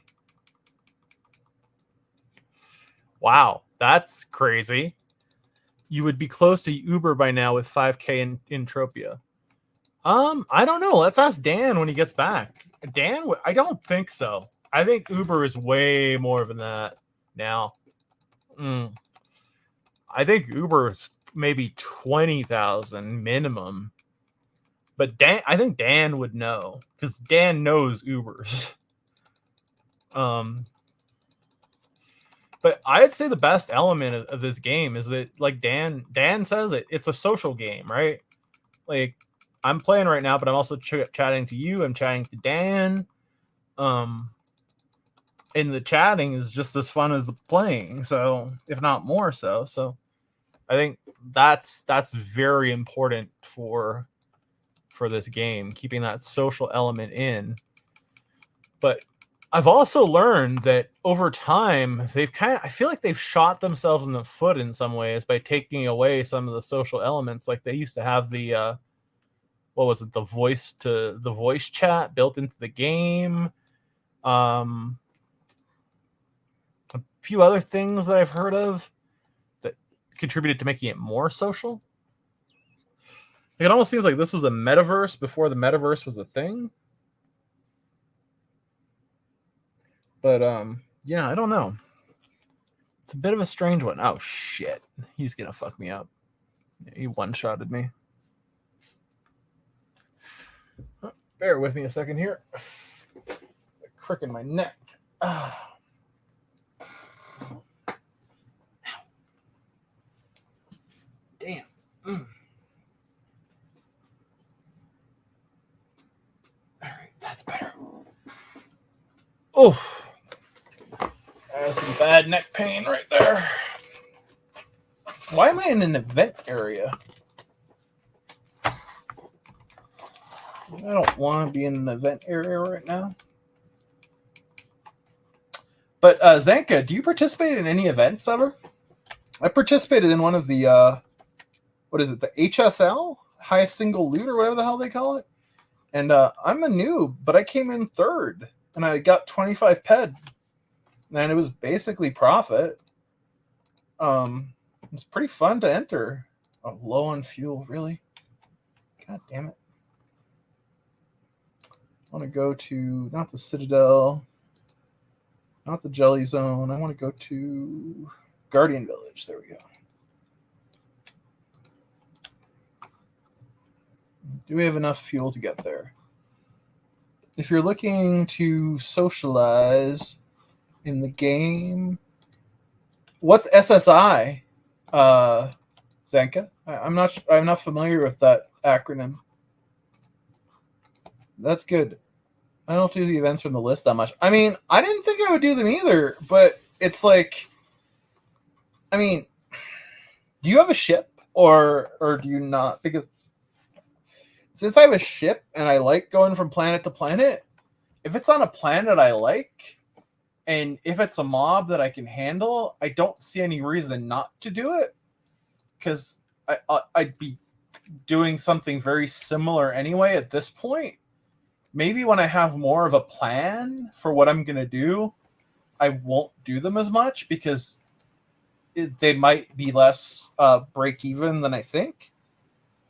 Wow, that's crazy. You would be close to Uber by now with 5K in Entropia. I don't know. Let's ask Dan when he gets back. Dan, I don't think so. I think Uber is way more than that now. I think Uber is maybe 20,000 minimum. But Dan, I think Dan would know because Dan knows Ubers. But I'd say the best element of this game is that, like Dan says, it's a social game, right? Like I'm playing right now, but I'm also chatting to you. I'm chatting to Dan. And the chatting is just as fun as the playing, so if not more so. So I think that's very important for this game, keeping that social element in. But I've also learned that over time I feel like they've shot themselves in the foot in some ways by taking away some of the social elements. Like they used to have the what was it, the voice chat built into the game. A few other things that I've heard of that contributed to making it more social. It almost seems like this was a metaverse before the metaverse was a thing. But yeah, I don't know. It's a bit of a strange one. Oh shit, he's gonna fuck me up. He one-shotted me. Bear with me a second here. Crick in my neck. Damn. All right, that's better. Oh, that's some bad neck pain right there. Why am I in an event area? I don't want to be in an event area right now. But Zanka, do you participate in any events ever? I participated in one of the what is it, the HSL, highest single loot or whatever the hell they call it. And I'm a noob, but I came in third and I got 25 ped. And it was basically profit. It's pretty fun to enter. Oh, low on fuel, really? God damn it. I want to go to, not the Citadel, not the Jelly Zone. I want to go to Guardian Village. There we go. Do we have enough fuel to get there? If you're looking to socialize in the game, what's SSI, Zanka? I'm not familiar with that acronym. That's good. I don't do the events from the list that much. I mean, I didn't think I would do them either, but it's like, I mean, do you have a ship or do you not? Because since I have a ship and I like going from planet to planet, if it's on a planet I like, and if it's a mob that I can handle, I don't see any reason not to do it. Because I'd be doing something very similar anyway at this point. Maybe when I have more of a plan for what I'm going to do, I won't do them as much because they might be less break even than I think.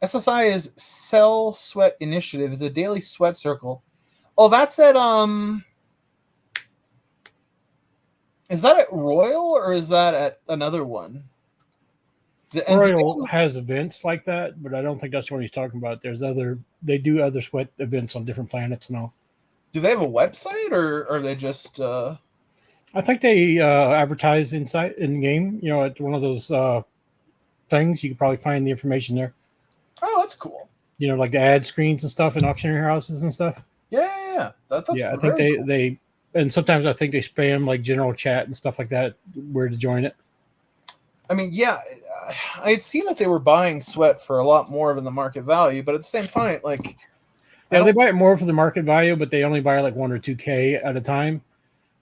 SSI is Cell Sweat Initiative. Is a daily sweat circle. Oh, that's at is that at Royal or is that at another one? Royal has events like that, but I don't think that's what he's talking about. They do other sweat events on different planets and all. Do they have a website or are they just I think they advertise in game, at one of those things. You could probably find the information there. Oh, that's cool. Like the ad screens and stuff in auctioneer houses and stuff. Yeah. That's I think they and sometimes I think they spam like general chat and stuff like that where to join it. I mean, yeah, I had seen that they were buying Sweat for a lot more than the market value, but at the same time, like, Yeah, they buy it more for the market value, but they only buy like 1 or 2K at a time.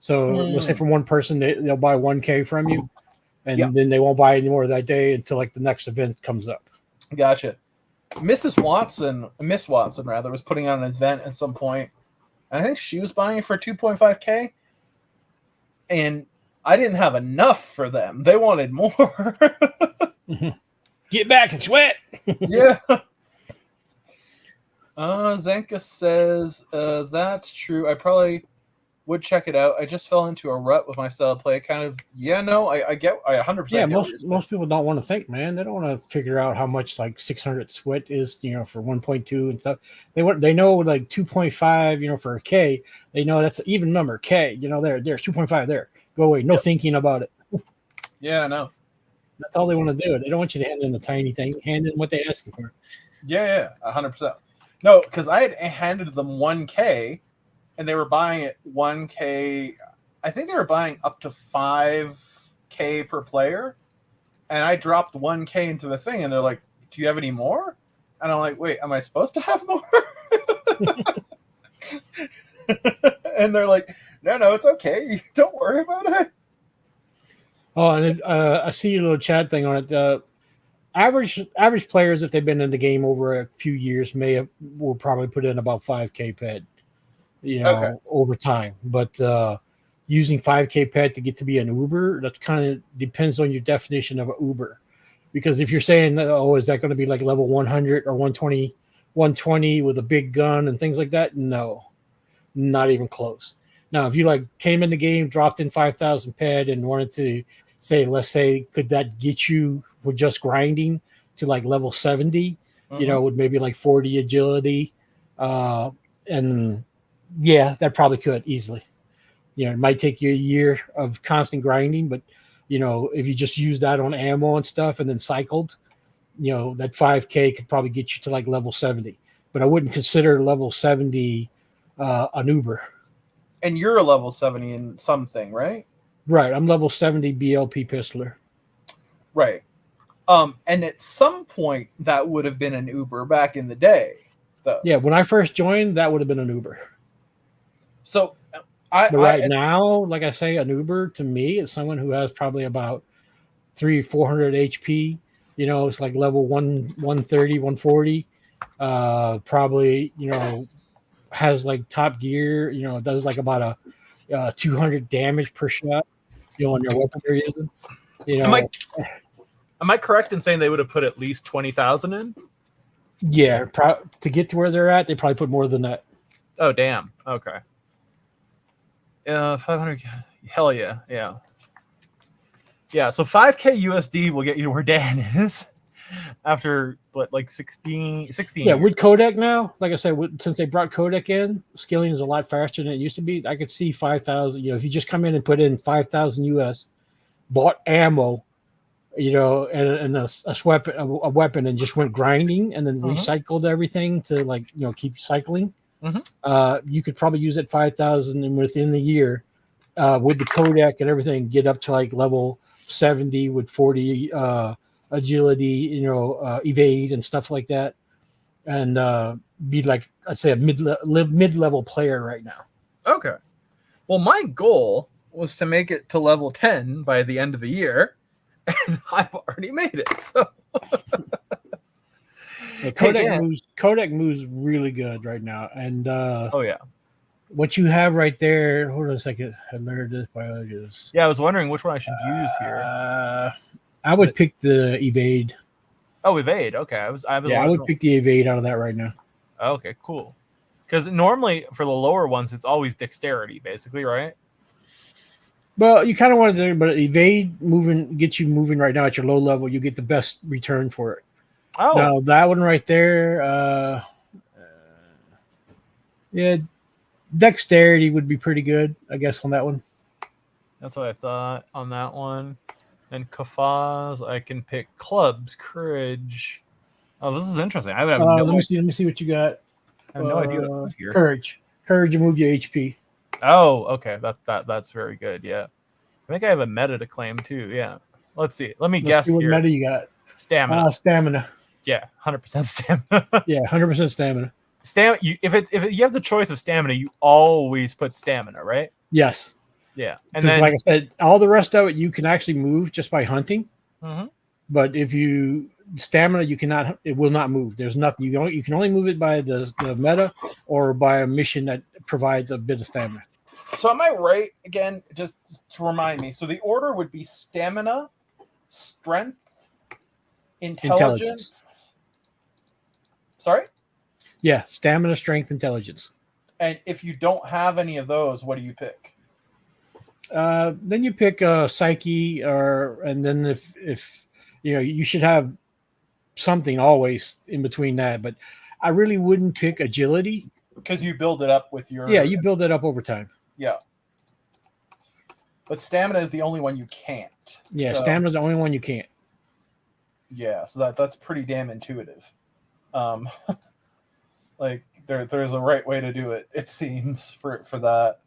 So let's say from one person, they'll buy 1K from you, and then they won't buy any more that day until like the next event comes up. Gotcha. Miss Watson rather, was putting on an event at some point. I think she was buying it for 2.5K, and I didn't have enough for them. They wanted more. Get back and sweat. Yeah. Zenka says, that's true. I probably would check it out. I just fell into a rut with my style of play. Kind of, I get, I 100%. Yeah, most people don't want to think, man. They don't want to figure out how much like 600 sweat is, for 1.2 and stuff. They know like 2.5, for a K. They know that's an even number, K. There's 2.5 there. Go away. No thinking about it. Yeah, I know. That's all they want to do. They don't want you to hand in a tiny thing. Hand in what they ask you for. Yeah, 100%. No, because I had handed them 1K, and they were buying it 1K. I think they were buying up to 5K per player, and I dropped 1K into the thing, and they're like, "Do you have any more?" And I'm like, "Wait, am I supposed to have more?" And they're like, "No, it's okay. Don't worry about it." Oh, and I see your little chat thing on it. Average players, if they've been in the game over a few years, will probably put in about 5K ped, over time. But using 5K ped to get to be an Uber, that kind of depends on your definition of an Uber. Because if you're saying, is that going to be like level 100 or 120 with a big gun and things like that? No, not even close. Now, if you like came in the game, dropped in 5,000 ped and wanted to let's say, could that get you with just grinding to like level 70, with maybe like 40 agility? And yeah, that probably could easily. It might take you a year of constant grinding, but if you just use that on ammo and stuff and then cycled, that 5K could probably get you to like level 70. But I wouldn't consider level 70 an Uber. And you're a level 70 in something, right? Right. I'm level 70 BLP pistoler. Right. And at some point that would have been an Uber back in the day. Yeah, when I first joined, that would have been an Uber. So right now, like I say, an Uber to me is someone who has probably about 300-400 HP. It's like level 130, 140. Probably, has like top gear, does like about a 200 damage per shot, on their weapon they're using. Am I correct in saying they would have put at least 20,000 in? Yeah, to get to where they're at, they probably put more than that. Oh, damn. Okay. 500. Hell yeah. Yeah. Yeah. So 5K USD will get you to where Dan is after like 16. Yeah, with Kodak now, like I said, since they brought Kodak in, scaling is a lot faster than it used to be. I could see 5,000. If you just come in and put in 5,000 US, bought ammo, and a weapon, and just went grinding, and then recycled everything to keep cycling. You could probably use that 5,000, and within the year, with the Kodak and everything, get up to like level 70 with 40 agility, evade and stuff like that, and be like, I'd say, a mid-level player right now. Okay. Well, my goal was to make it to level 10 by the end of the year, and I've already made it. So Kodak moves really good right now, and oh yeah, what you have right there. Hold on a second. I learned this biologist. Yeah, I was wondering which one I should use here. I would pick the evade. Oh, evade. Okay, I would pick the evade out of that right now. Okay, cool. Because normally for the lower ones, it's always dexterity, basically, right? Well, you kind of want to do, but evade gets you moving right now at your low level. You get the best return for it. Oh, now that one right there, yeah, dexterity would be pretty good, I guess, on that one. That's what I thought on that one. And Kafaz, I can pick clubs, courage. Oh, this is interesting. I have let me see what you got. I have no idea what to put here. Courage to move your HP. Oh, okay. That's very good. Yeah, I think I have a meta to claim too. Yeah. Let's see. Let me guess see what here. meta you got. Stamina. Stamina. Yeah, 100% stamina. Yeah, 100% stamina. If you have the choice of stamina, you always put stamina, right? Yes. Yeah, and Because then like I said, all the rest of it you can actually move just by hunting. Mhm. But if you stamina, you cannot. It will not move. There's nothing. You can only move it by the meta or by a mission that provides a bit of stamina. So am I right again? Just to remind me. So the order would be stamina, strength, intelligence. Sorry? Yeah, stamina, strength, intelligence. And if you don't have any of those, what do you pick? Then you pick psyche, and then if you know, you should have something always in between that. But I really wouldn't pick agility. Because you build it up with your... Yeah, you build it up over time. Yeah. But stamina is the only one you can't. Yeah, So, stamina's the only one you can't. yeah, so that's pretty damn intuitive. Like there's a right way to do it, it seems, for that.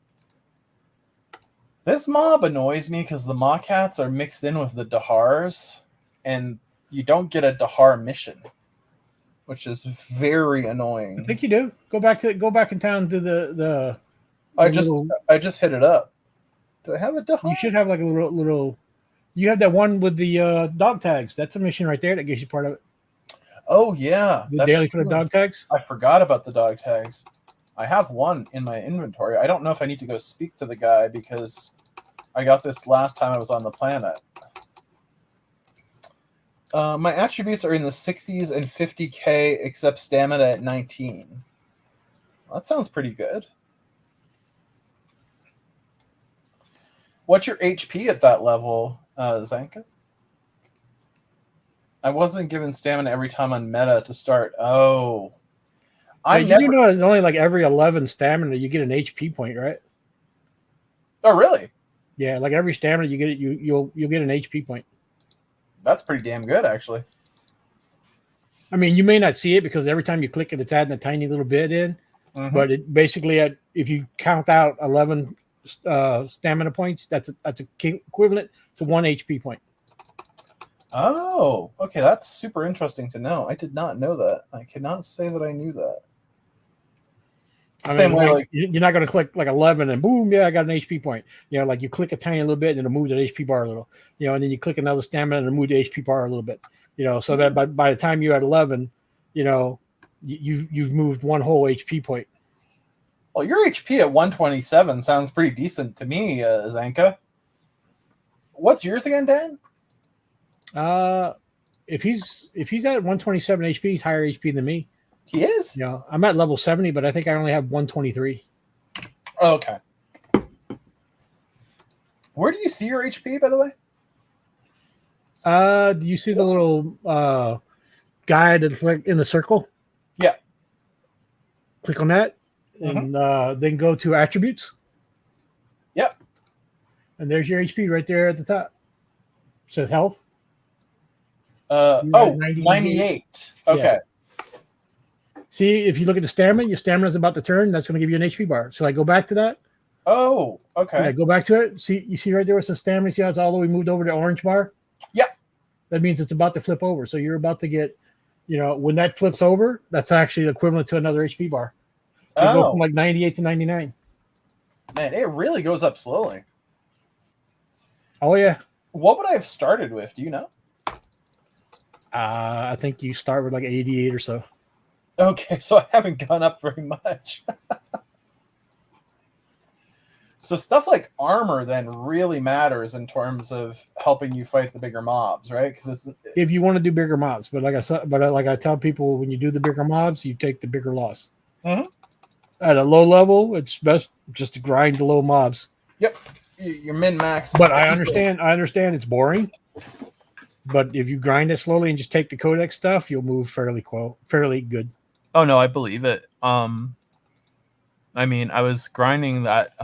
This mob annoys me because the Mawcats are mixed in with the Dahars, and you don't get a Dahar mission, which is very annoying. I think you do. Go back in town and do the I just hit it up. Do I have a Dahar? You should have like a little. You have that one with the dog tags. That's a mission right there that gives you part of it. Oh yeah, The daily for the dog tags. I forgot about the dog tags. I have one in my inventory. I don't know if I need to go speak to the guy because I got this last time I was on the planet. My attributes are in the 60s and 50k, except stamina at 19. Well, that sounds pretty good. What's your HP at that level, Zanka? I wasn't given stamina every time on meta to start. Oh. You do know it's only like every 11 stamina you get an HP point, right? Oh, really? Yeah, like every stamina you get you'll get an HP point. That's pretty damn good, actually. I mean, you may not see it because every time you click it, it's adding a tiny little bit in. Mhm. But it basically, if you count out 11 stamina points, that's equivalent to 1 HP point. Oh, okay. That's super interesting to know. I did not know that. I cannot say that I knew that. Same way, like you're not going to click like 11 and boom, yeah, I got an HP point. You know, like you click a tiny little bit and it'll move the HP bar a little. You know, and then you click another stamina and it'll move the HP bar a little bit. You know, so that by the time you're at 11, you know, you've moved one whole HP point. well, your HP at 127 sounds pretty decent to me, Zanka. What's yours again, Dan? If he's at 127 HP, he's higher HP than me. He is? You know, I'm at level 70, but I think I only have 123. Oh, okay. Where do you see your HP, by the way? Do you see the little guide that's like in the circle? Yeah. Click on that, and then go to attributes. Yep. And there's your HP right there at the top. It says health. 98. Okay. Yeah. See, if you look at the stamina, your stamina is about to turn. That's going to give you an HP bar. So I go back to that. Oh, okay. Yeah, go back to it. See, you see right there where it says stamina. See how it's all the way moved over to the orange bar? Yeah. That means it's about to flip over. So you're about to get, you know, when that flips over, that's actually equivalent to another HP bar. You go from like 98 to 99. Man, it really goes up slowly. Oh, yeah. What would I have started with? Do you know? I think you start with like 88 or so. Okay, so I haven't gone up very much. So stuff like armor then really matters in terms of helping you fight the bigger mobs, right? Because if you want to do bigger mobs, but like I tell people, when you do the bigger mobs, you take the bigger loss. Mhm. At a low level, it's best just to grind the low mobs. Yep, your min max. But I understand it's boring. But if you grind it slowly and just take the codex stuff, you'll move fairly good. Oh no, I believe it. I mean, I was grinding that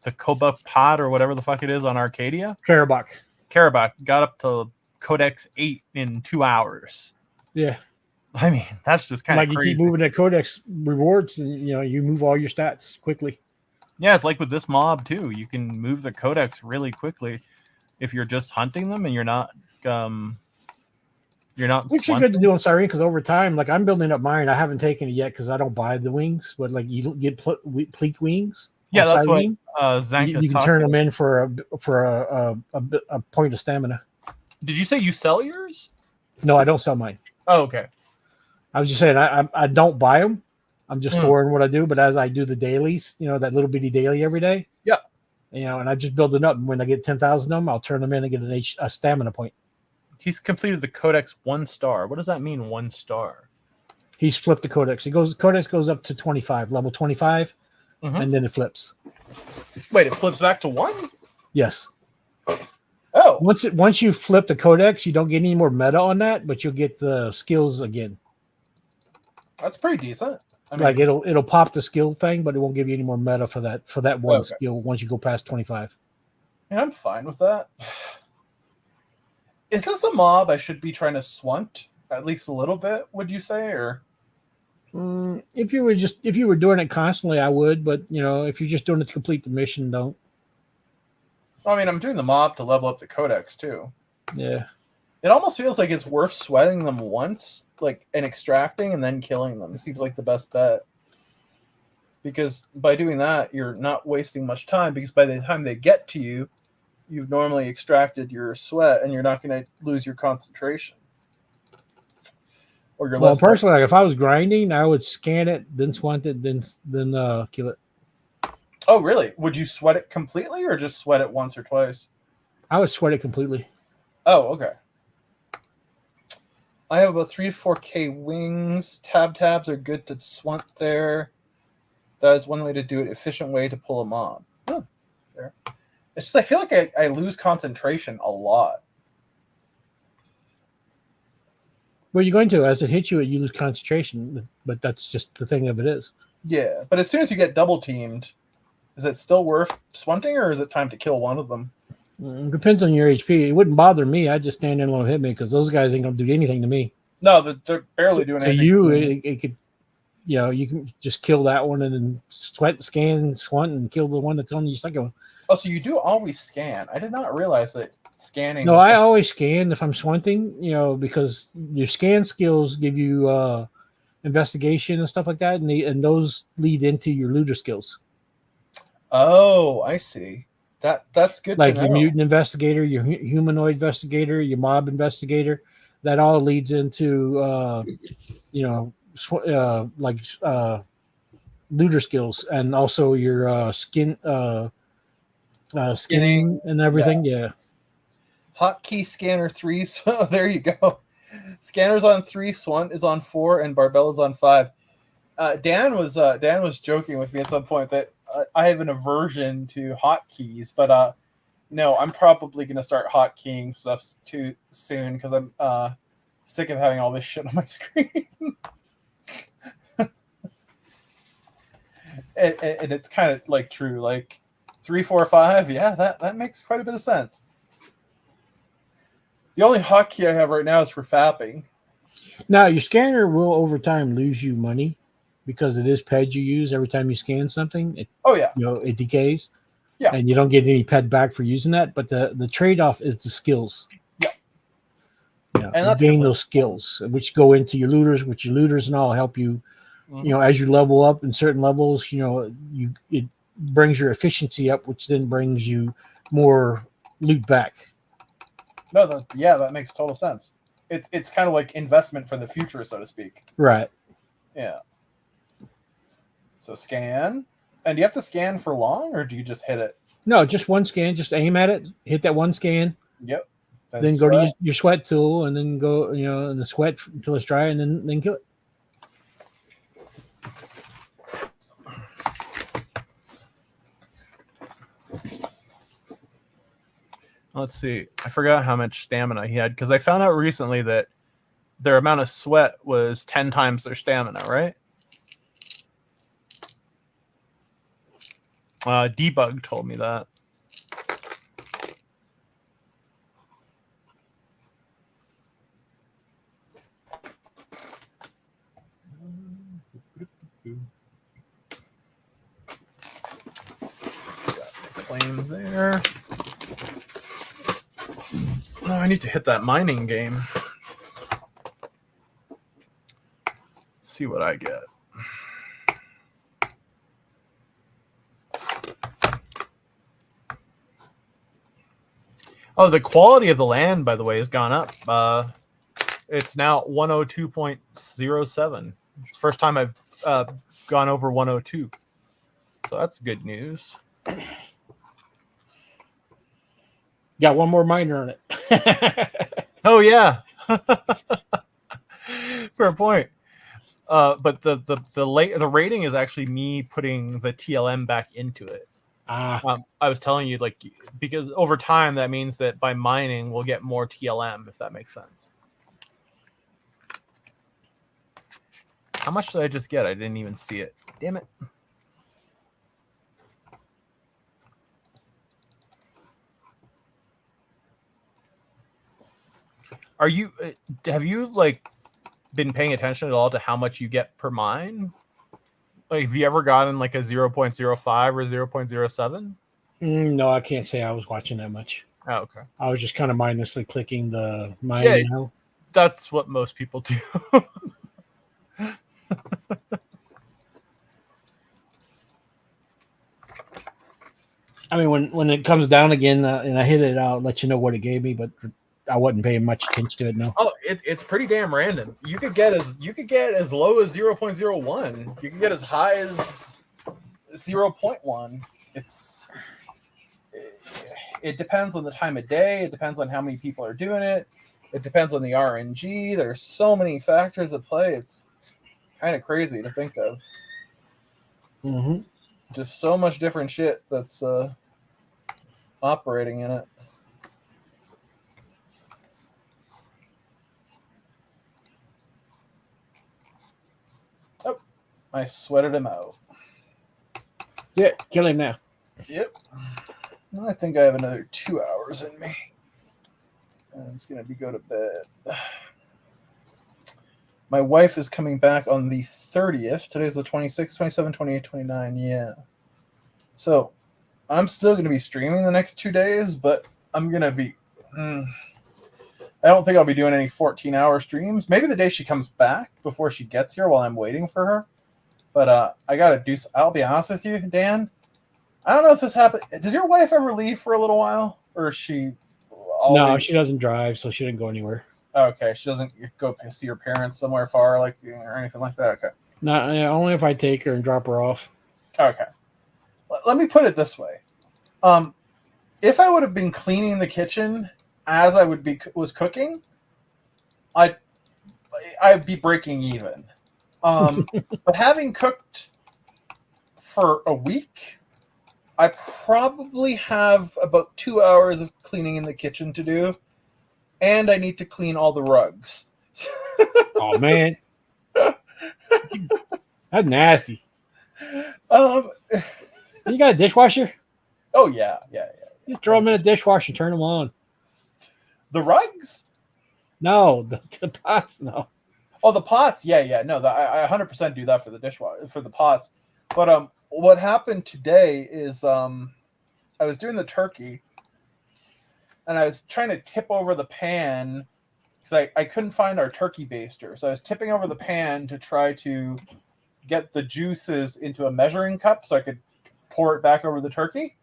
the Koba pod or whatever the fuck it is on Arcadia. Karabakh Got up to Codex 8 in 2 hours. Yeah. I mean, that's just kind of like crazy. You keep moving that codex rewards, and you know you move all your stats quickly. Yeah, it's like with this mob too. You can move the codex really quickly if you're just hunting them and you're not You're not Which is good to do on Cyrene because over time, like I'm building up mine. I haven't taken it yet because I don't buy the wings, but like you get pleat wings. Yeah, that's Cyrene, what Zanka's you can turn them in for a point of stamina. Did you say you sell yours? No, I don't sell mine. Oh, okay. I was just saying I don't buy them. I'm just storing what I do. But as I do the dailies, that little bitty daily every day. Yeah. And I just build it up. And when I get 10,000 of them, I'll turn them in and get a stamina point. He's completed the Codex 1 star. What does that mean, 1 star? He's flipped the Codex. Codex goes up to 25, level 25, and then it flips. Wait, it flips back to 1? Yes. Oh. Once you flip the Codex, you don't get any more meta on that, but you'll get the skills again. That's pretty decent. I mean, Like it'll pop the skill thing, but it won't give you any more meta for that one skill once you go past 25. Yeah, I'm fine with that. Is this a mob I should be trying to swunt at least a little bit? Would you say, or if you were doing it constantly, I would. But if you're just doing it to complete the mission, don't. I mean, I'm doing the mob to level up the Codex too. Yeah. It almost feels like it's worth sweating them once, like and extracting and then killing them. It seems like the best bet. Because by doing that, you're not wasting much time. Because by the time they get to you, you've normally extracted your sweat and you're not going to lose your concentration. Or your Well, personally, like if I was grinding, I would scan it, then swant it, then kill it. Oh, really? Would you sweat it completely or just sweat it once or twice? I would sweat it completely. Oh, okay. I have about 3 to 4K wings. Tabs are good to swant there. That is one way to do it. Efficient way to pull them on. Oh, there. It's just I feel like I lose concentration a lot. Well, you're going to. As it hits you, you lose concentration. But that's just the thing of it is. Yeah, but as soon as you get double teamed, is it still worth swunting or is it time to kill one of them? Depends on your HP. It wouldn't bother me. I'd just stand there and let them hit me because those guys ain't going to do anything to me. No, they're barely doing anything. To you, it could, you can just kill that one and then scan, swunt, and kill the one that's on your second one. Oh, so you do always scan. I did not realize that scanning. No, I always scan if I'm swunting, because your scan skills give you investigation and stuff like that, and those lead into your looter skills. Oh, I see. That's good. Like your mutant investigator, your humanoid investigator, your mob investigator, that all leads into looter skills, and also your skinning and everything. Yeah. Hotkey scanner 3. So there you go. Scanner's on 3, Swunt is on 4, and Barbella's on 5. Dan was joking with me at some point that I have an aversion to hotkeys, but no, I'm probably gonna start hotkeying stuff too soon because I'm sick of having all this shit on my screen. and it's kind of like true, like 3, 4, 5. Yeah, that makes quite a bit of sense. The only hotkey I have right now is for fapping. Now your scanner will over time lose you money because it is PED you use every time you scan something. It decays. Yeah. And you don't get any PED back for using that, but the trade-off is the skills. Yeah. And you gain those skills, which go into your looters, which your looters and all help you, as you level up in certain levels, it brings your efficiency up, which then brings you more loot back. No, that makes total sense. It's kind of like investment for the future, so to speak. Right. Yeah. So scan. And do you have to scan for long, or do you just hit it? No, just one scan. Just aim at it, hit that one scan. Yep. Then go to your sweat tool, and then go, in the sweat until it's dry, and then kill it. Let's see. I forgot how much stamina he had because I found out recently that their amount of sweat was 10 times their stamina, right? Debug told me that. Claim there. Oh, I need to hit that mining game. see what I get. Oh, the quality of the land, by the way, has gone up. It's now 102.07. First time I've gone over 102. So that's good news. Got one more miner on it. Oh yeah. Fair point. But the rating is actually me putting the TLM back into it. I was telling you, like, because over time that means that by mining we'll get more TLM, if that makes sense. How much did I just get? I didn't even see it. Damn it. Have you like been paying attention at all to how much you get per mine? Like, have you ever gotten like a 0.05 or 0.07? No, I can't say I was watching that much. Oh, okay. I was just kind of mindlessly clicking the mine. Yeah, now. That's what most people do. I mean, when it comes down again and I hit it, I'll let you know what it gave me, but I wasn't paying much attention to it. No. Oh, it's pretty damn random. You could get as low as 0.01. You can get as high as 0.1. It depends on the time of day. It depends on how many people are doing it. It depends on the RNG. There's so many factors at play. It's kind of crazy to think of. Mm-hmm. Just so much different shit that's operating in it. Oh, I sweated him out. Yeah, kill him now. Yep. I think I have another 2 hours in me. And it's going to be go to bed. My wife is coming back on the 30th. Today's the 26th, 27, 28, 29. Yeah. So I'm still going to be streaming the next 2 days, but I'm going to be... I don't think I'll be doing any 14-hour streams. Maybe the day she comes back before she gets here while I'm waiting for her. But I got to do... I'll be honest with you, Dan. I don't know if this happened. Does your wife ever leave for a little while? Or is she... always... No, she doesn't drive, so she didn't go anywhere. Okay, she doesn't go see her parents somewhere far, like, or anything like that. Okay. No, only if I take her and drop her off. Okay. Let me put it this way. If I would have been cleaning the kitchen as I was cooking, I'd be breaking even. But having cooked for a week, I probably have about 2 hours of cleaning in the kitchen to do. And I need to clean all the rugs. Oh, man. That's nasty. You got a dishwasher? Oh, yeah. Just throw them in a dishwasher and turn them on. The rugs? No, the pots, no. Oh, the pots? Yeah. No, I 100% do that for the dishwasher, for the pots. But what happened today is I was doing the turkey, and I was trying to tip over the pan because I couldn't find our turkey baster. So I was tipping over the pan to try to get the juices into a measuring cup so I could pour it back over the turkey.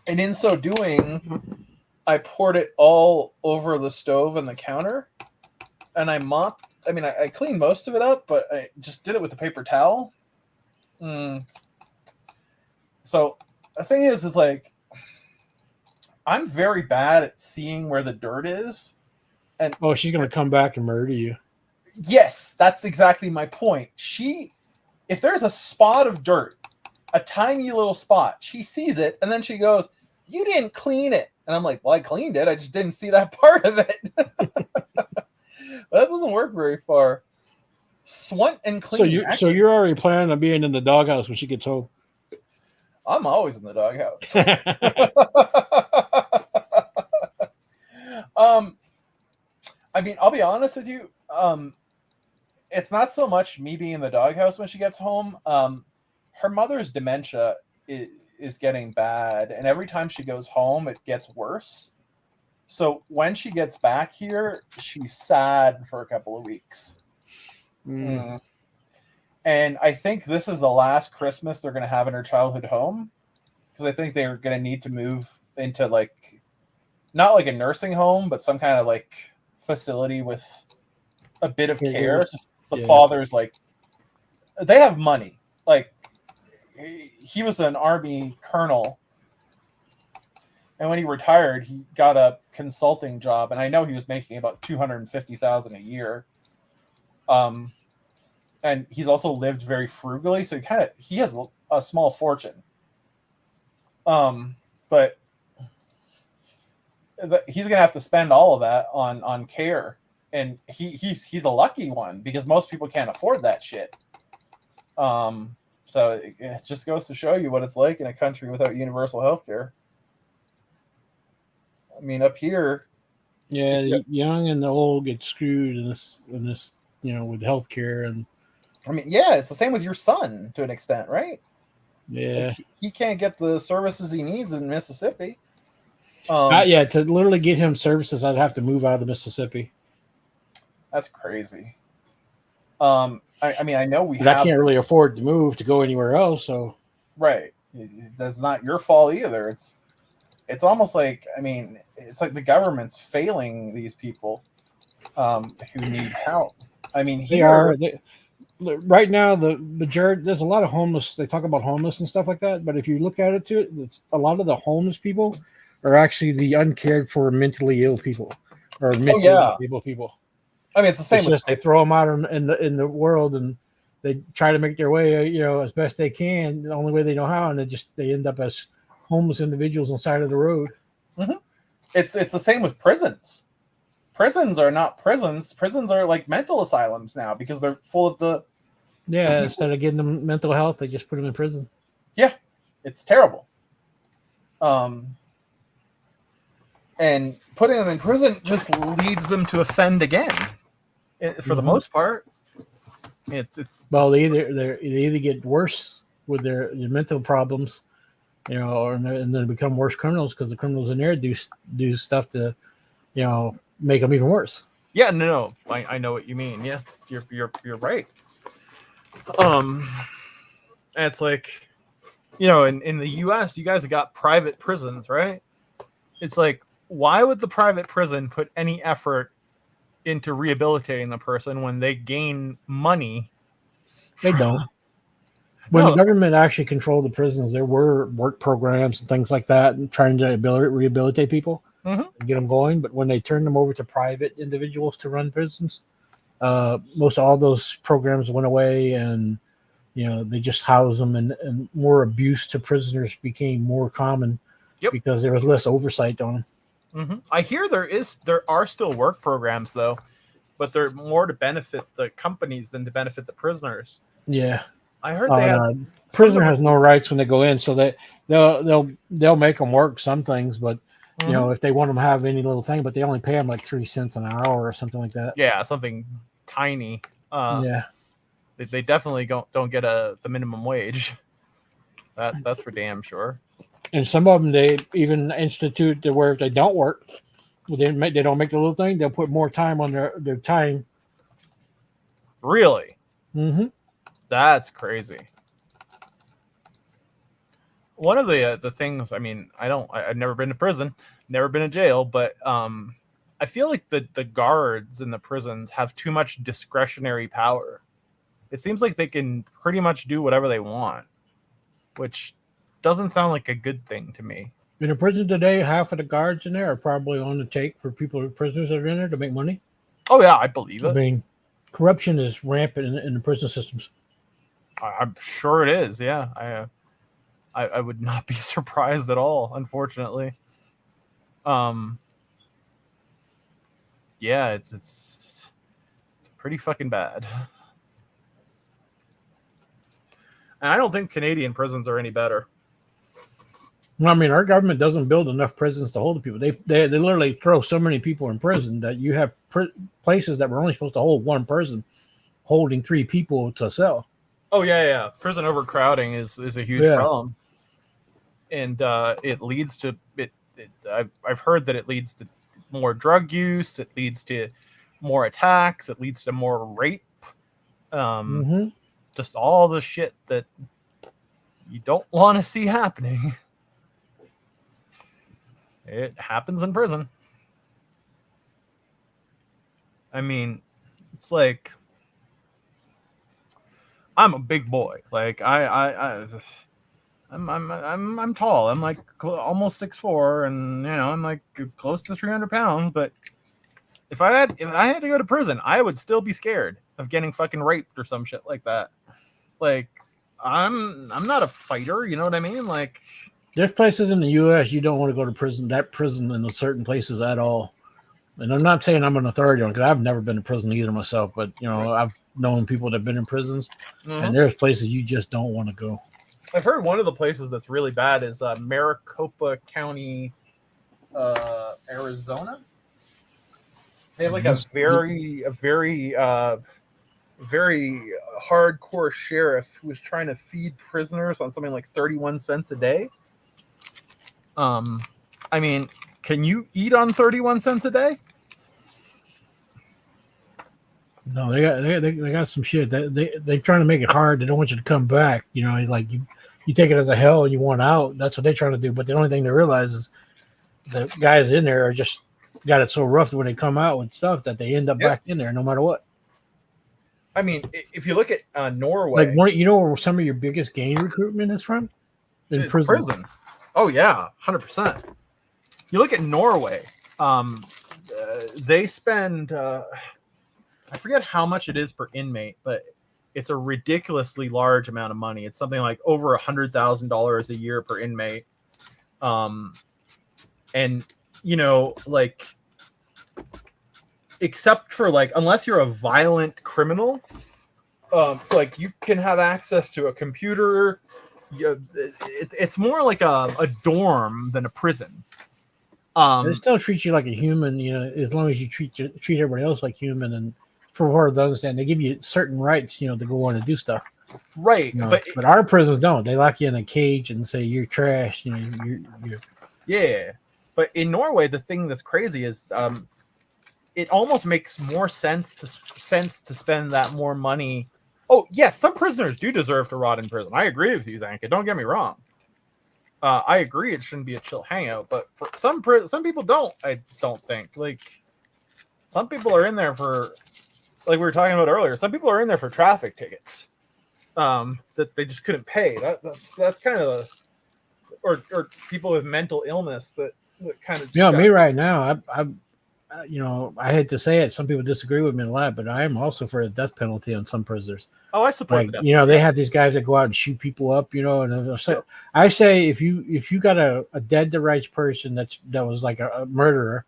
And in so doing, I poured it all over the stove and the counter. And I mopped. I mean, I cleaned most of it up, but I just did it with a paper towel. So the thing is like, I'm very bad at seeing where the dirt is. And oh, she's going to come back and murder you. Yes, that's exactly my point. If there's a spot of dirt, a tiny little spot, she sees it, and then she goes, "You didn't clean it." And I'm like, "Well, I cleaned it. I just didn't see that part of it." That doesn't work very far. Swant and clean. So you're already planning on being in the doghouse when she gets home. I'm always in the doghouse. I mean, I'll be honest with you. It's not so much me being in the doghouse when she gets home. Her mother's dementia is getting bad, and every time she goes home, it gets worse. So when she gets back here, she's sad for a couple of weeks. Mm. And I think this is the last Christmas they're going to have in her childhood home, because I think they're going to need to move into like, not like a nursing home, but some kind of like facility with a bit of care. The father's like, they have money. Like, he was an army colonel, and when he retired, he got a consulting job, and I know he was making about $250,000 a year. And he's also lived very frugally, so he has a small fortune. But he's gonna have to spend all of that on care, and he's a lucky one because most people can't afford that shit. So it just goes to show you what it's like in a country without universal health care. I mean, up here, the young and the old get screwed in this, with healthcare. And I mean, yeah, it's the same with your son to an extent, right? Yeah, like, he can't get the services he needs in Mississippi. To literally get him services, I'd have to move out of Mississippi. That's crazy. I mean, I know I can't really afford to move to go anywhere else. So, right, that's not your fault either. It's almost like, I mean, it's like the government's failing these people who need help. I mean, right now, the majority, there's a lot of homeless. They talk about homeless and stuff like that, but if you look at it, it's a lot of the homeless people are actually the uncared for, mentally ill people, or mentally ill people. I mean, it's the same. They throw them out in the world, and they try to make their way, as best they can, the only way they know how, and they end up as homeless individuals on the side of the road. Mm-hmm. It's the same with prisons. Prisons are not prisons. Prisons are like mental asylums now because they're full of the. Yeah, instead of getting them mental health, they just put them in prison. Yeah, it's terrible. And putting them in prison just leads them to offend again. For the most part, they either get worse with their mental problems, and then become worse criminals because the criminals in there do stuff to, make them even worse. Yeah, no, I know what you mean. Yeah, you're right. And it's like, in the U.S., you guys have got private prisons, right? It's like, why would the private prison put any effort into rehabilitating the person when they gain money? They don't. When the government actually controlled the prisons, there were work programs and things like that, and trying to rehabilitate people, and get them going. But when they turned them over to private individuals to run prisons, most all those programs went away, and they just housed them, and more abuse to prisoners became more common because there was less oversight on them. Mm-hmm. I hear there are still work programs though, but they're more to benefit the companies than to benefit the prisoners. Yeah, I heard prisoner has no rights when they go in, so they'll make them work some things, but if they want them to have any little thing, but they only pay them like 3 cents an hour or something like that. Yeah, something tiny. They definitely don't get the minimum wage. That's for damn sure. And some of them, they even institute to where if they don't work, they don't make the little thing, they'll put more time on their time. Really? Mm-hmm. That's crazy. One of the things, I mean, I've never been to prison, never been in jail, but I feel like the guards in the prisons have too much discretionary power. It seems like they can pretty much do whatever they want, which doesn't sound like a good thing to me. In a prison today, half of the guards in there are probably on the take for prisoners that are in there to make money. Oh yeah, I believe it. I mean, corruption is rampant in the prison systems. I'm sure it is. Yeah, I would not be surprised at all. Unfortunately, yeah, it's pretty fucking bad. And I don't think Canadian prisons are any better. Well, I mean, our government doesn't build enough prisons to hold the people. They literally throw so many people in prison that you have places that were only supposed to hold one person holding 3 people to a cell. Oh yeah. Prison overcrowding is a huge problem, and it leads to it. I've heard that it leads to more drug use. It leads to more attacks. It leads to more rape. Just all the shit that you don't want to see happening. It happens in prison. I mean, it's like I'm a big boy. Like I'm tall. I'm like almost 6'4", and I'm like close to 300 pounds. But if I had to go to prison, I would still be scared of getting fucking raped or some shit like that. Like I'm not a fighter. You know what I mean? Like there's places in the U.S. you don't want to go to prison. That prison in certain places at all. And I'm not saying I'm an authority on because I've never been to prison either myself. But I've known people that have been in prisons, and there's places you just don't want to go. I've heard one of the places that's really bad is Maricopa County, Arizona. They have like a very hardcore sheriff who was trying to feed prisoners on something like 31 cents a day. I mean, can you eat on 31 cents a day? No, they got some shit. They're trying to make it hard. They don't want you to come back. Like you take it as a hell and you want out. That's what they're trying to do. But the only thing they realize is the guys in there are just got it so rough when they come out with stuff that they end up back in there no matter what. I mean, if you look at Norway, like where some of your biggest gang recruitment is from? In prison. Oh yeah, 100%. You look at Norway. They spend I forget how much it is per inmate, but it's a ridiculously large amount of money. It's something like over $100,000 a year per inmate. And like, except for like, unless you're a violent criminal, like you can have access to a computer. It's more like a dorm than a prison. They still treat you like a human, as long as you treat everybody else like human. And for what I understand, they give you certain rights, to go on and do stuff. Right. But our prisons don't. They lock you in a cage and say you're trash. You're... Yeah. But in Norway, the thing that's crazy is it almost makes more sense to spend that more money. Oh, yes, some prisoners do deserve to rot in prison. I agree with you, Zanka. Don't get me wrong. I agree it shouldn't be a chill hangout, but for some people don't. I don't think. Like, some people are in there for, like we were talking about earlier, some people are in there for traffic tickets that they just couldn't pay. That's kind of or people with mental illness that kind of. Me right now, I hate to say it. Some people disagree with me a lot, but I am also for a death penalty on some prisoners. Oh, I support that. They have these guys that go out and shoot people up. And I say if you got a dead to rights person that was like a murderer,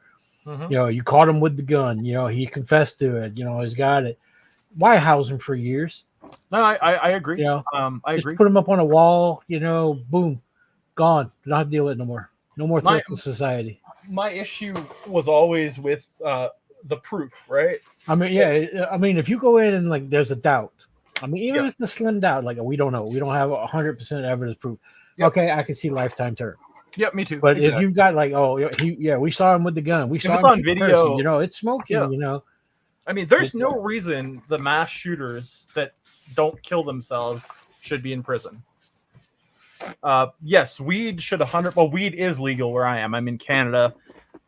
you caught him with the gun. He confessed to it. He's got it. Why house him for years? No, I agree. I agree. Just put him up on a wall. Boom, gone. Don't have to deal with it no more. No more threat to society. My issue was always with the proof, right? I mean, if you go in and like there's a doubt, even if it's the slim doubt, like we don't know, we don't have 100% evidence proof. Yep. Okay, I can see lifetime term. Yep, me too. But if you've got like, we saw him with the gun, we saw him on video, person, it's smoking. I mean, there's no reason the mass shooters that don't kill themselves should be in prison. Yes, weed should 100. Well, weed is legal where I am. I'm in Canada.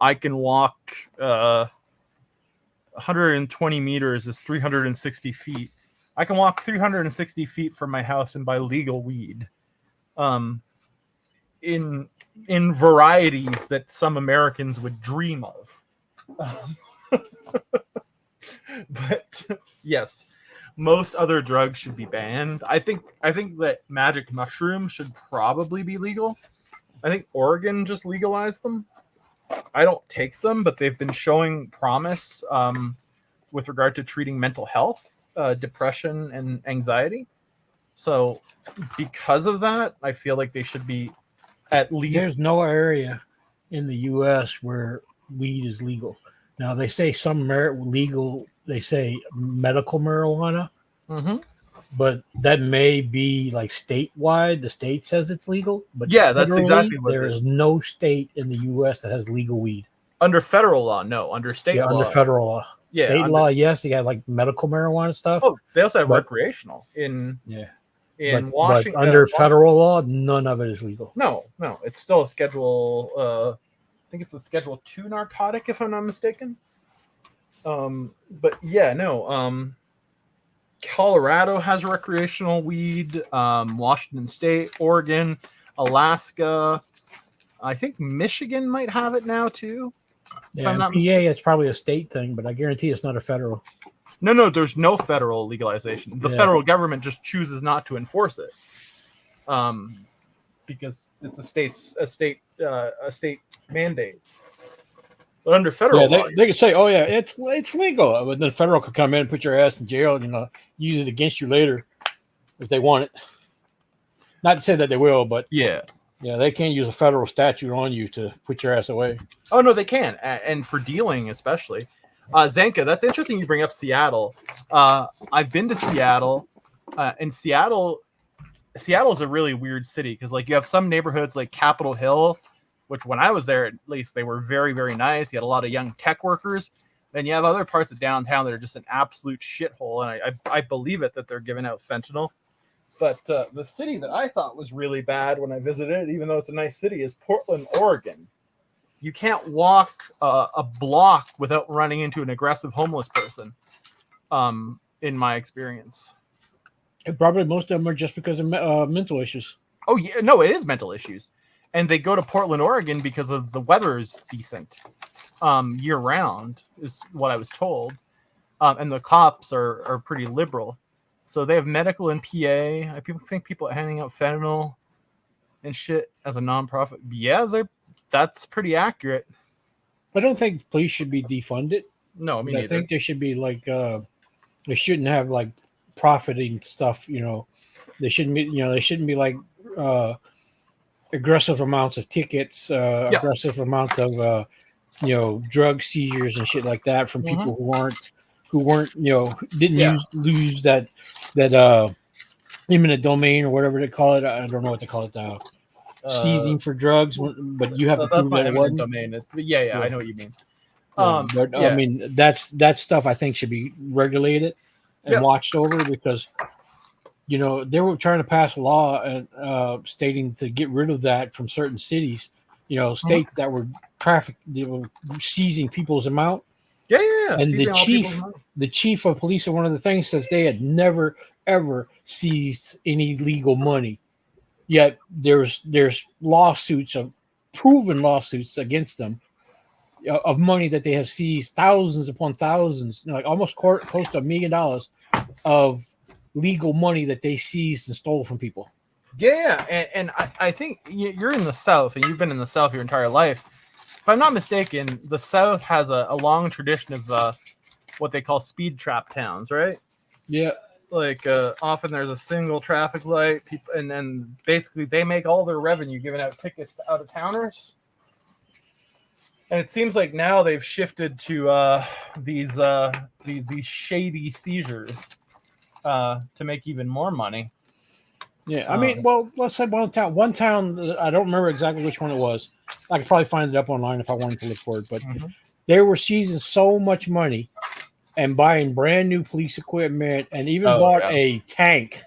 I can walk 120 meters is 360 feet. I can walk 360 feet from my house and buy legal weed. In varieties that some Americans would dream of. But yes. Most other drugs should be banned. I think that magic mushrooms should probably be legal. I think Oregon just legalized them. I don't take them, but they've been showing promise with regard to treating mental health, depression, and anxiety. So because of that, I feel like they should be at least. There's no area in the U.S. where weed is legal. Now they say some legal. They say medical marijuana, but that may be like statewide. The state says it's legal, but yeah, that's exactly what there is. No state in the U.S. that has legal weed under federal law. No, under state law. Under federal law. Yeah, State law, yes, they got like medical marijuana stuff. Oh, they also have But- recreational in Yeah. in But Washington. under federal law, none of it is legal. No, it's still a Schedule. I think it's a Schedule 2 narcotic, if I'm not mistaken. But yeah, no. Colorado has recreational weed. Washington State, Oregon, Alaska. I think Michigan might have it now too. If Yeah, I'm in not PA, mistaken. it's probably a state thing, but I guarantee it's not a federal. No, there's no federal legalization. The Yeah. federal government just chooses not to enforce it, because it's a state mandate. But under federal law, They could say, "Oh yeah, it's legal," but then the federal could come in and put your ass in jail and use it against you later if they want it. Not to say that they will, but yeah. they can't use a federal statute on you to put your ass away. Oh no, they can, and for dealing especially. Zanka, that's interesting. You bring up Seattle. I've been to Seattle, and Seattle is a really weird city because like you have some neighborhoods like Capitol Hill, which when I was there, at least they were very, very nice. You had a lot of young tech workers. Then you have other parts of downtown that are just an absolute shithole, and I believe it that they're giving out fentanyl. But the city that I thought was really bad when I visited, even though it's a nice city, is Portland, Oregon. You can't walk a block without running into an aggressive homeless person, in my experience. And probably most of them are just because of mental issues. Oh, yeah. No, it is mental issues. And they go to Portland, Oregon because of the weather is decent year round, is what I was told. And the cops are pretty liberal. So they have medical in PA. People think people are handing out fentanyl and shit as a nonprofit. Yeah, that's pretty accurate. I don't think police should be defunded. No, I mean, I think they should be like they shouldn't have like profiting stuff. They shouldn't be. They shouldn't be like aggressive amounts of tickets, aggressive amounts of drug seizures and shit like that from people who weren't didn't lose that eminent domain or whatever they call it. I don't know what they call it. Seizing for drugs, but you have to prove that it wasn't. Domain. I know what you mean. I mean that stuff I think should be regulated and watched over because they were trying to pass a law and stating to get rid of that from certain cities, states that were seizing people's amount. And the chief of police, one of the things says they had never ever seized any legal money. Yet there's lawsuits proven lawsuits against them of money that they have seized, thousands upon thousands, like almost close to $1 million of legal money that they seized and stole from people. Yeah, and I think you're in the South, and you've been in the South your entire life. If I'm not mistaken, the South has a long tradition of what they call speed trap towns, right? Yeah. Like often there's a single traffic light, and then basically they make all their revenue giving out tickets to out-of-towners. And it seems like now they've shifted to these shady seizures to make even more money. Yeah, I mean, well, let's say one town. I don't remember exactly which one it was. I could probably find it up online if I wanted to look for it. But they were seizing so much money and buying brand new police equipment and even bought a tank.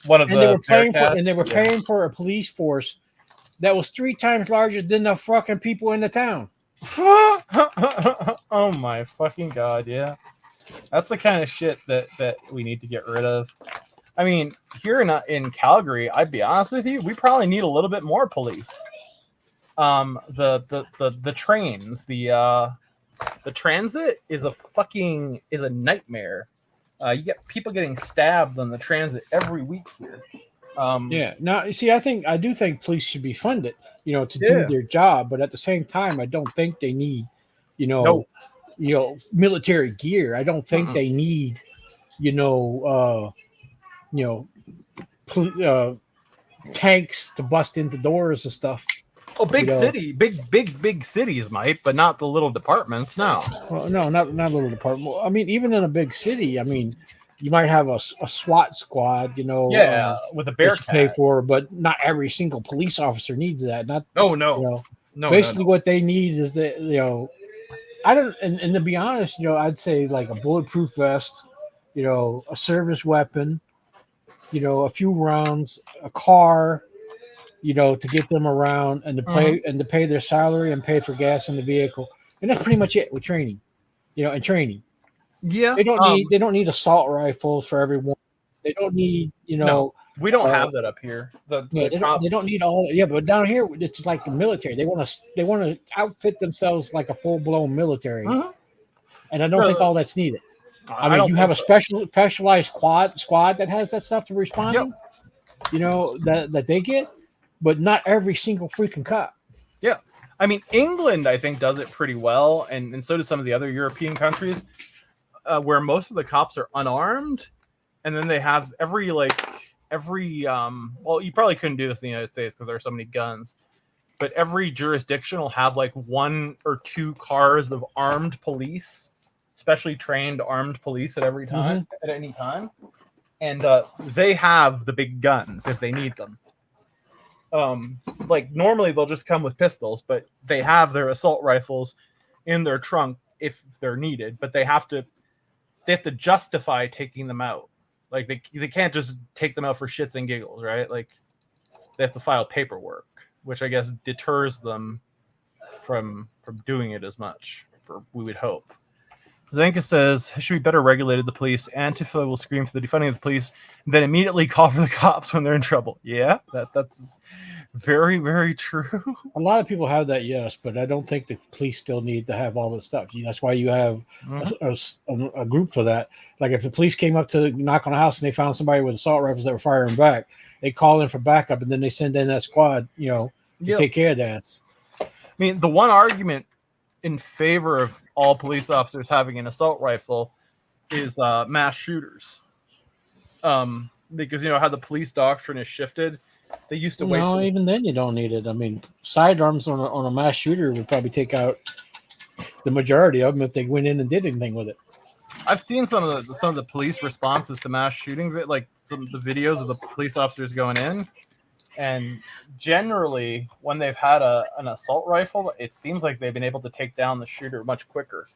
One of they were paying for a police force that was 3 times larger than the fucking people in the town. Oh my fucking god! Yeah, that's the kind of shit that we need to get rid of. I mean, here in Calgary, I'd be honest with you, we probably need a little bit more police. The trains, the transit is a nightmare. You get people getting stabbed on the transit every week here. Now you see, I do think police should be funded, to do their job, but at the same time, I don't think they need, military gear. I don't think they need, tanks to bust into doors and stuff. Oh, big cities might, but not the little departments. No. Well, no, not little department. I mean, even in a big city, I mean, you might have a SWAT squad, with a bear pay for, but not every single police officer needs that. No. Basically, what they need is that I don't, and to be honest, I'd say like a bulletproof vest, a service weapon, a few rounds, a car, to get them around and to pay their salary and pay for gas in the vehicle, and that's pretty much it with training, and training. Yeah, They don't need assault rifles for everyone. They don't need No, we don't have that up here. They don't need all. Yeah, but down here it's like the military. They want to outfit themselves like a full blown military, and I don't think all that's needed. I mean, you have a specialized squad that has that stuff to respond. That they get, but not every single freaking cop. Yeah, I mean, England I think does it pretty well, and so do some of the other European countries, where most of the cops are unarmed, and then they have every well, you probably couldn't do this in the United States because there are so many guns, but every jurisdiction will have like 1 or 2 cars of armed police, specially trained armed police at every time, at any time, and they have the big guns if they need them. Like normally they'll just come with pistols, but they have their assault rifles in their trunk if they're needed, but they have to justify taking them out. Like they can't just take them out for shits and giggles, right? Like they have to file paperwork, which I guess deters them from doing it as much, we would hope. Zanka says it should be better regulated. The police. Antifa will scream for the defunding of the police, and then immediately call for the cops when they're in trouble. Yeah, that's very, very true. A lot of people have that, yes, but I don't think the police still need to have all this stuff. That's why you have a group for that. Like if the police came up to knock on a house and they found somebody with assault rifles that were firing back, they call in for backup, and then they send in that squad, to take care of that. I mean, the one argument in favor of all police officers having an assault rifle is mass shooters. Because how the police doctrine is shifted. They used to wait. No, even then you don't need it. I mean, sidearms on a mass shooter would probably take out the majority of them if they went in and did anything with it. I've seen some of the police responses to mass shooting, like some of the videos of the police officers going in, and generally when they've had an assault rifle, it seems like they've been able to take down the shooter much quicker.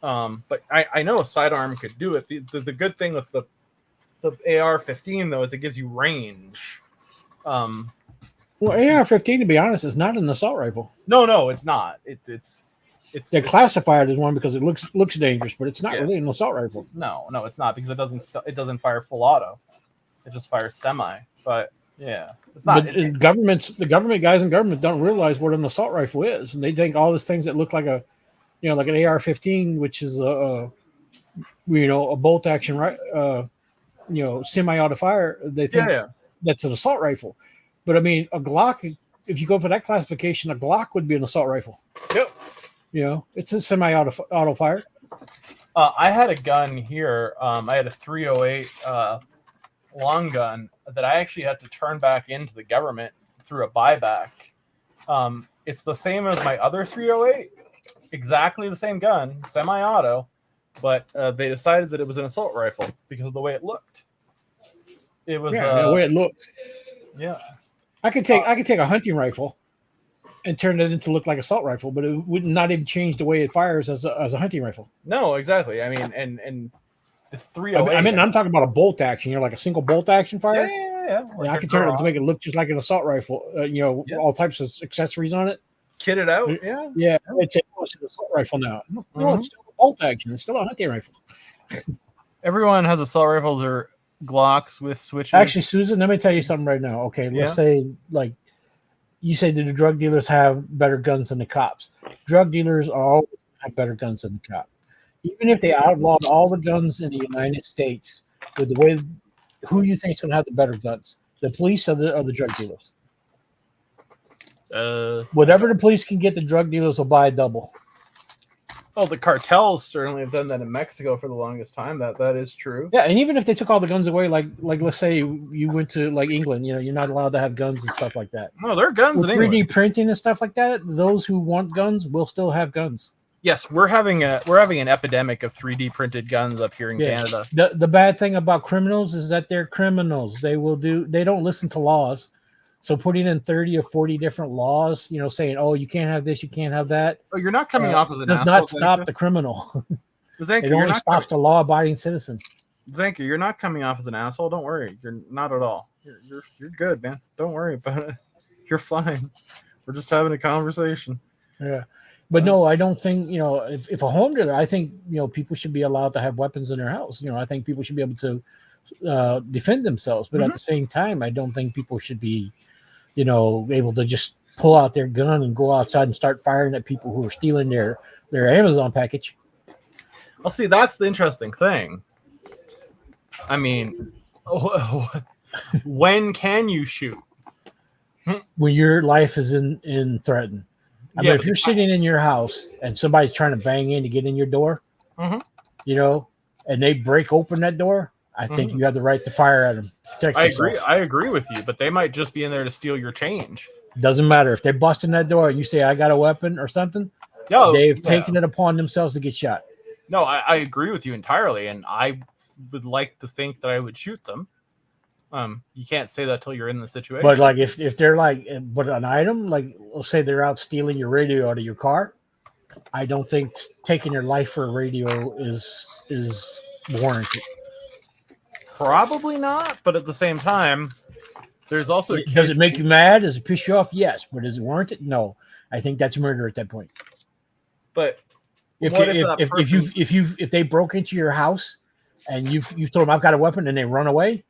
But I know a sidearm could do it. The good thing with the AR-15 though is it gives you range. Well, AR-15, to be honest, is not an assault rifle. No, it's not. It's they classify it as one because it looks dangerous, but it's not really an assault rifle. No, it's not because it doesn't fire full auto. It just fires semi. But yeah, it's not. But the government guys in government don't realize what an assault rifle is, and they think all these things that look like like an AR-15, which is a bolt action semi-auto fire. They think that's an assault rifle. But I mean, a Glock, if you go for that classification, a Glock would be an assault rifle. Yep. It's a semi-auto fire. I had a gun here. I had a 308 long gun that I actually had to turn back into the government through a buyback. It's the same as my other 308, exactly the same gun, semi-auto, but they decided that it was an assault rifle because of the way it looked. It was the way it looks. Yeah. I could take a hunting rifle and turn it into look like assault rifle, but it would not even change the way it fires as a hunting rifle. No, exactly. I mean, and this 308. I'm talking about a bolt action. Like a single bolt action fire. Yeah. Like I can turn it to make it look just like an assault rifle. All types of accessories on it. Kit it out. Yeah. It's an assault rifle now. No, it's still a bolt action. It's still a hunting rifle. Everyone has assault rifles or Glocks with switches. Actually, Susan, let me tell you something right now. Okay, let's say like you say that the drug dealers have better guns than the cops. Drug dealers always have better guns than the cops. Even if they outlawed all the guns in the United States, with the way who you think is going to have the better guns, the police or the drug dealers? Whatever the police can get, the drug dealers will buy double. Oh, the cartels certainly have done that in Mexico for the longest time. That is true. Yeah, and even if they took all the guns away, like let's say you went to like England, you're not allowed to have guns and stuff like that. No, there are guns in England. 3D printing and stuff like that. Those who want guns will still have guns. Yes, we're having an epidemic of 3D printed guns up here in Canada. The bad thing about criminals is that they're criminals. They don't listen to laws. So putting in 30 or 40 different laws, saying, "Oh, you can't have this, you can't have that," Oh, you're not coming off as an does asshole. not stop the criminal. Zanker, It you're only not stops the law-abiding citizen. Zanker, you're not coming off as an asshole. Don't worry. You're not at all. You're good, man. Don't worry about it. You're fine. We're just having a conversation. Yeah. But no, I don't think, if a home dealer, I think, people should be allowed to have weapons in their house. I think people should be able to defend themselves. But at the same time, I don't think people should be, able to just pull out their gun and go outside and start firing at people who are stealing their Amazon package. Well, see, that's the interesting thing. I mean, when can you shoot? When your life is in threatened. I mean, if you're sitting in your house and somebody's trying to bang in to get in your door, and they break open that door, I think you have the right to fire at them. I agree with you, but they might just be in there to steal your change. Doesn't matter if they bust in that door and you say, "I got a weapon" or something. They've taken it upon themselves to get shot. No, I agree with you entirely, and I would like to think that I would shoot them. You can't say that till you're in the situation. But like if they're like, but an item, like let's say they're out stealing your radio out of your car, I don't think taking your life for a radio is warranted. Probably not, but at the same time, there's also does it make you mad? Does it piss you off? Yes, but is it warranted? No. I think that's murder at that point. But if they broke into your house and you told them I've got a weapon and they run away,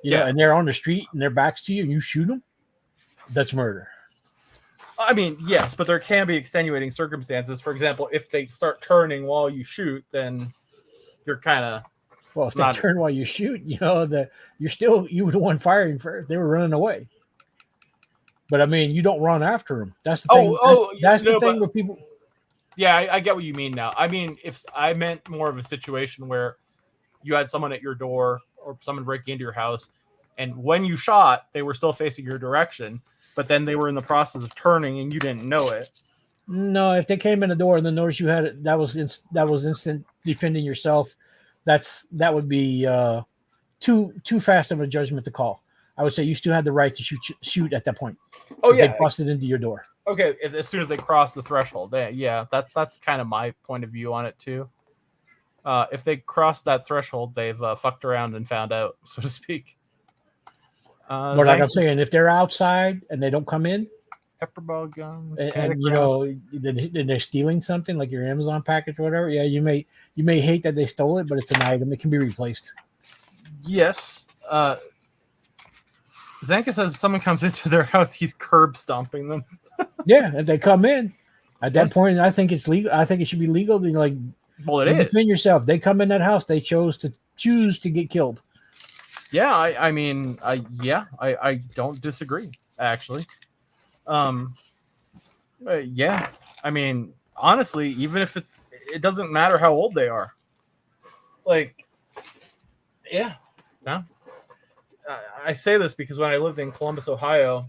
and they're on the street and their backs to you and you shoot them, that's murder. I mean, yes, but there can be extenuating circumstances. For example, if they start turning while you shoot, then you're kind of if they turn while you shoot, you were the one firing first. They were running away. But I mean, you don't run after them. That's the thing. That's the thing with people. Yeah, I get what you mean now. I mean, if I meant more of a situation where you had someone at your door or someone breaking into your house, and when you shot, they were still facing your direction, but then they were in the process of turning and you didn't know it. No, if they came in the door and then noticed you had it, that was instant defending yourself. That would be too fast of a judgment to call. I would say you still had the right to shoot at that point. Oh yeah, they busted into your door. Okay, as soon as they cross the threshold, that's kind of my point of view on it too. If they cross that threshold, they've fucked around and found out, so to speak. But like I'm saying, if they're outside and they don't come in, pepperball guns, and they're stealing something like your Amazon package or whatever. Yeah, you may hate that they stole it, but it's an item; it can be replaced. Yes. Zanka says if someone comes into their house, he's curb stomping them. Yeah, if they come in, at that point, I think it's legal. I think it should be legal to defend yourself. They come in that house, they choose to get killed. Yeah, I don't disagree actually. Yeah, I mean, honestly, even if it doesn't matter how old they are, like, yeah, no. I say this because when I lived in Columbus, Ohio,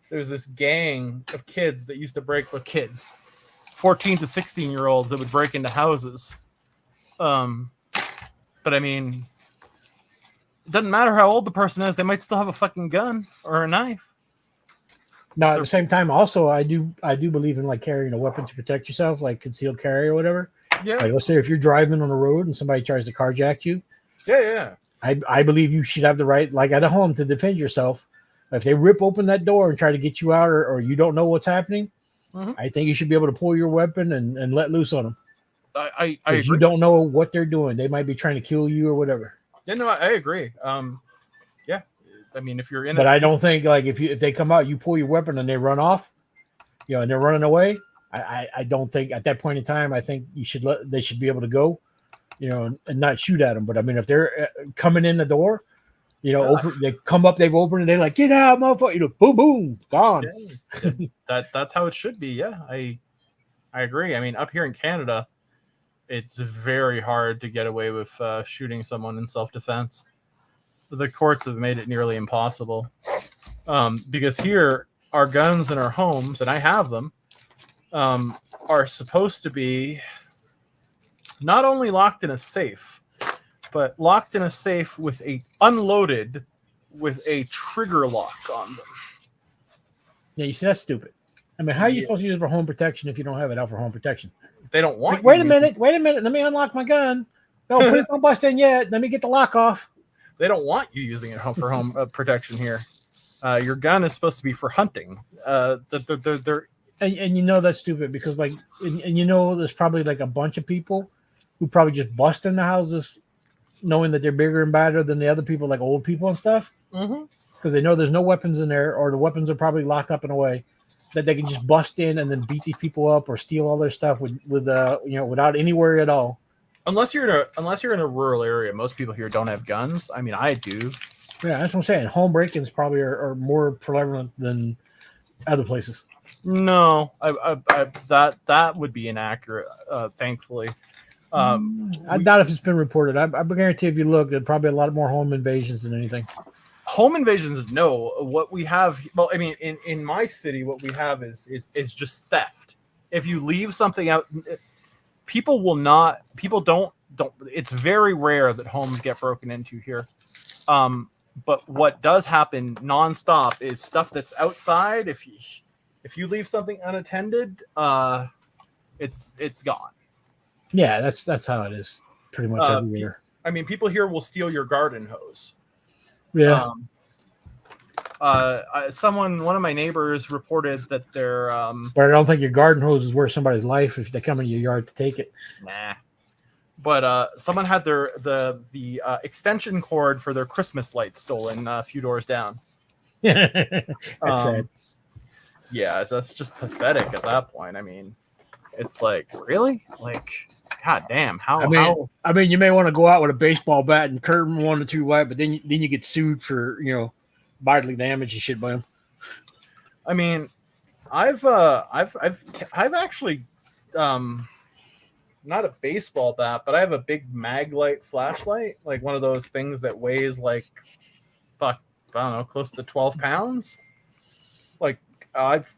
there was this gang of kids that used to break 14 to 16-year-olds that would break into houses. But I mean, it doesn't matter how old the person is; they might still have a fucking gun or a knife. Now, at the same time, also, I do believe in carrying a weapon to protect yourself, like concealed carry or whatever. Yeah. Like, let's say if you're driving on the road and somebody tries to carjack you. Yeah. I believe you should have the right, like at a home, to defend yourself. If they rip open that door and try to get you out, or you don't know what's happening, I think you should be able to pull your weapon and let loose on them. I agree. You don't know what they're doing. They might be trying to kill you or whatever. Yeah, no, I agree. Yeah, I mean, if you're in, but I don't think if they come out, you pull your weapon and they run off, and they're running away. I don't think at that point in time, I think they should be able to go, and not shoot at them. But I mean, if they're coming in the door, they come up, they've opened it, they're like, "Get out, motherfucker!" Boom, boom, gone. Yeah. That's how it should be. Yeah, I agree. I mean, up here in Canada, it's very hard to get away with shooting someone in self-defense. The courts have made it nearly impossible because here our guns in our homes, and I have them, are supposed to be not only locked in a safe, but locked in a safe with a unloaded with a trigger lock on them. Yeah, you see, that's stupid. I mean, how are you supposed to use it for home protection if you don't have it out for home protection? They don't want. Like, wait a minute. Let me unlock my gun. No, please don't bust in yet. Let me get the lock off. They don't want you using it for home protection here. Your gun is supposed to be for hunting. They're And you know that's stupid because like and you know there's probably like a bunch of people who probably just bust in the houses knowing that they're bigger and badder than the other people, like old people and stuff. Because they know there's no weapons in there, or the weapons are probably locked up in a way that they can just bust in and then beat these people up or steal all their stuff with without any worry at all. Unless you're in a rural area, most people here don't have guns. I mean, I do. Yeah, that's what I'm saying. Home break-ins probably are more prevalent than other places. No, that would be inaccurate. Thankfully, I doubt if it's been reported. I guarantee if you look, there's probably a lot more home invasions than anything. Home invasions. No, what we have. Well, I mean, in my city, what we have is just theft. If you leave something out, people will not. People don't. It's very rare that homes get broken into here. But what does happen nonstop is stuff that's outside. If you leave something unattended, it's gone. Yeah, that's how it is pretty much everywhere. I mean, people here will steal your garden hose. Yeah. One of my neighbors reported that they're but I don't think your garden hose is worth somebody's life if they come in your yard to take it. Nah. But someone had the extension cord for their Christmas lights stolen a few doors down. That's sad. Yeah, that's just pathetic at that point. I mean, it's like, really? Like, god damn, I mean, you may want to go out with a baseball bat and curb them 1 or 2 wide, but then you get sued for bodily damage and shit by them. I mean, I've actually not a baseball bat, but I have a big Maglite flashlight, like one of those things that weighs like, I don't know, close to 12 pounds. Like I've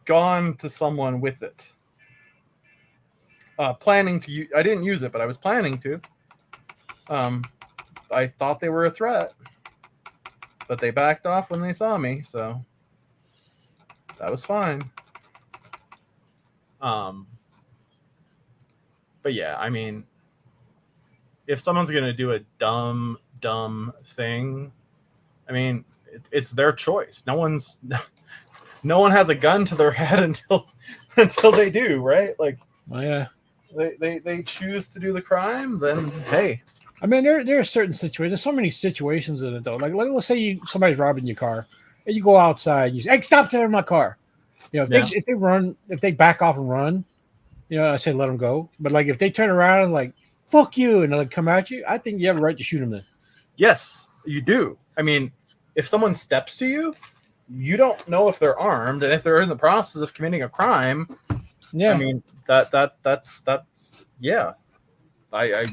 gone to someone with it, planning to use. I didn't use it, but I was planning to. I thought they were a threat, but they backed off when they saw me, so that was fine. But yeah, I mean, if someone's gonna do a dumb thing, I mean, it's their choice. No one has a gun to their head until they do, right? Like, oh, yeah, they choose to do the crime, then hey. I mean, there are certain situations. There's so many situations in it though. Like let's say somebody's robbing your car, and you go outside. You say, "Hey, stop tearing my car!" If they back off and run. I say let them go. But like if they turn around and like fuck you and like come at you, I think you have a right to shoot them then. Yes, you do. I mean, if someone steps to you, you don't know if they're armed, and if they're in the process of committing a crime. Yeah, I mean that's yeah. I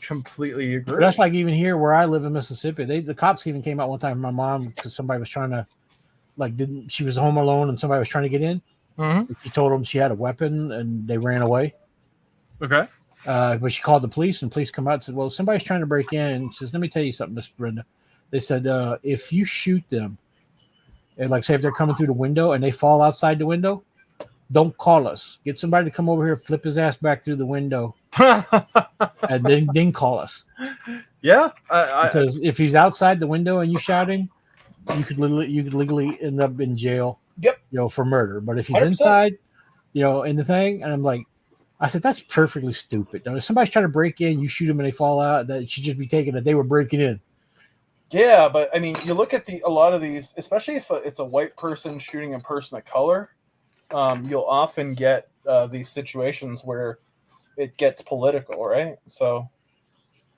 completely agree. But that's like even here where I live in Mississippi. The cops even came out one time. My mom, because somebody was trying to she was home alone and somebody was trying to get in. Mm-hmm. She told them she had a weapon and they ran away. Okay. But she called the police and police come out and said, well, somebody's trying to break in and says, let me tell you something, Miss Brenda. They said, if you shoot them and like say if they're coming through the window and they fall outside the window, don't call us. Get somebody to come over here, flip his ass back through the window and then call us. Yeah. Because if he's outside the window and you shouting, you could legally end up in jail. Yep. For murder. But if he's 100%. inside, in the thing, and I'm like, I said, that's perfectly stupid. If somebody's trying to break in, you shoot them and they fall out, that should just be taken that they were breaking in. Yeah, but I mean, you look at a lot of these, especially if it's a white person shooting a person of color, you'll often get these situations where it gets political, right? So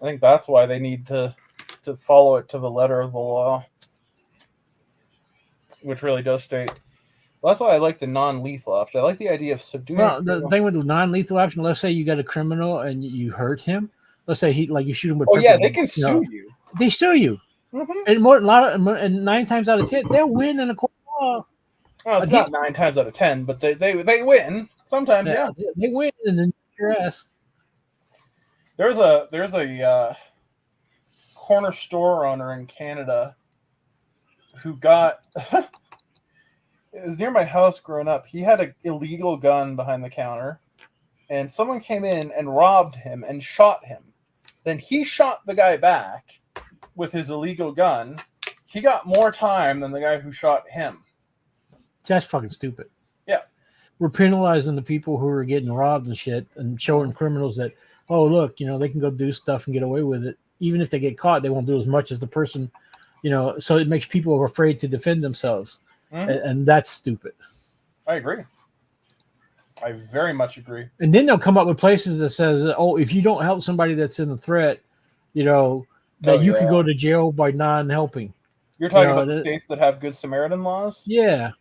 I think that's why they need to follow it to the letter of the law, which really does state. Well, that's why I like the non-lethal option. I like the idea of subduing. Well, the thing with the non-lethal option, let's say you got a criminal and you hurt him. Let's say you shoot him with. Oh yeah, they can sue you. They sue you, Mm-hmm. and 9 times out of 10 they'll win in a court of law. Well, it's not 9 times out of 10, but they win sometimes. Yeah, they win and then your ass. There's a corner store owner in Canada who got it was near my house growing up. He had an illegal gun behind the counter, and someone came in and robbed him and shot him. Then he shot the guy back with his illegal gun. He got more time than the guy who shot him. That's fucking stupid. Yeah. We're penalizing the people who are getting robbed and shit and showing criminals that, oh, look, they can go do stuff and get away with it. Even if they get caught, they won't do as much as the person, so it makes people afraid to defend themselves. Mm-hmm. And that's stupid. I agree. I very much agree. And then they'll come up with places that says, oh, if you don't help somebody that's in a threat, that you could go to jail by non-helping. You're talking about the states that have Good Samaritan laws? Yeah.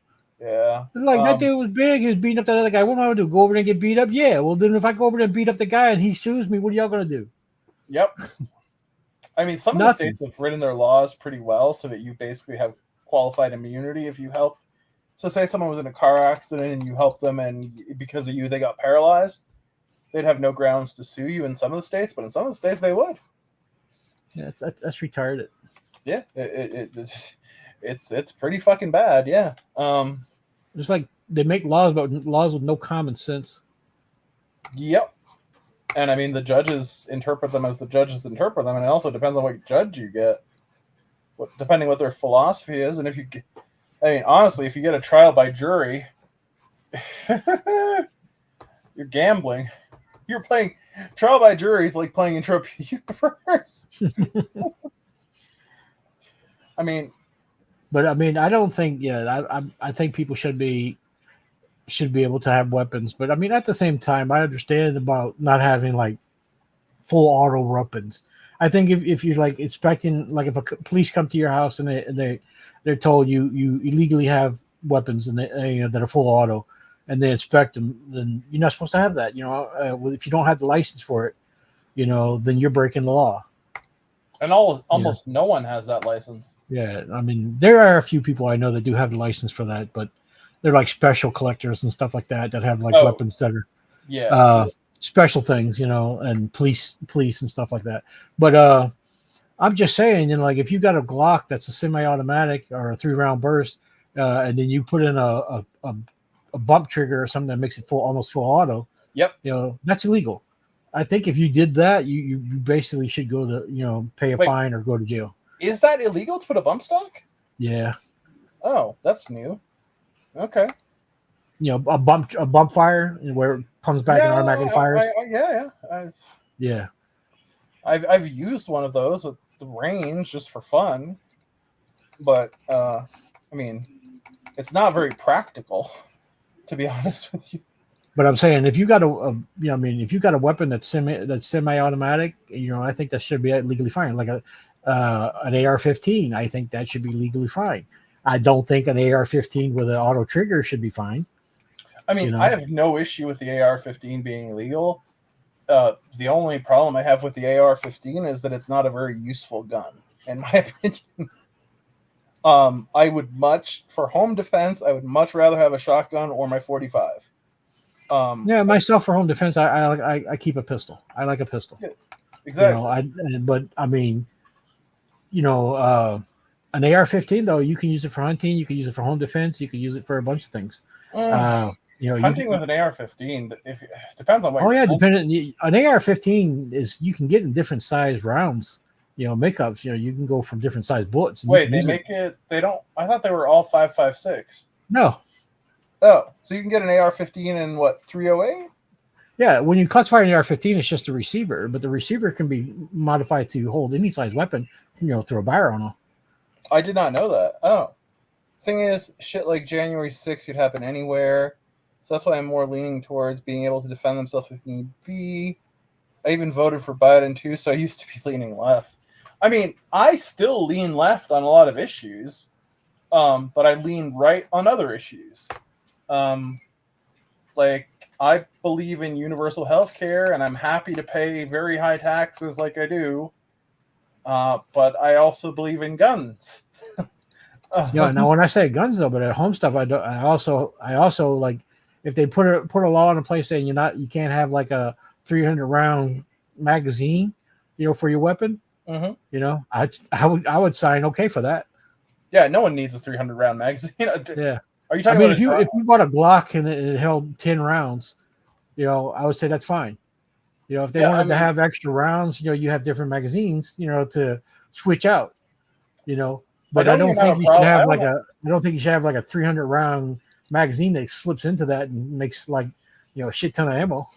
Yeah. Like that dude was big. He was beating up that other guy. What am I going to do? Go over there and get beat up? Yeah. Well, then if I go over there and beat up the guy and he sues me, what are y'all going to do? Yep. I mean, some of the states have written their laws pretty well so that you basically have qualified immunity if you help. So say someone was in a car accident and you helped them, and because of you they got paralyzed, they'd have no grounds to sue you in some of the states, but in some of the states they would. Yeah, that's retarded. Yeah, it's pretty fucking bad. Yeah. It's like they make laws with no common sense. Yep. And I mean, the judges interpret them as the judges interpret them, and it also depends on what judge you get, depending what their philosophy is. And if you get, honestly, if you get a trial by jury, you're gambling. You're playing trial by jury is like playing Entropia Universe. I don't think. I think people should be able to have weapons. But at the same time, I understand about not having like full auto weapons. I think if you're like expecting, like if a police come to your house and they're told you illegally have weapons and that are full auto, and they inspect them, then you're not supposed to have that. If you don't have the license for it, then you're breaking the law. And almost no one has that license. Yeah, there are a few people I know that do have the license for that, but they're like special collectors and stuff like that have like weapons that are special things, and police and stuff like that. But I'm just saying, like if you got a Glock that's a semi-automatic or a 3-round burst, and then you put in a bump trigger or something that makes it almost full auto. Yep. That's illegal. I think if you did that, you basically should go to pay a fine or go to jail. Is that illegal to put a bump stock? Yeah. Oh, that's new. Okay. A bump fire where it comes back and automatically fires. Yeah. I've used one of those at the range just for fun, but it's not very practical, to be honest with you. But I'm saying if you got if you got a weapon that's semi-automatic, I think that should be legally fine. Like an AR-15, I think that should be legally fine. I don't think an AR-15 with an auto trigger should be fine. I have no issue with the AR-15 being illegal. The only problem I have with the AR-15 is that it's not a very useful gun, in my opinion. I would for home defense, I would much rather have a shotgun or my 45. Myself for home defense, I keep a pistol. I like a pistol. Yeah, exactly. An AR-15 though, you can use it for hunting, you can use it for home defense, you can use it for a bunch of things. Hunting with an AR-15, if depends on what. Oh yeah, depending. An AR-15 is you can get in different size rounds. Makeups. You can go from different size bullets. Wait, they make it. They don't. I thought they were all 5.56. No. Oh, so you can get an AR-15 in what, 308? Yeah, when you clutch-fire an AR-15, it's just a receiver, but the receiver can be modified to hold any size weapon. Through a barrel on. I did not know that. Oh, thing is, shit like January 6th could happen anywhere, so that's why I'm more leaning towards being able to defend themselves if need be. I even voted for Biden too, so I used to be leaning left. I still lean left on a lot of issues, but I lean right on other issues. Like I believe in universal health care, and I'm happy to pay very high taxes like I do. But I also believe in guns. Now when I say guns though, but at home stuff, I also like if they put a law in place saying you can't have like a 300 round magazine, for your weapon. Mm-hmm. You know, I would sign okay for that. Yeah, no one needs a 300 round magazine. Yeah. Are you I talking mean, about if you bought a Glock and it held 10 rounds, you know, I would say that's fine. You know, if they Yeah, wanted I to mean- have extra rounds, you know, you have different magazines, you know, to switch out, you know. But I don't even have think a you should problem- have I like don't- I don't think you should have like a 300 round magazine that slips into that and makes like, you know, a shit ton of ammo.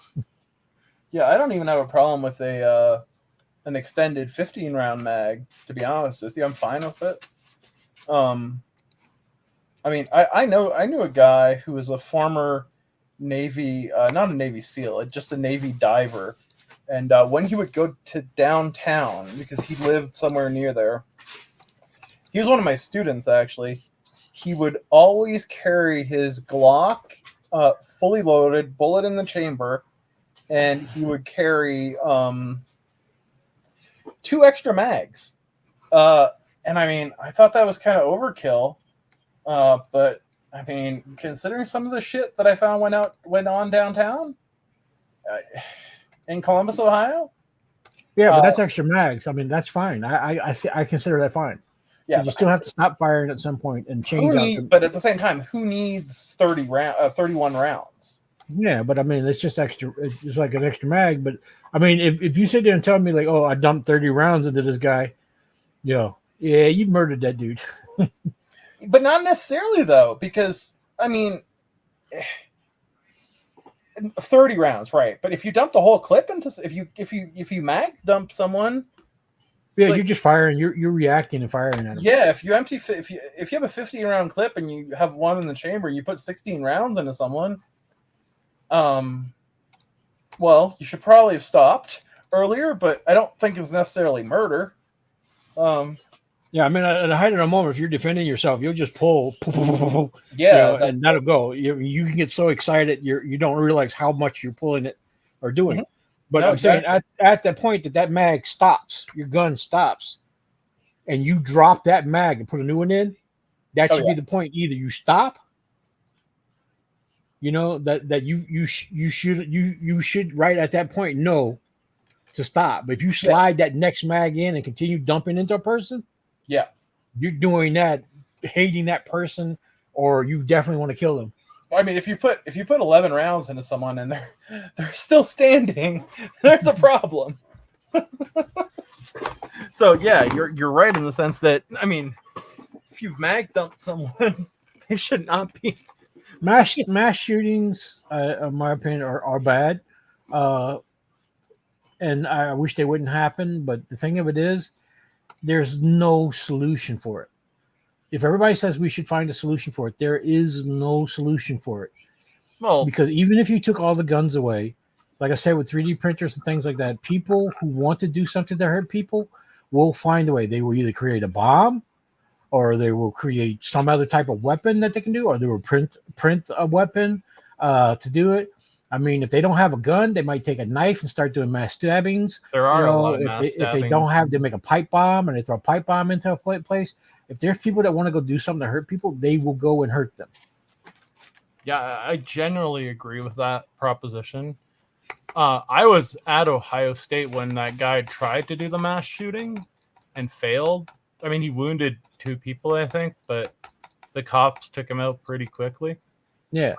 Yeah, I don't even have a problem with an extended 15 round mag. To be honest with you, I'm fine with it. I mean, I knew a guy who was a former Navy, not a Navy SEAL, just a Navy diver, and when he would go to downtown because he lived somewhere near there, he was one of my students actually. He would always carry his Glock, fully loaded, bullet in the chamber, and he would carry 2 extra mags. And I mean, I thought that was kind of overkill. But I mean, considering some of the shit that I found went on downtown in Columbus, Ohio. Yeah, but that's extra mags. I mean, that's fine. I consider that fine. Yeah, You still have to stop firing at some point and change out. But at the same time, who needs 31 rounds? Yeah, but I mean, it's just extra. It's just like an extra mag. But I mean, if you sit there and tell me like, oh, I dumped 30 rounds into this guy, you know, yeah, you murdered that dude. But not necessarily though, because I mean, 30 rounds, right? But if you dump the whole clip into, if you mag dump someone, yeah, like, you're just firing. You're reacting and firing at him. Yeah, if you have a 15 round clip and you have one in the chamber, and you put 16 rounds into someone. Well, you should probably have stopped earlier, but I don't think it's necessarily murder. Yeah, I mean, at the height of the moment, if you're defending yourself, you'll just pull, Yeah, you know, and that'll go. You can get so excited you don't realize how much you're pulling it or doing. Mhm. But No, I'm saying at the point that mag stops, your gun stops, and you drop that mag and put a new one in, that should be the point. Either you stop, you know, that you should right at that point know to stop. But if you slide that next mag in and continue dumping into a person, yeah, you're doing that, hating that person, or you definitely want to kill them. I mean, if you put 11 rounds into someone and they're still standing, there's a problem. So yeah, you're right in the sense that, I mean, if you've mag dumped someone, they should not be. Mass shootings, in my opinion, are bad, and I wish they wouldn't happen. But the thing of it is, there's no solution for it. If everybody says we should find a solution for it, there is no solution for it. Well, Because even if you took all the guns away, like I said, with 3D printers and things like that, people who want to do something to hurt people will find a way. They will either create a bomb, or they will create some other type of weapon that they can do, or they will print a weapon to do it. I mean, if they don't have a gun, they might take a knife and start doing mass stabbings. There are You know, a lot of mass if they stabbings. don't have, they make a pipe bomb and they throw a pipe bomb into a place. If there's people that want to go do something to hurt people, they will go and hurt them. Yeah, I generally agree with that proposition. I was at Ohio State when that guy tried to do the mass shooting and failed. I mean, he wounded 2 people, I think, but the cops took him out pretty quickly. Yeah,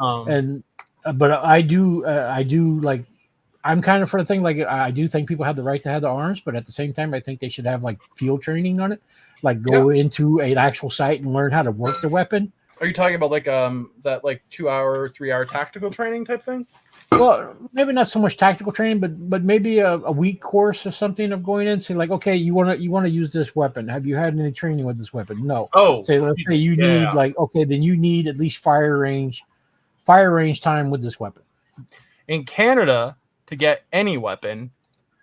but I do like, I'm kind of for the thing, like, I do think people have the right to have the arms, but at the same time, I think they should have like field training on it, like go into an actual site and learn how to work the weapon. are you talking about like that like 2-hour, 3-hour tactical training type thing? Well, maybe not so much tactical training, but maybe a week course or something of going into like, okay, you want to use this weapon. Have you had any training with this weapon? No. Oh, Say, let's say you need like, okay, then you need at least fire range time with this weapon. In Canada, to get any weapon,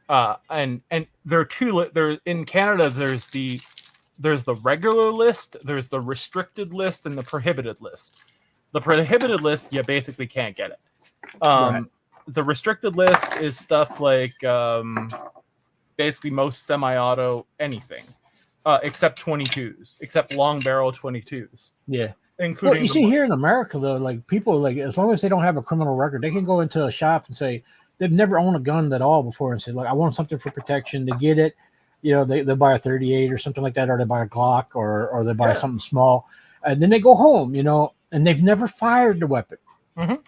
and there are two. There in Canada, there's the regular list, there's the restricted list, and the prohibited list. The prohibited list, you basically can't get it. Right. The restricted list is stuff like basically most semi-auto anything, except 22s, except long barrel 22s. Yeah. Including Well, you see here in America though, like people, like as long as they don't have a criminal record, they can go into a shop and say they've never owned a gun at all before and say, look, I want something for protection. They get it, they buy a 38 or something like that, or they buy a Glock or they buy something small, and then they go home, and they've never fired the weapon. Mhm.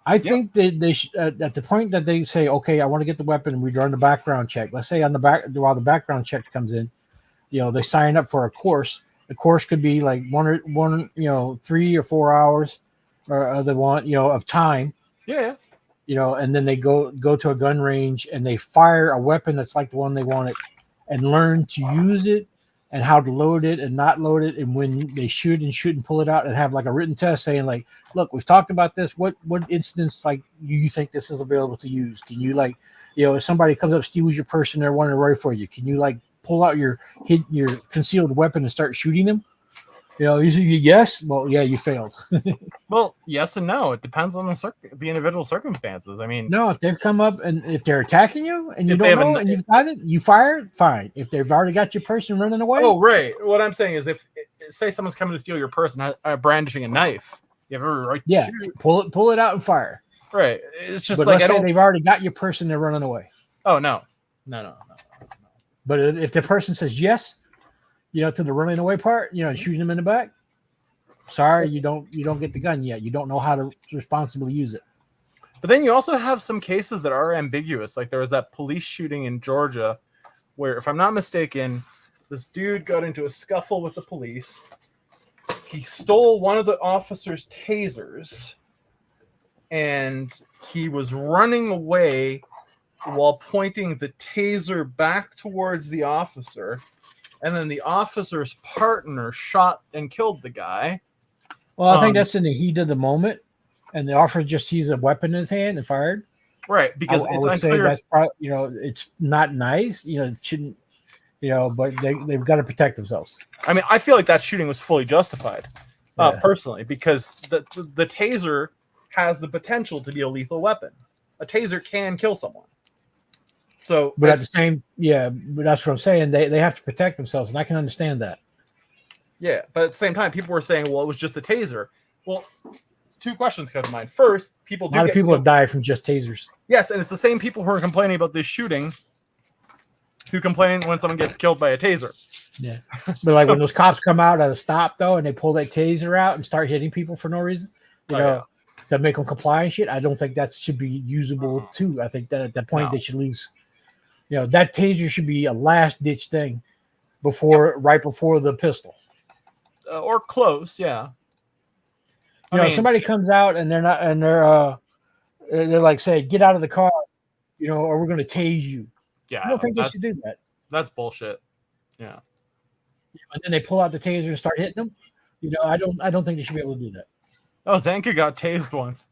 I think they at the point that they say, okay, I want to get the weapon, and we run the background check. Let's say while the background check comes in, they sign up for a course. The course could be like one 3 or 4 hours, or they want of time. Yeah. And then they go to a gun range and they fire a weapon that's like the one they wanted, and learn to use it and how to load it and not load it, and when they should and shouldn't pull it out, and have like a written test saying like, look, we've talked about this. What instance like you think this is available to use? Can you if somebody comes up, steals your purse, and they're wanting to right for you, can you pull out your concealed weapon and start shooting them? Usually yes. Well, yeah, you failed. Well, yes and no. It depends on the individual circumstances. I mean, no, if they've come up and if they're attacking you and you If they don't have know and you've got it, you fire, fine. If they've already got your person running away, oh, right. What I'm saying is, if say someone's coming to steal your purse and brandishing a knife, you have every right to shoot. pull it out and fire. Right. It's just But like let's say they've already got your person, they're running away. Oh no. But if the person says yes, to the running away part, shooting them in the back. Sorry, you don't get the gun yet. You don't know how to responsibly use it. But then you also have some cases that are ambiguous. Like there was that police shooting in Georgia where, if I'm not mistaken, this dude got into a scuffle with the police. He stole one of the officer's tasers, and he was running away while pointing the taser back towards the officer. And then the officer's partner shot and killed the guy. Well, I think that's in the heat of the moment, and the officer just sees a weapon in his hand and fired. Right, because I it's would say unclear. that's probably, it's not nice. It shouldn't, but they've got to protect themselves. I mean, I feel like that shooting was fully justified, Yeah. personally, because the taser has the potential to be a lethal weapon. A taser can kill someone. So, But at the same, but that's what I'm saying. They have to protect themselves, and I can understand that. yeah, but at the same time, people were saying, well, it was just a taser. Well, two questions come to mind. First, A lot of people have died from just tasers. Yes, and it's the same people who are complaining about this shooting who complain when someone gets killed by a taser. Yeah. But when those cops come out at a stop, though, and they pull that taser out and start hitting people for no reason, to make them comply and shit, I don't think that should be usable, too. I think that at that point, they should lose. That taser should be a last-ditch thing right before the pistol. Or close, yeah. If somebody comes out and they're like, say, get out of the car, or we're going to tase you. Yeah, I don't think they should do that. That's bullshit. Yeah. And then they pull out the taser and start hitting them. I don't think they should be able to do that. Oh, Zanka got tased once.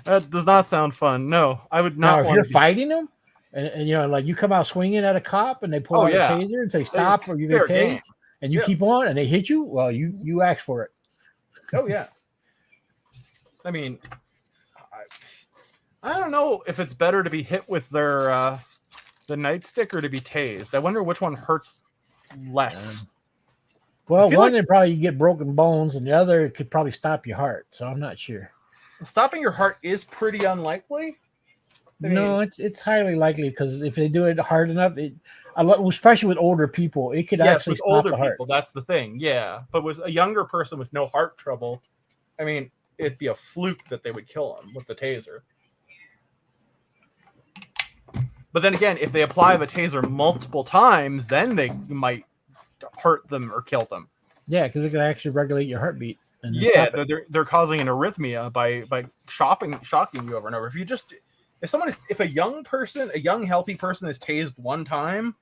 That does not sound fun. No, I would not. Now, if you're fighting them, and you come out swinging at a cop and they pull out a taser and say stop or you get tased, and you keep on and they hit you, well, you ask for it. Oh yeah. I mean, I don't know if it's better to be hit with their the nightstick or to be tased. I wonder which one hurts less. Well, one would probably get broken bones, and the other could probably stop your heart. So I'm not sure. Stopping your heart is pretty unlikely. No, it's highly likely, because if they do it hard enough, especially with older people, it could actually stop older the heart. people. That's the thing. Yeah, but with a younger person with no heart trouble, I mean, it'd be a fluke that they would kill him with the taser. But then again, if they apply the taser multiple times, then they might hurt them or kill them. Yeah, because it can actually regulate your heartbeat. And they're causing an arrhythmia by shocking you over and over. If a young healthy person is tased one time,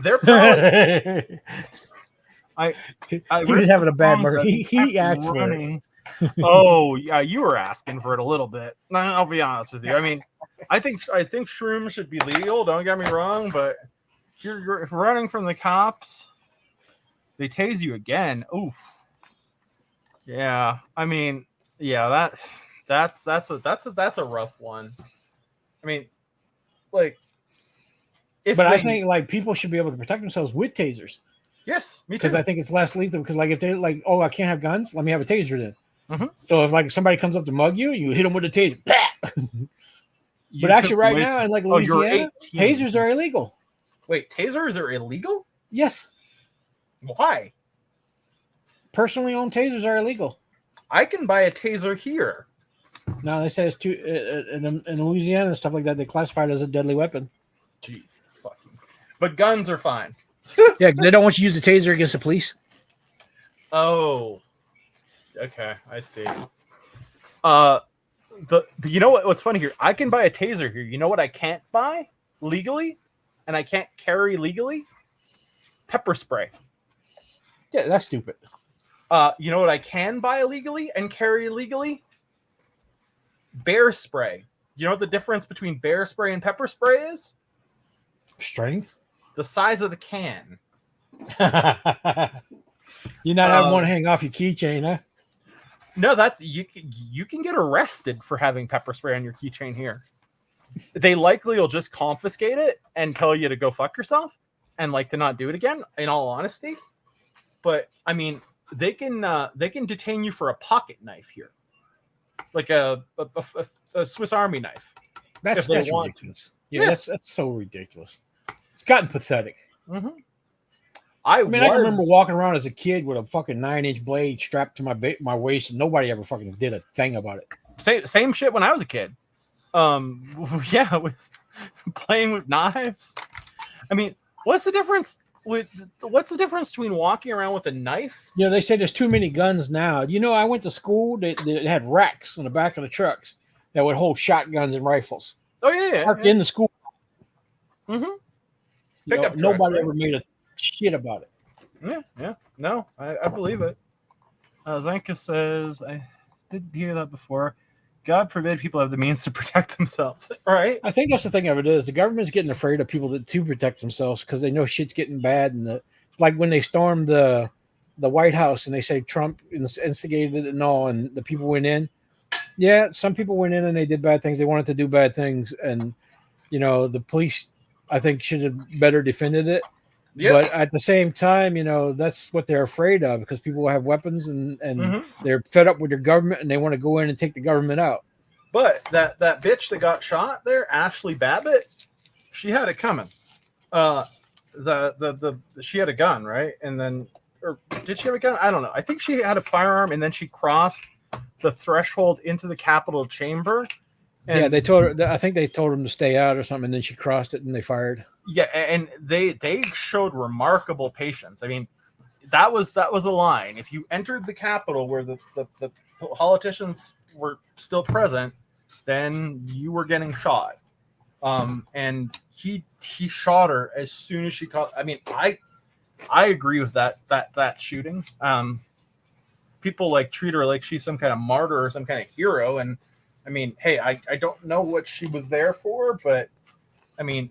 they're probably he was having a bad murder. He asked for it. Oh yeah, you were asking for it a little bit. I'll be honest with you. I mean, I think shrooms should be legal. Don't get me wrong, but if you're running from the cops, they tase you again. Oof. Yeah, I mean, yeah, that's a rough one. I mean, I think people should be able to protect themselves with tasers. Yes, me too. Because I think it's less lethal. Because if they're like, oh, I can't have guns, let me have a taser then. Mm-hmm. So if somebody comes up to mug you, you hit them with a taser. You But actually, took right way now too- in like Oh, you're Louisiana, 18. tasers are illegal. Wait, tasers are illegal? Yes, Why? personally owned tasers are illegal. I can buy a taser here. No, they say it's too in Louisiana and stuff like that. They classify it as a deadly weapon. Jesus fucking. But guns are fine. Yeah, they don't want you to use the taser against the police. Oh. Okay, I see. You know what's funny here? I can buy a taser here. You know what I can't buy legally? And I can't carry legally? Pepper spray. Yeah, that's stupid. You know what I can buy illegally and carry illegally? Bear spray. You know what the difference between bear spray and pepper spray is? Strength. The size of the can. You're not having one hang off your keychain, huh? No, you can get arrested for having pepper spray on your keychain here. They likely will just confiscate it and tell you to go fuck yourself and like to not do it again, in all honesty. But I mean, they can detain you for a pocket knife here. Like a Swiss Army knife. That's ridiculous. Yeah, Yes. that's so ridiculous. It's gotten pathetic. Mm-hmm. I remember walking around as a kid with a fucking 9-inch blade strapped to my waist, and nobody ever fucking did a thing about it. Same shit when I was a kid. Yeah, with playing with knives. I mean, what's the difference between walking around with a knife? You know, they say there's too many guns now. You know, I went to school. They had racks on the back of the trucks that would hold shotguns and rifles. Oh yeah. Parked in the school. Mm-hmm. You know, Pickup truck, nobody right? ever made a shit about it. Yeah. No, I believe it. Zanka says, I did hear that before. God forbid people have the means to protect themselves. Right? I think that's the thing of it is the government's getting afraid of people to protect themselves because they know shit's getting bad. And like when they stormed the White House and they say Trump instigated it and all, and the people went in. Yeah, some people went in and they did bad things. They wanted to do bad things, and you know the police, I think, should have better defended it. Yep. But at the same time, you know, that's what they're afraid of because people have weapons and they're fed up with their government and they want to go in and take the government out. But that bitch that got shot there, Ashley Babbitt, she had it coming. She had a gun, right? And then, or did she have a gun? I don't know. I think she had a firearm and then she crossed the threshold into the Capitol chamber. And yeah, they told her. I think they told them to stay out or something. And then she crossed it and they fired. Yeah, and they showed remarkable patience. I mean, that was a line. If you entered the Capitol where the politicians were still present, then you were getting shot. And he shot her as soon as she caught. I mean, I agree with that shooting. People like treat her like she's some kind of martyr or some kind of hero. And I mean, hey, I don't know what she was there for, but I mean,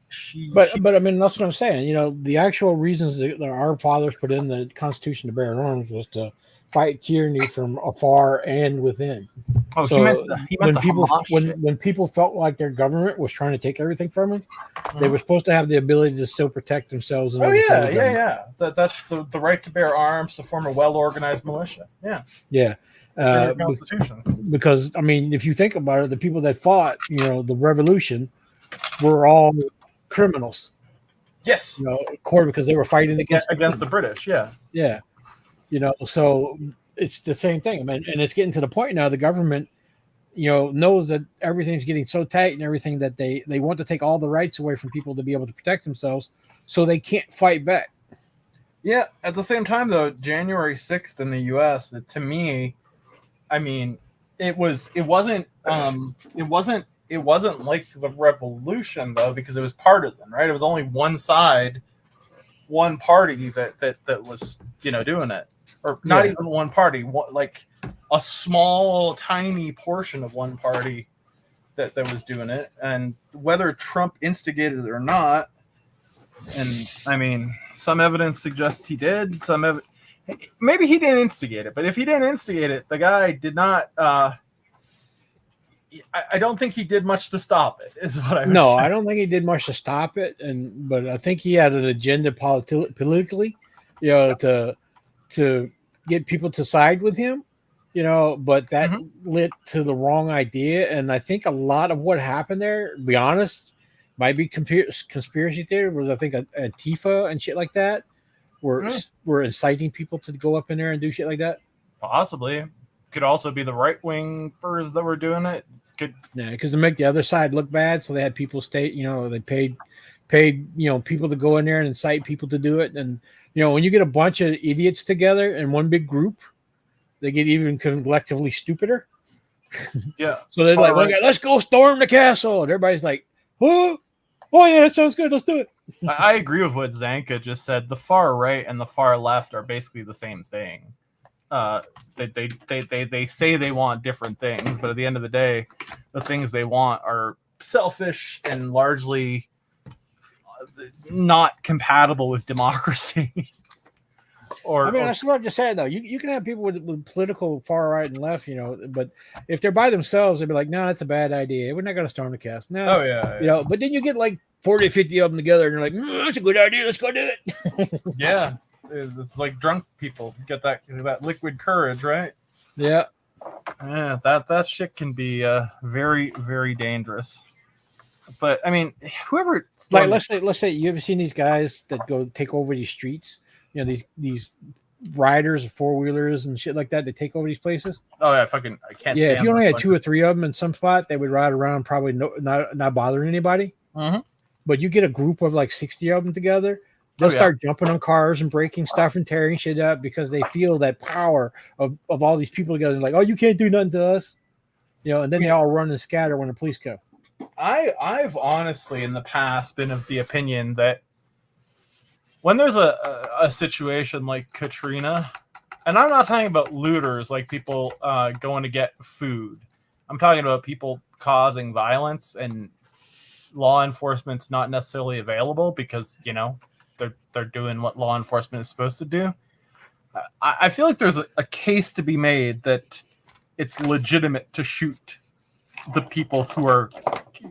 but I mean, that's what I'm saying. You know, the actual reasons that our fathers put in the Constitution to bear arms was to fight tyranny from afar and within. Oh, so he meant when people felt like their government was trying to take everything from them, they were supposed to have the ability to still protect themselves. And yeah. That's the right to bear arms, to form a well-organized militia. Yeah. Constitution. Because I mean, if you think about it, the people that fought, you know, the revolution were all criminals. Yes. You know, because they were fighting against the British. Yeah. Yeah. You know, so it's the same thing. I mean, and it's getting to the point now the government, you know, knows that everything's getting so tight and everything that they want to take all the rights away from people to be able to protect themselves, so they can't fight back. Yeah. At the same time, though, January 6th in the U.S., to me, I mean, it wasn't like the revolution, though, because it was partisan, right? It was only one side, one party that was, you know, doing it. Or not even one party, like a small, tiny portion of one party that was doing it. And whether Trump instigated it or not, and I mean, some evidence suggests he did. Maybe he didn't instigate it, but if he didn't instigate it, the guy did not. I don't think he did much to stop it. Is what I would say. I don't think he did much to stop it, but I think he had an agenda politically, you know, to get people to side with him. but that lit to the wrong idea. And I think a lot of what happened there, to be honest, might be conspiracy theory, was I think Antifa and shit like that were inciting people to go up in there and do shit like that. Possibly. Could also be the right wingers that were doing it. Yeah, because to make the other side look bad, so they had people stay. They paid people to go in there and incite people to do it. And when you get a bunch of idiots together in one big group, they get even collectively stupider. Yeah. So they're like, okay, let's go storm the castle. And everybody's like, oh yeah, that sounds good. Let's do it. I agree with what Zanka just said. The far right and the far left are basically the same thing. They say they want different things, but at the end of the day, the things they want are selfish and largely not compatible with democracy. That's what I'm just saying, though. You can have people with political far right and left, but if they're by themselves, they'd be like, no, that's a bad idea. We're not going to storm the castle. No. Oh, yeah. But then you get like 40, 50 of them together, and you're like, that's a good idea. Let's go do it. Yeah. It's like drunk people get that liquid courage, right? Yeah. Yeah, that shit can be very, very dangerous. But I mean, whoever let's say you ever seen these guys that go take over these streets? These riders, 4-wheelers and shit like that. They take over these places. Oh yeah, I can't. Yeah, if you only had 2 or 3 of them in some spot, they would ride around probably not bothering anybody. But you get a group of like 60 of them together. They'll start jumping on cars and breaking stuff and tearing shit up because they feel that power of all these people together. Like, oh, you can't do nothing to us, and then they all run and scatter when the police come. I've honestly in the past been of the opinion that when there's a situation like Katrina, and I'm not talking about looters, like people going to get food. I'm talking about people causing violence and law enforcement's not necessarily available because, they're doing what law enforcement is supposed to do. I feel like there's a case to be made that it's legitimate to shoot the people who are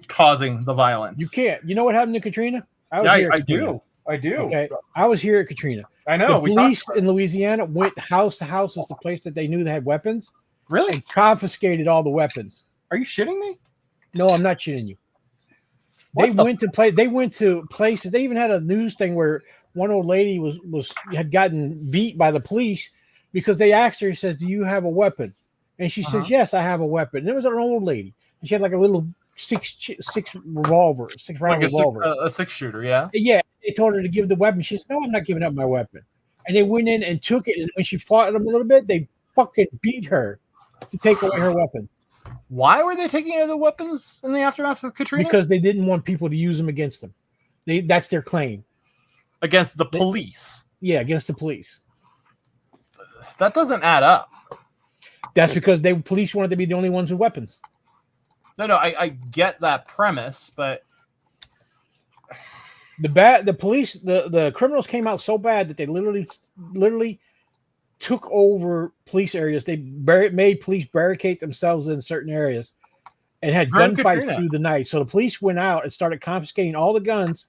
causing the violence. You can't. You know what happened to Katrina? I do. Okay, I was here at Katrina. I know. The police in Louisiana went house to house as the place that they knew they had weapons. Really? And confiscated all the weapons. Are you shitting me? No, I'm not shitting you. They went to places. They even had a news thing where one old lady had gotten beat by the police because they asked her. He says, "Do you have a weapon?" And she says, "Yes, I have a weapon." And it was an old lady. And she had like a little six round revolver. A 6-shooter, yeah. Yeah. They told her to give the weapon. She said, "No, I'm not giving up my weapon." And they went in and took it. And when she fought them a little bit, they fucking beat her to take away her weapon. Why were they taking the weapons in the aftermath of Katrina? Because they didn't want people to use them against them. That's their claim. Against the police? Yeah, against the police. That doesn't add up. That's because police wanted to be the only ones with weapons. No, I get that premise, but the police, the criminals came out so bad that they literally took over police areas. They made police barricade themselves in certain areas and had gunfights through the night. So the police went out and started confiscating all the guns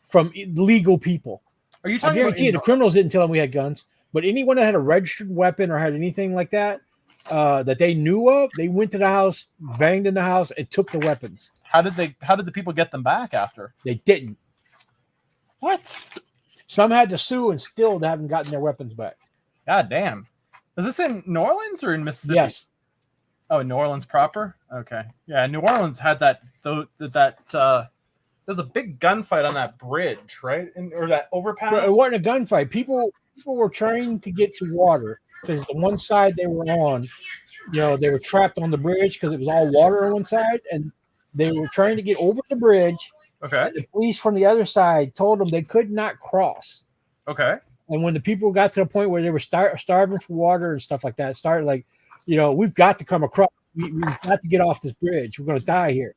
from legal people. Are you talking I guarantee you the criminals didn't tell them we had guns, but anyone that had a registered weapon or had anything like that that they knew of, they went to the house, banged in the house, and took the weapons. How did the people get them back after? They didn't. What? Some had to sue and still they haven't gotten their weapons back. God damn. Is this in New Orleans or in Mississippi? Yes. Oh, New Orleans proper? Okay. Yeah, New Orleans had there's a big gunfight on that bridge, right? Or that overpass? It wasn't a gunfight. People were trying to get to water because the one side they were on, they were trapped on the bridge because it was all water on one side, and they were trying to get over the bridge. Okay. The police from the other side told them they could not cross. Okay. And when the people got to the point where they were starving for water and stuff like that, started like, we've got to come across. We've got to get off this bridge. We're going to die here.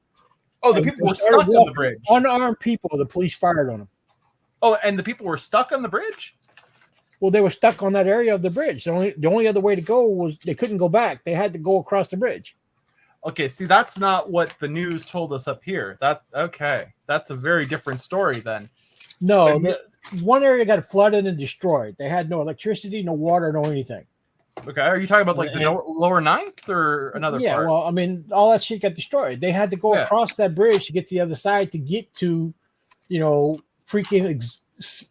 Oh, the people were stuck on the bridge. Unarmed people, the police fired on them. Oh, and the people were stuck on the bridge? Well, they were stuck on that area of the bridge. The only other way to go was they couldn't go back. They had to go across the bridge. Okay, see, that's not what the news told us up here. That's a very different story then. No, one area got flooded and destroyed. They had no electricity, no water, no anything. Okay, are you talking about like the And- lower ninth or another Yeah, part? well, I mean, all that shit got destroyed. They had to go Yeah. across that bridge to get to the other side to get to, freaking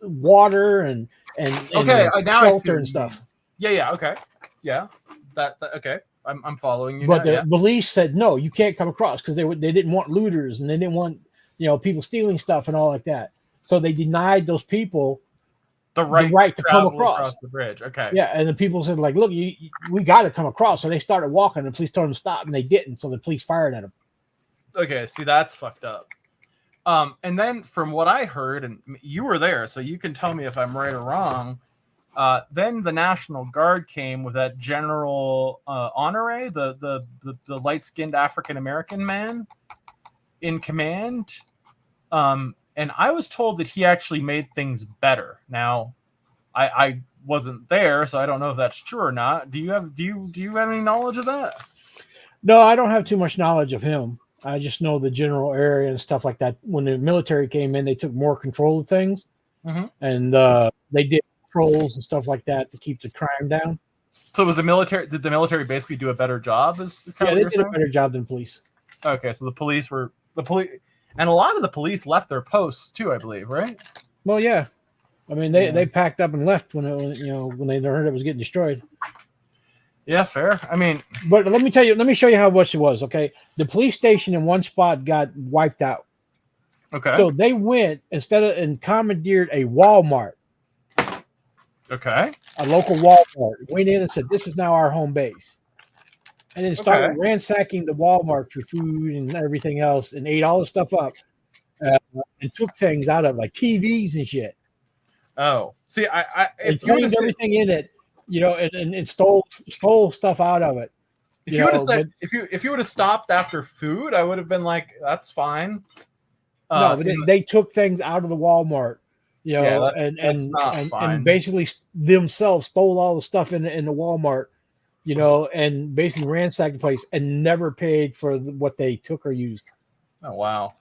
water and Okay, now I see shelter what and you stuff. mean. Yeah, okay, yeah, that okay. I'm following you But now. the police said no, you can't come across because they didn't want looters and they didn't want people stealing stuff and all like that. So they denied those people The right to come travel across. the bridge. Okay. Yeah, and the people said like, look, we got to come across. So they started walking, and the police told them to stop, and they didn't. So the police fired at them. Okay, see, that's fucked up. And then from what I heard, and you were there, so you can tell me if I'm right or wrong. Then the National Guard came with that General Honore, the light-skinned African American man in command. And I was told that he actually made things better. Now, I wasn't there, so I don't know if that's true or not. Do you have any knowledge of that? No, I don't have too much knowledge of him. I just know the general area and stuff like that. When the military came in, they took more control of things, and they did patrols and stuff like that to keep the crime down. So was the military? Did the military basically do a better job? Yeah, they did a better job than police. Okay, so the police, and a lot of the police left their posts too, I believe, right? Well, yeah. I mean, they packed up and left when they heard it was getting destroyed. Yeah, fair. I mean, but let me show you how much it was. Okay, the police station in one spot got wiped out. Okay. So they went and commandeered a Walmart. Okay. A local Walmart went in and said, "This is now our home base," and then started ransacking the Walmart for food and everything else, and ate all the stuff up, and took things out of like TVs and shit. Oh, see, and cleaned everything in it, and stole stuff out of it. If you would have said, if you would have stopped after food, I would have been like, that's fine. No, but they took things out of the Walmart, and basically themselves stole all the stuff in the Walmart, and basically ransacked the place and never paid for what they took or used. Oh wow.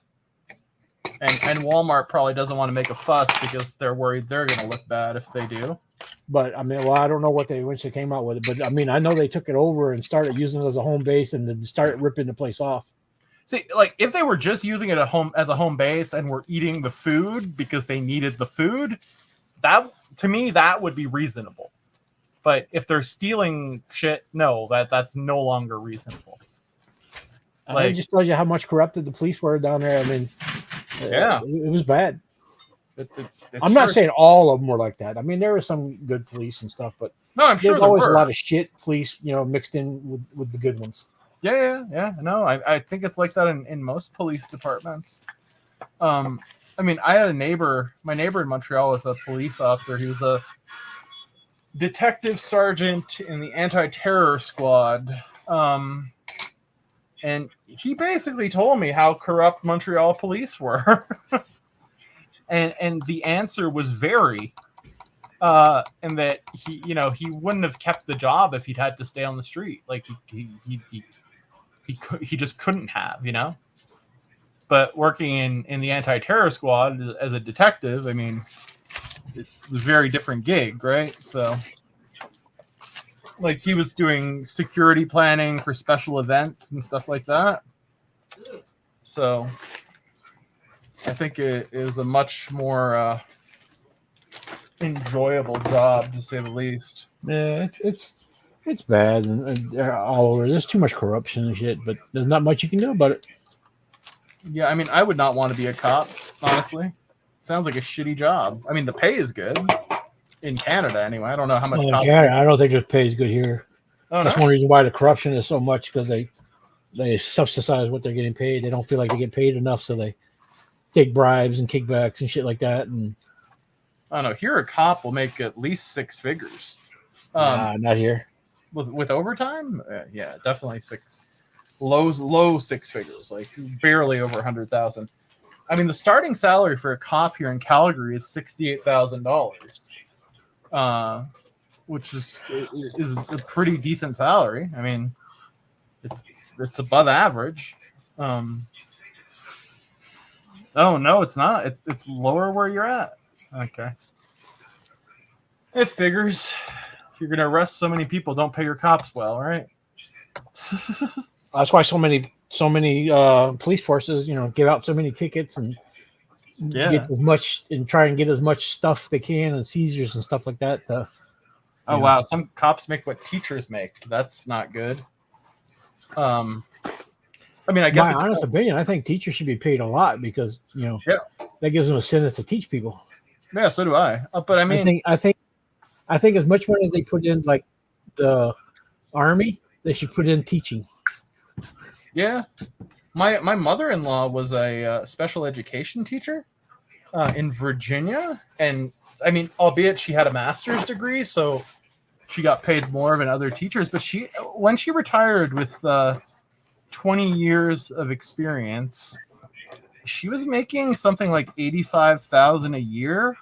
And Walmart probably doesn't want to make a fuss because they're worried they're going to look bad if they do. But I mean, I don't know what they eventually came out with it. But I mean, I know they took it over and started using it as a home base and then started ripping the place off. See, like if they were just using it as a home base and were eating the food because they needed the food, that to me that would be reasonable. But if they're stealing shit, no, that's no longer reasonable. Like, it just tells you how much corrupted the police were down there. I mean, yeah, it was bad. I'm not saying all of them were like that. I mean, there were some good police and stuff, but no, I'm sure there's always a lot of shit police, mixed in with the good ones. Yeah. No, I think it's like that in most police departments. I mean, I had a neighbor. My neighbor in Montreal was a police officer. He was a detective sergeant in the anti-terror squad. And he basically told me how corrupt Montreal police were. and the answer was very. And that he wouldn't have kept the job if he'd had to stay on the street. Like he just couldn't have, But working in the anti-terror squad as a detective, I mean, it was a very different gig, right? So, like, he was doing security planning for special events and stuff like that. So, I think it is a much more enjoyable job, to say the least. Yeah, it's bad and all over. There's too much corruption and shit, but there's not much you can do about it. Yeah, I mean, I would not want to be a cop, honestly. Sounds like a shitty job. I mean, the pay is good in Canada, anyway. I don't know how much. Canada, I don't think the pay is good here. Oh, that's one reason why the corruption is so much, because they subsidize what they're getting paid. They don't feel like they get paid enough, so they take bribes and kickbacks and shit like that. And I don't know. Here, a cop will make at least six figures. Not here. With overtime, yeah, definitely low six figures, like barely over 100,000. I mean, the starting salary for a cop here in Calgary is $68,000, which is a pretty decent salary. I mean, it's above average. Oh no, it's not. It's lower where you're at. Okay, it figures. If you're gonna arrest so many people, don't pay your cops well, right? That's why so many police forces, give out so many tickets and get as much and try and get as much stuff they can and seizures and stuff like that. Oh wow, some cops make what teachers make. That's not good. I mean, I guess my honest opinion, I think teachers should be paid a lot because that gives them a incentive to teach people. Yeah, so do I. But I mean, I think as much money as they put in like the army, they should put in teaching. Yeah, my mother-in-law was a special education teacher in Virginia, and I mean, albeit she had a master's degree, so she got paid more than other teachers. But when she retired with 20 years of experience, she was making something like $85,000 a year,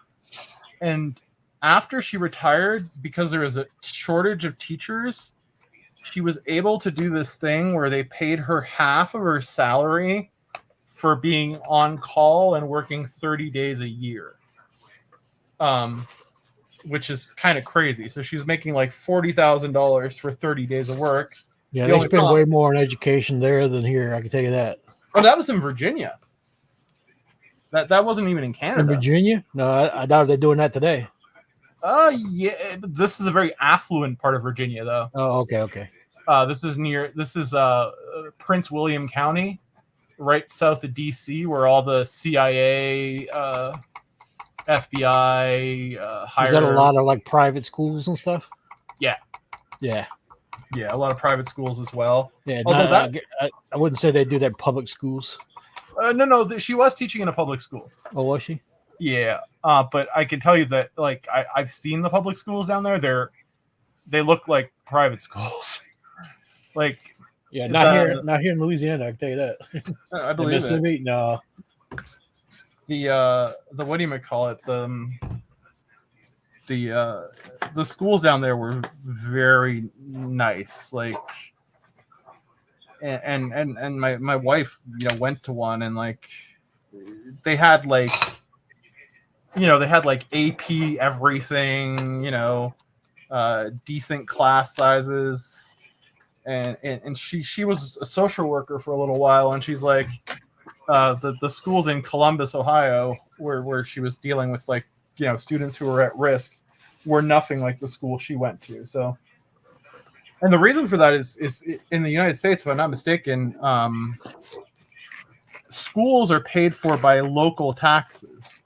and after she retired, because there was a shortage of teachers, she was able to do this thing where they paid her half of her salary for being on call and working 30 days a year, which is kind of crazy. So she was making like $40,000 for 30 days of work. Yeah, they spend way more on education there than here. I can tell you that. Oh, that was in Virginia. That wasn't even in Canada. In Virginia? No, I doubt they're doing that today. Yeah. This is a very affluent part of Virginia, though. Oh, okay. This is Prince William County, right south of DC, where all the CIA, FBI hire. Is that a lot of like private schools and stuff? Yeah, a lot of private schools as well. Yeah, I wouldn't say they do that in public schools. No, she was teaching in a public school. Oh, was she? Yeah, but I can tell you that like I've seen the public schools down there. They look like private schools. Like, yeah, not here in Louisiana. I can tell you that. I believe Mississippi, no. The what do you call it? The schools down there were very nice. Like, and my wife went to one, and like they had like AP everything, decent class sizes. And she was a social worker for a little while, and she's like the schools in Columbus, Ohio, where she was dealing with like students who were at risk, were nothing like the school she went to. So, and the reason for that is in the United States, if I'm not mistaken, schools are paid for by local taxes.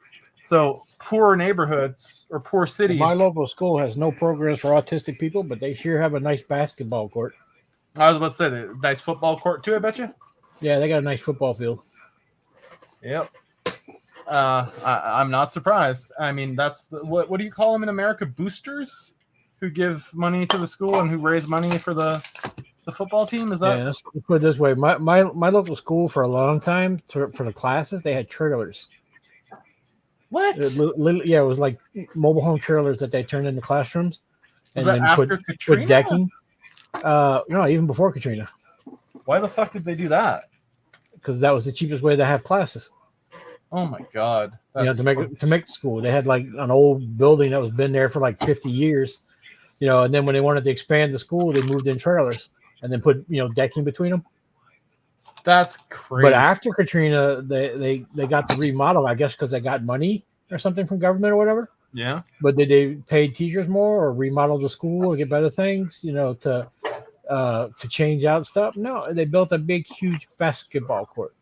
So poor neighborhoods or poor cities. My local school has no programs for autistic people, but they sure have a nice basketball court. I was about to say the nice football court too, I bet you. Yeah, they got a nice football field. Yep. I'm not surprised. I mean, that's what do you call them in America? Boosters, who give money to the school and who raise money for the football team. Is that? Yeah, let's put it this way. My local school for a long time for the classes, they had trailers. What? It was like mobile home trailers that they turned into classrooms, and then put decking. No, even before Katrina. Why the fuck did they do that? Because that was the cheapest way to have classes. Oh my god! To make the school, they had like an old building that was been there for like 50 years, and then when they wanted to expand the school, they moved in trailers and then put decking between them. That's crazy. But after Katrina, they got the remodel, I guess, because they got money or something from government or whatever. Yeah. But did they pay teachers more or remodel the school or get better things, to change out stuff? No, they built a big, huge basketball court.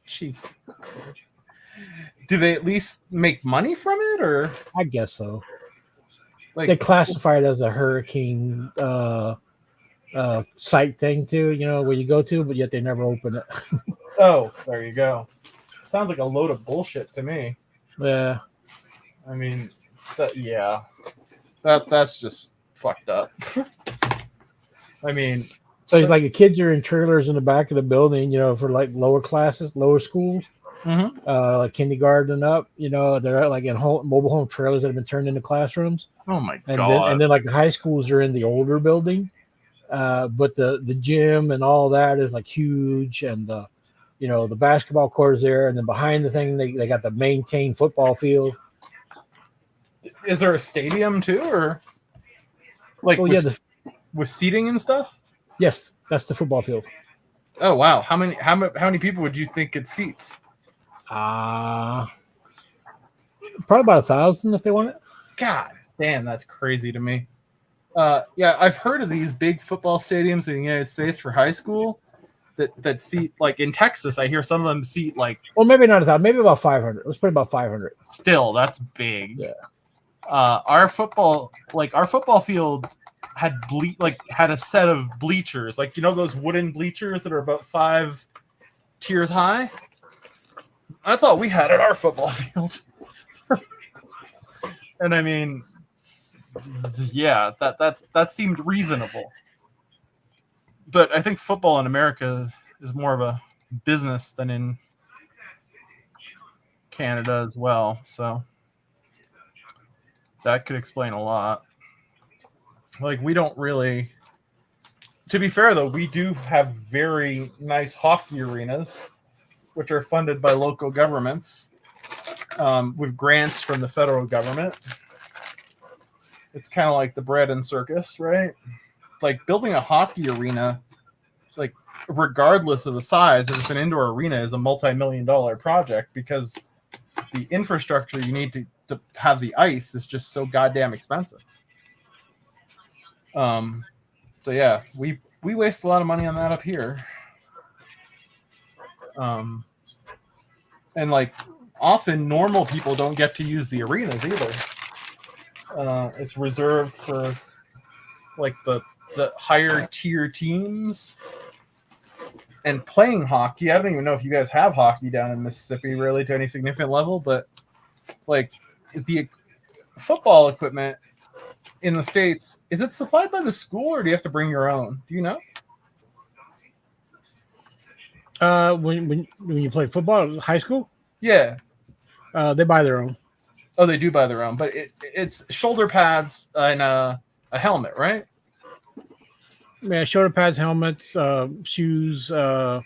Jeez. Do they at least make money from it, or? I guess so. Like, they classify it as a hurricane site thing too, where you go to, but yet they never open it. Oh, there you go. Sounds like a load of bullshit to me. Yeah. I mean, that's just fucked up. I mean, so it's like the kids are in trailers in the back of the building, for like lower classes, lower schools, like kindergarten and up. They're like in mobile home trailers that have been turned into classrooms. Oh my god! And then like the high schools are in the older building, but the gym and all that is like huge, and the basketball court is there, and then behind the thing they got the maintained football field. Is there a stadium too, or like Well, with seating and stuff? yes, that's the football field. Oh wow, how many people would you think it seats? Probably about 1,000 if they want it. God damn, that's crazy to me. Yeah, I've heard of these big football stadiums in the United States for high school that seat, like in Texas. I hear some of them seat like. Well, maybe not 1,000, maybe about 500. Let's put about 500. Still, that's big. Yeah. Our football field had had a set of bleachers, like those wooden bleachers that are about 5 tiers high. That's all we had at our football field. And I mean, yeah, that seemed reasonable. But I think football in America is more of a business than in Canada as well. So that could explain a lot. Like, we don't really. To be fair, though, we do have very nice hockey arenas, which are funded by local governments with grants from the federal government. It's kind of like the bread and circus, right? Like, building a hockey arena, like, regardless of the size, if it's an indoor arena, is a multi-million-dollar project because the infrastructure you need to have the ice is just so goddamn expensive. So yeah, we waste a lot of money on that up here. And like, often normal people don't get to use the arenas either. It's reserved for like the higher tier teams. And playing hockey, I don't even know if you guys have hockey down in Mississippi really to any significant level, but like the football equipment in the States, is it supplied by the school or do you have to bring your own? Do you know? When you play football in high school, Yeah. they buy their own. Oh, they do buy their own, but it's shoulder pads and a helmet, right? Yeah, shoulder pads, helmets, shoes, chin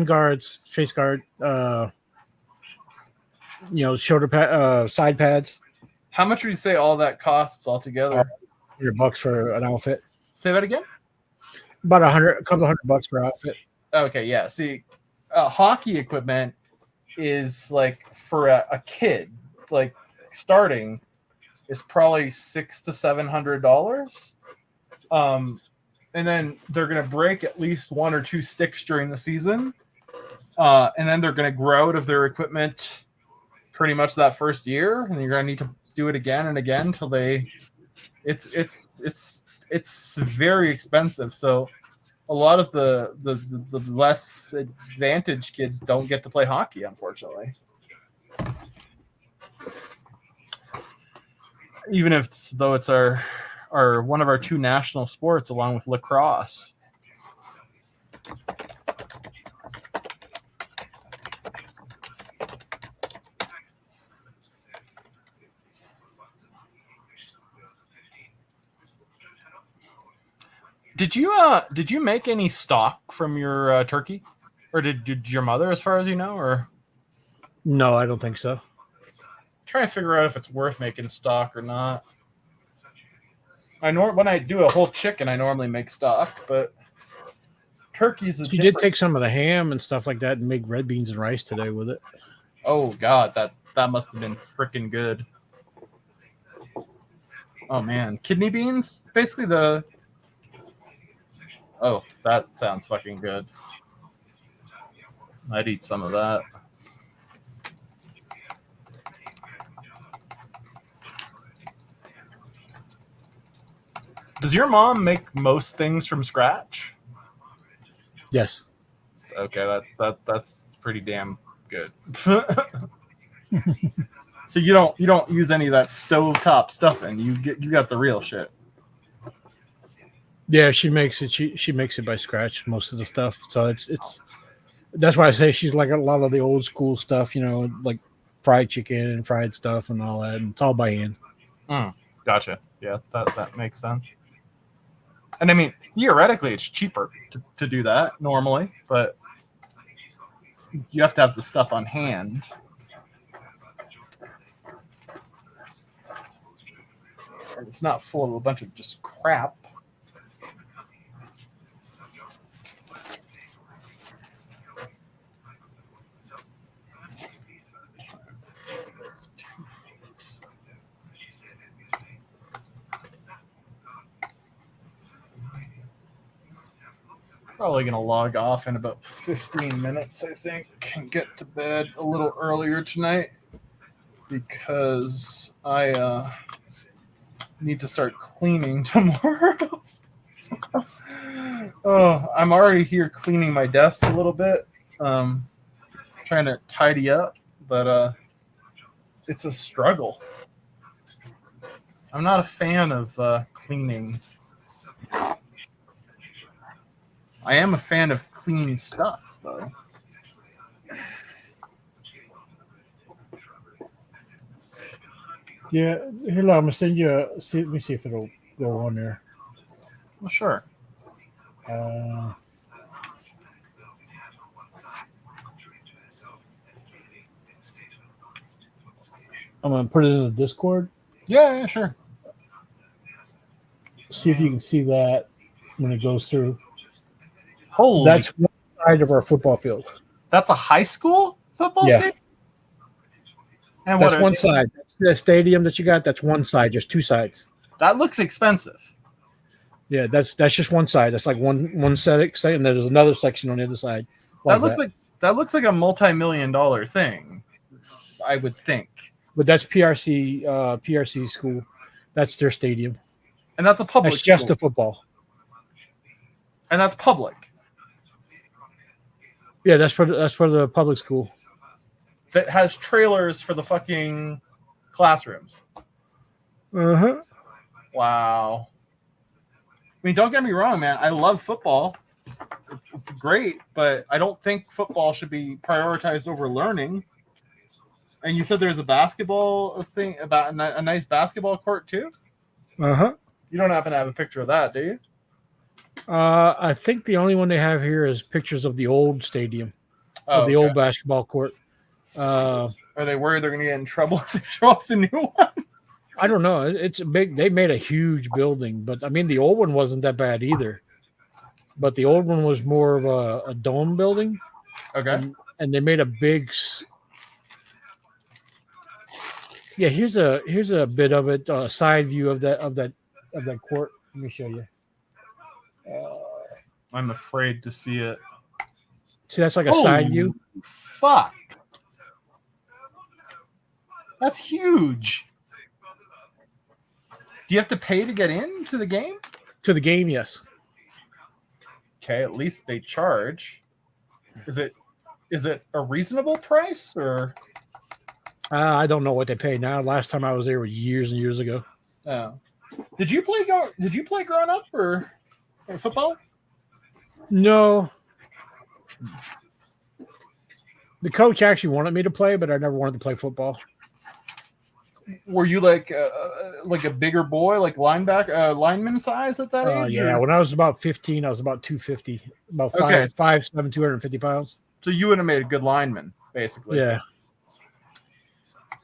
guards, face guard, shoulder pad, side pads. How much would you say all that costs altogether? $100 for an outfit. Say that again? About a couple $100 per outfit. Okay, yeah. See, hockey equipment is like for a kid, like starting, is probably $600 to $700. And then they're gonna break at least 1 or 2 sticks during the season, and then they're gonna grow out of their equipment pretty much that first year, and you're gonna need to do it again and again until they. It's very expensive. So a lot of the less advantaged kids don't get to play hockey, unfortunately. Even if though it's our one of our 2 national sports along with lacrosse. Did you make any stock from your turkey, or did your mother, as far as you know, or? No, I don't think so. I'm trying to figure out if it's worth making stock or not. When I do a whole chicken, I normally make stock, but turkeys is. She did take some of the ham and stuff like that and make red beans and rice today with it. Oh God, that must have been freaking good. Oh man, kidney beans, basically the. Oh, that sounds fucking good. I'd eat some of that. Does your mom make most things from scratch? Yes. Okay, that's pretty damn good. So you don't use any of that stovetop stuffing. You got the real shit. Yeah, she makes it. She makes it by scratch most of the stuff. So it's that's why I say she's like a lot of the old school stuff. Like fried chicken and fried stuff and all that. And it's all by hand. Gotcha. Yeah, that makes sense. And I mean, theoretically, it's cheaper to do that normally, but you have to have the stuff on hand. and it's not full of a bunch of just crap. Probably going to log off in about 15 minutes, I think, and get to bed a little earlier tonight because I need to start cleaning tomorrow. Oh, I'm already here cleaning my desk a little bit, trying to tidy up, but it's a struggle. I'm not a fan of cleaning. I am a fan of clean stuff, though. Yeah, here, I'm gonna send you let me see if it'll go on there. Well, sure. I'm gonna put it in the Discord. Yeah, sure. See if you can see that when it goes through. Holy, That's one side of our football field. that's a high school football Yeah. stadium? And That's one side. That's the stadium that you got. That's one side. Just two sides. That looks expensive. Yeah, that's just one side. That's like one section, and there's another section on the other side. That looks like a multi-million-dollar thing, I would think. But that's PRC school. That's their stadium. And that's a public That's just school. the football. And that's public. Yeah, that's for the public school. That has trailers for the fucking classrooms. Uh-huh. Wow. I mean, don't get me wrong, man. I love football. It's great, but I don't think football should be prioritized over learning. And you said there's a basketball thing, about a nice basketball court too? Uh-huh. You don't happen to have a picture of that, do you? I think the only one they have here is pictures of the old stadium, of the old basketball court. Are they worried they're going to get in trouble if they show off the new one? I don't know. It's a big. They made a huge building, but I mean the old one wasn't that bad either. But the old one was more of a dome building. Okay. And they made a big. Yeah, here's a bit of it, a side view of that court. Let me show you. I'm afraid to see it. See, that's like a side view. Fuck. That's huge. Do you have to pay to get into the game? To the game, yes. Okay, at least they charge. Is it a reasonable price or? I don't know what they pay now. Last time I was there was years and years ago. Oh. Did you play growing up or football? No. The coach actually wanted me to play, but I never wanted to play football. Were you like a bigger boy, like lineman size at that age? Yeah, when I was about 15, I was about 250, about 5'7", 250 pounds. So you would have made a good lineman, basically. Yeah.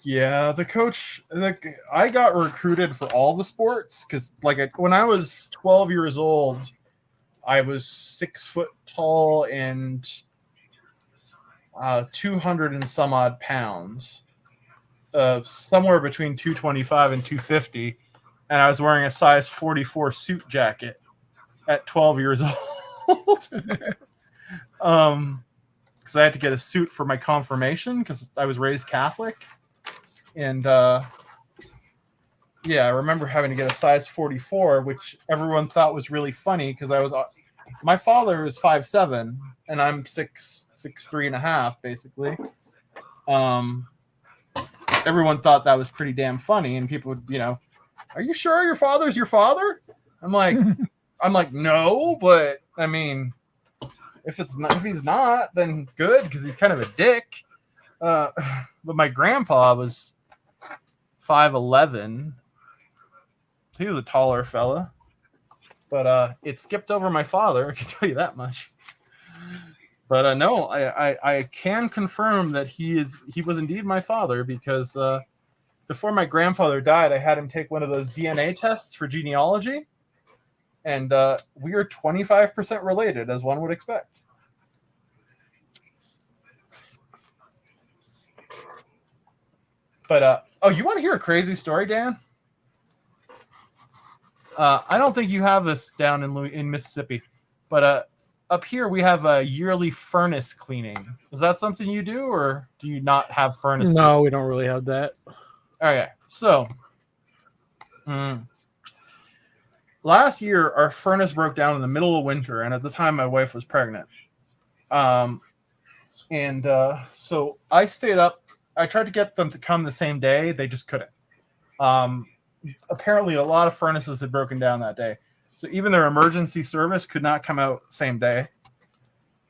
Yeah, the coach. I got recruited for all the sports because, when I was 12 years old, I was 6 foot tall and 200 and some odd pounds. Somewhere between 225 and 250, and I was wearing a size 44 suit jacket at 12 years old. Because I had to get a suit for my confirmation because I was raised Catholic, and I remember having to get a size 44, which everyone thought was really funny because my father is 5'7", and I'm 6'3" and a half, basically. Everyone thought that was pretty damn funny, and people would, are you sure your father's your father? I'm like, no, but I mean, if he's not, then good, because he's kind of a dick. But my grandpa was 5'11", so he was a taller fella. But it skipped over my father, I can tell you that much. But I can confirm that he was indeed my father because before my grandfather died, I had him take one of those DNA tests for genealogy, and we are 25% related, as one would expect. But oh, you want to hear a crazy story, Dan? I don't think you have this down in Mississippi, but up here we have a yearly furnace cleaning. Is that something you do, or do you not have furnaces? No, we don't really have that. Okay, so last year our furnace broke down in the middle of winter, and at the time my wife was pregnant. So I stayed up. I tried to get them to come the same day. They just couldn't. Apparently a lot of furnaces had broken down that day. So even their emergency service could not come out same day.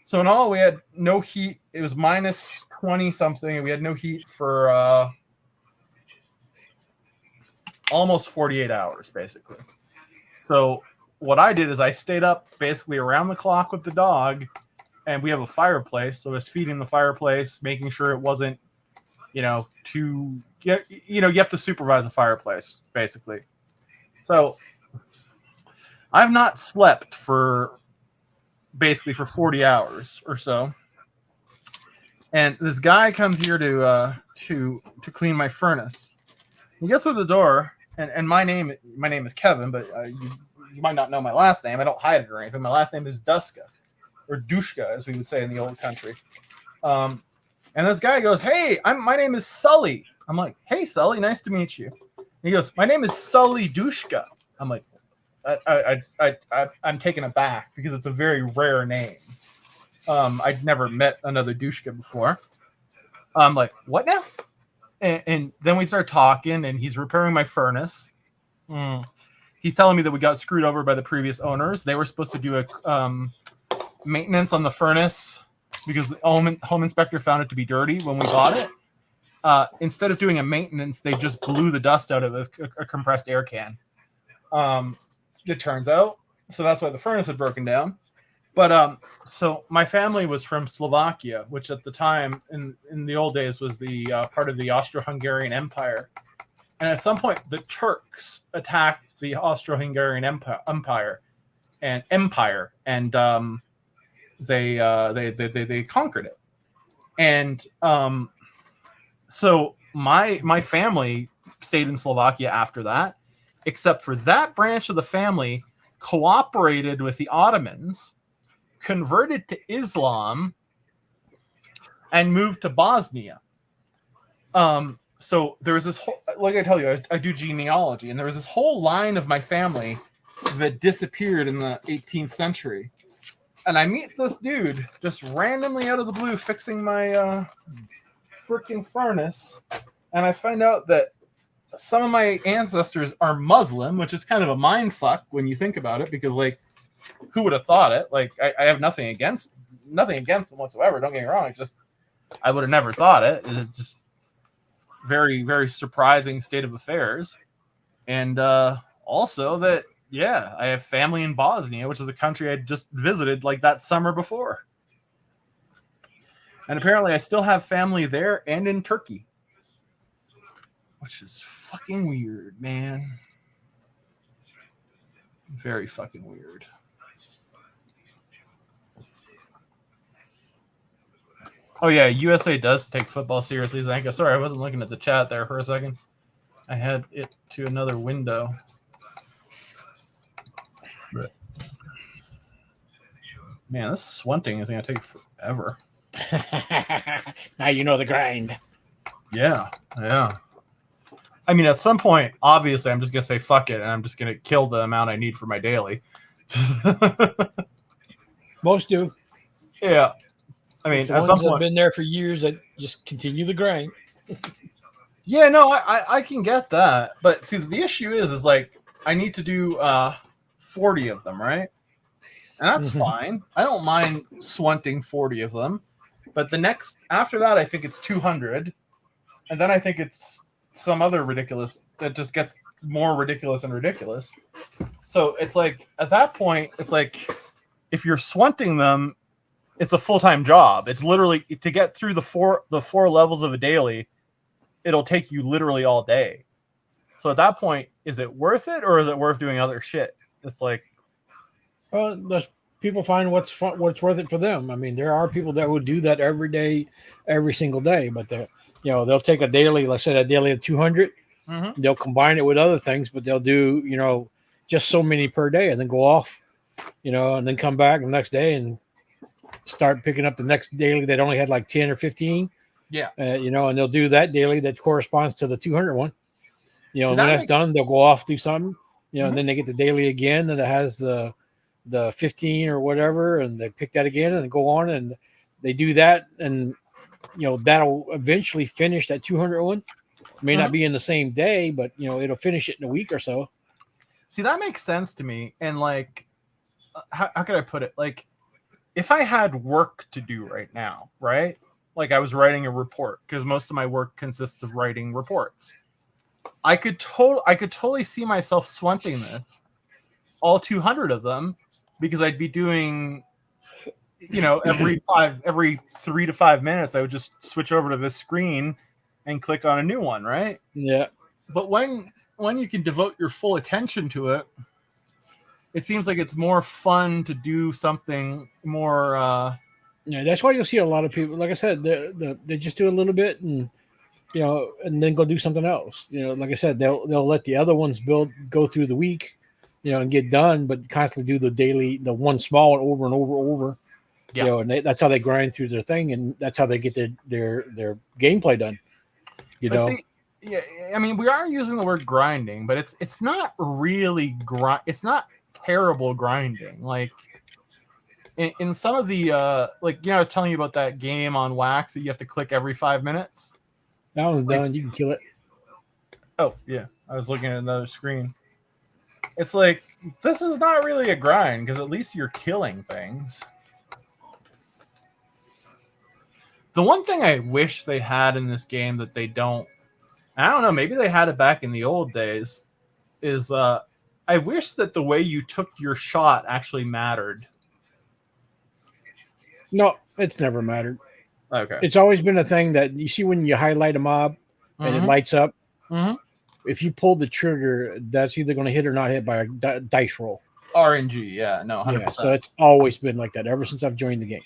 So in all, we had no heat. It was minus 20 something, and we had no heat for almost 48 hours, basically. So what I did is I stayed up basically around the clock with the dog, and we have a fireplace. So I was feeding the fireplace, making sure it wasn't, you have to supervise a fireplace, basically. So I've not slept for 40 hours or so. And this guy comes here to clean my furnace. He gets to the door, and my name is Kevin, but you might not know my last name. I don't hide it or anything. My last name is Duska, or Dushka, as we would say in the old country. And this guy goes, "Hey, my name is Sully." I'm like, "Hey, Sully, nice to meet you." And he goes, "My name is Sully Dushka." I'm like, I'm taken aback because it's a very rare name. I'd never met another Dushka before. I'm like, "What now?" And then we start talking, and he's repairing my furnace. He's telling me that we got screwed over by the previous owners. They were supposed to do a maintenance on the furnace because the home inspector found it to be dirty when we bought it. Instead of doing a maintenance, they just blew the dust out of a compressed air can. It turns out. So that's why the furnace had broken down. But so my family was from Slovakia, which at the time in the old days was the part of the Austro-Hungarian Empire. And at some point, the Turks attacked the Austro-Hungarian Empire, and they conquered it. And so my family stayed in Slovakia after that, except for that branch of the family cooperated with the Ottomans, converted to Islam, and moved to Bosnia. So there was this whole, like I tell you, I do genealogy, and there was this whole line of my family that disappeared in the 18th century. And I meet this dude just randomly out of the blue fixing my freaking furnace, and I find out that some of my ancestors are Muslim, which is kind of a mind fuck when you think about it, because like, who would have thought it? Like, I have nothing against them whatsoever. Don't get me wrong. It's just I would have never thought it. It's just very, very surprising state of affairs. And also that, yeah, I have family in Bosnia, which is a country I just visited like that summer before. And apparently I still have family there and in Turkey, which is fucking weird, man. Very fucking weird. Oh yeah, USA does take football seriously, Zanka. Sorry, I wasn't looking at the chat there for a second. I had it to another window. Man, this swunting is going to take forever. Now you know the grind. Yeah. I mean, at some point, obviously, I'm just going to say fuck it, and I'm just going to kill the amount I need for my daily. Most do. Yeah. I mean, the at ones some that have point, been there for years that just continue the grind. yeah, no, I can get that. But see, the issue is like, I need to do 40 of them, right? And that's fine. I don't mind swunting 40 of them. But after that, I think it's 200. And then I think it's some other ridiculous that just gets more ridiculous and ridiculous. So it's like, at that point, it's like, if you're swunting them, it's a full-time job. It's literally, to get through the four levels of a daily, it'll take you literally all day. So at that point, is it worth it, or is it worth doing other shit? It's like, There's people find what's fun, what's worth it for them. I mean, there are people that would do that every day, every single day, but they'll take a daily, like I said, a daily of 200. mm-hmm. They'll combine it with other things, but they'll do, just so many per day and then go off, and then come back the next day and start picking up the next daily that only had like 10 or 15. Yeah. And they'll do that daily that corresponds to the 200 one. And when that's done, they'll go off, do something, and then they get the daily again and it has the 15 or whatever, and they pick that again and go on and they do that, and that'll eventually finish that 200 one. May not be in the same day, but it'll finish it in a week or so. See, that makes sense to me. And like, how could I put it? Like, if I had work to do right now, right? Like I was writing a report, because most of my work consists of writing reports. I could totally see myself swamping this, all 200 of them, because I'd be doing, every 3 to 5 minutes, I would just switch over to this screen and click on a new one, right? Yeah. But when you can devote your full attention to it, it seems like it's more fun to do something more. Yeah, that's why you'll see a lot of people. Like I said, they just do a little bit and and then go do something else. Like I said, they'll let the other ones go through the week, and get done, but constantly do the one small one over and over. Yeah. And that's how they grind through their thing, and that's how they get their gameplay done. See, yeah, I mean, we are using the word grinding, but it's not really it's not terrible grinding. Like in some of the I was telling you about that game on Wax that you have to click every 5 minutes. That one's done. You can kill it. Oh yeah, I was looking at another screen. It's like, this is not really a grind, because at least you're killing things. The one thing I wish they had in this game that they don't, I don't know, maybe they had it back in the old days, is I wish that the way you took your shot actually mattered. No, it's never mattered. Okay. It's always been a thing that you see when you highlight a mob and it lights up. Mm-hmm. If you pull the trigger, that's either going to hit or not hit by a dice roll. RNG, yeah, no, 100%. Yeah, so it's always been like that ever since I've joined the game.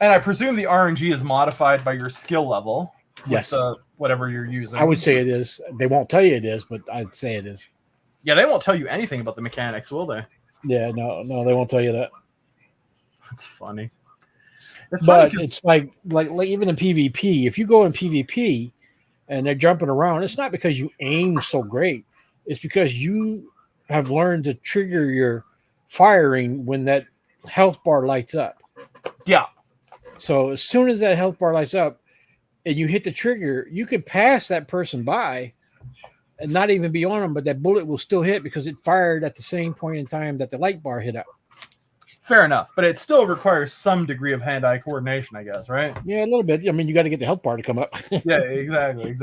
And I presume the RNG is modified by your skill level. Yes. With, whatever you're using. I would say it is. They won't tell you it is, but I'd say it is. Yeah, they won't tell you anything about the mechanics, will they? Yeah, no, they won't tell you that. That's funny. But it's like even in PvP, if you go in PvP and they're jumping around, it's not because you aim so great. It's because you have learned to trigger your firing when that health bar lights up. Yeah. So as soon as that health bar lights up and you hit the trigger, you could pass that person by and not even be on them, but that bullet will still hit because it fired at the same point in time that the light bar hit up. Fair enough, but it still requires some degree of hand-eye coordination, I guess, right? Yeah, a little bit. I mean, you got to get the health bar to come up. Yeah, exactly.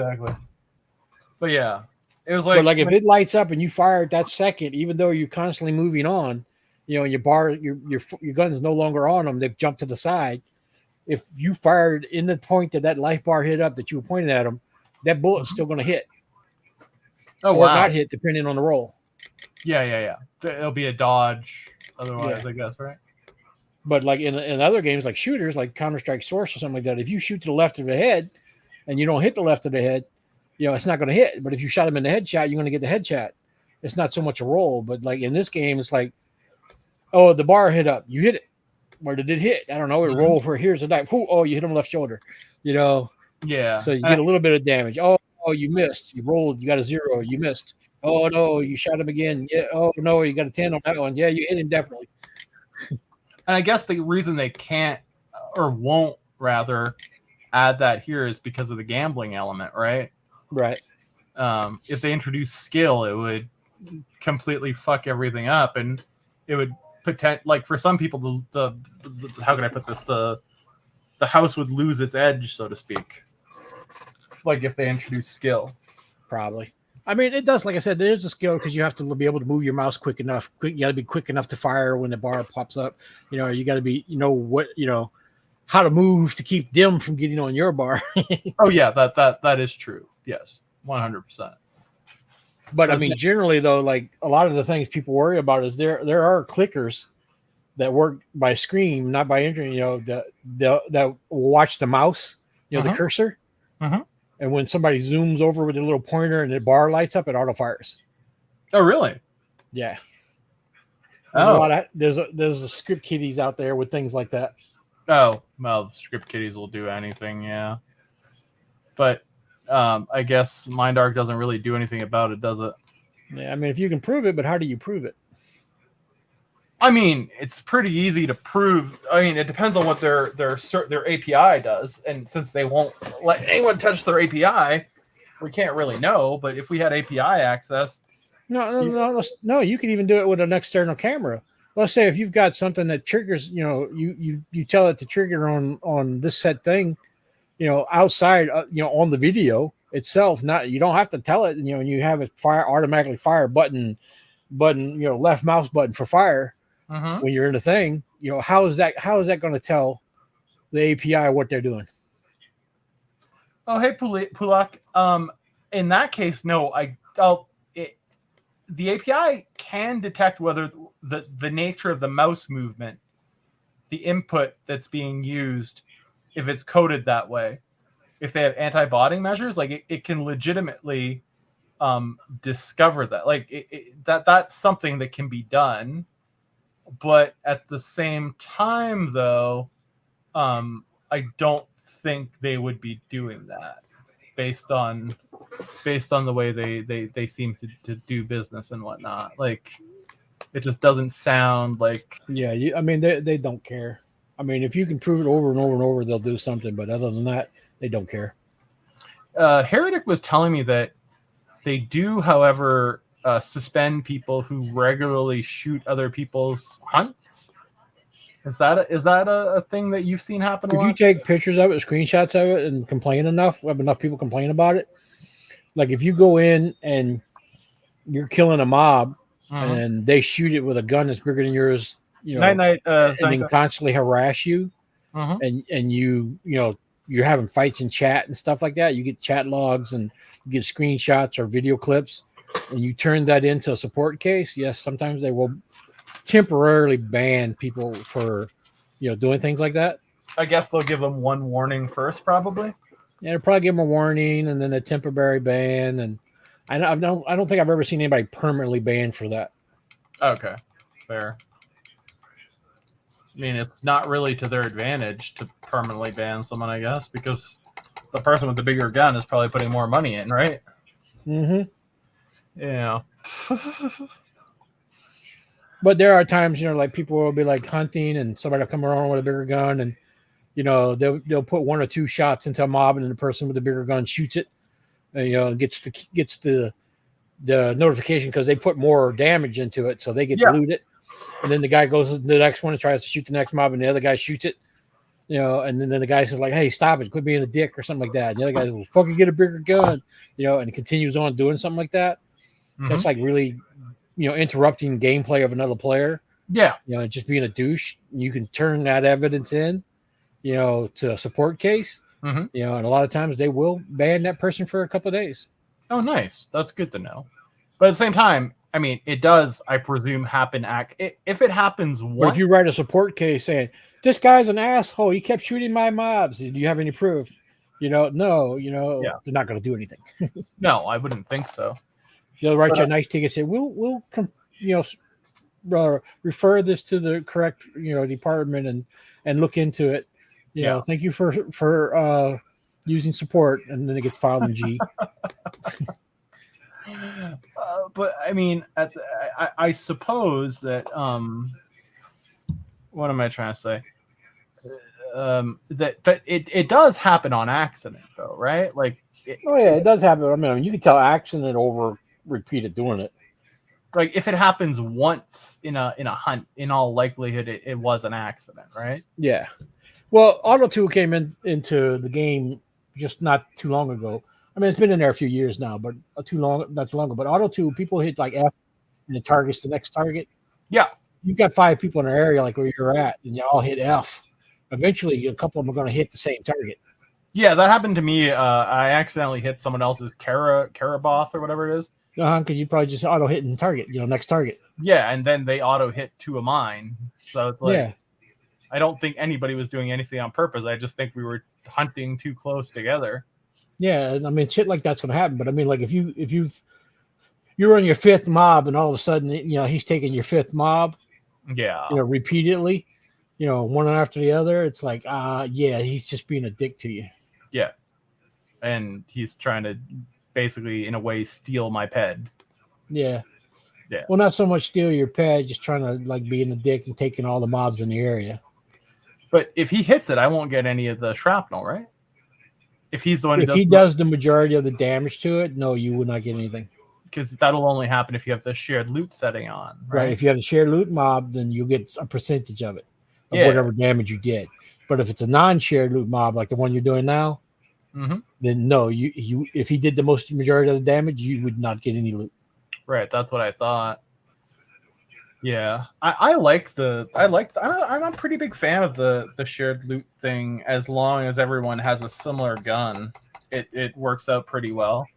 But yeah, it was like, if it lights up and you fire at that second, even though you're constantly moving on, and your gun's no longer on them, they've jumped to the side. If you fired in the point that life bar hit up that you were pointing at them, that bullet's still going to hit. Oh, or not hit, depending on the roll. Yeah. It'll be a dodge. Otherwise, I guess, right? But like in other games, like shooters, like Counter-Strike Source or something like that, if you shoot to the left of the head and you don't hit the left of the head, it's not going to hit. But if you shot him in the headshot, you're going to get the headshot. It's not so much a roll. But like in this game, it's like, oh, the bar hit up. You hit it. Where did it hit? I don't know. It rolled for here's a dive. Oh, you hit him left shoulder. Yeah. So you get a little bit of damage. Oh, you missed. You rolled. You got a 0. You missed. Oh, no, you shot him again. Yeah. Oh, no, you got a 10 on that one. Yeah, you hit him definitely. And I guess the reason they can't or won't rather add that here is because of the gambling element, right? Right. If they introduce skill, it would completely fuck everything up, and it would for some people, the how can I put this? The house would lose its edge, so to speak. Like if they introduce skill. Probably. I mean, it does. Like I said, there is a skill because you have to be able to move your mouse quick enough. You got to be quick enough to fire when the bar pops up. You got to be, how to move to keep them from getting on your bar. Oh yeah, that is true. Yes, 100%. But I mean, generally though, like a lot of the things people worry about is there are clickers that work by screen, not by internet. You know, that will watch the mouse, you know, the cursor, and when somebody zooms over with a little pointer and the bar lights up, it auto fires. Oh really? Yeah. There's a script kiddies out there with things like that. Oh well, script kiddies will do anything, yeah. But I guess MindArc doesn't really do anything about it, does it? Yeah, I mean, if you can prove it, but how do you prove it? I mean, it's pretty easy to prove. I mean, it depends on what their API does, and since they won't let anyone touch their API, we can't really know. But if we had API access, no, you can even do it with an external camera. Let's say if you've got something that triggers, you know, you tell it to trigger on this set thing, you know, outside, you know, on the video itself. Not, you don't have to tell it, you know, and you have it automatically fire button, you know, left mouse button for fire when you're in the thing. You know, how is that going to tell the API what they're doing? Oh, hey, Pulak. In that case, no, the API can detect whether the nature of the mouse movement, the input that's being used, if it's coded that way. If they have anti-botting measures, like it can legitimately discover that. Like that's something that can be done. But at the same time, though, I don't think they would be doing that based on the way they seem to do business and whatnot. Like, it just doesn't sound like. Yeah, I mean, they don't care. I mean, if you can prove it over and over and over, they'll do something. But other than that, they don't care. Heretic was telling me that they do, however, suspend people who regularly shoot other people's hunts. Is that a thing that you've seen happen? If you take pictures of it, screenshots of it, and complain enough people complain about it. Like if you go in and you're killing a mob and they shoot it with a gun that's bigger than yours, you know, and then constantly harass you, and you know, you're having fights in chat and stuff like that. You get chat logs and you get screenshots or video clips, and you turn that into a support case. Yes, sometimes they will temporarily ban people for, you know, doing things like that. I guess they'll give them one warning first, probably. Yeah, they'll probably give them a warning and then a temporary ban. And I don't think I've ever seen anybody permanently banned for that. Okay, fair. I mean, it's not really to their advantage to permanently ban someone, I guess, because the person with the bigger gun is probably putting more money in, right? Yeah. But there are times, you know, like people will be like hunting and somebody will come around with a bigger gun and, you know, they'll put one or two shots into a mob and then the person with the bigger gun shoots it and, you know, gets the notification because they put more damage into it. So they get to loot it. And then the guy goes to the next one and tries to shoot the next mob and the other guy shoots it, you know, and then the guy says like, hey, stop it. Quit being a dick or something like that. And the other guy will fucking get a bigger gun, you know, and it continues on doing something like that. That's like really, you know, interrupting gameplay of another player. Yeah. You know, just being a douche. You can turn that evidence in, you know, to a support case, you know, and a lot of times they will ban that person for a couple of days. Oh, nice. That's good to know. But at the same time, I mean, it does, I presume, happen. If it happens once. But if you write a support case saying, this guy's an asshole, he kept shooting my mobs, do you have any proof? You know, no, you know, they're not going to do anything. No, I wouldn't think so. They'll write you a nice ticket, say, we'll you know, refer this to the correct, you know, department and look into it. You know, thank you for using support, and then it gets filed in G. But I mean, I suppose that what am I trying to say? That it does happen on accident, though, right? Like, it does happen. I mean, you can tell accident over repeated doing it. Like if it happens once in a hunt, in all likelihood, it was an accident, right? Yeah. Well, Auto 2 came into the game just not too long ago. I mean, it's been in there a few years now, but not too long ago. But Auto 2, people hit like F and it targets the next target. Yeah. You've got 5 people in an area like where you're at, and you all hit F. eventually a couple of them are going to hit the same target. Yeah, that happened to me. I accidentally hit someone else's Karaboth or whatever it is. Because you probably just auto hitting target, next target. Yeah, and then they auto hit 2 of mine. So it's like, Yeah. I don't think anybody was doing anything on purpose. I just think we were hunting too close together. Yeah, and I mean, shit like that's going to happen. But I mean, like if you're on your 5th mob and all of a sudden, he's taking your 5th mob, Yeah. repeatedly, one after the other, it's like, yeah, he's just being a dick to you. Yeah. And he's trying to basically, in a way, steal my ped. Yeah. Yeah. Well, not so much steal your ped, just trying to like being a dick and taking all the mobs in the area. But if he hits it, I won't get any of the shrapnel, right? If he's the one If he does the majority of the damage to it, no, you would not get anything. Because that'll only happen if you have the shared loot setting on, right? If you have the shared loot mob, then you'll get a percentage of it, of Yeah. whatever damage you did. But if it's a non-shared loot mob, like the one you're doing now, then no, you if he did the majority of the damage, you would not get any loot. Right, that's what I thought. Yeah, I'm a pretty big fan of the shared loot thing. As long as everyone has a similar gun, it works out pretty well.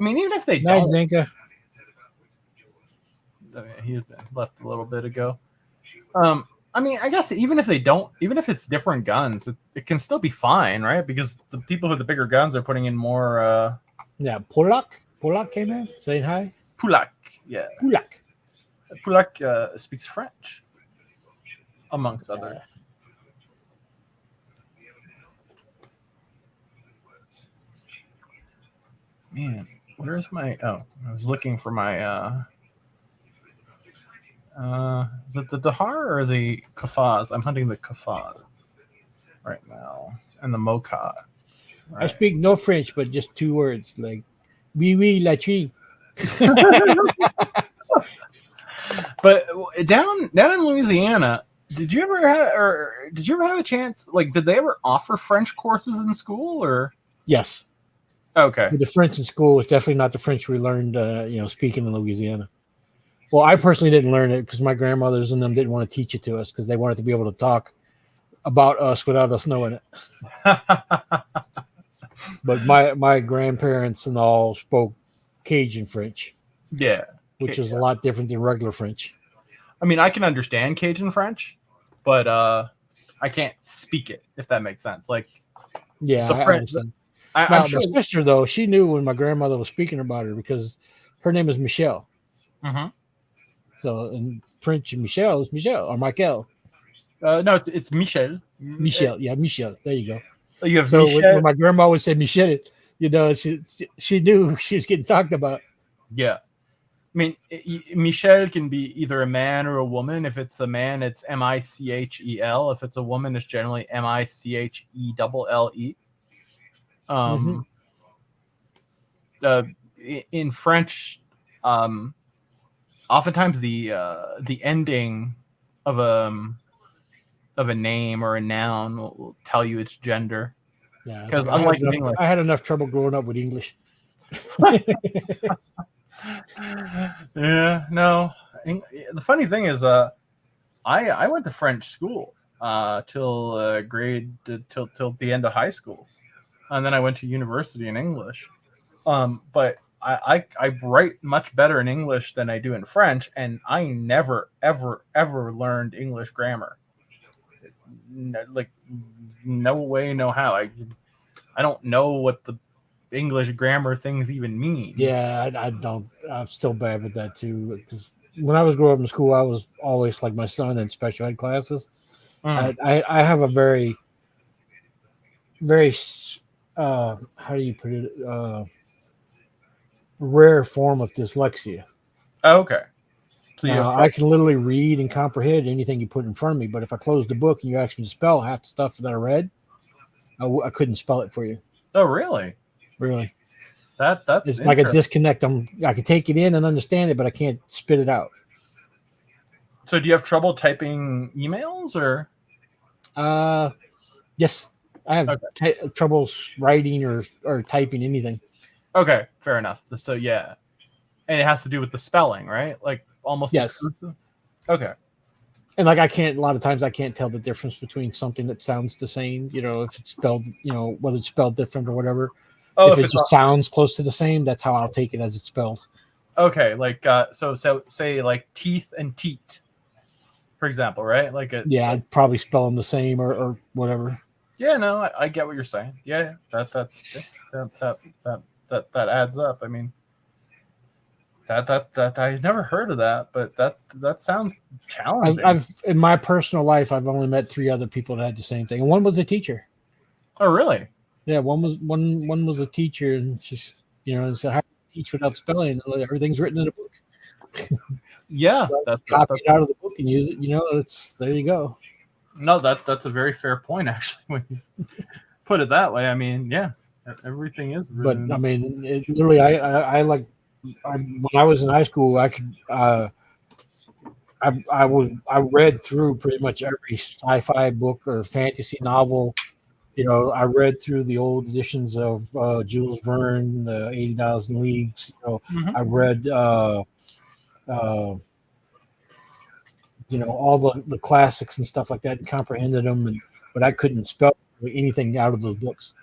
I mean, even if they Night, don't, Zinka. he left a little bit ago. I mean, I guess even if they don't, even if it's different guns, it can still be fine, right? Because the people with the bigger guns are putting in more. Yeah, Polak came in saying hi. Pulak, yeah. Pulak speaks French, amongst others. Man, where's my? Oh, I was looking for my. Is it the Dahar or the Kafaz? I'm hunting the Kafaz right now, and the Mokat. Right. I speak no French, but just 2 words like "oui, la chi." But down in Louisiana, did you ever have a chance? Like, did they ever offer French courses in school, or? Yes. Okay. The French in school was definitely not the French we learned, speaking in Louisiana. Well, I personally didn't learn it because my grandmothers and them didn't want to teach it to us because they wanted to be able to talk about us without us knowing it. But my grandparents and all spoke Cajun French. Yeah. Which is a lot different than regular French. I mean, I can understand Cajun French, but I can't speak it, if that makes sense. Like, yeah, I understand. I'm sure. My sister, though, she knew when my grandmother was speaking about her because her name is Michelle. Mm-hmm. So in French, Michelle is Michelle or Michael. No, it's Michel. Michelle, yeah, Michelle. There you go. Oh, you have so Michel? When my grandma always said Michelle, she knew she was getting talked about. Yeah. I mean, Michel can be either a man or a woman. If it's a man, it's Michel. If it's a woman, it's generally Michelle. In French, oftentimes the ending of a name or a noun will tell you its gender. Yeah, because unlike English, I had enough trouble growing up with English. Yeah, no. The funny thing is, I went to French school till the end of high school, and then I went to university in English. But I write much better in English than I do in French, and I never ever learned English grammar. Like, no way, no how. I don't know what the English grammar things even mean. Yeah, I don't. I'm still bad with that too. Because when I was growing up in school, I was always like my son in special ed classes. I have a very how do you put it? Rare form of dyslexia. Oh, okay. So I can literally read and comprehend anything you put in front of me, but if I close the book and you ask me to spell half the stuff that I read, I couldn't spell it for you. Oh, really? Really? That's it's like a disconnect. I can take it in and understand it, but I can't spit it out. So do you have trouble typing emails or? Yes, I have troubles writing or typing anything. Okay, fair enough. So yeah, and it has to do with the spelling, right? Like almost. Yes. Exclusive? Okay. And like a lot of times I can't tell the difference between something that sounds the same, if it's spelled, whether it's spelled different or whatever. Oh, if it just sounds close to the same, that's how I'll take it as it's spelled. Okay, like so say like teeth and teat, for example, right? Like I'd probably spell them the same or whatever. Yeah, no, I get what you're saying. Yeah, that adds up. I mean, that I've never heard of that, but that sounds challenging. I've in my personal life, I've only met 3 other people that had the same thing, and one was a teacher. Oh, really? Yeah, one was a teacher, and just so how do you teach without spelling? Everything's written in a book. Yeah, that's copy it out of the book and use it. It's there you go. No, that's a very fair point, actually. When you put it that way, I mean, yeah, everything is written. But I mean, literally, I like when I was in high school, I could I read through pretty much every sci-fi book or fantasy novel. I read through the old editions of Jules Verne, 80,000 Leagues. I read all the classics and stuff like that, and comprehended them, but I couldn't spell anything out of those books.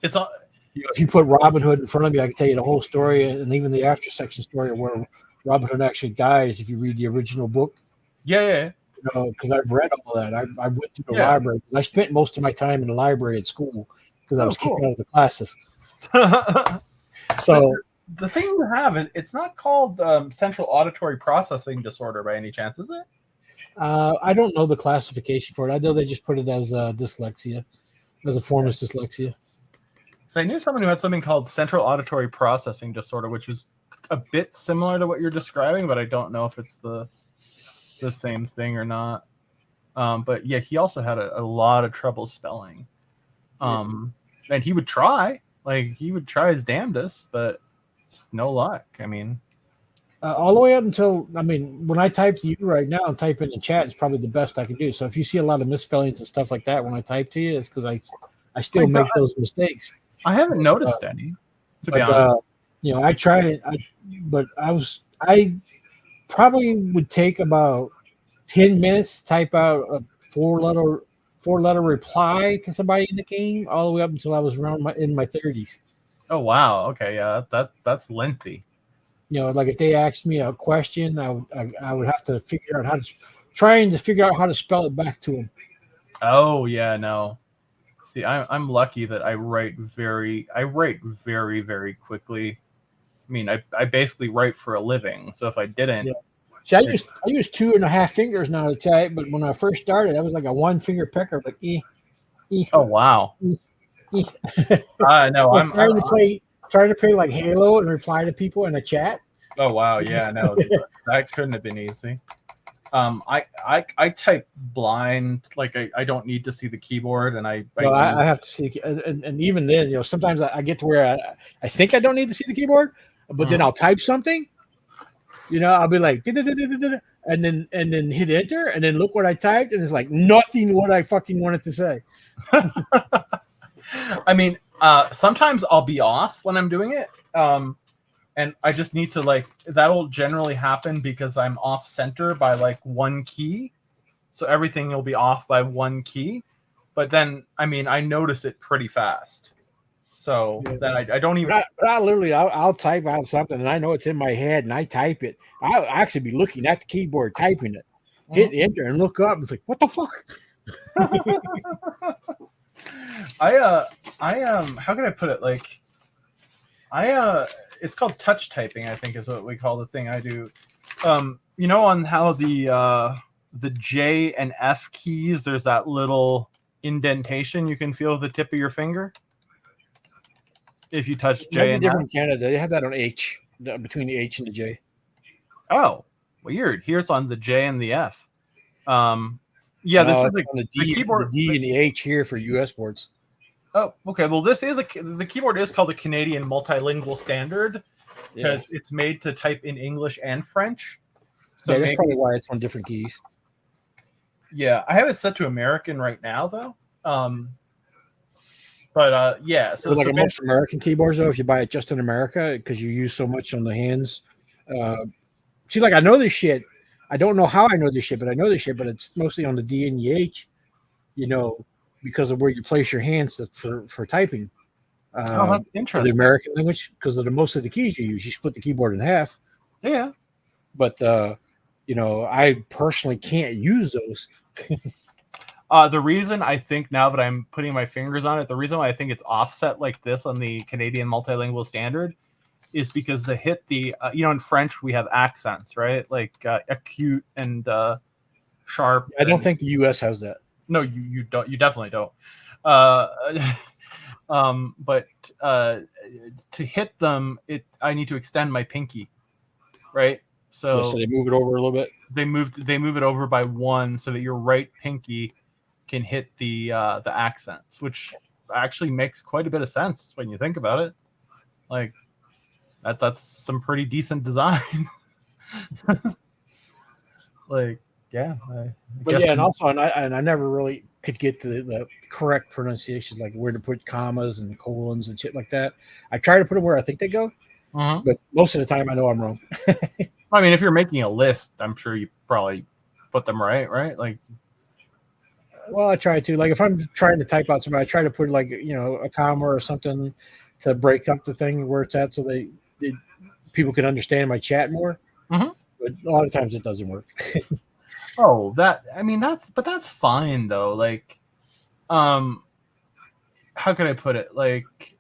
It's all, if you put Robin Hood in front of me, I could tell you the whole story and even the after section story where Robin Hood actually dies if you read the original book. Yeah. Because I've read all that. I went through the library. I spent most of my time in the library at school because I was kicked out of the classes. So the thing you have is it's not called central auditory processing disorder by any chance, is it? I don't know the classification for it. I know they just put it as dyslexia, as a form of dyslexia. So I knew someone who had something called central auditory processing disorder, which is a bit similar to what you're describing, but I don't know if it's the same thing or not. But yeah, he also had a lot of trouble spelling. And he would try his damnedest, but no luck. I mean, all the way up until, when I type to you right now and type in the chat, it's probably the best I can do. So if you see a lot of misspellings and stuff like that when I type to you, it's because I still make those mistakes. I haven't noticed any, to be honest. I tried it, but I probably would take about 10 minutes to type out a four-letter reply to somebody in the game, all the way up until I was in my 30s. Oh wow! Okay, yeah, that's lengthy. Like if they asked me a question, I would have to figure out trying to figure out how to spell it back to them. Oh yeah, no. See, I'm lucky that I write very, very quickly. I mean, I basically write for a living. So if I didn't, See, I use 2.5 fingers now to type, but when I first started, I was like a 1-finger pecker, like Oh wow. No, I'm trying to play like Halo and reply to people in a chat. Oh wow, yeah, no, that couldn't have been easy. I type blind, like I don't need to see the keyboard, and I have to see, and even then, sometimes I get to where I think I don't need to see the keyboard, but then I'll type something. I'll be like, and then hit enter, and then look what I typed, and it's like nothing what I fucking wanted to say. I mean, sometimes I'll be off when I'm doing it, and I just need to that'll generally happen because I'm off center by one key, so everything will be off by one key. But then, I mean, I notice it pretty fast. So then I don't even. I'll type out something and I know it's in my head and I type it. I'll actually be looking at the keyboard, typing it, hit enter and look up. It's like, what the fuck? How can I put it? It's called touch typing, I think is what we call the thing I do. On how the J and F keys, there's that little indentation you can feel with the tip of your finger. If you touch J and different in Canada, they have that on H, between the H and the J. Oh, weird. Here it's on the J and the F. This is on the keyboard, the D and the H here for U.S. boards. Oh, okay. Well, the keyboard is called the Canadian Multilingual Standard because it's made to type in English and French. So that's probably why it's on different keys. Yeah, I have it set to American right now, though. So most American keyboards, though, if you buy it just in America, because you use so much on the hands. I know this shit. I don't know how I know this shit, but I know this shit. But it's mostly on the D and the H, because of where you place your hands for typing. Oh, that's For the interesting. American language, because of most of the keys you use, you split the keyboard in half. Yeah. But I personally can't use those. The reason I think, now that I'm putting my fingers on it, the reason why I think it's offset like this on the Canadian multilingual standard is because in French we have accents, right? Like acute and sharp. I don't think the U.S. has that. No, you don't. You definitely don't. But to hit them, I need to extend my pinky, right? So they move it over a little bit. They move it over by 1 so that your right pinky can hit the accents, which actually makes quite a bit of sense when you think about it. Like that's some pretty decent design. Like, yeah. And also, I never really could get the correct pronunciation, like where to put commas and colons and shit like that. I try to put them where I think they go, but most of the time I know I'm wrong. I mean, if you're making a list, I'm sure you probably put them right? Like, well, I try to. Like, if I'm trying to type out somebody, I try to put like a comma or something to break up the thing where it's at, so people can understand my chat more. But a lot of times it doesn't work. Oh, that's fine though. Like, how can I put it? Like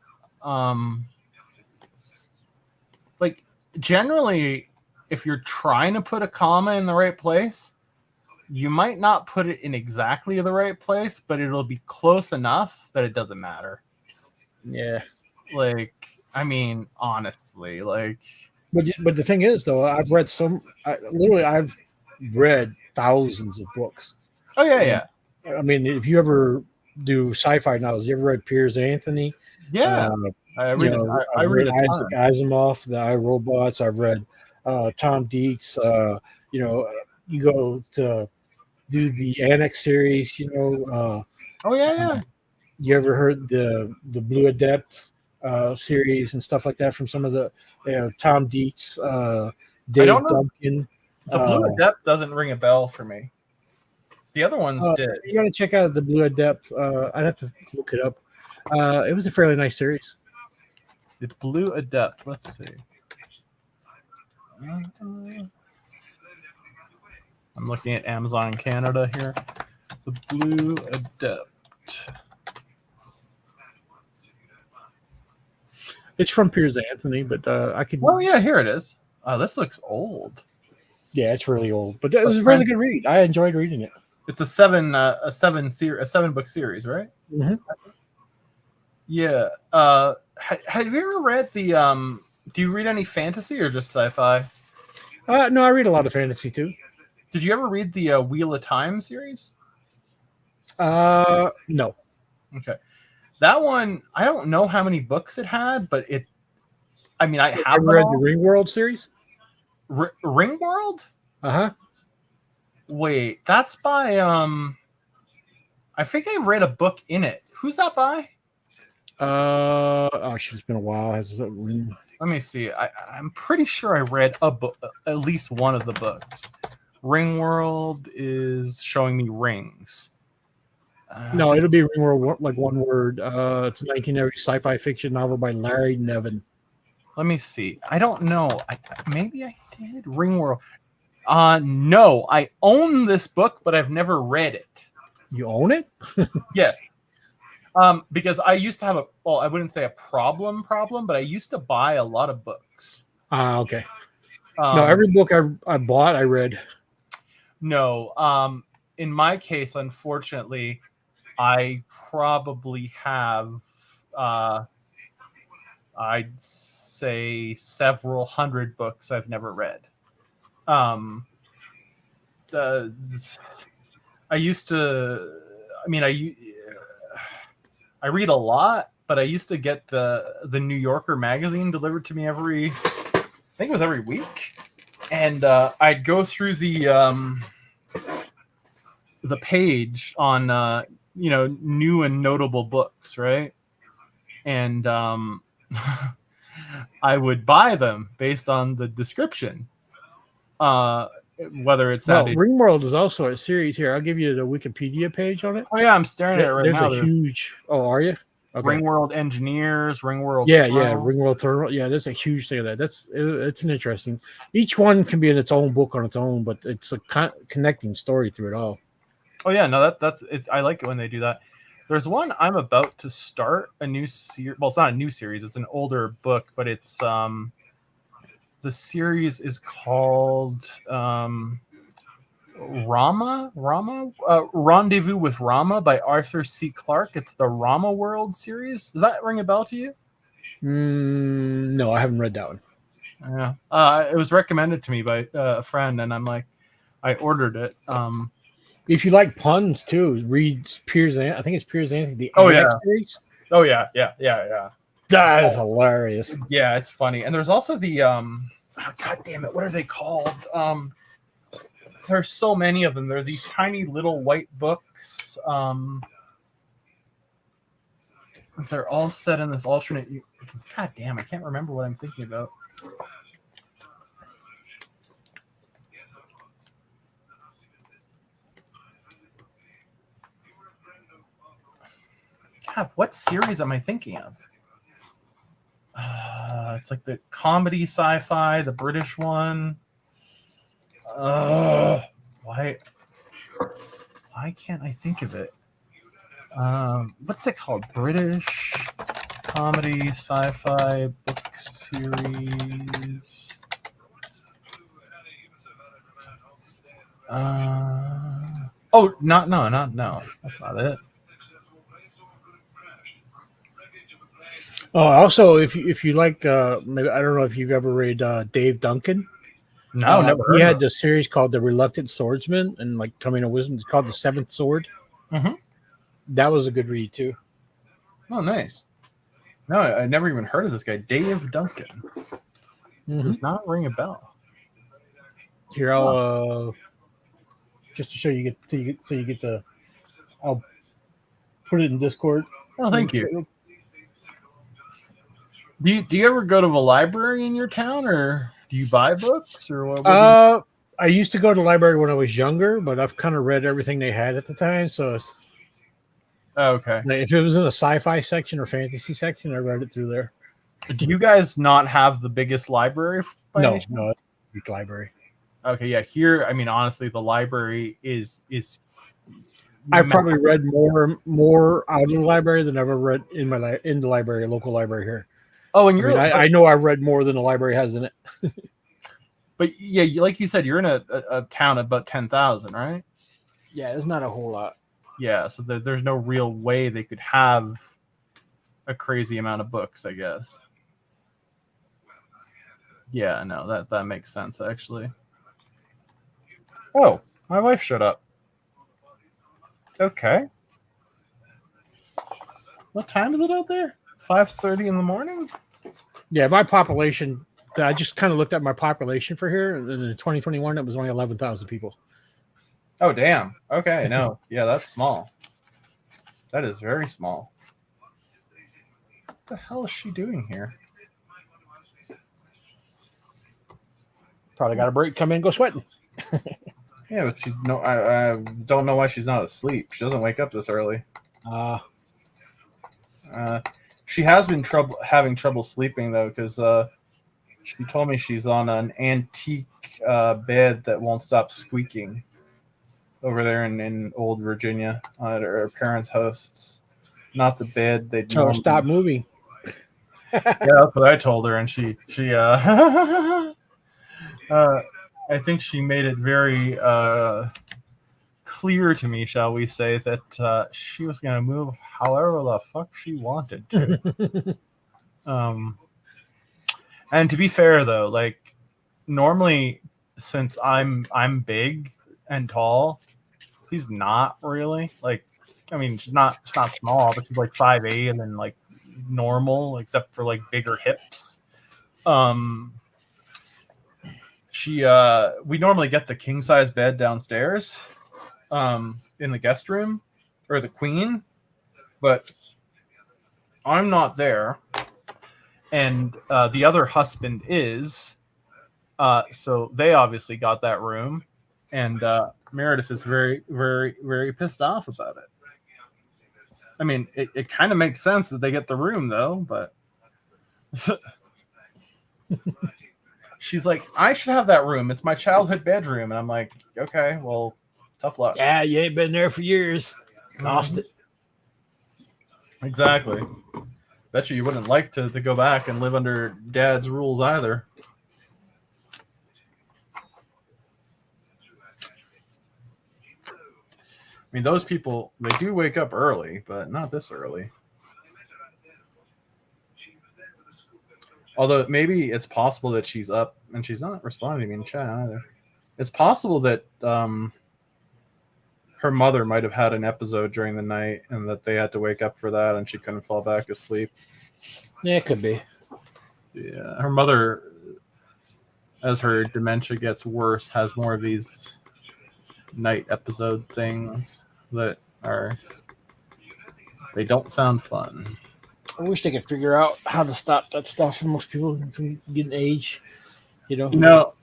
generally, if you're trying to put a comma in the right place, you might not put it in exactly the right place, but it'll be close enough that it doesn't matter. Yeah. Like, I mean, honestly, like. But the thing is, though, I've read I've read thousands of books. Oh yeah. I mean, if you ever do sci-fi novels, you ever read Piers Anthony? Yeah. I read Isaac Asimov, the iRobots. I've read Tom Dietz. You go to do the Annex series. Oh yeah. You ever heard the Blue Adept series and stuff like that from some of the Tom Dietz, Dave Duncan. The Blue Adept doesn't ring a bell for me. The other ones did. You got to check out the Blue Adept. I'd have to look it up. It was a fairly nice series. The Blue Adept. Let's see. I'm looking at Amazon Canada here. The Blue Adept. It's from Piers Anthony, but I could. Oh yeah, here it is. Oh, this looks old. Yeah, it's really old, but it was a really good read. I enjoyed reading it. It's a 7-book series, right? Mm-hmm. Yeah. Have you ever read the? Do you read any fantasy or just sci-fi? No, I read a lot of fantasy too. Did you ever read the Wheel of Time series? No. Okay. That one, I don't know how many books it had, but I have read the Ringworld series. Ringworld? Uh-huh. Wait, that's by I think I read a book in it. Who's that by? It's been a while. Let me see. I'm pretty sure I read a book, at least one of the books. Ringworld is showing me rings. No, it'll be Ringworld, like one word. It's a 1980 sci-fi fiction novel by Larry Nevin. Let me see. I don't know. Maybe I did Ringworld. No, I own this book, but I've never read it. You own it? Yes. Because I used to have I wouldn't say a problem, but I used to buy a lot of books. Okay. No, every book I bought, I read. No. In my case, unfortunately, I probably have, I'd say several hundred books I've never read. I used to, I read a lot, but I used to get the New Yorker magazine delivered to me I think it was every week. And I'd go through the page on, new and notable books, right? And I would buy them based on the description. whether it's Well, that. Ringworld is also a series here. I'll give you the Wikipedia page on it. Oh yeah, I'm staring at it right There's now. a huge. Oh, are you? Okay. Ringworld Engineers, Ringworld. Yeah, Throne. Ringworld Turtle. Yeah, there's a huge thing of that. It's an interesting. Each one can be in its own book on its own, but it's a connecting story through it all. Oh yeah, no, that's it's. I like it when they do that. There's one I'm about to start a new series. Well, it's not a new series; it's an older book, but it's the series is called Rendezvous with Rama by Arthur C. Clarke. It's the Rama World series. Does that ring a bell to you? No, I haven't read that one. Yeah, it was recommended to me by a friend, and I'm like, I ordered it. If you like puns too, read Piers. I think it's Piers Anthony. The Oh, Annex yeah. series. Oh yeah. That is hilarious. Yeah, it's funny. And there's also the God damn it, what are they called? There's so many of them. They're these tiny little white books. They're all set in this alternate. God damn, I can't remember what I'm thinking about. God, what series am I thinking of? It's like the comedy sci-fi, the British one. Why can't I think of it? What's it called? British comedy sci-fi book series. No. That's not it. Oh, also, if you like, maybe I don't know if you've ever read Dave Duncan. No, never. He Heard had of this series called The Reluctant Swordsman, and like Coming of Wisdom. It's called The Seventh Sword. Mhm. That was a good read too. it. Oh, nice. No, I never even heard of this guy, Dave Duncan. Does not ring a bell. Here, I'll just to show you get the. I'll put it in Discord. Oh, thank you. Do you ever go to a library in your town, or do you buy books, or what? I used to go to the library when I was younger, but I've kind of read everything they had at the time. So Okay. like, if it was in a sci-fi section or fantasy section, I read it through there. Do you guys not have the biggest library? No, it's a big library. Okay, yeah. Here, I mean, honestly, the library is. I've probably read more out of the library than I've ever read in the library, local library here. Oh, and you're. I know I've read more than the library has in it. But yeah, like you said, you're in a town of about 10,000, right? Yeah, there's not a whole lot. Yeah, so there's no real way they could have a crazy amount of books, I guess. Yeah, no, that makes sense, actually. Oh, my wife showed up. Okay. What time is it out there? 5:30 in the morning? Yeah, my population. I just kind of looked at my population for here, and in 2021, it was only 11,000 people. Oh, damn. Okay, no. Yeah, that's small. That is very small. What the hell is she doing here? Probably got a break. Come in, go sweating. Yeah, but I don't know why she's not asleep. She doesn't wake up this early. She has been having trouble sleeping though, because she told me she's on an antique bed that won't stop squeaking over there in Old Virginia at her parents' house. It's not the bed they Tell her stop moving. Yeah, that's what I told her, and she I think she made it very clear to me, shall we say, that she was going to move however the fuck she wanted to. And to be fair, though, like normally, since I'm big and tall, she's not really like. I mean, she's not small, but she's like 5'8", and then like normal, except for like bigger hips. We normally get the king size bed downstairs, in the guest room, or the queen, but I'm not there, and the other husband is, So they obviously got that room, and Meredith is very, very, very pissed off about it. I mean, it kind of makes sense that they get the room, though, but she's like, I should have that room. It's my childhood bedroom. And I'm like, okay, well, tough luck. Yeah, you ain't been there for years. Lost it. Exactly. Bet you wouldn't like to go back and live under Dad's rules either. I mean, those people, they do wake up early, but not this early. Although maybe it's possible that she's up and she's not responding to me in chat either. It's possible that her mother might have had an episode during the night and that they had to wake up for that and she couldn't fall back asleep. Yeah, it could be. Yeah, her mother, as her dementia gets worse, has more of these night episode things that they don't sound fun. I wish they could figure out how to stop that stuff for most people from getting age. You know,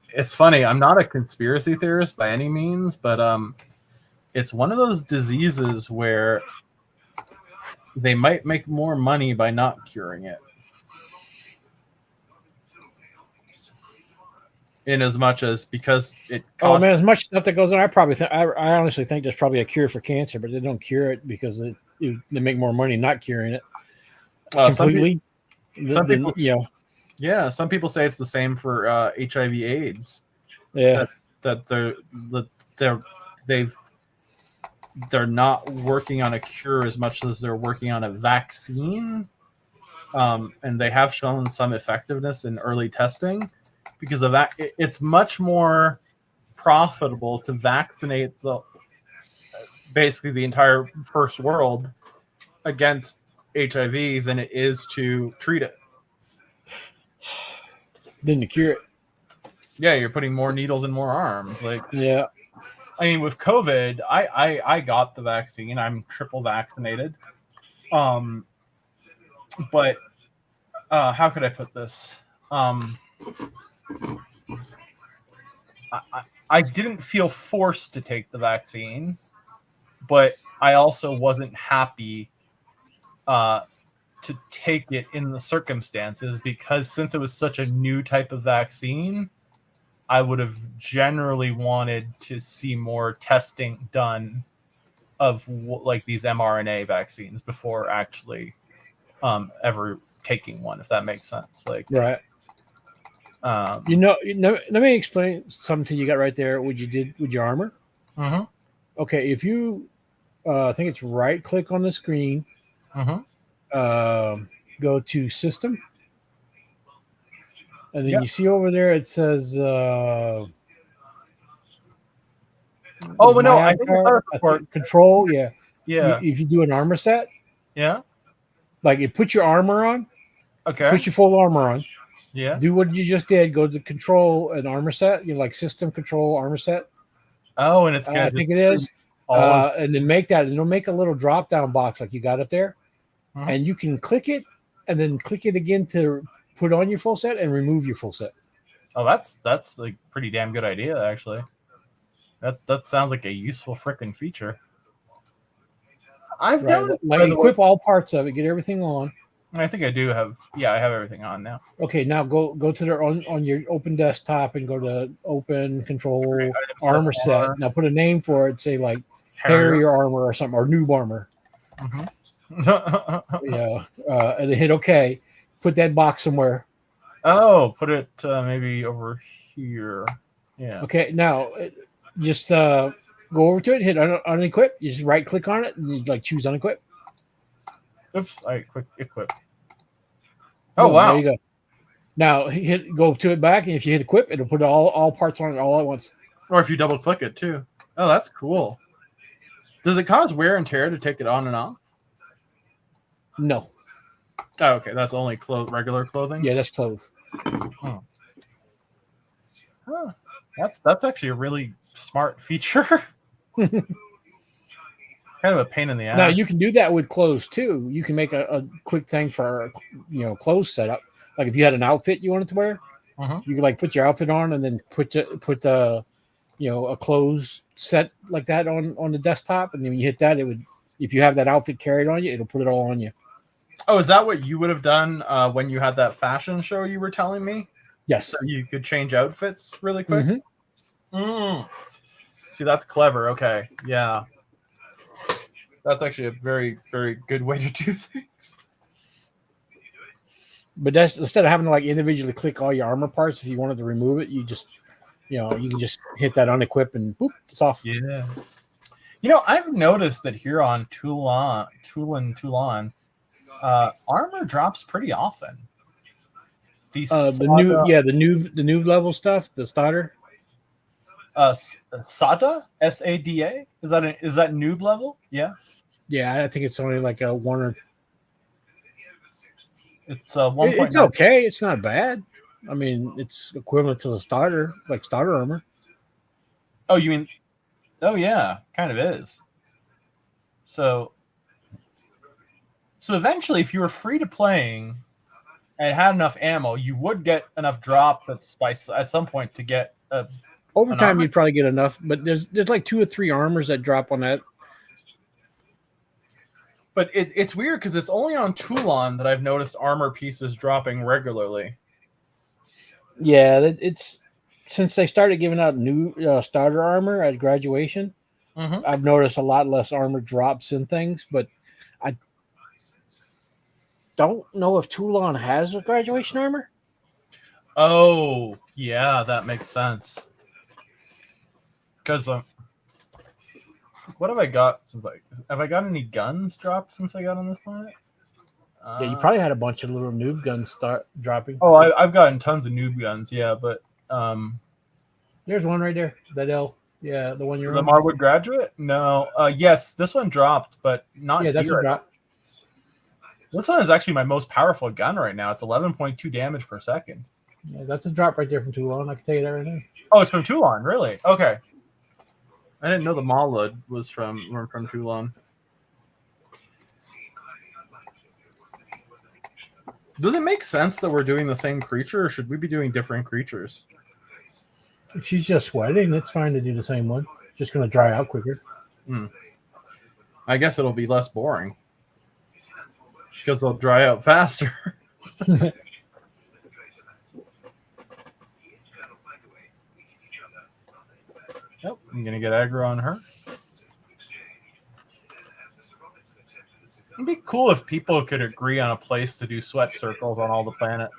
it's funny. I'm not a conspiracy theorist by any means, but it's one of those diseases where they might make more money by not curing it. In as much as because it costs. Oh man, as much stuff that goes on, I honestly think there's probably a cure for cancer, but they don't cure it because they make more money not curing it completely. Some people, you know, yeah, some people say it's the same for HIV/AIDS. Yeah, that they're not working on a cure as much as they're working on a vaccine, and they have shown some effectiveness in early testing. Because of that, it's much more profitable to vaccinate basically the entire first world against HIV than it is to treat it. Then to cure it. Yeah, you're putting more needles in more arms. Like, yeah. I mean, with COVID, I got the vaccine. I'm triple vaccinated. But how could I put this? I didn't feel forced to take the vaccine, but I also wasn't happy to take it in the circumstances because since it was such a new type of vaccine, I would have generally wanted to see more testing done of like these mRNA vaccines before actually ever taking one, if that makes sense. Like, right. Let me explain something to you got right there. What you did with your armor. Mm-hmm. Okay, if you, I think it's right click on the screen. Mm-hmm. Go to system, and then Yep. you see over there it says. Oh, but no, I think control. Yeah, yeah. If you do an armor set, Yeah. like it put your armor on. Okay. Put your full armor on. Yeah. Do what you just did. Go to control and armor set. You know, like system control armor set. Oh, and it's gonna. I think it is. And then make that, and it'll make a little drop down box like you got up there, and you can click it, and then click it again to put on your full set and remove your full set. Oh, that's like pretty damn good idea actually. That sounds like a useful freaking feature. I've known like equip all parts of it, get everything on. I think I do have. Yeah, I have everything on now. Okay, now go to their on your open desktop and go to open control armor set. Now put a name for it. Say like Harrier armor or something, or noob armor. Mm-hmm. Yeah, and then hit OK. Put that box somewhere. Oh, put it maybe over here. Yeah. Okay, now just go over to it. Hit unequip. You just right click on it and you like choose unequip. Oops! I quick equip. Oh wow! There you go. Now go to it back, and if you hit equip, it'll put all parts on it all at once. Or if you double click it too. Oh, that's cool. Does it cause wear and tear to take it on and off? No. Oh, okay. That's only regular clothing. Yeah, that's clothes. Huh. That's actually a really smart feature. Kind of a pain in the ass. Now you can do that with clothes too. You can make a quick thing for clothes setup. Like if you had an outfit you wanted to wear, You can like put your outfit on and then put the a clothes set like that on the desktop, and then when you hit that, it would, if you have that outfit carried on you, it'll put it all on you. Oh, is that what you would have done when you had that fashion show you were telling me? Yes. So you could change outfits really quick? See, that's clever. Okay. Yeah. That's actually a very, very good way to do things. But that's instead of having to like individually click all your armor parts, if you wanted to remove it, you just, you can just hit that unequip and boop, it's off. Yeah. I've noticed that here on Toulan, armor drops pretty often. The new level stuff, the starter. Sada, SADA, is that noob level? Yeah. Yeah, I think it's only like a 1 or. It's 1. It's okay. It's not bad. I mean, it's equivalent to the starter, like starter armor. Oh, you mean? Oh yeah, kind of is. So eventually, if you were free to playing and had enough ammo, you would get enough drop at some point to get a. Over time, you'd probably get enough, but there's like 2 or 3 armors that drop on that. But it's weird because it's only on Toulan that I've noticed armor pieces dropping regularly. Yeah, it's since they started giving out new starter armor at graduation. I've noticed a lot less armor drops in things, but I don't know if Toulan has a graduation armor. Oh, yeah, that makes sense. Because what have I got have I got any guns dropped since I got on this planet? Yeah, you probably had a bunch of little noob guns start dropping. Oh, I've gotten tons of noob guns, yeah, but there's one right there. That L. Yeah, the one you're the on. Marwood Graduate? No. Yes, this one dropped, but not Yeah, that's here. a drop. This one is actually my most powerful gun right now. It's 11.2 damage per second. Yeah, that's a drop right there from Toulan. I can tell you that right now. Oh, it's from Toulan, really? Okay. I didn't know the Maulud was from Toulan. Does it make sense that we're doing the same creature, or should we be doing different creatures? If she's just sweating, it's fine to do the same one. It's just going to dry out quicker. I guess it'll be less boring because they'll dry out faster. Yep, I'm gonna get aggro on her. It'd be cool if people could agree on a place to do sweat circles on all the planets.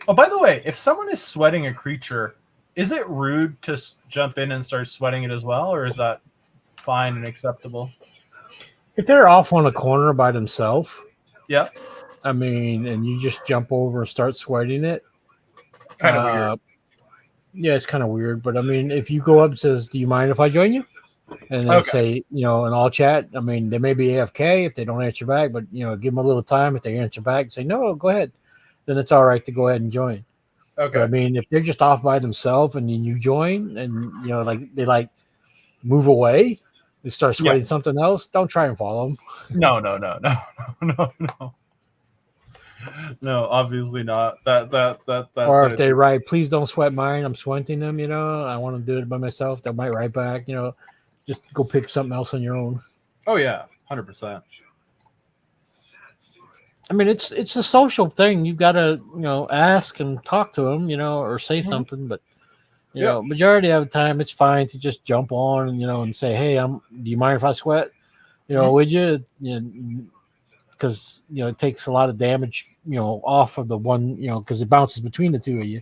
Oh, by the way, if someone is sweating a creature, is it rude to jump in and start sweating it as well, or is that fine and acceptable? If they're off on a corner by themselves, yeah. I mean, and you just jump over and start sweating it. Kind of weird. Yeah, it's kind of weird, but I mean, if you go up and says, "Do you mind if I join you?" and then say, in all chat, I mean, they may be AFK if they don't answer back, but give them a little time. If they answer back, say no, go ahead. Then it's all right to go ahead and join. Okay. But, I mean, if they're just off by themselves and then you join, and they move away, they start sweating something else, don't try and follow them. No. No, obviously not. That. Or if they write, "Please don't sweat mine. I'm sweating them. I want to do it by myself." They might write back. Just go pick something else on your own. Oh yeah, 100%. I mean, it's a social thing. You've got to ask and talk to them, or say something. But majority of the time, it's fine to just jump on and say, "Hey, do you mind if I sweat? Would you?" Because it takes a lot of damage off of the one because it bounces between the two of you.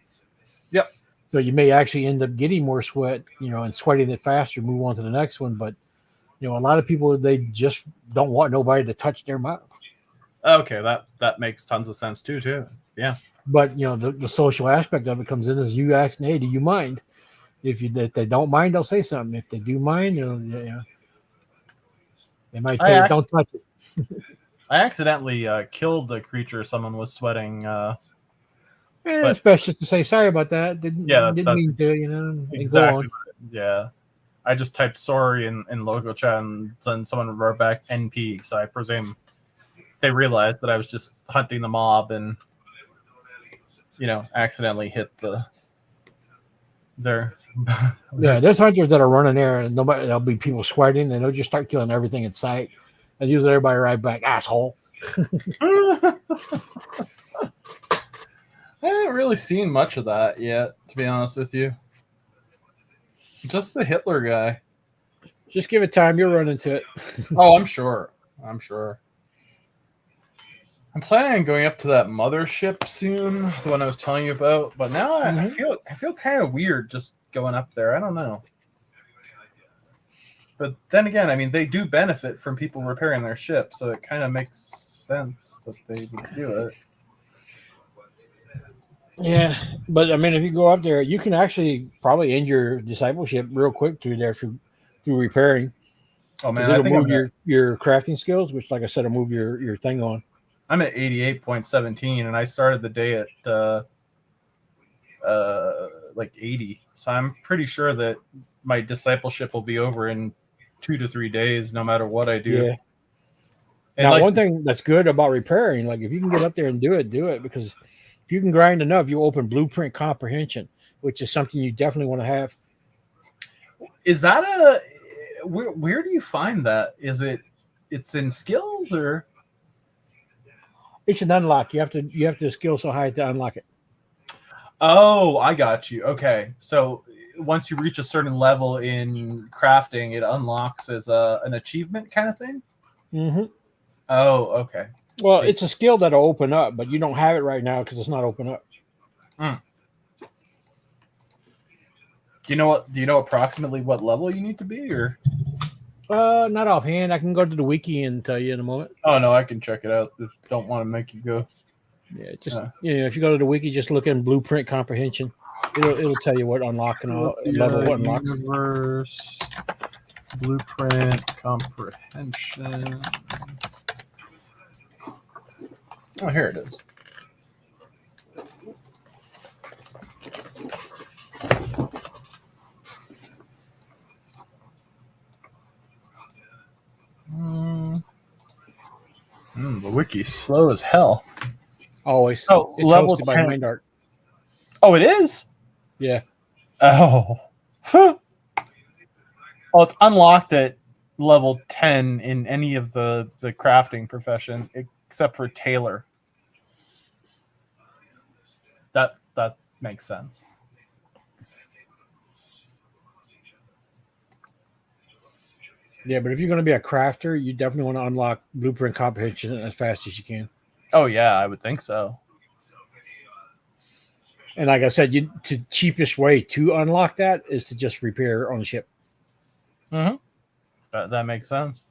Yep. So you may actually end up getting more sweat and sweating it faster, move on to the next one. But a lot of people, they just don't want nobody to touch their mouth. Okay, that makes tons of sense too. Yeah. But the social aspect of it comes in as you ask, "Hey, do you mind?" If they don't mind, they'll say something. If they do mind, they might tell you, "Don't touch it." I accidentally killed the creature someone was sweating. It's best just to say sorry about that. Didn't mean to, Exactly. Yeah. I just typed sorry in local chat, and then someone wrote back NP, so I presume they realized that I was just hunting the mob and, accidentally hit their. Yeah, there's hunters that are running there, and there'll be people sweating, and they'll just start killing everything in sight, and usually everybody right back, asshole. I haven't really seen much of that yet, to be honest with you. Just the Hitler guy. Just give it time. You'll run into it. Oh, I'm sure. I'm planning on going up to that mothership soon, the one I was telling you about. But now I feel kind of weird just going up there. I don't know. But then again, I mean, they do benefit from people repairing their ship, so it kind of makes sense that they would do it. Yeah, but I mean, if you go up there, you can actually probably end your discipleship real quick through there through repairing. Oh man, it'll move your crafting skills, which, like I said, will move your thing on. I'm at 88.17, and I started the day at like 80. So I'm pretty sure that my discipleship will be over in 2 to 3 days, no matter what I do. Yeah. And now, one thing that's good about repairing, like if you can get up there and do it, because if you can grind enough, you open blueprint comprehension, which is something you definitely want to have. Is that where do you find that? Is it's in skills or? It's an unlock. You have to skill so high to unlock it. Oh, I got you. Okay, so once you reach a certain level in crafting, it unlocks as an achievement kind of thing. Mm-hmm. Oh, okay. Well, it's a skill that'll open up, but you don't have it right now because it's not open up. Do you know approximately what level you need to be, or? Not offhand. I can go to the wiki and tell you in a moment. Oh no, I can check it out. Just don't want to make you go. Yeah, if you go to the wiki, just look in blueprint comprehension. It'll tell you what unlocking level what unlocks. Universe blueprint comprehension. Oh, here it is. The wiki's slow as hell. Always. Oh, it's level hosted 10. by Mindart. Oh, it is? Yeah. Oh. Oh, it's unlocked at level 10 in any of the crafting profession except for tailor. That makes sense. Yeah, but if you're going to be a crafter, you definitely want to unlock blueprint comprehension as fast as you can. Oh yeah, I would think so. And like I said, the cheapest way to unlock that is to just repair on the ship. Mm-hmm. That makes sense.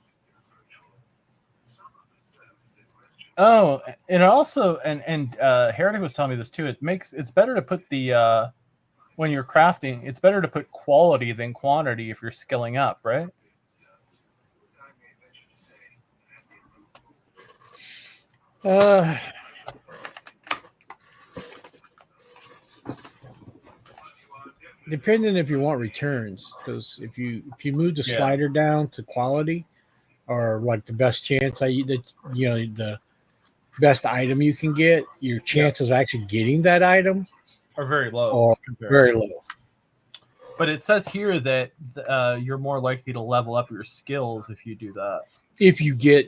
Oh, and also, and Heretic was telling me this too. It's better to put the when you're crafting, it's better to put quality than quantity if you're skilling up, right? Depending if you want returns, because if you move the slider down to quality, or like the best chance the best item you can get, your chances of actually getting that item are very low. Very low. But it says here that you're more likely to level up your skills if you do that. If you get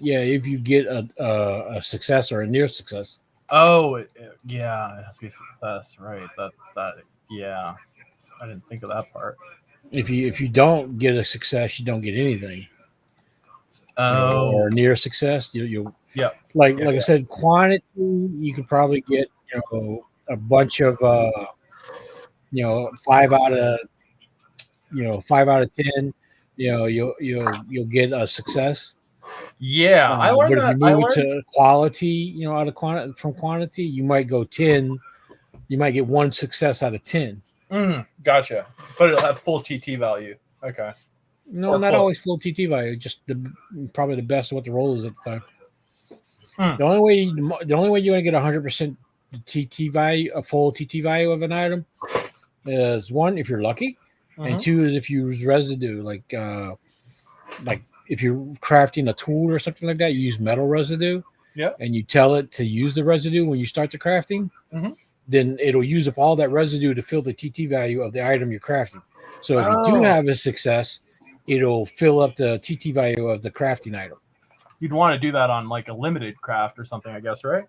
a success or a near success. Oh, it has to be a success, right? Yeah. I didn't think of that part. If you don't get a success, you don't get anything. Oh, or near success, you'll like I said, quantity you could probably get a bunch of 5 out of 10. You'll get a success. Yeah, I learned but if you move to quality, out of from quantity, you might go 10. You might get 1 success out of 10. Gotcha. But it'll have full TT value. Okay. No, not always full TT value. Just probably the best of what the roll is at the time. The only way you're gonna get 100% TT value, a full TT value of an item, is 1 if you're lucky, and 2 is if you use residue, like if you're crafting a tool or something like that, you use metal residue. Yeah. and you tell it to use the residue when you start the crafting, Mhm. then it'll use up all that residue to fill the TT value of the item you're crafting. So if you do Oh. have a success, it'll fill up the TT value of the crafting item. You'd want to do that on like a limited craft or something, I guess, right?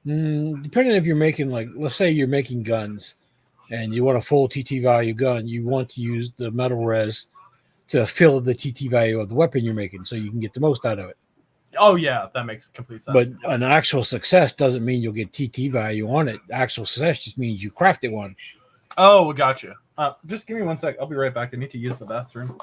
Depending if you're making, like, let's say you're making guns and you want a full TT value gun, you want to use the metal res to fill the TT value of the weapon you're making so you can get the most out of it. Oh yeah, that makes complete sense. But an actual success doesn't mean you'll get TT value on it. Actual success just means you crafted one. Oh, gotcha. Just give me 1 sec. I'll be right back. I need to use the bathroom.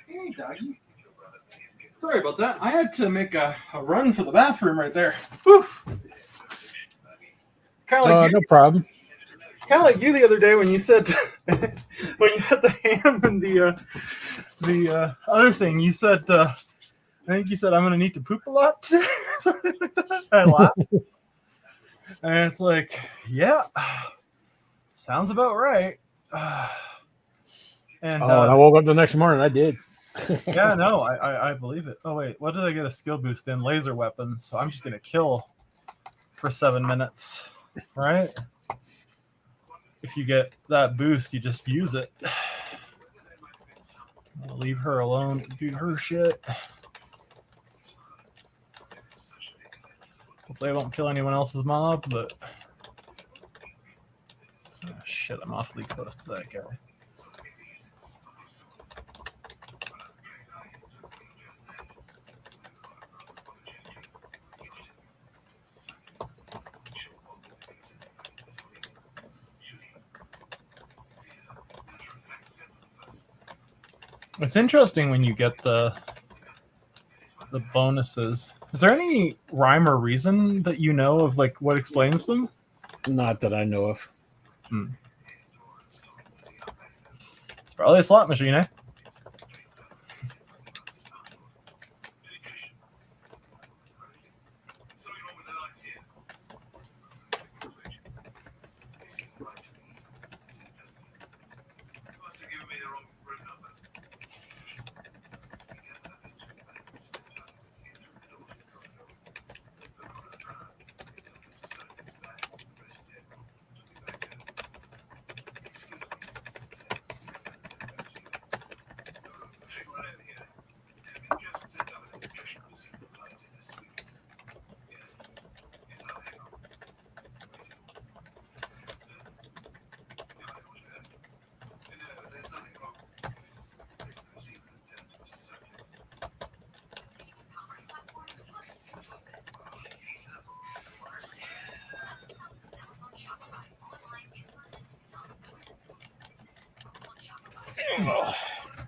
Hey, doggy. Sorry about that. I had to make a run for the bathroom right there. Woof. Kind of like No problem. Kind of like you the other day when you said when you had the ham and the other thing. You said I think you said I'm gonna need to poop a lot. Something like that. I laughed, and it's like, yeah, sounds about right. And And I woke up the next morning. I did. yeah, no, I believe it. Oh wait, what did I get a skill boost in? Laser weapons. So I'm just gonna kill for 7 minutes, right? If you get that boost, you just use it. I'll leave her alone to do her shit. Hopefully I won't kill anyone else's mob, but oh, shit, I'm awfully close to that guy. It's interesting when you get the bonuses. Is there any rhyme or reason that you know of, like what explains them? Not that I know of. It's probably a slot machine, eh?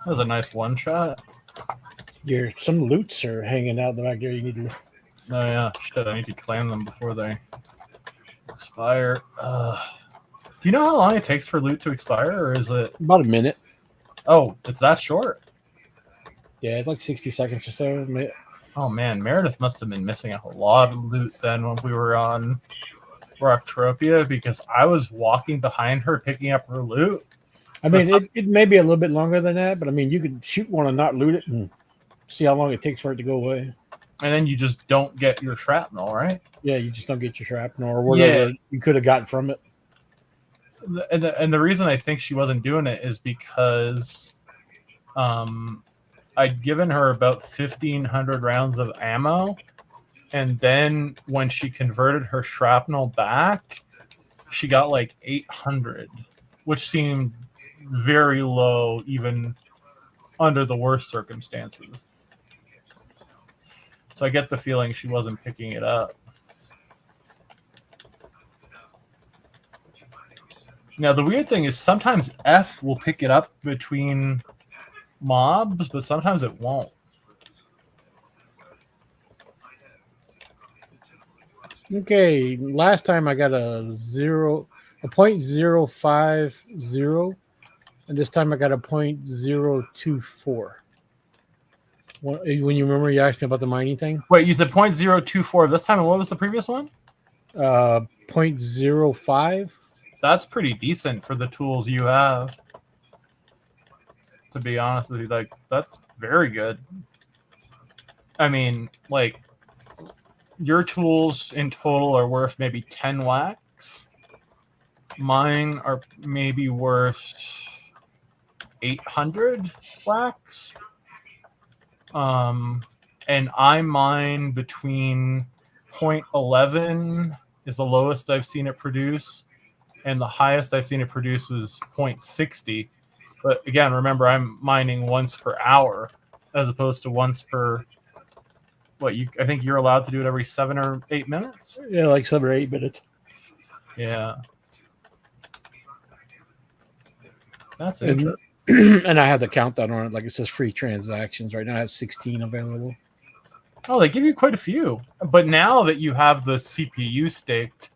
That was a nice one shot. Some loots are hanging out in the back there. You need to. Oh yeah, shit! I need to claim them before they expire. Do you know how long it takes for loot to expire, or is it About a minute. Oh, it's that short? Yeah, it's like 60 seconds or so. Oh man, Meredith must have been missing a lot of loot then when we were on Rocktropia, because I was walking behind her picking up her loot. I mean, it may be a little bit longer than that, but I mean, you could shoot one and not loot it and see how long it takes for it to go away. And then you just don't get your shrapnel, right? Yeah, you just don't get your shrapnel or whatever you could have gotten from it. And the reason I think she wasn't doing it is because I'd given her about 1,500 rounds of ammo, and then when she converted her shrapnel back, she got like 800, which seemed very low even under the worst circumstances. So I get the feeling she wasn't picking it up. Now the weird thing is sometimes F will pick it up between mobs, but sometimes it won't. Okay, last time I got a 0.050, and this time I got a 0.024. When you remember, you asked me about the mining thing. Wait, you said 0.024 this time, and what was the previous one? 0.05. That's pretty decent for the tools you have. To be honest with you, like that's very good. I mean, like your tools in total are worth maybe 10 wax. Mine are maybe worth 800 wax. And I mine between 0.11 is the lowest I've seen it produce, and the highest I've seen it produce was 0.60. But again, remember, I'm mining once per hour as opposed to once per. I think you're allowed to do it every 7 or 8 minutes. Yeah, like 7 or 8 minutes. Yeah. That's And, interesting. and I have the countdown on it. Like it says free transactions. Right now I have 16 available. Oh, they give you quite a few. But now that you have the CPU staked,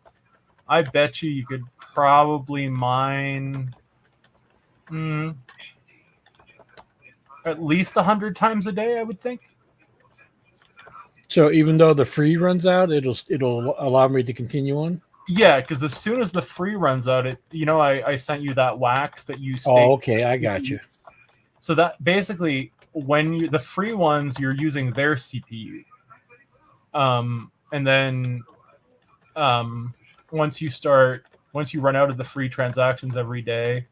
I bet you could probably mine at least 100 times a day, I would think. So even though the free runs out, it'll allow me to continue on. Yeah, because as soon as the free runs out, I sent you that wax that you staked. Oh, okay, I got you. So that basically, when the free ones, you're using their CPU. And then once you run out of the free transactions every day,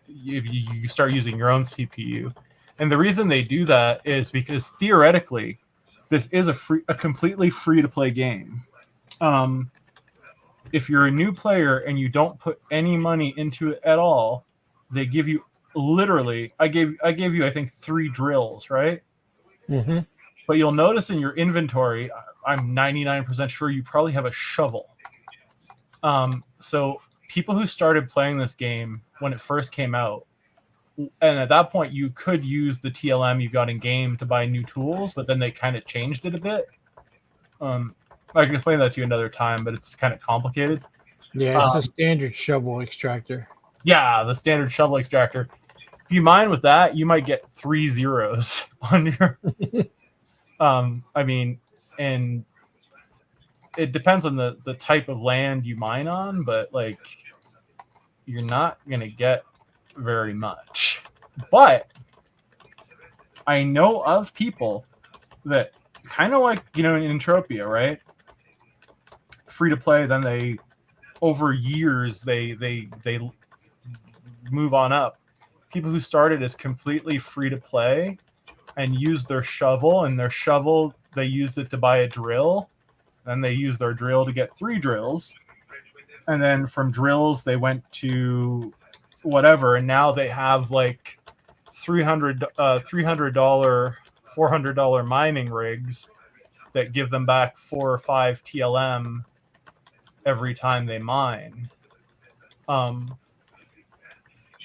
you start using your own CPU. And the reason they do that is because theoretically, this is a completely free to play game. If you're a new player and you don't put any money into it at all, they give you literally. I gave you I think 3 drills, right? Mm-hmm. But you'll notice in your inventory, I'm 99% sure you probably have a shovel. So people who started playing this game when it first came out, and at that point you could use the TLM you got in game to buy new tools, but then they kind of changed it a bit. I can explain that to you another time, but it's kind of complicated. Yeah, it's a standard shovel extractor. Yeah, the standard shovel extractor. If you mine with that, you might get 3 zeros on your. And it depends on the type of land you mine on, but like, you're not gonna get very much. But I know of people that kind of like, in Entropia, right? Free to play, then they over years they move on up. People who started as completely free to play and used their shovel, and their shovel they used it to buy a drill, then they used their drill to get 3 drills, and then from drills they went to whatever, and now they have like $300 $400 mining rigs that give them back 4 or 5 TLM every time they mine.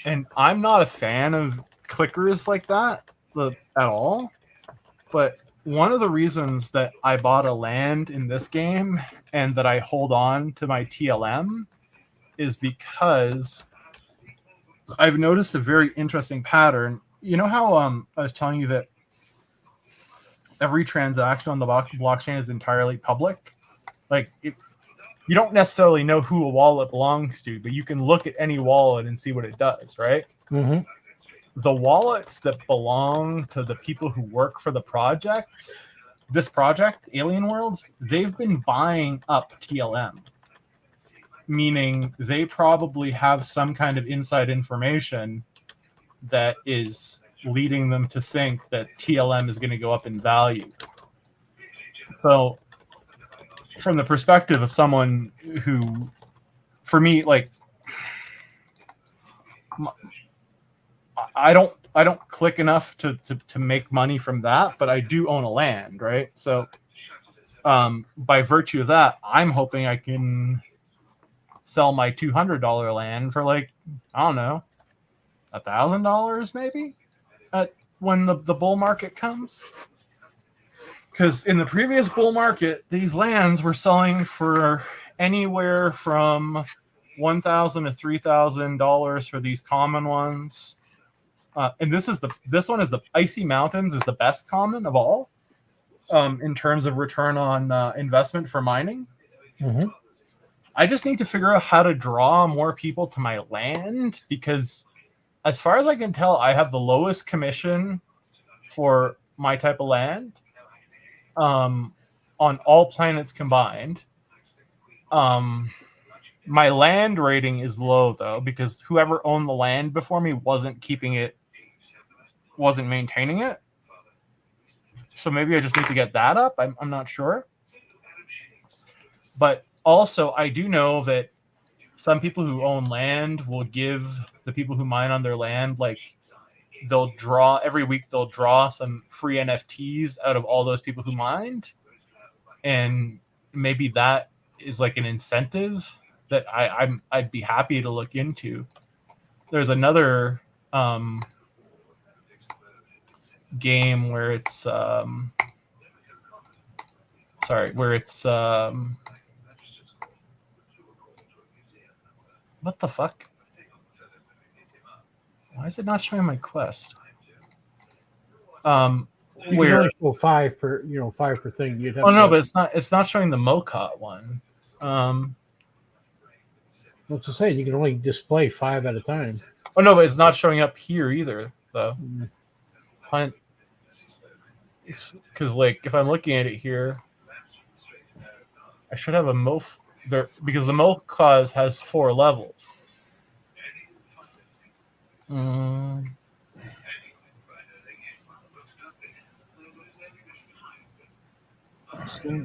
And I'm not a fan of clickers like that at all, but one of the reasons that I bought a land in this game and that I hold on to my TLM is because I've noticed a very interesting pattern. You know how I was telling you that every transaction on the blockchain is entirely public? Like, you don't necessarily know who a wallet belongs to, but you can look at any wallet and see what it does, right? Mm-hmm. The wallets that belong to the people who work for the projects, this project, Alien Worlds, they've been buying up TLM, meaning they probably have some kind of inside information that is leading them to think that TLM is going to go up in value. So from the perspective of someone who, for me, like, I don't click enough to make money from that, but I do own a land, right? So by virtue of that, I'm hoping I can sell my $200 land for, like, I don't know, $1,000 maybe when the bull market comes. Because in the previous bull market, these lands were selling for anywhere from $1,000 to $3,000 for these common ones. And this one is the Icy Mountains is the best common of all in terms of return on investment for mining. Mm-hmm. I just need to figure out how to draw more people to my land, because as far as I can tell, I have the lowest commission for my type of land, on all planets combined. My land rating is low though, because whoever owned the land before me wasn't maintaining it. So maybe I just need to get that up. I'm not sure. But also, I do know that some people who own land will give the people who mine on their land, like, they'll draw every week, they'll draw some free NFTs out of all those people who mined. And maybe that is like an incentive that I'd be happy to look into. There's another game where it's what the fuck? Why is it not showing my quest? You can Where only show 5 per, 5 per thing. You'd have oh no, to, but it's not showing the Mocot one. what's to say? You can only display 5 at a time. Oh no, but it's not showing up here either, though. Hunt, because like if I'm looking at it here, I should have a Mof there, because the Mocos has 4 levels.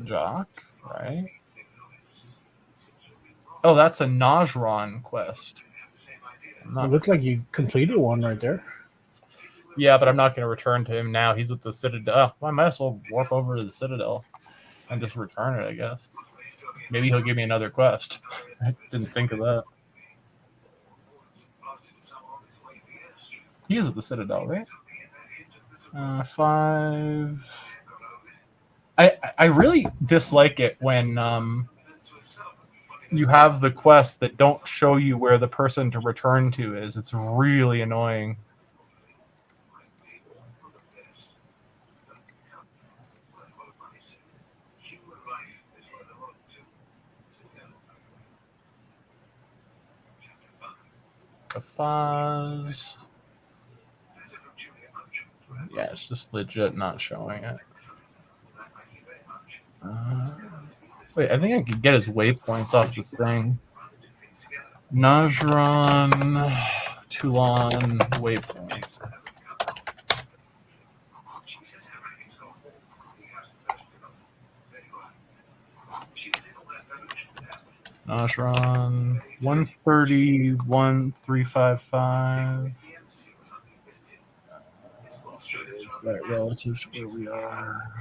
Jock, right? Oh, that's a Najran quest. It looks like you completed one right there. Yeah, but I'm not going to return to him now. He's at the Citadel. Well, I might as well warp over to the Citadel and just return it, I guess. Maybe he'll give me another quest. I didn't think of that. He is at the Citadel, right? 5. I really dislike it when you have the quests that don't show you where the person to return to is. It's really annoying. Kafaz. Yeah, it's just legit not showing it. Wait, I think I could get his waypoints off the thing. Najran, Toulan, waypoints. Najran, 131, 355. Right, relative to where we are.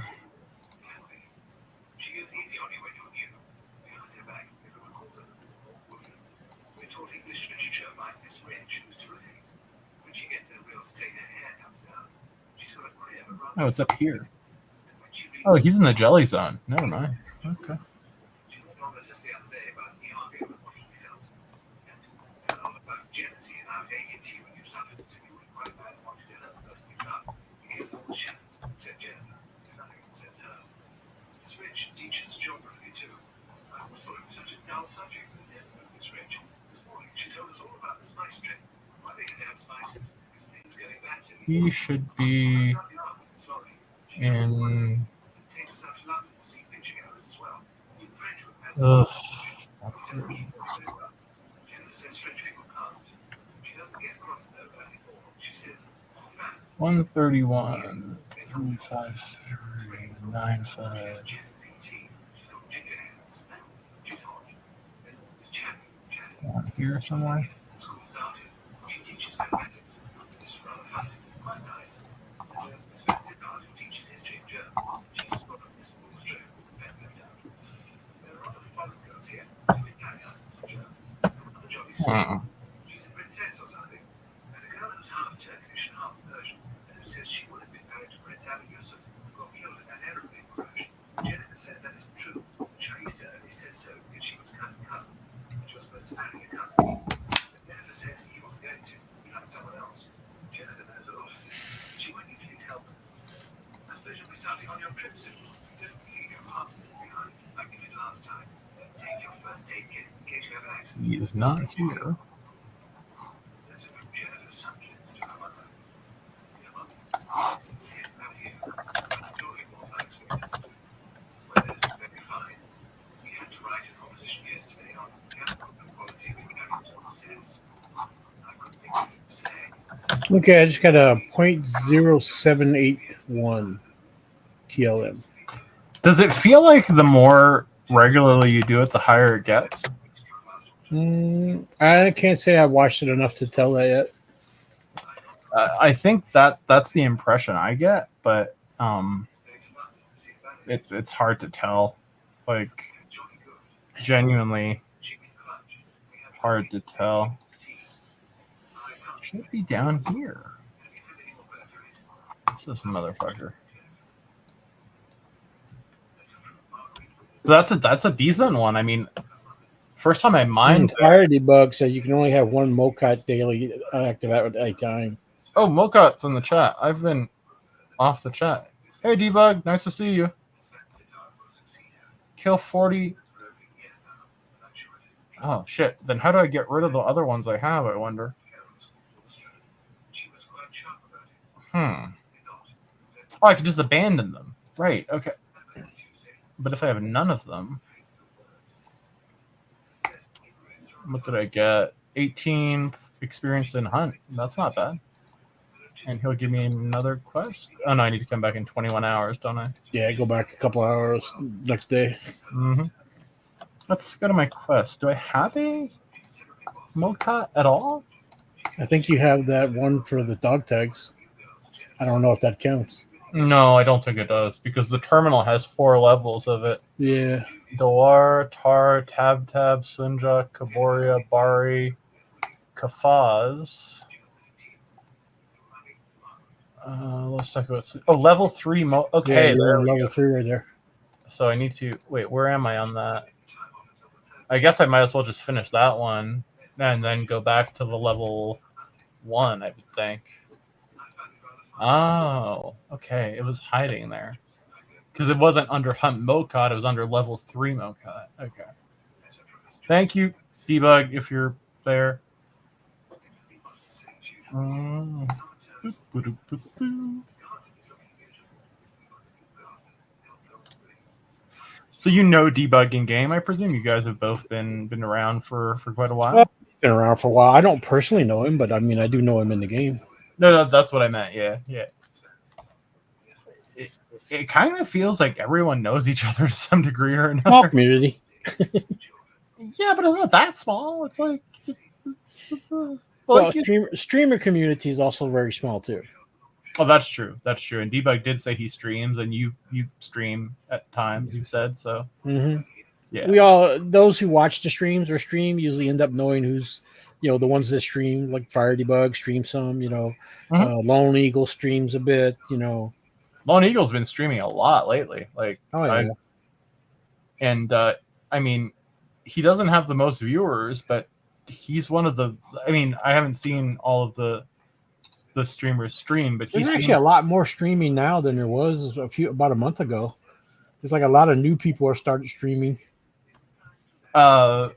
Oh, it's up here. Oh, he's in the jelly zone. Never mind. Okay. Teaches geography too. I always thought it was such a dull subject, but it didn't Miss Rachel. This morning she told us all about the spice trip. Why they can have spices is things getting better. He should be in. Takes us up to London to see picture galleries as well. In French with Ugh. Jennifer says French people can't. She doesn't get across though anymore. She says, 131, 353, 95. One here somewhere. She teaches mathematics. It's rather fussy, quite nice. And there's Miss Fancy Bard who teaches history and German. She's as good as Miss Woolstroke, Ben left out. There are other foreign girls here, doing Italians and some Germans. Another jolly sweet. She's a princess or something. And a girl who's half Turkish and half Persian, and who says she would have been married to Prince Ali Yusuf, who got killed in that aeroplane crash. Jennifer says that isn't true. Charista only says so because she was a kind of cousin. She was supposed to marry a cousin. But Jennifer says he wasn't going to. He liked someone else. Jennifer knows a lot of this. She won't usually tell them. I suppose you'll be starting on your trip soon. Don't leave your passport behind like you did last time. Take your first aid kit in case you have an accident. He is not here. Letter from Jennifer Sutcliffe to her mother. Dear Mum, Okay, I just got a 0.0781 TLM. Does it feel like the more regularly you do it, the higher it gets? I can't say I watched it enough to tell that yet. I think that's the impression I get, but it's hard to tell. Like, genuinely hard to tell. Should be down here. What's this motherfucker? That's a decent one. I mean, first time I mined. Fire debug says you can only have one MoCot daily active at a time. Oh, Mocot's in the chat. I've been off the chat. Hey, Debug, nice to see you. Kill 40. Oh, shit. Then how do I get rid of the other ones I have, I wonder? Oh, I could just abandon them. Right, okay. But if I have none of them... What did I get? 18 experience in Hunt. That's not bad. And he'll give me another quest. Oh, no, I need to come back in 21 hours, don't I? Yeah, go back a couple hours next day. Mm-hmm. Let's go to my quest. Do I have a MoCot at all? I think you have that one for the dog tags. I don't know if that counts. No, I don't think it does, because the terminal has 4 levels of it. Yeah. Dawar, Tar, Tab, Sunja, Kaboria, Bari, Kafaz. Let's talk about... Oh, level 3 Okay, yeah, there we level go. 3 right there. So I need to... Wait, where am I on that? I guess I might as well just finish that one and then go back to the level 1, I would think. Oh, okay. It was hiding there. Because it wasn't under Hunt MoCot, it was under level 3 MoCot. Okay. Thank you, Debug, if you're there. So you know Debug in game, I presume? You guys have both been around for quite a while? Well, been around for a while. I don't personally know him, but I mean, I do know him in the game. No, that's what I meant. Yeah. It kind of feels like everyone knows each other to some degree or another. Small community. Yeah, but it's not that small. It's like... Well, streamer community is also very small too. Oh, that's true. That's true. And Debug did say he streams, and you stream at times. You said so. Mm-hmm. Yeah. Those who watch the streams or stream usually end up knowing who's, the ones that stream, like Fire Debug stream some. Lone Eagle streams a bit. Lone Eagle's been streaming a lot lately. Like, I mean, he doesn't have the most viewers, but he's one of the... I mean, I haven't seen all of the streamers stream, but there's actually a lot more streaming now than there was about a month ago. There's like a lot of new people are started streaming. Are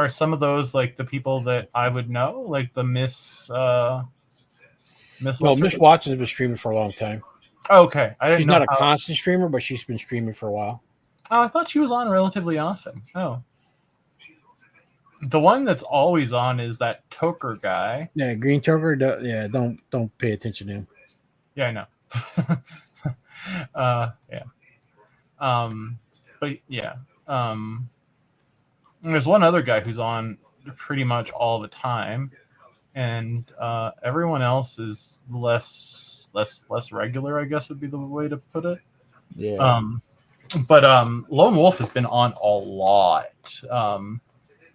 some of those like the people that I would know, like the Miss Miss Watson has been streaming for a long time. Okay, I didn't she's know not a constant streamer, but she's been streaming for a while. Oh, I thought she was on relatively often. Oh, the one that's always on is that Toker guy. Yeah, Green Toker. Yeah, don't pay attention to him. Yeah, I know. Yeah. But yeah. There's one other guy who's on pretty much all the time, and everyone else is less regular, I guess would be the way to put it. Yeah. But Lone Wolf has been on a lot.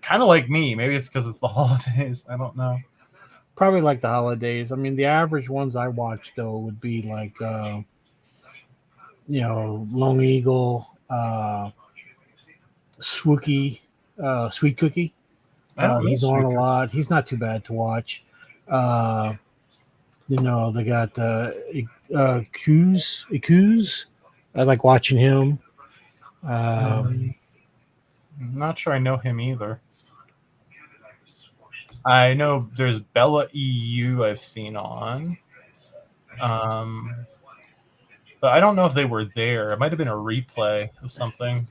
Kind of like me. Maybe it's because it's the holidays. I don't know. Probably like the holidays. I mean, the average ones I watch though would be like, Lone Eagle, Swookie, Sweet Cookie. He's on a lot. He's not too bad to watch. They got Ikuz. I like watching him. I'm not sure I know him either. I know there's Bella EU I've seen on. But I don't know if they were there. It might have been a replay of something.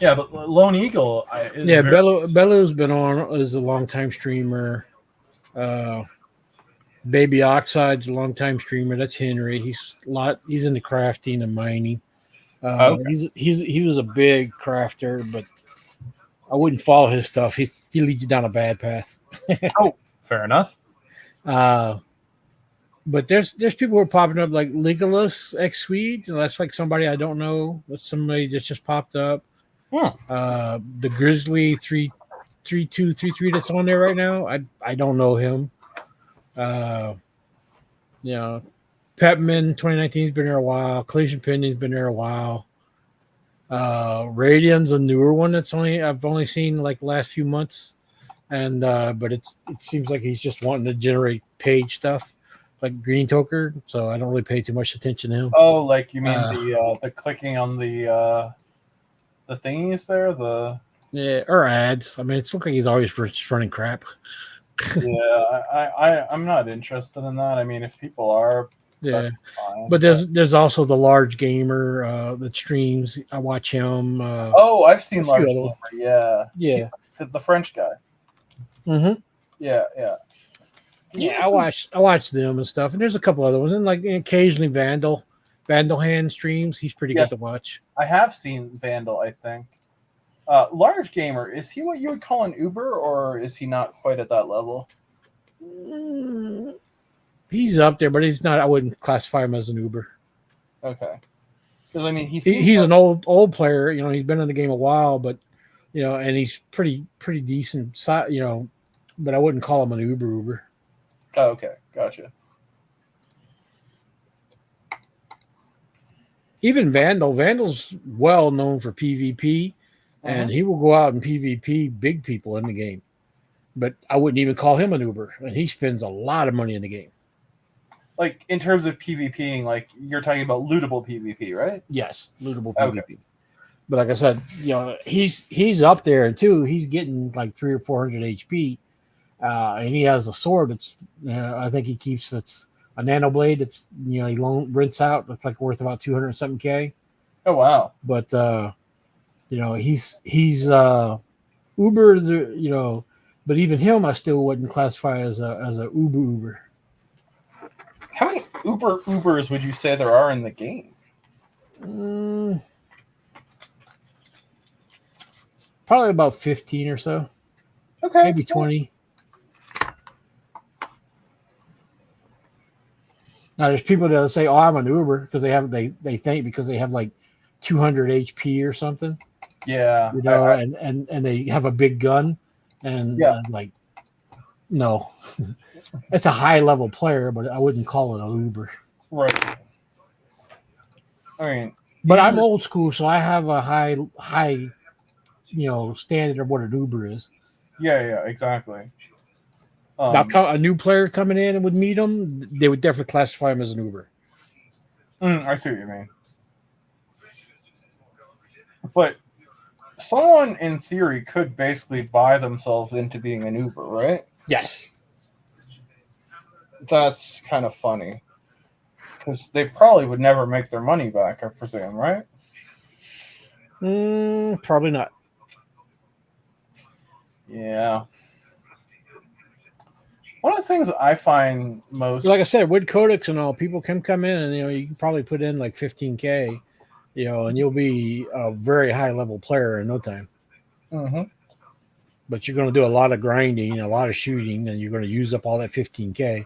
Yeah, but Lone Eagle. Yeah, Bello's been on as a longtime streamer. Baby Oxide's a longtime streamer. That's Henry. He's into crafting and mining. Okay. He was a big crafter, but I wouldn't follow his stuff. He leads you down a bad path. Oh, fair enough. But there's people who are popping up like Legolas X Swede. That's like somebody I don't know. That's somebody that just popped up. The Grizzly 33233 that's on there right now. I don't know him. Pepman 2019's been there a while. Collision Pending's been there a while. Radian's a newer one I've only seen like the last few months, and but it seems like he's just wanting to generate page stuff like Green Toker, so I don't really pay too much attention to him. Oh, like you mean the clicking on the thingies there, or ads. I mean, it's looking like he's always just running crap. Yeah, I'm not interested in that. I mean, if people are, that's fine. But there's also the large gamer that streams. I watch him. I've seen large gamer. Yeah. He's the French guy. Mm-hmm. Yeah. I watch them and stuff. And there's a couple other ones, and like occasionally Vandal Hand streams. He's pretty good to watch. I have seen Vandal, I think. Large gamer, is he what you would call an Uber, or is he not quite at that level? He's up there, but he's not. I wouldn't classify him as an Uber. Okay, because I mean, he's an old player. You know, he's been in the game a while, but and he's pretty decent. But I wouldn't call him an Uber. Oh, okay, gotcha. Even Vandal's well known for PvP. And he will go out and PvP big people in the game. But I wouldn't even call him an Uber. And he spends a lot of money in the game. Like, in terms of PvPing, like, you're talking about lootable PvP, right? Yes, lootable PvP. But like I said, he's up there, and too, he's getting like 300 or 400 HP. And he has a sword that's, I think he keeps, it's a nano blade. It's, he rinse out. It's like worth about 200 something K. Oh, wow. But, he's Uber, but even him, I still wouldn't classify as a Uber. How many Ubers would you say there are in the game? Probably about 15 or so. Okay. Maybe 20. Now there's people that say, "Oh, I'm an Uber," because they think because they have like 200 HP or something. Yeah. And they have a big gun, and like, no, it's a high level player, but I wouldn't call it an Uber. Right. I mean, but I'm old school, so I have a high, standard of what an Uber is. Yeah, exactly. Now, a new player coming in and would meet them, they would definitely classify him as an Uber. I see what you mean. But someone, in theory, could basically buy themselves into being an Uber, right? Yes. That's kind of funny. Because they probably would never make their money back, I presume, right? Probably not. Yeah. One of the things I find most... Like I said, with codecs and all, people can come in and, you can probably put in like 15K, and you'll be a very high-level player in no time. Mm-hmm. But you're going to do a lot of grinding, a lot of shooting, and you're going to use up all that 15K.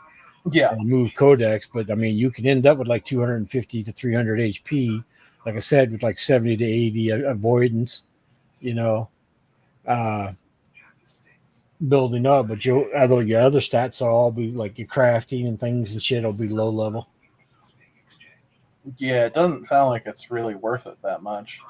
Yeah. And move codecs, but, I mean, you can end up with like 250 to 300 HP, like I said, with like 70 to 80 avoidance, building up, but your other stats will all be like your crafting and things and shit will be low level. Yeah, it doesn't sound like it's really worth it that much.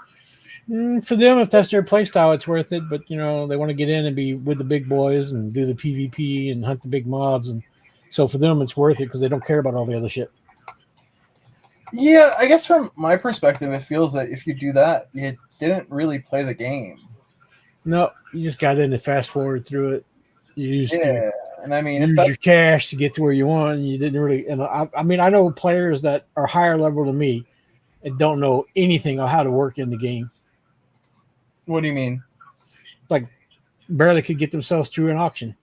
For them, if that's their play style, it's worth it. But they want to get in and be with the big boys and do the PvP and hunt the big mobs, and so for them, it's worth it because they don't care about all the other shit. Yeah, I guess from my perspective, it feels that if you do that, you didn't really play the game. No, you just got in and fast forward through it. You used and I mean, use your cash to get to where you want. And you didn't really. And I mean, I know players that are higher level than me and don't know anything on how to work in the game. What do you mean? Like barely could get themselves through an auction.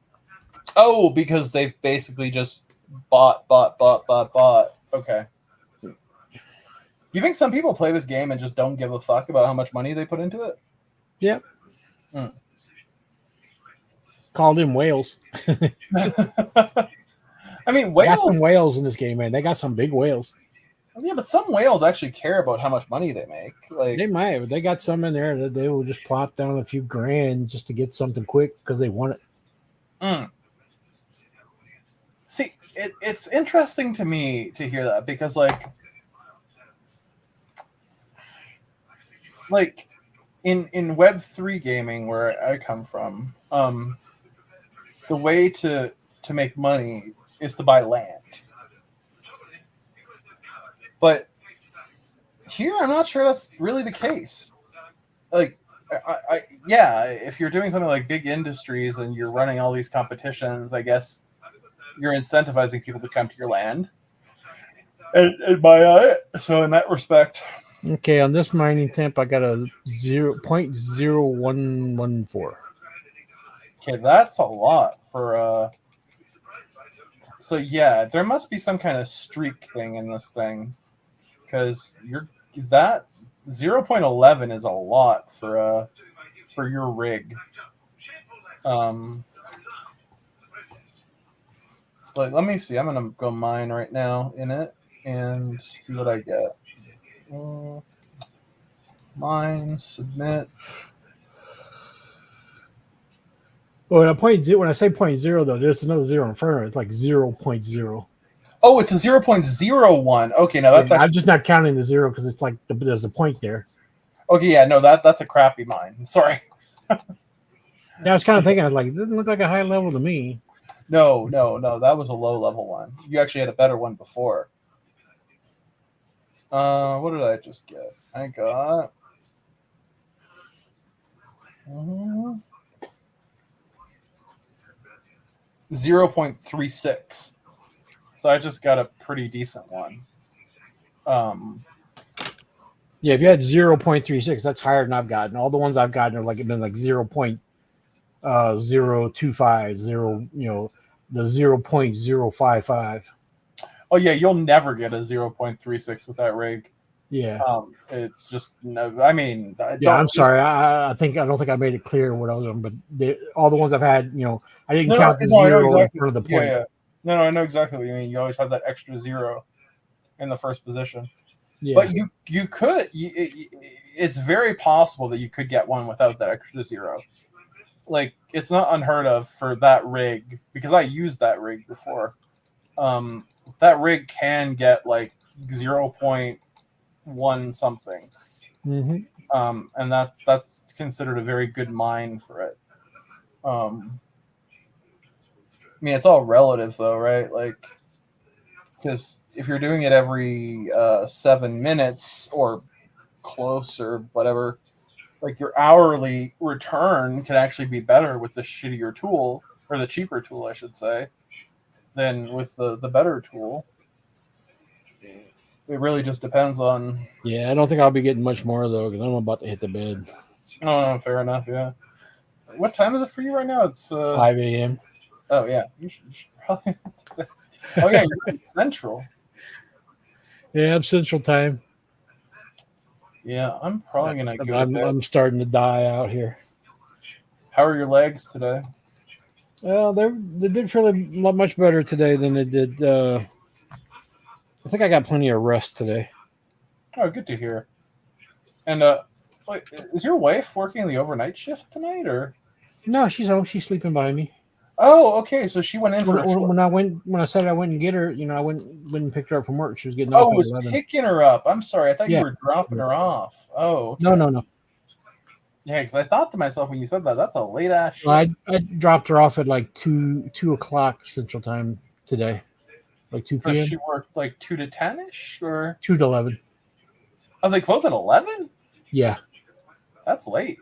Oh, because they've basically just bought. Okay. You think some people play this game and just don't give a fuck about how much money they put into it? Yep. Mm. Called in whales. I mean, They got some whales. whales in this game, man. They got some big whales. Yeah, but some whales actually care about how much money they make. Like, They might, but they got some in there that they will just plop down a few grand just to get something quick because they want it. mm. See, it's interesting to me to hear that because, like in Web3 gaming where I come from, the way to make money is to buy land. But here, I'm not sure that's really the case. Like, yeah, if you're doing something like big industries and you're running all these competitions, I guess you're incentivizing people to come to your land and buy it. So in that respect, Okay, on this mining temp, I got a 0.0114. okay, that's a lot for So yeah, there must be some kind of streak thing in this thing, because that 0.11 is a lot for your rig. But let me see. I'm gonna go mine right now in it and see what I get. Mine, submit. Well, when I say 0.0 though, there's another zero in front of it. It's like 0.0. Oh, it's a 0.01. Okay, now that's I'm actually, just not counting the zero because it's like there's a point there. okay. Yeah, no, that's a crappy mine. Sorry. Yeah, I was kind of thinking, I was like, it doesn't look like a high level to me. No, that was a low level one. You actually had a better one before. What did I just get? I got 0.36. So I just got a pretty decent one. Yeah, if you had 0.36, that's higher than I've gotten. All the ones I've gotten are like been like 0.025, the 0.055. Oh yeah, you'll never get a 0.36 with that rig. Yeah. It's just no. I mean, Yeah, I'm sorry. I don't think I made it clear what I was on, but all the ones I've had, I didn't count the I know zero exactly. in front of the point. Yeah. No, I know exactly what you mean. You always have that extra zero in the first position. Yeah. But you could. It's very possible that you could get one without that extra zero. Like, it's not unheard of for that rig, because I used that rig before. That rig can get like 0.1 something. Mm-hmm. And that's considered a very good mine for it. I mean, it's all relative though, right? Like, because if you're doing it every 7 minutes or close or whatever, like, your hourly return can actually be better with the shittier tool, or the cheaper tool, I should say, than with the better tool. It really just depends on. Yeah, I don't think I'll be getting much more though, because I'm about to hit the bed. Oh, fair enough. Yeah. What time is it for you right now? It's 5 a.m. Oh yeah, you should probably. Oh yeah, you're in Central. Yeah, it's Central Time. Yeah, I'm probably gonna go. I'm starting to die out here. How are your legs today? Well, they did feel much better today than they did. I think I got plenty of rest today. Oh, good to hear. And wait, is your wife working the overnight shift tonight, or? No, she's home. She's sleeping by me. Oh, okay. So she went in for when I said I went and get her, I went and picked her up from work. She was getting Oh, off at was 11. picking her up. I'm sorry. I thought Yeah. you were dropping her off. Oh, okay. No. Yeah, because I thought to myself when you said that, that's a late ass shift. Well, I dropped her off at like 2 o'clock Central Time today, like 2 So p.m. she worked like 2 to 10ish, or 2 to 11. oh, they close at 11. Yeah, That's late.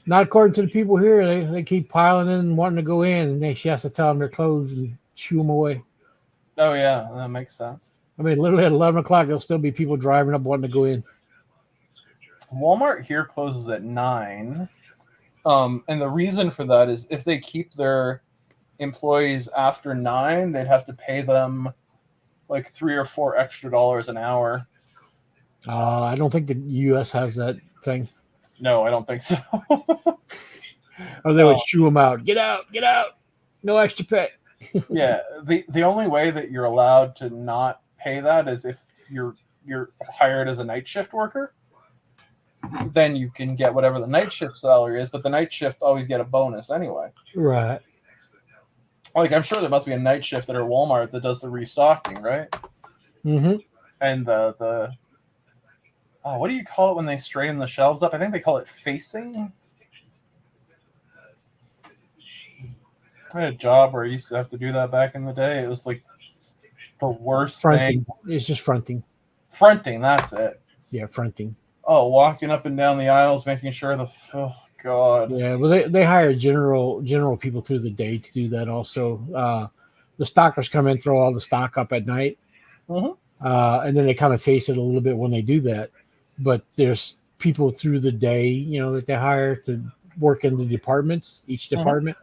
not according to the people here. They keep piling in and wanting to go in, and she has to tell them they're closed and shoo them away. Oh yeah, that makes sense. I mean, literally at 11 o'clock, there'll still be people driving up wanting to go in. Walmart here closes at 9. And the reason for that is if they keep their employees after 9, they'd have to pay them like $3 or $4 extra an hour. I don't think the U.S. has that thing. No, I don't think so. Or they would shoo them out. Get out! No extra pay. Yeah, the only way that you're allowed to not pay that is if you're hired as a night shift worker. Then you can get whatever the night shift salary is, but the night shift always get a bonus anyway. Right. Like, I'm sure there must be a night shift at our Walmart that does the restocking, right? Mm-hmm. And the what do you call it when they straighten the shelves up? I think they call it facing. I had a job where I used to have to do that back in the day. It was like the worst Fronting. thing. It's just fronting. Fronting, that's it. Yeah, fronting. Oh, walking up and down the aisles, making sure oh god. Yeah, well, they hire general people through the day to do that. Also, the stockers come in, throw all the stock up at night, and then they kind of face it a little bit when they do that. But there's people through the day, that they hire to work in the departments. Each department,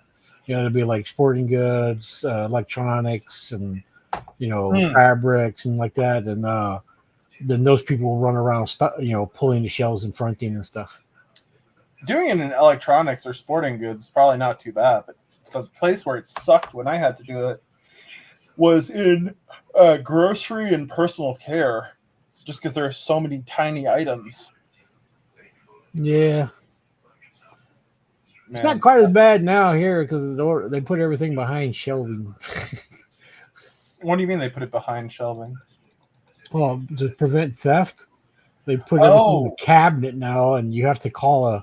it'll be like sporting goods, electronics, and fabrics and like that, and then those people will run around, pulling the shelves and fronting and stuff. Doing it in electronics or sporting goods is probably not too bad, but the place where it sucked when I had to do it was in grocery and personal care, just because there are so many tiny items. Yeah. Man. It's not quite as bad now here because they put everything behind shelving. What do you mean they put it behind shelving? Well, to prevent theft, they put everything in a cabinet now, and you have to call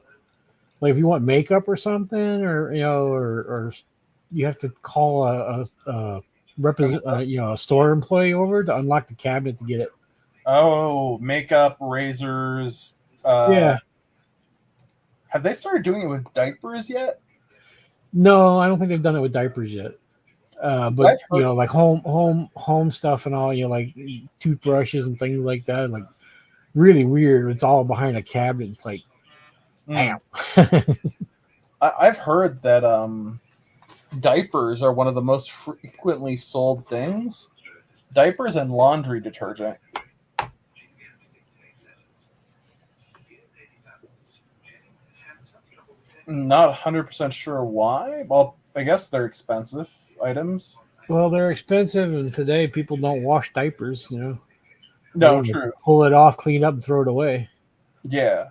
if you want makeup or something, or you have to call a store employee over to unlock the cabinet to get it. Oh, makeup, razors. Yeah. Have they started doing it with diapers yet? No, I don't think they've done it with diapers yet. But like home stuff and all, like toothbrushes and things like that, like really weird. It's all behind a cabinet. It's like, damn. I've heard that diapers are one of the most frequently sold things. Diapers and laundry detergent. Not 100% sure why. Well, I guess they're expensive items. Well, they're expensive, and today people don't wash diapers, No, true. Pull it off, clean up, and throw it away. Yeah.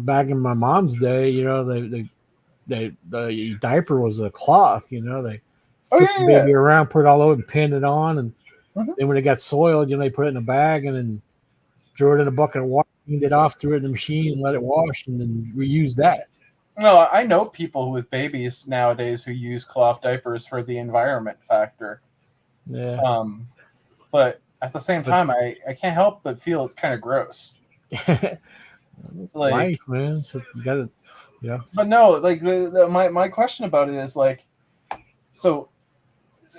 Back in my mom's day, the diaper was a cloth, they flip the baby around, put it all over, and pin it on, and then when it got soiled, they put it in a bag and then threw it in a bucket of water, cleaned it off, threw it in the machine, and let it wash, and then reuse that. No, I know people with babies nowadays who use cloth diapers for the environment factor. Yeah. But at the same time, I can't help but feel it's kind of gross. Life, man. So you gotta, But no, like my question about it is like, so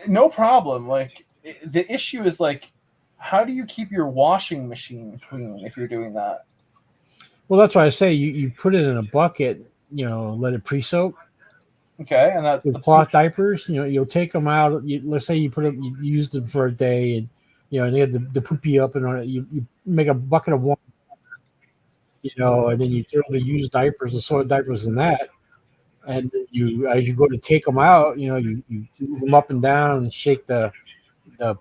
no problem. Like the issue is like, how do you keep your washing machine clean if you're doing that? Well, that's why I say you put it in a bucket. Let it pre-soak. Okay, and that with cloth diapers, you'll take them out. Let's say you used them for a day, and and they had the poopy up and on it. You make a bucket of warm, and then you throw the used diapers, the soiled diapers, in that. And as you go to take them out, you move them up and down and shake the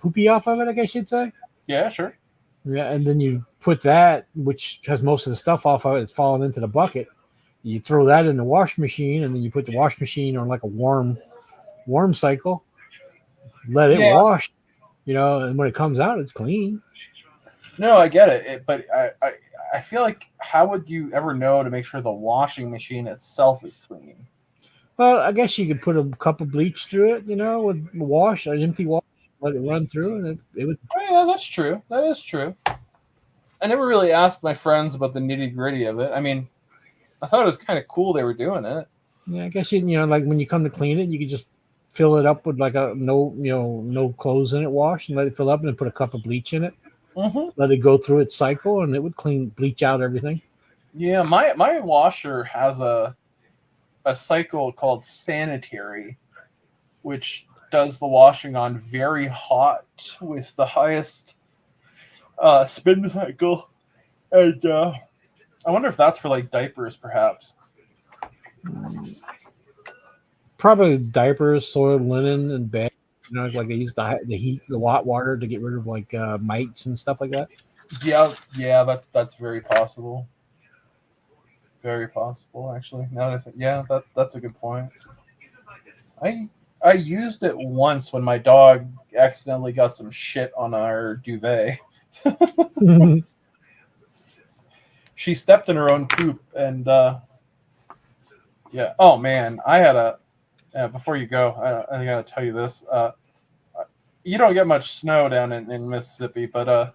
poopy off of it, I guess you'd say. Yeah, sure. Yeah, and then you put that, which has most of the stuff off of it, it's fallen into the bucket. You throw that in the wash machine, and then you put the wash machine on like a warm cycle. Let it wash, and when it comes out, it's clean. No, I get it, but I feel like how would you ever know to make sure the washing machine itself is clean? Well, I guess you could put a cup of bleach through it, with wash, an empty wash, let it run through, and it would. Oh, yeah, that's true. That is true. I never really asked my friends about the nitty gritty of it. I mean, I thought it was kind of cool they were doing it. Yeah, I guess like when you come to clean it, you could just fill it up with like a no clothes in it wash, and let it fill up, and then put a cup of bleach in it. Let it go through its cycle, and it would bleach out everything. Yeah, my washer has a cycle called sanitary, which does the washing on very hot with the highest spin cycle. And I wonder if that's for like diapers, perhaps. Probably diapers, soiled linen, and bed. You know, like they use the heat, the hot water to get rid of like mites and stuff like that. Yeah, that's very possible. Very possible, actually. Now that I think, yeah, that's a good point. I used it once when my dog accidentally got some shit on our duvet. She stepped in her own poop, and yeah. Oh man, I had a. Before you go, I gotta tell you this. You don't get much snow down in Mississippi, but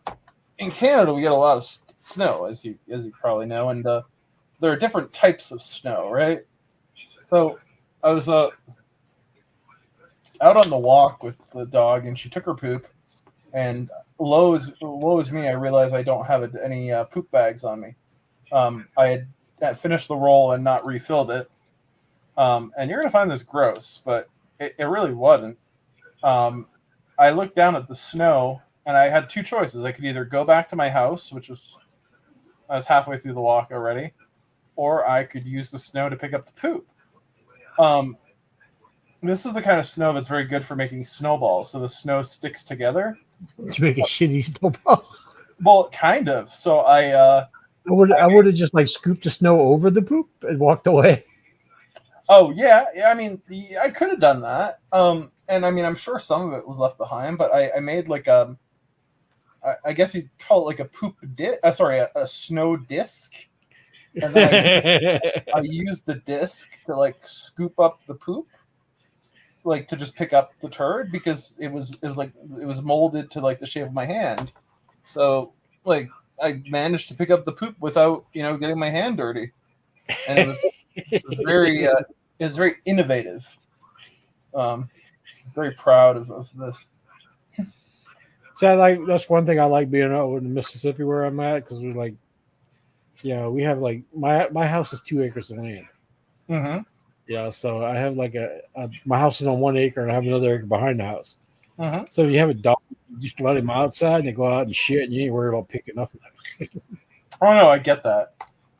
in Canada we get a lot of snow, as you probably know, and there are different types of snow, right? So I was out on the walk with the dog, and she took her poop, and low as me, I realized I don't have any poop bags on me. I had finished the roll and not refilled it. And you're gonna find this gross, but it really wasn't. I looked down at the snow, and I had two choices. I could either go back to my house, I was halfway through the walk already, or I could use the snow to pick up the poop. This is the kind of snow that's very good for making snowballs, so the snow sticks together. To make a shitty snowball. Well, kind of. So I would have just like scooped the snow over the poop and walked away. Oh yeah. I mean, I could have done that. And I mean, I'm sure some of it was left behind, but I made like I guess you'd call it like a poop a snow disc. And then I used the disc to like scoop up the poop, like to just pick up the turd, because it was molded to like the shape of my hand. So like I managed to pick up the poop without getting my hand dirty, and it was very innovative. Very proud of this. So that's one thing I like being out in Mississippi where I'm at, because we we have like my house is 2 acres of land. Mm-hmm. Yeah, so I have like my house is on 1 acre, and I have another acre behind the house. Mm-hmm. So if you have a dog, you just let him outside and they go out and shit, and you ain't worried about picking nothing. Oh no, I get that.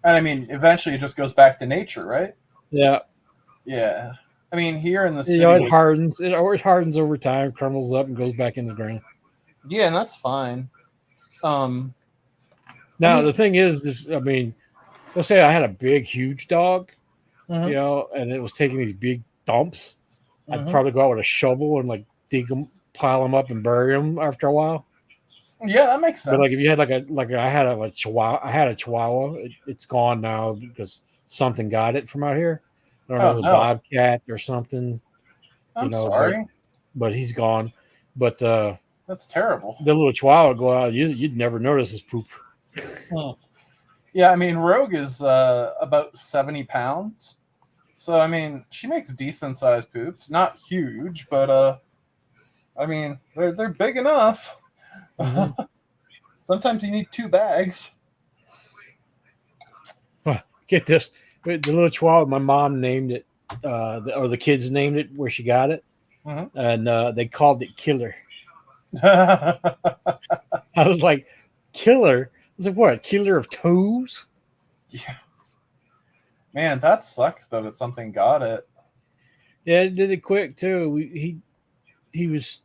And I mean, eventually it just goes back to nature, right? Yeah. Yeah. I mean, here in the city, it hardens. It always hardens over time, crumbles up, and goes back in the ground. Yeah, and that's fine. Now the thing is, I mean, let's say I had a big, huge dog, mm-hmm. And it was taking these big dumps. Mm-hmm. I'd probably go out with a shovel and like dig them, pile them up, and bury them after a while. Yeah, that makes sense. But like if you had I had a Chihuahua. It's gone now because something got it from out here. I don't know, it was a bobcat or something. I'm sorry, but he's gone. But that's terrible. The little Chihuahua would go out. You'd never notice his poop. Yeah, I mean, Rogue is about 70 pounds. So, I mean, she makes decent sized poops. Not huge, but I mean, they're big enough. Mm-hmm. Sometimes you need 2 bags. Get this. The little Chihuahua, my mom named it, or the kids named it where she got it. Mm-hmm. And they called it Killer. I was like, Killer? I was like, what? Killer of toes? Yeah. Man, that sucks though that something got it. Yeah, it did it quick too. He was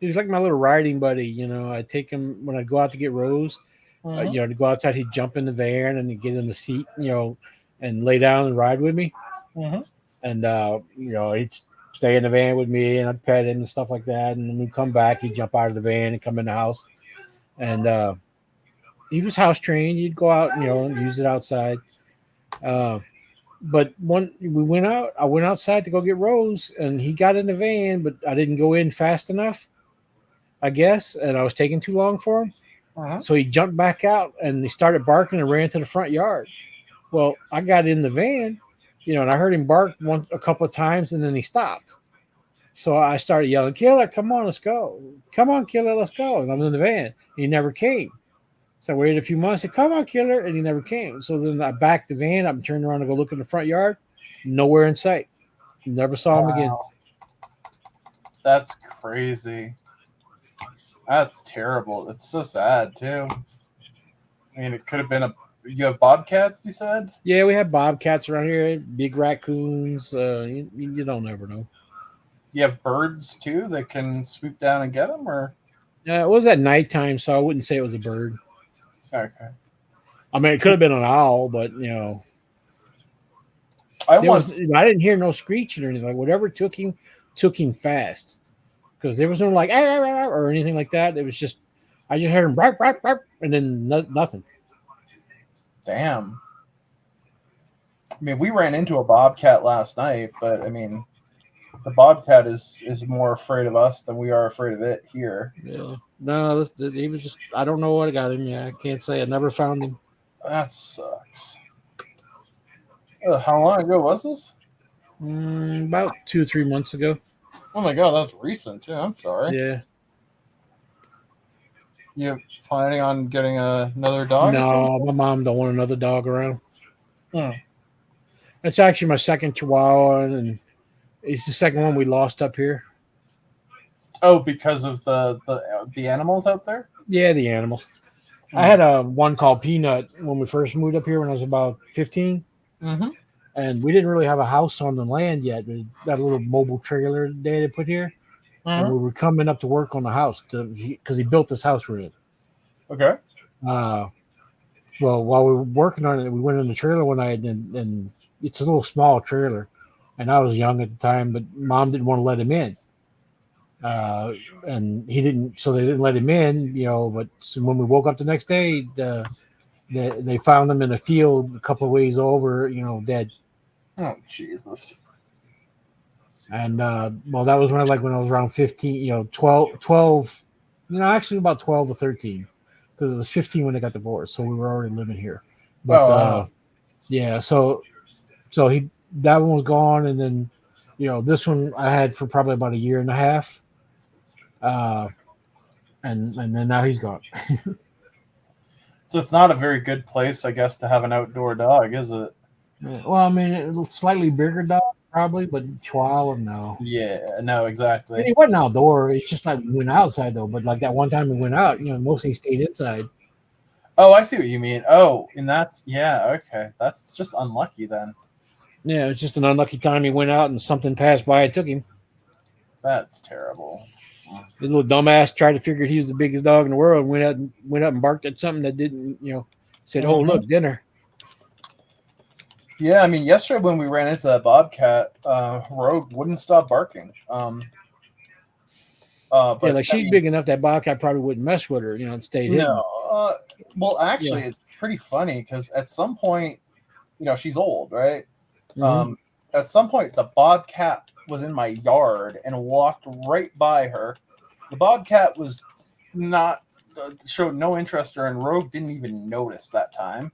like my little riding buddy. I'd take him when I'd go out to get Rose. Mm-hmm. To go outside, he'd jump in the van and he'd get in the seat, and lay down and ride with me. Mm-hmm. And he'd stay in the van with me, and I'd pet him and stuff like that. And when we'd come back, he'd jump out of the van and come in the house. And he was house trained. He'd go out, and use it outside. But when we went out, I went outside to go get Rose, and he got in the van, but I didn't go in fast enough, I guess, and I was taking too long for him. Uh-huh. So he jumped back out, and he started barking and ran to the front yard. Well, I got in the van, and I heard him bark a couple of times, and then he stopped. So I started yelling, Killer, come on, let's go. Come on, Killer, let's go. And I'm in the van. He never came. So I waited a few months. I said, "Come on, killer," and he never came. So then I backed the van up and turned around to go look in the front yard. Nowhere in sight. Never saw him again. Wow. That's crazy. That's terrible. It's so sad too. I mean, it could have been a. You have bobcats, you said? Yeah, we have bobcats around here, big raccoons. You don't ever know. You have birds too that can swoop down and get them, or It was at nighttime, so I wouldn't say it was a bird. okay. I mean, it could have been an owl, but I I once didn't hear no screeching or anything. Like whatever took him fast, because there was no like "Ah, ah, ah," or anything like that. It was just I just heard him bark, bark, bark, and then nothing. damn. I mean, we ran into a bobcat last night, but I mean, the bobcat is more afraid of us than we are afraid of it here. Yeah, no, he was just I don't know what got him. Yeah, I can't say. I never found him. That sucks. How long ago was this? About 2 or 3 months ago. Oh my god, that's recent too. I'm sorry. Yeah. You planning on getting another dog? No, my mom don't want another dog around. Hmm. It's actually my second Chihuahua, and it's the second one we lost up here. Oh, because of the animals out there? Yeah, the animals. I had a one called Peanut when we first moved up here when I was about 15, Mm-hmm. and we didn't really have a house on the land yet. We got a little mobile trailer they put here, and we were coming up to work on the house because he built this house with it. Okay. Well, while we were working on it, we went in the trailer one night, and it's a little small trailer, and I was young at the time, but Mom didn't want to let him in. And he didn't, so they didn't let him in, but so when we woke up the next day, they found him in a field a couple of ways over, dead. Oh, Jesus. And, well, that was when I was around 15, 12, actually about 12 to 13, because it was 15 when they got divorced. So we were already living here, but, yeah, so that one was gone. And then, this one I had for probably about a year and a half. And then now he's gone. So it's not a very good place, I guess, to have an outdoor dog, is it? Well, I mean, a slightly bigger dog probably, but Chihuahua, no. Yeah, no, exactly. And he wasn't outdoor. It's just like we went outside though. But like that one time we went out, mostly he stayed inside. Oh, I see what you mean. Oh, and okay. That's just unlucky then. Yeah, it's just an unlucky time he went out and something passed by and took him. That's terrible. His little dumbass tried to figure he was the biggest dog in the world and went up and barked at something that didn't, said, "Oh, look, dinner." Yeah, I mean, yesterday when we ran into that bobcat, Rogue wouldn't stop barking. But she's big enough that bobcat probably wouldn't mess with her, and stayed hidden. No, well, actually, It's pretty funny because at some point, she's old, right? Mhm. At some point, the bobcat was in my yard and walked right by her. The bobcat was not showed no interest in her, and Rogue didn't even notice that time.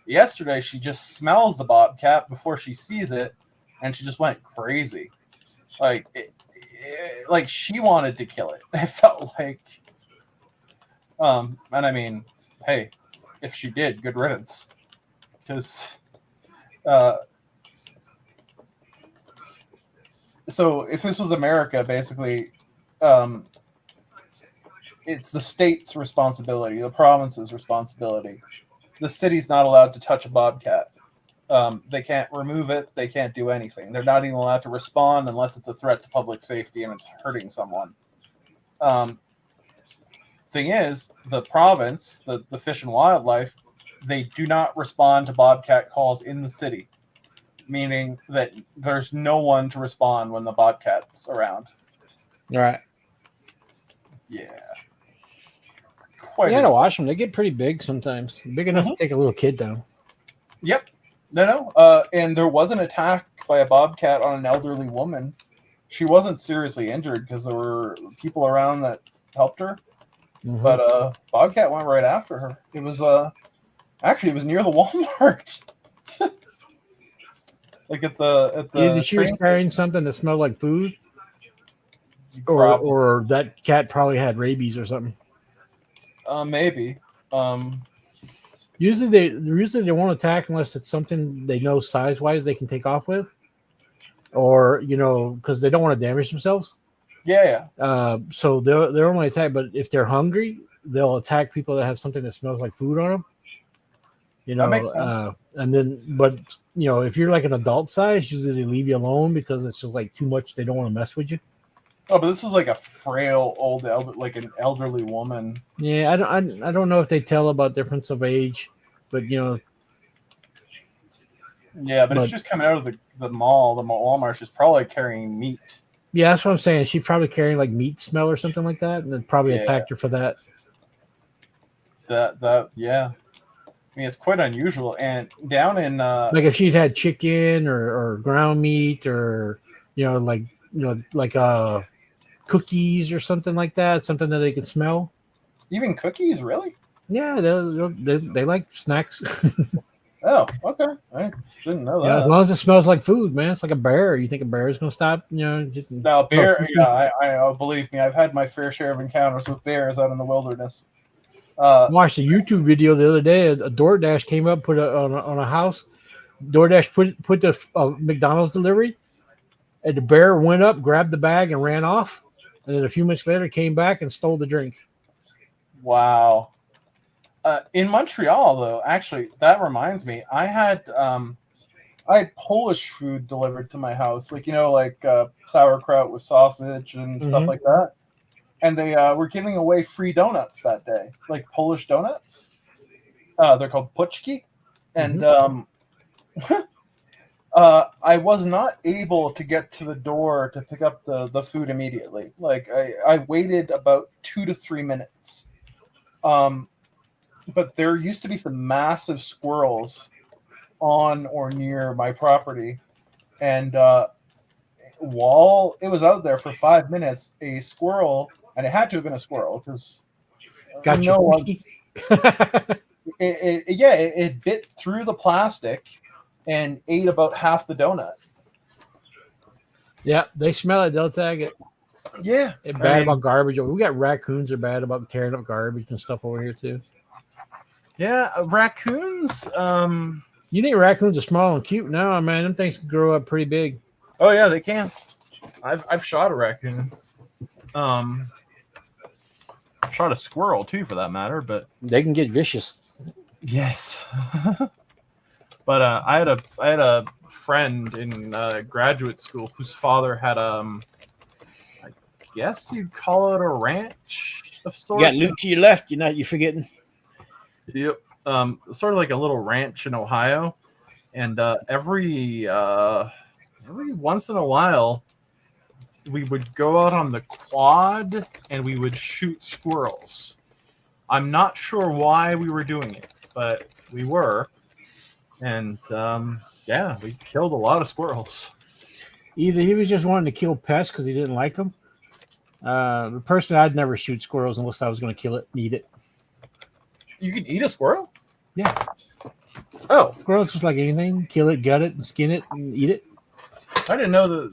Yesterday, she just smells the bobcat before she sees it, and she just went crazy. Like she wanted to kill it. It felt like, and I mean, hey, if she did, good riddance, because, so if this was America, basically, it's the state's responsibility, the province's responsibility. The city's not allowed to touch a bobcat. They can't remove it. They can't do anything. They're not even allowed to respond unless it's a threat to public safety and it's hurting someone. Thing is, the province, the Fish and Wildlife, they do not respond to bobcat calls in the city, meaning that there's no one to respond when the bobcat's around. All right. Yeah. You gotta watch them. They get pretty big sometimes. Big enough to take a little kid down. Yep. No. And there was an attack by a bobcat on an elderly woman. She wasn't seriously injured because there were people around that helped her. Mm-hmm. But bobcat went right after her. It was actually it was near the Walmart. Like at the she was carrying something that smelled like food. Or that cat probably had rabies or something. Maybe. Usually they won't attack unless it's something they know size wise they can take off with, or because they don't want to damage themselves. Yeah. So they're only attack, but if they're hungry, they'll attack people that have something that smells like food on them. That makes sense. And then, but if you're like an adult size, usually they leave you alone because it's just like too much. They don't want to mess with you. Oh, but this was like a frail old like an elderly woman. Yeah, I don't know if they tell about difference of age, but Yeah, but if she's coming out of the mall, the Walmart, she's probably carrying meat. yeah, that's what I'm saying. She's probably carrying like meat smell or something like that, and it probably attacked her for that. Yeah. I mean, it's quite unusual. And down in like if she'd had chicken or ground meat or cookies or something like that, something that they could smell. even cookies, really? Yeah, they like snacks. Oh, okay. I didn't know that. Yeah, as long as it smells like food, man. It's like a bear. You think a bear is gonna stop? Just Now, bear. Yeah, I believe me. I've had my fair share of encounters with bears out in the wilderness. I watched a YouTube video the other day. A DoorDash came up, put on a house. DoorDash put the McDonald's delivery, and the bear went up, grabbed the bag, and ran off. And then a few minutes later, came back and stole the drink. Wow. In Montreal, though, actually, that reminds me. I had Polish food delivered to my house, like sauerkraut with sausage and stuff like that. And they were giving away free donuts that day, like Polish donuts. They're called puchki. And I was not able to get to the door to pick up the food immediately. Like I waited about 2 to 3 minutes. But there used to be some massive squirrels on or near my property. And while it was out there for 5 minutes, a squirrel, and it had to have been a squirrel because it bit through the plastic and ate about half the donut. Yeah, they smell it. They'll tag it. Yeah. They're bad about garbage. We got raccoons are bad about tearing up garbage and stuff over here too. Yeah, raccoons. You think raccoons are small and cute? No, man, them things can grow up pretty big. Oh yeah, they can. I've shot a raccoon. I've shot a squirrel too, for that matter. But they can get vicious. Yes. But I had a friend in graduate school whose father had I guess you'd call it a ranch of sorts. You got Luke to your left. You're forgetting. Yep. Sort of like a little ranch in Ohio, and every once in a while, we would go out on the quad and we would shoot squirrels. I'm not sure why we were doing it, but we were, and we killed a lot of squirrels. Either he was just wanting to kill pests because he didn't like them. Personally, I'd never shoot squirrels unless I was going to kill it and eat it. You can eat a squirrel? Yeah. Oh, squirrels just like anything. Kill it, gut it, and skin it, and eat it. I didn't know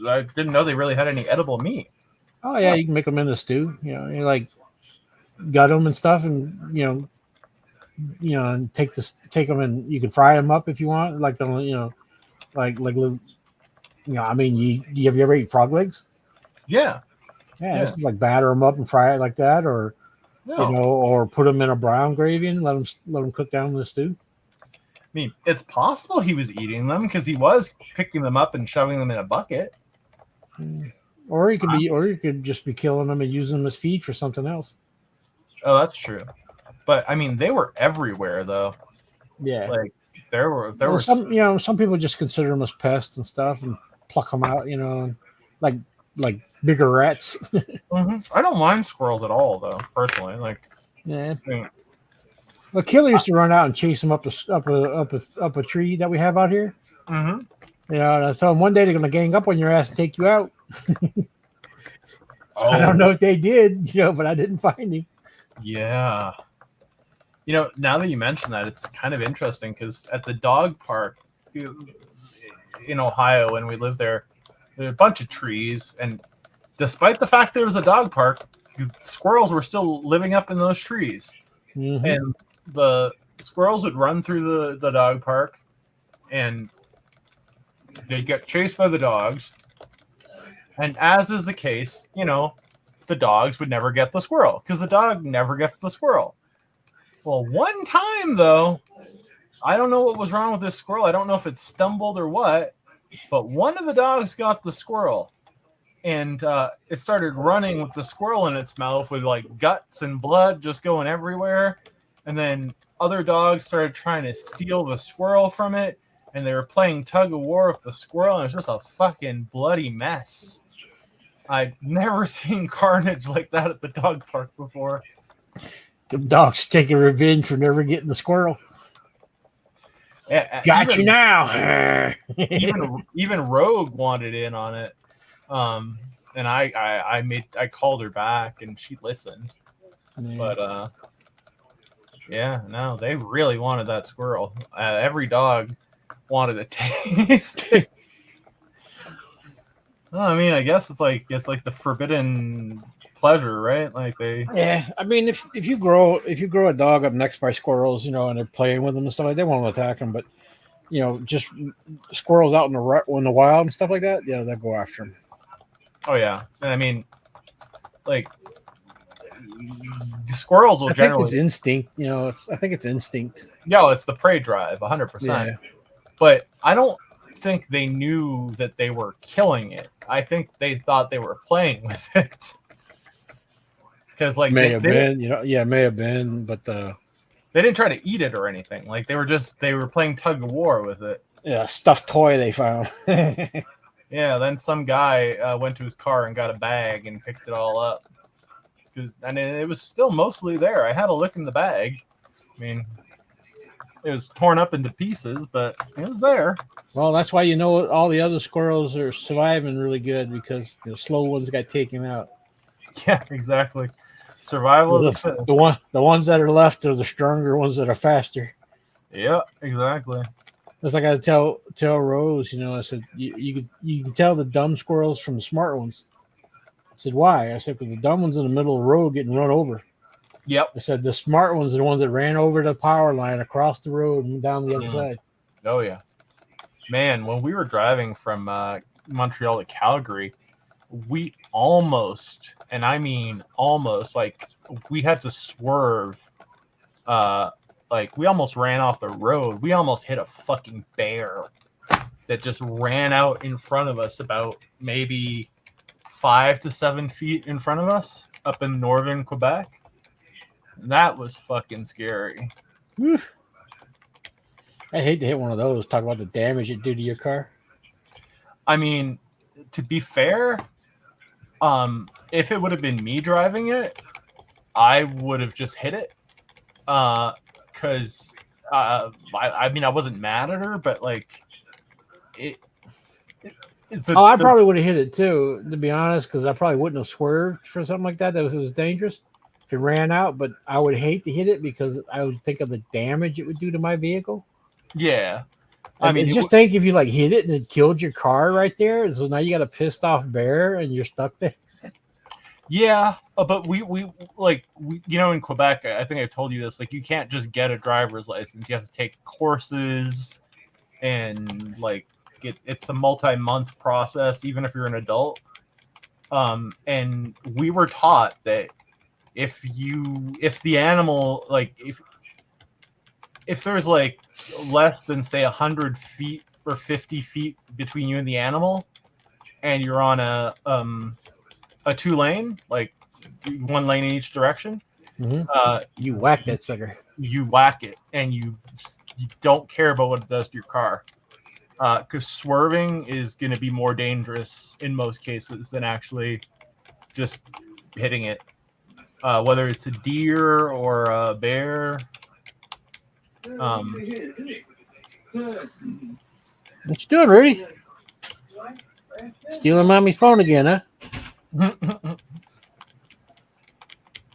they really had any edible meat. Oh yeah, you can make them into stew. You like gut them and stuff, and and take them and you can fry them up if you want. Like I mean, have you ever eaten frog legs? Yeah. Yeah. Just like batter them up and fry it like that, or or put them in a brown gravy and let them cook down in the stew. I mean, it's possible he was eating them because he was picking them up and shoving them in a bucket. Or you could just be killing them and using them as feed for something else. Oh, that's true. But I mean, they were everywhere though. Yeah, like there were some some people just consider them as pests and stuff and pluck them out. Like bigger rats. I don't mind squirrels at all, though. Personally, yeah. Well, Killer used to run out and chase them up a tree that we have out here. And I told him one day they're going to gang up on your ass and take you out. I don't know if they did, but I didn't find him. Yeah. Now that you mention that, it's kind of interesting because at the dog park in Ohio, when we lived there were a bunch of trees, and despite the fact there was a dog park, squirrels were still living up in those trees. And the squirrels would run through the dog park, and they'd get chased by the dogs. And as is the case, the dogs would never get the squirrel because the dog never gets the squirrel. Well, one time though, I don't know what was wrong with this squirrel. I don't know if it stumbled or what, but one of the dogs got the squirrel, and it started running with the squirrel in its mouth with like guts and blood just going everywhere. And then other dogs started trying to steal the squirrel from it, and they were playing tug of war with the squirrel, and it was just a fucking bloody mess. I'd never seen carnage like that at the dog park before. The dog's taking revenge for never getting the squirrel. Got you now. even Rogue wanted in on it, and I called her back, and she listened. But yeah, no, they really wanted that squirrel. Every dog wanted a taste. Well, I mean, I guess it's like the forbidden pleasure, right? Like Yeah, I mean, if you grow a dog up next by squirrels, and they're playing with them and stuff like that, they won't attack them. But just squirrels out in the wild and stuff like that, yeah, they'll go after them. Oh yeah, and I mean, like squirrels will generally. I think it's instinct. I think it's instinct. Yeah, it's the prey drive, 100%. But I don't think they knew that they were killing it. I think they thought they were playing with it. Because may have been, but they didn't try to eat it or anything. Like they were playing tug of war with it. Yeah, stuffed toy they found. Yeah, then some guy went to his car and got a bag and picked it all up. And it was still mostly there. I had a look in the bag. I mean, it was torn up into pieces, but it was there. Well, that's why all the other squirrels are surviving really good, because the slow ones got taken out. Yeah, exactly. Survival. The ones that are left are the stronger ones that are faster. Yeah, exactly. That's like I tell Rose, I said you can tell the dumb squirrels from the smart ones. I said, why? I said, because the dumb ones in the middle of the road getting run over. Yep. I said the smart ones are the ones that ran over the power line across the road and down the other side. Oh yeah, man. When we were driving from Montreal to Calgary, we almost, and I mean almost, like we had to swerve. Like we almost ran off the road. We almost hit a fucking bear that just ran out in front of us, about maybe 5 to 7 feet in front of us, up in northern Quebec. That was fucking scary. Whew. I hate to hit one of those. Talk about the damage it do to your car. I mean, to be fair, if it would have been me driving it, I would have just hit it. Because I mean, I wasn't mad at her, but like I probably would have hit it too, to be honest, because I probably wouldn't have swerved for something like that if it was dangerous. If it ran out, but I would hate to hit it because I would think of the damage it would do to my vehicle. Yeah. I mean, just think if you like hit it and it killed your car right there. So now you got a pissed off bear and you're stuck there. Yeah, but we in Quebec, I think I told you this, like you can't just get a driver's license. You have to take courses, and like it's a multi-month process, even if you're an adult. And we were taught that if the animal, like if there's like less than say 100 feet or 50 feet between you and the animal, and you're on a 2-lane, like 1 lane in each direction, you whack that sucker. You whack it, and you don't care about what it does to your car, because swerving is going to be more dangerous in most cases than actually just hitting it, whether it's a deer or a bear. What you doing, Rudy? Stealing mommy's phone again, huh?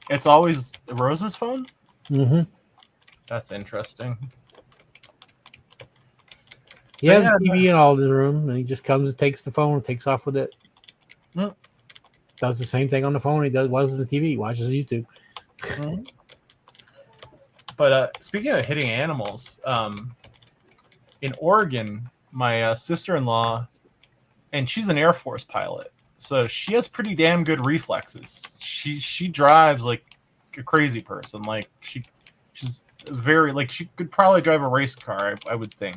It's always Rose's phone? Mm-hmm. That's interesting. He has a TV in all the room, and he just comes and takes the phone and takes off with it. Does the same thing on the phone he was on the TV. Watches YouTube. But speaking of hitting animals, in Oregon, my sister-in-law, and she's an Air Force pilot, so she has pretty damn good reflexes. She drives like a crazy person. Like she's very like she could probably drive a race car, I would think.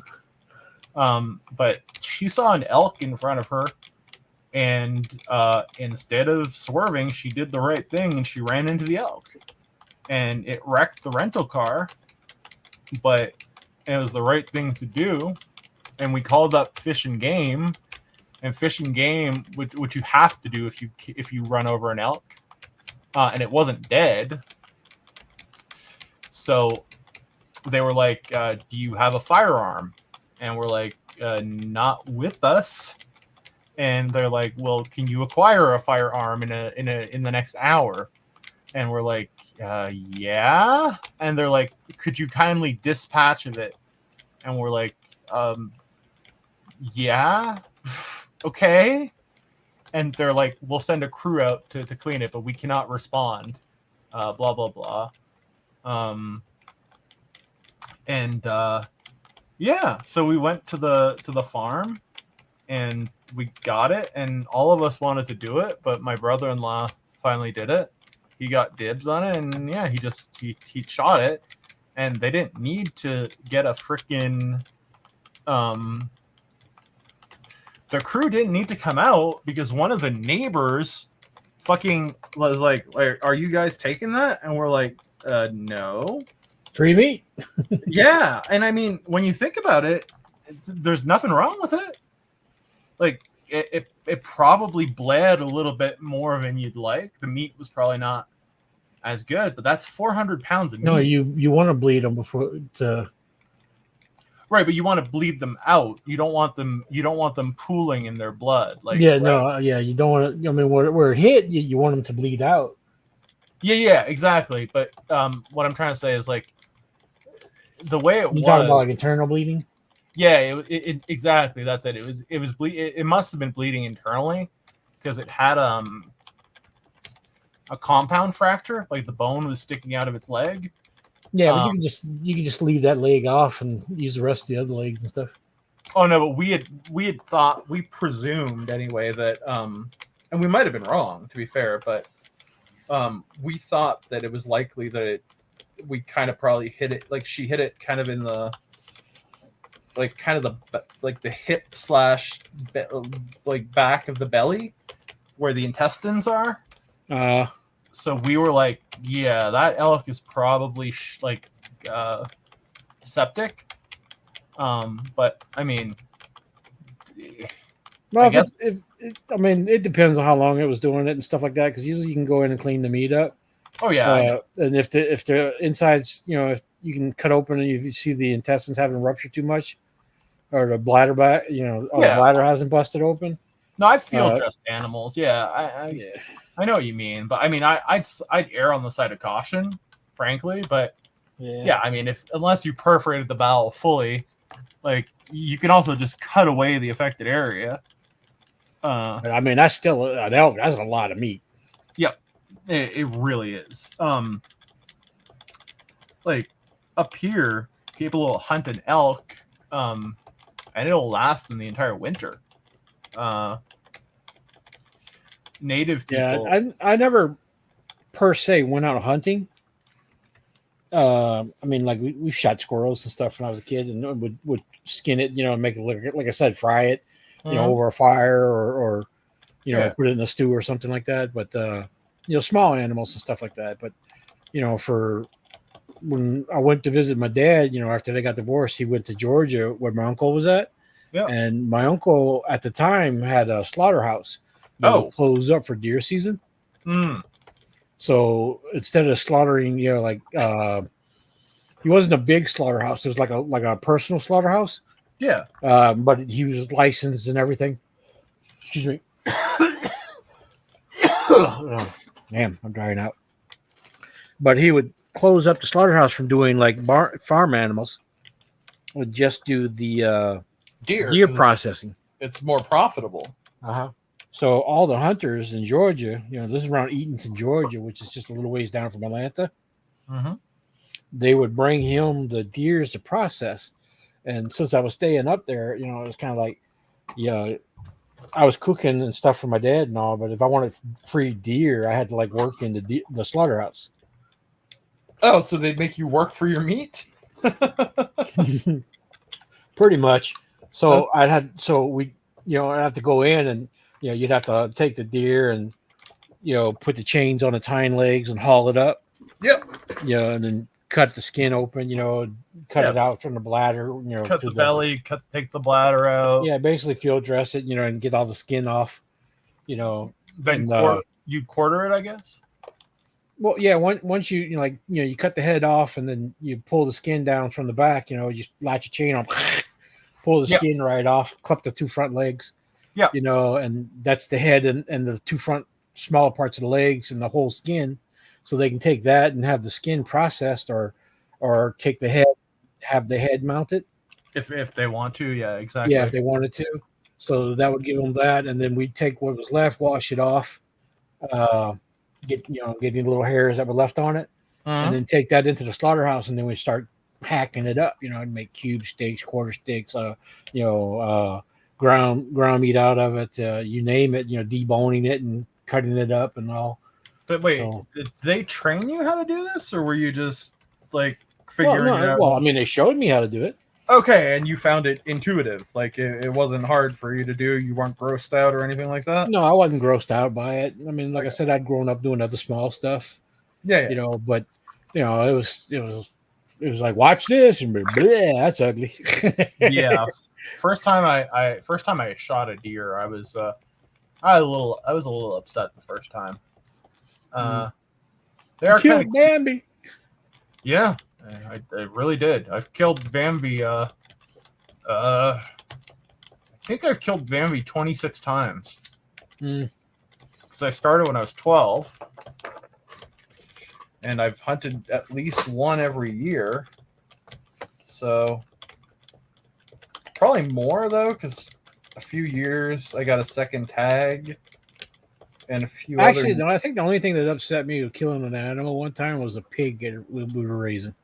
But she saw an elk in front of her, and instead of swerving, she did the right thing and she ran into the elk, and it wrecked the rental car. But it was the right thing to do, and we called up Fish and Game, and Fish and Game, which you have to do if you run over an elk, and it wasn't dead. So they were like, "Do you have a firearm?" And we're like, "Not with us." And they're like, "Well, can you acquire a firearm in the next hour?" And we're like, "Yeah." And they're like, "Could you kindly dispatch of it?" And we're like, "Yeah, okay." And they're like, "We'll send a crew out to clean it, but we cannot respond." Blah blah blah. Yeah, so we went to the farm, and we got it, and all of us wanted to do it, but my brother-in-law finally did it. He got dibs on it, and yeah, he shot it, and they didn't need to get a freaking the crew didn't need to come out because one of the neighbors fucking was like, "Are you guys taking that?" And we're like, "No." Free meat. Yeah, and I mean, when you think about it, there's nothing wrong with it. Like it probably bled a little bit more than you'd like. The meat was probably not as good, but that's 400 pounds of meat. No, you want to bleed them before to. Right, but you want to bleed them out. You don't want them pooling in their blood. Like Yeah, right? no, yeah, you don't want to. I mean, where it hit, you want them to bleed out. Yeah, exactly. But what I'm trying to say is like the way it was. You talking about like internal bleeding? Yeah, it exactly. That's it. It was it must have been bleeding internally because it had a compound fracture, like the bone was sticking out of its leg. Yeah, but you can just leave that leg off and use the rest of the other legs and stuff. Oh no, but we had presumed anyway that and we might have been wrong, to be fair, but we thought that it was likely that we kind of probably hit it, like she hit it kind of in the like kind of the hip / like back of the belly where the intestines are. So we were like, yeah, that elk is probably septic. But I mean, well, I guess I mean, it depends on how long it was doing it and stuff like that. Because usually you can go in and clean the meat up. Oh yeah, and if the insides, if you can cut open and you see the intestines haven't ruptured too much, or the bladder the bladder hasn't busted open. No, I feel just animals. Yeah, I know what you mean, but I mean, I'd err on the side of caution, frankly. But yeah, I mean, unless you perforated the bowel fully, like you can also just cut away the affected area. I mean, that's still an elk. That's a lot of meat. Yep, it really is. Like up here, people will hunt an elk, and it'll last them the entire winter. Native people. Yeah, I never per se went out hunting. I mean, like we shot squirrels and stuff when I was a kid, and would skin it, and make it like I said, fry it, over a fire or put it in a stew or something like that. But small animals and stuff like that. But for when I went to visit my dad, after they got divorced, he went to Georgia where my uncle was at. Yeah. And my uncle at the time had a slaughterhouse that would close up for deer season. So instead of slaughtering, he wasn't a big slaughterhouse. It was like a personal slaughterhouse. Yeah. But he was licensed and everything. Excuse me. Oh, damn, I'm drying out. But he would close up the slaughterhouse from doing like farm animals. Would just do the deer processing. It's more profitable. So all the hunters in Georgia, this is around Eatonton, Georgia, which is just a little ways down from Atlanta. they would bring him the deers to process. And since I was staying up there, you know, it was kind of like, I was cooking and stuff for my dad and all, but if I wanted free deer, I had to like work in the slaughterhouse. Oh, so they'd make you work for your meat? Pretty much. So I'd have to go in and, you'd have to take the deer and, put the chains on its hind legs and haul it up. Yep. And then cut the skin open, cut it out from the bladder, cut the belly, take the bladder out. Yeah, basically field dress it, and get all the skin off, Then and, you quarter it, I guess. Well, yeah, once you cut the head off and then you pull the skin down from the back, you latch a chain on, pull the skin right off, clip the two front legs. Yeah. And that's the head and the two front smaller parts of the legs and the whole skin. So they can take that and have the skin processed or take the head, have the head mounted. If they want to, yeah, exactly. Yeah, if they wanted to. So that would give them that. And then we'd take what was left, wash it off, get the little hairs that were left on it, and then take that into the slaughterhouse, and then we start hacking it up, and make cube steaks, quarter steaks, ground meat out of it, you name it, deboning it and cutting it up and all. But wait, did they train you how to do this, or were you just like figuring it out? Well, I mean, they showed me how to do it. Okay, and you found it intuitive, like it wasn't hard for you to do. You weren't grossed out or anything like that. No, I wasn't grossed out by it. I mean, like I said, I'd grown up doing other small stuff. Yeah. But it was like, watch this and bleh, that's ugly. Yeah. First time I shot a deer, I was a little upset the first time. They are killed Bambi. Yeah, I really did. I've killed Bambi. I think I've killed Bambi 26 times. Because I started when I was 12, and I've hunted at least one every year. So probably more though, because a few years I got a second tag. And a few I think the only thing that upset me with killing an animal one time was a pig we were raising.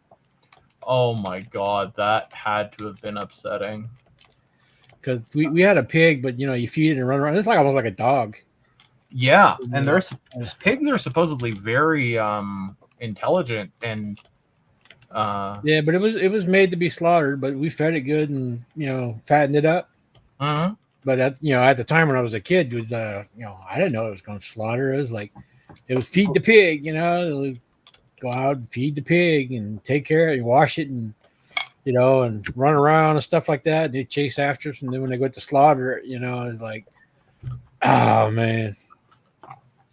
Oh my god, that had to have been upsetting. Because we had a pig, but you feed it and run around. It's like almost like a dog. Yeah, and pigs are supposedly very intelligent and yeah, but it was made to be slaughtered, but we fed it good and fattened it up. But at the time when I was a kid, it was, I didn't know it was going to slaughter. It was like, it was feed the pig, go out and feed the pig and take care of it, and wash it and, and run around and stuff like that. And they chase after us. And then when they go to slaughter it, it's like, oh man.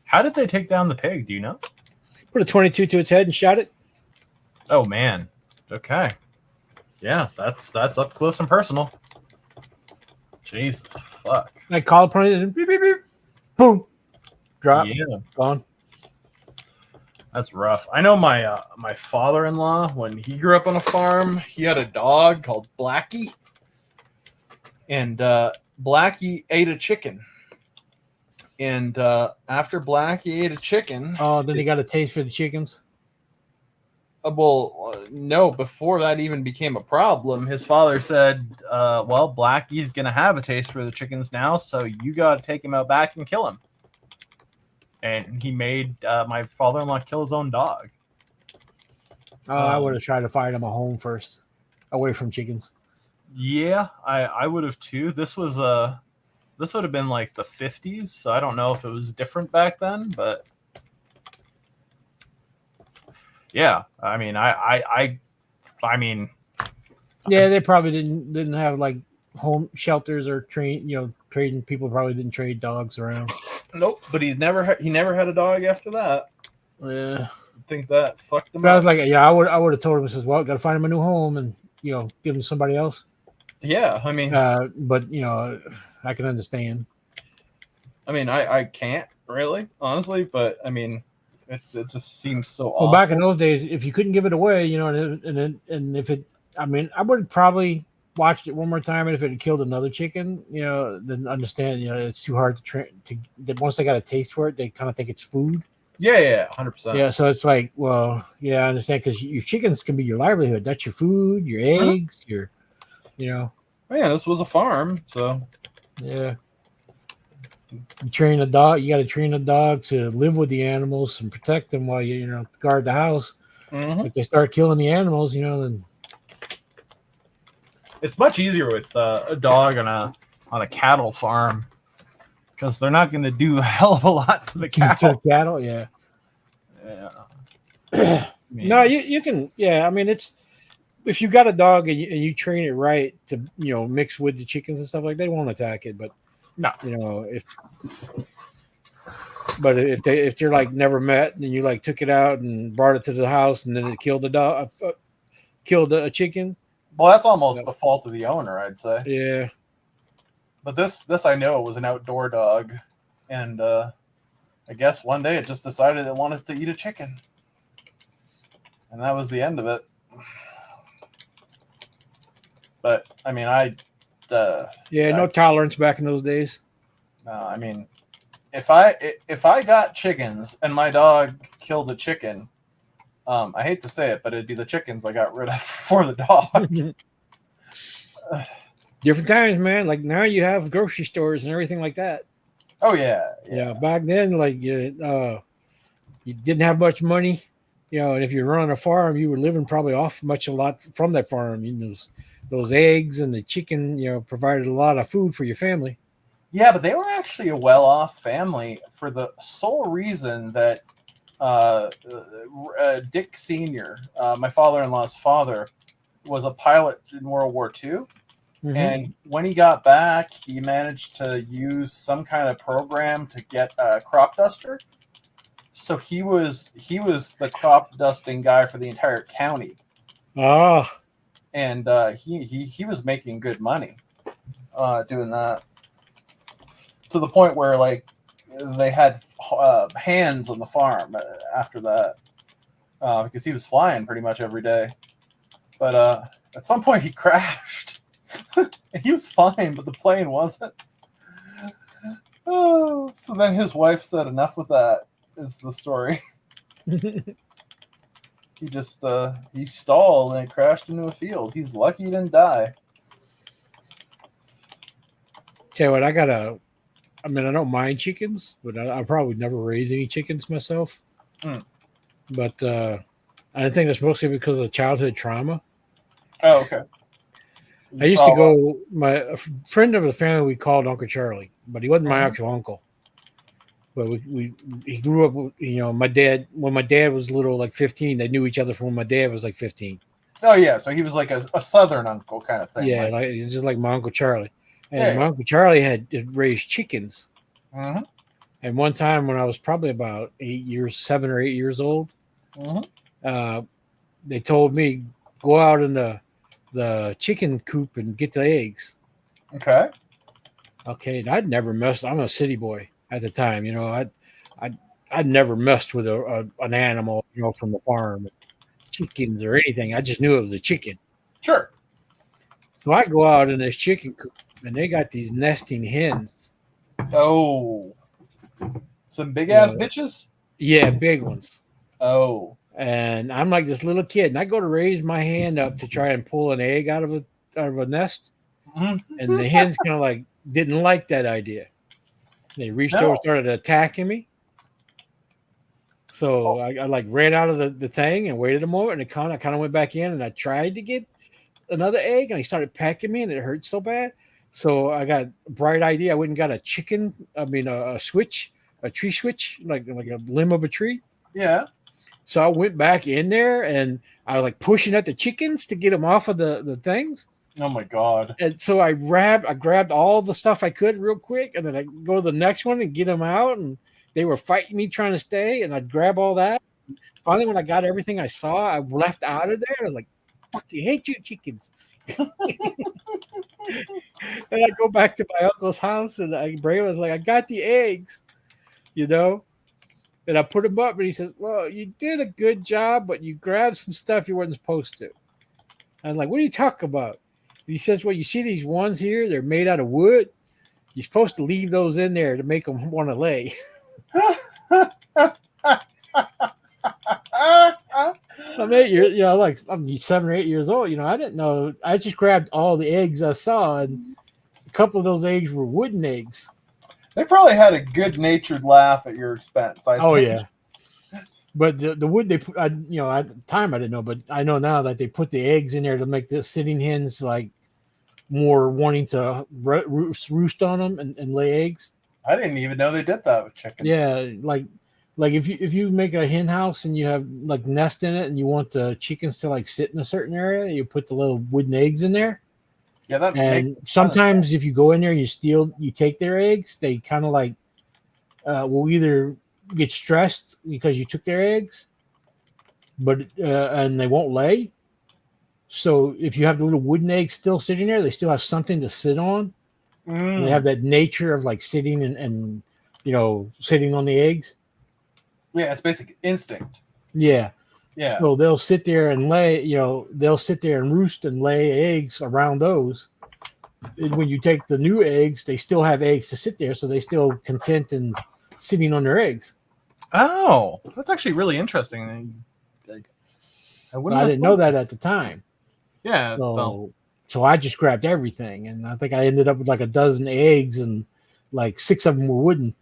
How did they take down the pig? Do you know? Put a 22 to its head and shot it. Oh man. Okay. Yeah, that's up close and personal. Jesus fuck. I call upon it and beep, beep, beep. Boom. Drop. Yeah. Gone. That's rough. I know my my father-in-law, when he grew up on a farm, he had a dog called Blackie. And Blackie ate a chicken. And after Blackie ate a chicken... Oh, then he got a taste for the chickens? No, before that even became a problem, his father said, well, Blackie's going to have a taste for the chickens now, so you got to take him out back and kill him. And he made my father-in-law kill his own dog. I would have tried to find him a home first, away from chickens. Yeah, I would have too. This would have been like the 50s, so I don't know if it was different back then, but... Yeah, I mean, I mean, yeah, they probably didn't have like home shelters or trading. People probably didn't trade dogs around. Nope, but he never had a dog after that. Yeah, I think that fucked him but up. I was like, yeah, I would have told him, says, well, got to find him a new home and give him somebody else. Yeah, I mean, but I can understand. I mean, I can't really, honestly, but I mean. It just seems so awful. Well, back in those days, if you couldn't give it away, and if it, I mean, I would probably watched it one more time, and if it had killed another chicken, then understand, it's too hard to train. That once they got a taste for it, they kind of think it's food. Yeah, 100%. Yeah, so it's like, well, yeah, I understand because your chickens can be your livelihood. That's your food, your eggs, your, you know, Yeah, this was a farm, so yeah. You train a dog. You got to train a dog to live with the animals and protect them while you know, guard the house. If they start killing the animals, you know, then it's much easier with a dog on a cattle farm because they're not going to do a hell of a lot to the to cattle. the cattle, yeah. Yeah. No, you can, yeah. I mean, it's if you got a dog and you train it right to, you know, mix with the chickens and stuff like, they won't attack it. But No. you know, if they're like never met and you like took it out and brought it to the house and then it killed the dog, killed a chicken. Well, that's almost the fault of the owner, I'd say. Yeah. But this I know was an outdoor dog, and I guess one day it just decided it wanted to eat a chicken, and that was the end of it. But I mean, no tolerance back in those days. I mean, if I got chickens and my dog killed a chicken, I hate to say it, but it'd be the chickens I got rid of for the dog. Different times, man. Like now you have grocery stores and everything like that. Oh yeah. Yeah. Back then, like you didn't have much money, you know, and if you're running a farm, you were living probably off a lot from that farm. You know, those eggs and the chicken, you know, provided a lot of food for your family. Yeah, but they were actually a well-off family for the sole reason that Dick Sr., my father-in-law's father, was a pilot in World War II. Mm-hmm. And when he got back, he managed to use some kind of program to get a crop duster. So he was the crop dusting guy for the entire county. Ah. And he was making good money doing that. To the point where like they had hands on the farm after that because he was flying pretty much every day. But at some point he crashed. He was fine, but the plane wasn't. Oh, so then his wife said, "Enough with that." Is the story. He just he stalled and crashed into a field. He's lucky he didn't die. Tell you what, I don't mind chickens, but I'll probably never raise any chickens myself. But I think that's mostly because of childhood trauma. Oh, okay. I used to go. A friend of the family we called Uncle Charlie, but he wasn't my actual uncle. But he grew up. You know, my dad. When my dad was little, like 15, they knew each other from when my dad was like 15. Oh yeah, so he was like a southern uncle kind of thing. Yeah, like just like my Uncle Charlie. And my Uncle Charlie had raised chickens. Mm-hmm. And one time when I was probably about 7 or 8 years old, they told me go out in the chicken coop and get the eggs. Okay. Okay. And I'd never messed. I'm a city boy at the time. You know, I'd never messed with an animal, you know, from the farm, chickens or anything. I just knew it was a chicken. Sure. So I go out in this chicken coop and they got these nesting hens. Oh. Some big ass bitches? Yeah, big ones. Oh. And I'm like this little kid, and I go to raise my hand up to try and pull an egg out of a nest, and the hens kind of like didn't like that idea. They reached over, started attacking me. So I like ran out of the thing and waited a moment, and I kind of went back in, and I tried to get another egg, and he started pecking me, and it hurt so bad. So I got a bright idea. I went and got a switch, a tree switch, like a limb of a tree. Yeah. So I went back in there and I was like pushing at the chickens to get them off of the things. Oh my God. And so I grabbed all the stuff I could real quick, and then I go to the next one and get them out, and they were fighting me trying to stay, and I'd grab all that. Finally, when I got everything I saw, I left out of there. I was like, fuck, I hate you chickens. And I go back to my uncle's house, and Bray was like, I got the eggs, you know? And I put him up, and he says, well, you did a good job, but you grabbed some stuff you weren't supposed to. I was like, what are you talking about? And he says, well, you see these ones here? They're made out of wood. You're supposed to leave those in there to make them want to lay. I'm 8 years, like I'm 7 or 8 years old. I didn't know. I just grabbed all the eggs I saw, and a couple of those eggs were wooden eggs. They probably had a good-natured laugh at your expense. I Oh think. yeah. But the wood they put, at the time I didn't know, but I know now that they put the eggs in there to make the sitting hens like more wanting to roost on them and lay eggs. I didn't even know they did that with chickens. Yeah, like if you make a hen house and you have like nest in it and you want the chickens to like sit in a certain area, you put the little wooden eggs in there. Yeah, that And makes sometimes if you go in there and you take their eggs, they kind of like will either get stressed because you took their eggs, but and they won't lay. So if you have the little wooden eggs still sitting there, they still have something to sit on. And they have that nature of like sitting and sitting on the eggs. Yeah, it's basic instinct. Yeah. Yeah. So they'll sit there and lay, they'll sit there and roost and lay eggs around those. And when you take the new eggs, they still have eggs to sit there, so they still content and sitting on their eggs. Oh, that's actually really interesting. I didn't know that at the time. Yeah. Well, So I just grabbed everything, and I think I ended up with like a dozen eggs, and like 6 of them were wooden.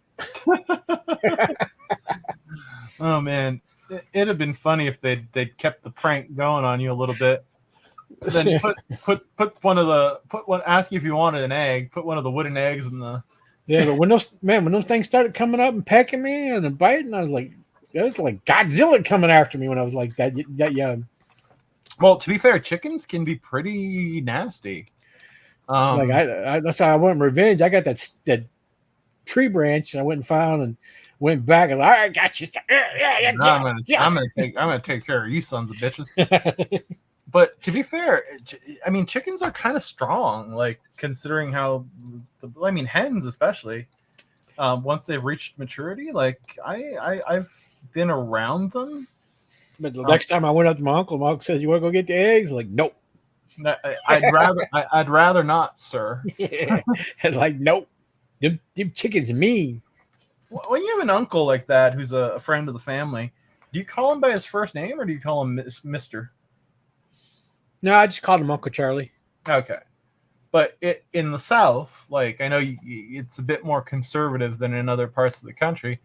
oh man, it'd have been funny if they'd kept the prank going on you a little bit. Then put one ask you if you wanted an egg. Put one of the wooden eggs in the. Yeah, but when those things started coming up and pecking me and biting, I was like, it was like Godzilla coming after me when I was like that young. Well, to be fair, chickens can be pretty nasty. Like that's how I went revenge. I got that tree branch I went and found and went back and all right, got you. I'm gonna take care of you sons of bitches. But to be fair, I mean, chickens are kind of strong, like considering how, hens especially, once they've reached maturity, like I've been around them. But the next time I went up to my uncle said, "You want to go get the eggs?" Like, nope. I'd rather not, sir. Yeah. And like, nope. Them chickens mean. When you have an uncle like that who's a friend of the family, do you call him by his first name or do you call him Mister? No, I just called him Uncle Charlie. Okay. But in the South, like I know it's a bit more conservative than in other parts of the country.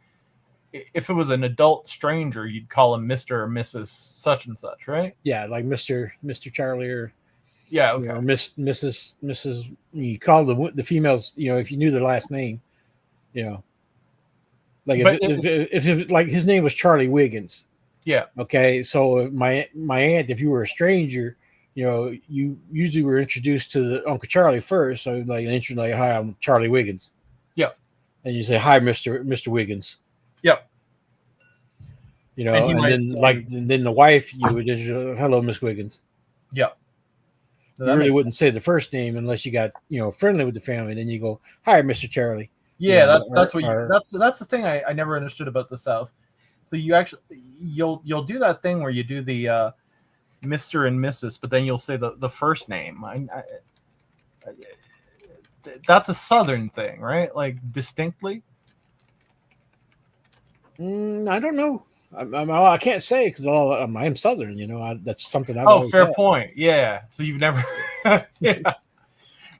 If it was an adult stranger, you'd call him Mr. or Mrs. such and such, right? Yeah, like Mr. Charlie or okay. Or Mrs. You call the females, if you knew their last name, Like if like his name was Charlie Wiggins. Yeah. Okay, so my aunt, if you were a stranger, you usually were introduced to the Uncle Charlie first. So like hi, I'm Charlie Wiggins. Yep. And you say hi, Mr. Wiggins. Yep. And then the wife, you would just hello, Miss Wiggins. Yep. You really wouldn't say the first name unless you got friendly with the family. Then you go, hi, Mr. Charlie. Yeah, that's the thing I never understood about the South. So you'll do that thing where you do the Mr. and Mrs., but then you'll say the first name. That's a Southern thing, right? Like distinctly. I don't know. I can't say because I'm Southern. That's something I've. Oh, fair point. Yeah. So you've never. Yeah.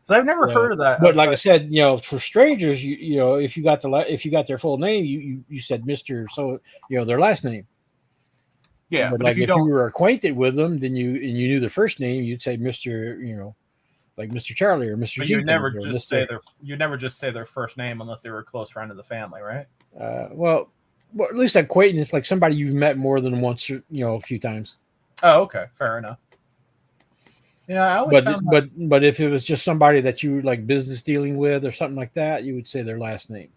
So I've never heard of that. But like I said, for strangers, if you got their full name, you said Mr. So their last name. Yeah. But like if you were acquainted with them, then you knew their first name, you'd say Mr. Like Mr. Charlie or Mr. But you never just say their first name unless they were a close friend of the family, right? Well, at least acquaintance, like somebody you've met more than once, a few times. Oh, okay, fair enough. Yeah, I always but if it was just somebody that you were like business dealing with or something like that, you would say their last name.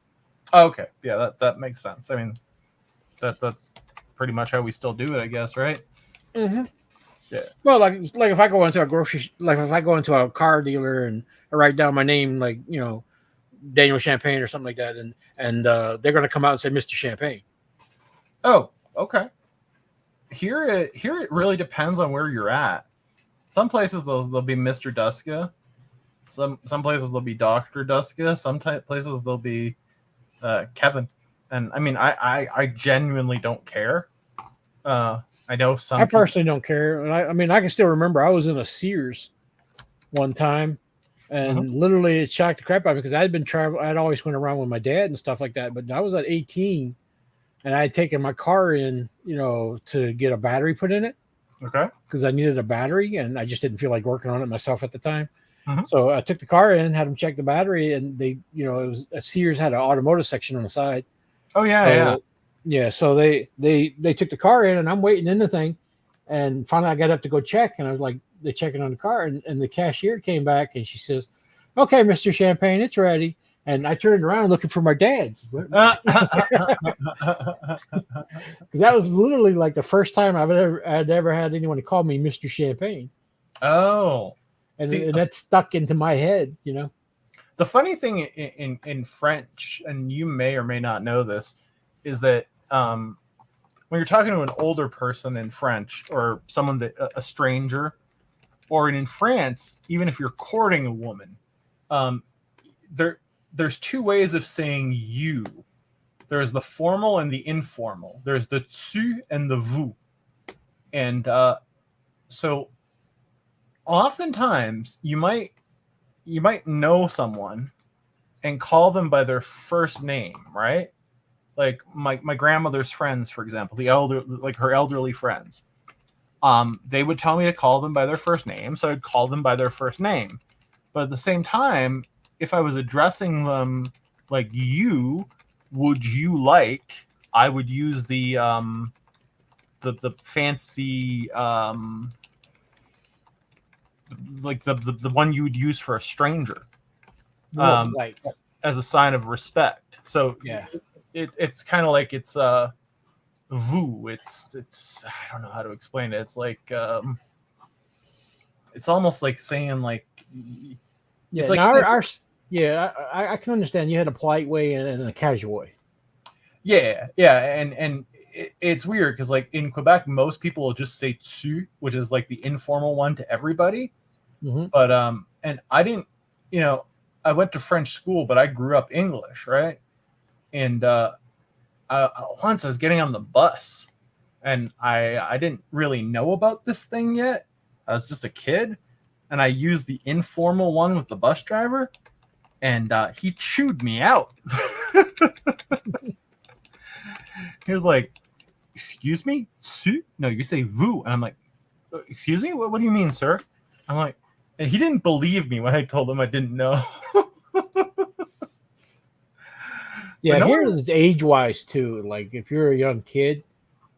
Oh, okay, yeah, that makes sense. I mean, that's pretty much how we still do it, I guess, right? Mm-hmm. Yeah. Well, like if I go into a car dealer and I write down my name, like Daniel Champagne or something like that, and they're going to come out and say Mr. Champagne. Oh, okay. Here it really depends on where you're at. Some places they'll be Mr. Duska. Some places they'll be Dr. Duska. Some places they'll be Kevin. And I mean, I genuinely don't care. I know some. I personally don't care. And I mean, I can still remember I was in a Sears one time, and literally it shocked the crap out of me because I'd been traveling. I'd always went around with my dad and stuff like that. But I was at 18, and I had taken my car in, to get a battery put in it. Okay. Because I needed a battery, and I just didn't feel like working on it myself at the time. Mhm. So I took the car in, had them check the battery, and they, it was Sears had an automotive section on the side. Oh yeah, So, yeah. So they took the car in, and I'm waiting in the thing, and finally I got up to go check, and I was like, they're checking on the car, and the cashier came back, and she says, "Okay, Mr. Champagne, it's ready." And I turned around looking for my dad's, because that was literally like the first time I'd ever had anyone to call me Mr. Champagne. Oh. And, See, and that stuck into my head, The funny thing in French, and you may or may not know this, is that when you're talking to an older person in French, or someone that a stranger, or in France, even if you're courting a woman, there's two ways of saying you. There's the formal and the informal. There's the tu and the vous. And so oftentimes you might know someone and call them by their first name, right? Like my grandmother's friends, for example, her elderly friends. They would tell me to call them by their first name, so I'd call them by their first name. But at the same time, if I was addressing them like you, would you like, I would use the fancy like the one you would use for a stranger, right. as a sign of respect. So Yeah, it's kind of like it's vous. It's I don't know how to explain it. It's like it's almost like saying like yeah. it's like Now saying, I can understand you had a polite way and a casual way. yeah, and it's weird because like in Quebec, most people will just say tu, which is like the informal one to everybody. Mm-hmm. But and I didn't, I went to French school, but I grew up English, right? And once I was getting on the bus, and I didn't really know about this thing yet. I was just a kid, and I used the informal one with the bus driver, and he chewed me out. He was like, "Excuse me? No, you say vous." And I'm like, "Excuse me? What do you mean, sir?" I'm like, and he didn't believe me when I told him I didn't know. Yeah, no here it's age-wise too. Like if you're a young kid,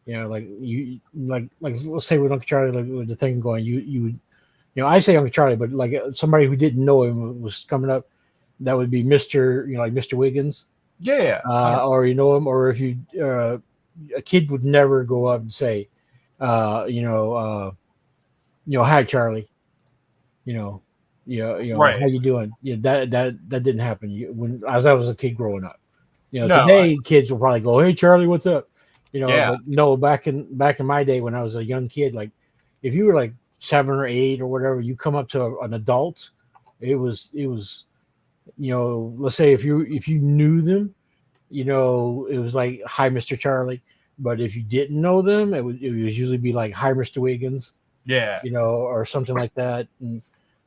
like you like let's say with Uncle Charlie, like with the thing going, you I say Uncle Charlie, but like somebody who didn't know him was coming up, that would be Mr. Like Mr. Wiggins. Yeah. Or you know him, or if you a kid would never go up and say, hi Charlie, Right. how you doing? That didn't happen. As I was a kid growing up. No, Today kids will probably go, "Hey Charlie, what's up?" Yeah. But no, back in my day when I was a young kid, like if you were like 7 or 8 or whatever, you come up to an adult, it was let's say if you knew them, it was like, "Hi, Mr. Charlie." But if you didn't know them, it would usually be like, "Hi, Mr. Wiggins," Yeah. or something like that.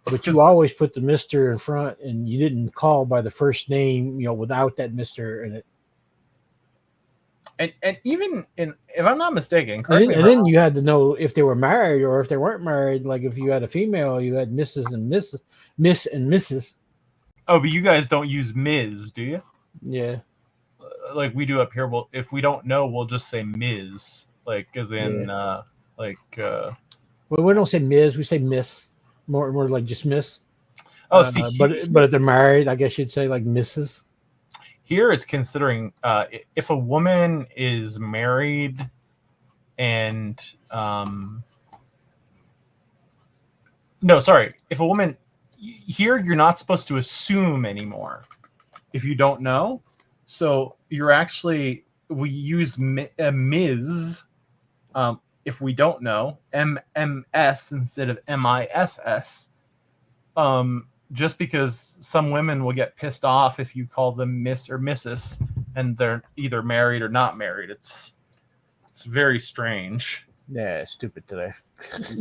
But you always put the Mr. in front, and you didn't call by the first name, without that Mr. in it. And even if I'm not mistaken, And then you had to know if they were married or if they weren't married. Like if you had a female, you had Mrs. and Miss and Mrs. Oh, but you guys don't use Ms., do you? Yeah. Like we do up here. Well, if we don't know, we'll just say Ms. Like as in Well, we don't say Ms. We say Miss. More like just Miss. Oh, but if they're married, I guess you'd say like Mrs. Here it's considering if a woman is married and if a woman here, you're not supposed to assume anymore if you don't know. So you're actually, we use Ms. If we don't know, MMS instead of MISS. Just because some women will get pissed off if you call them Miss or Mrs. and they're either married or not married. It's very strange. Yeah, stupid today.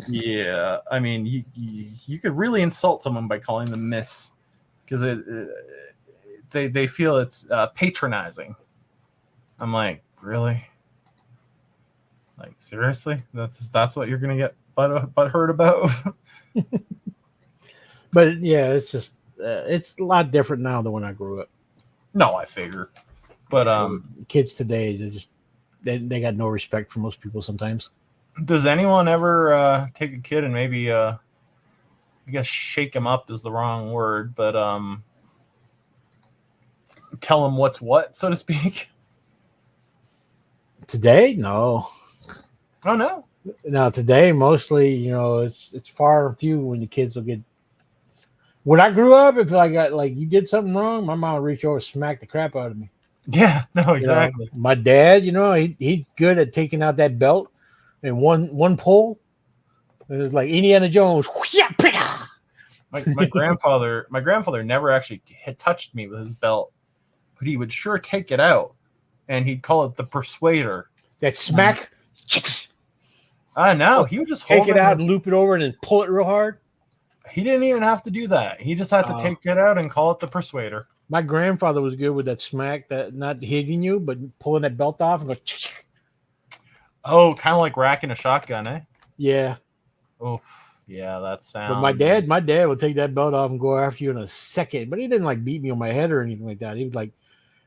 Yeah, I mean, you could really insult someone by calling them Miss, because they feel it's patronizing. I'm like, really? Like, seriously? That's what you're gonna get butthurt about? But yeah, it's just it's a lot different now than when I grew up. No, I figure. But Kids today, they got no respect for most people sometimes. does anyone ever take a kid and maybe I guess shake him up is the wrong word, but tell him what's what, so to speak? Today, no. Oh no. Now today, mostly, it's far and few when the kids will get. When I grew up, if I got like you did something wrong, my mom would reach over and smack the crap out of me. Yeah, no, exactly. My dad, he's good at taking out that belt and one pull. It was like Indiana Jones. My grandfather never actually had touched me with his belt, but he would sure take it out, and he'd call it the persuader. That smack. No, he would just take it out and loop it over and then pull it real hard. He didn't even have to do that. He just had to take it out and call it the persuader. My grandfather was good with that smack, that not hitting you, but pulling that belt off and go. Oh, kind of like racking a shotgun, eh? Yeah. Oh, yeah, that sounds. But my dad would take that belt off and go after you in a second. But he didn't like beat me on my head or anything like that. He would like,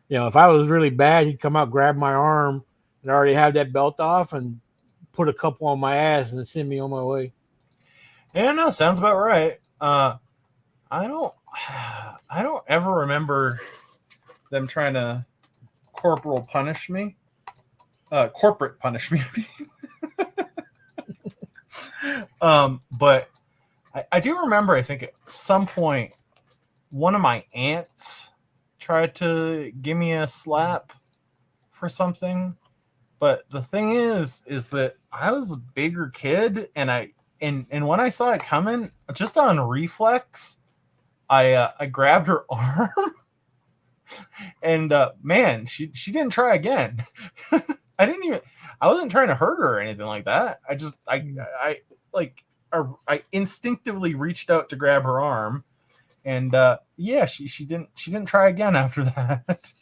if I was really bad, he'd come out, grab my arm, and already have that belt off and put a couple on my ass and then send me on my way. Yeah, no, sounds about right. I don't ever remember them trying to corporate punish me. But I do remember, I think at some point, one of my aunts tried to give me a slap for something. But the thing is that I was a bigger kid, and when I saw it coming, just on reflex, I grabbed her arm, and man, she didn't try again. I wasn't trying to hurt her or anything like that. I instinctively reached out to grab her arm, and yeah, she didn't try again after that.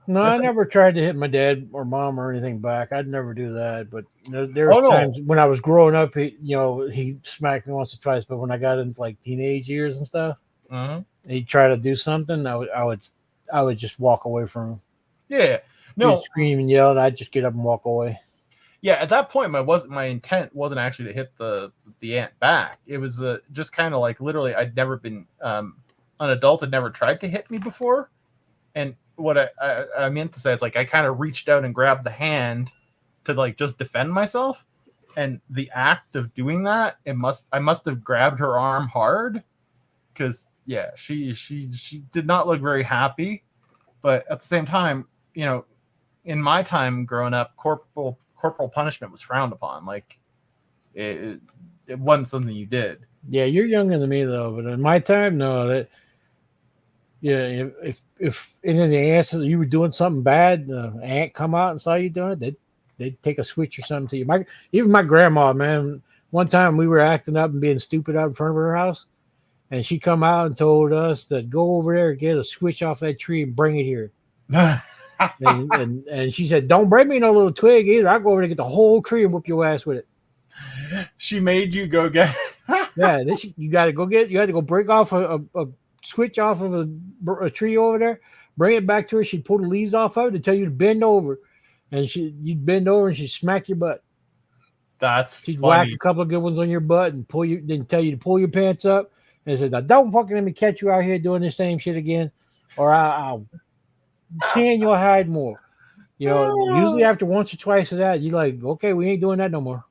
No, I never tried to hit my dad or mom or anything back. I'd never do that. But there was times when I was growing up, he smacked me once or twice. But when I got into like teenage years and stuff, he'd try to do something. I would just walk away from him. Yeah, no, he'd scream and yell, and I'd just get up and walk away. Yeah, at that point, my intent wasn't actually to hit the ant back. It was just kind of like literally, I'd never been an adult had never tried to hit me before, and what I meant to say is like I kind of reached out and grabbed the hand to like just defend myself, and the act of doing that, I must have grabbed her arm hard, because yeah, she did not look very happy, but at the same time, in my time growing up, corporal punishment was frowned upon. Like it wasn't something you did. Yeah, you're younger than me though, but in my time, no. If any of the ants, you were doing something bad, an ant come out and saw you doing it, they'd take a switch or something to you. Even my grandma, man. One time we were acting up and being stupid out in front of her house, and she come out and told us that go over there and get a switch off that tree and bring it here. and she said, "Don't bring me no little twig either. I'll go over there and get the whole tree and whoop your ass with it." She made you go get. Yeah, you got to go get. You had to go break off a switch off of a tree over there, bring it back to her. She'd pull the leaves off of it and tell you to bend over, and you'd bend over and she'd smack your butt. She'd whack a couple of good ones on your butt and then tell you to pull your pants up and said, "Now don't fucking let me catch you out here doing the same shit again, or I'll can you hide more." Usually after once or twice of that, you're like, "Okay, we ain't doing that no more."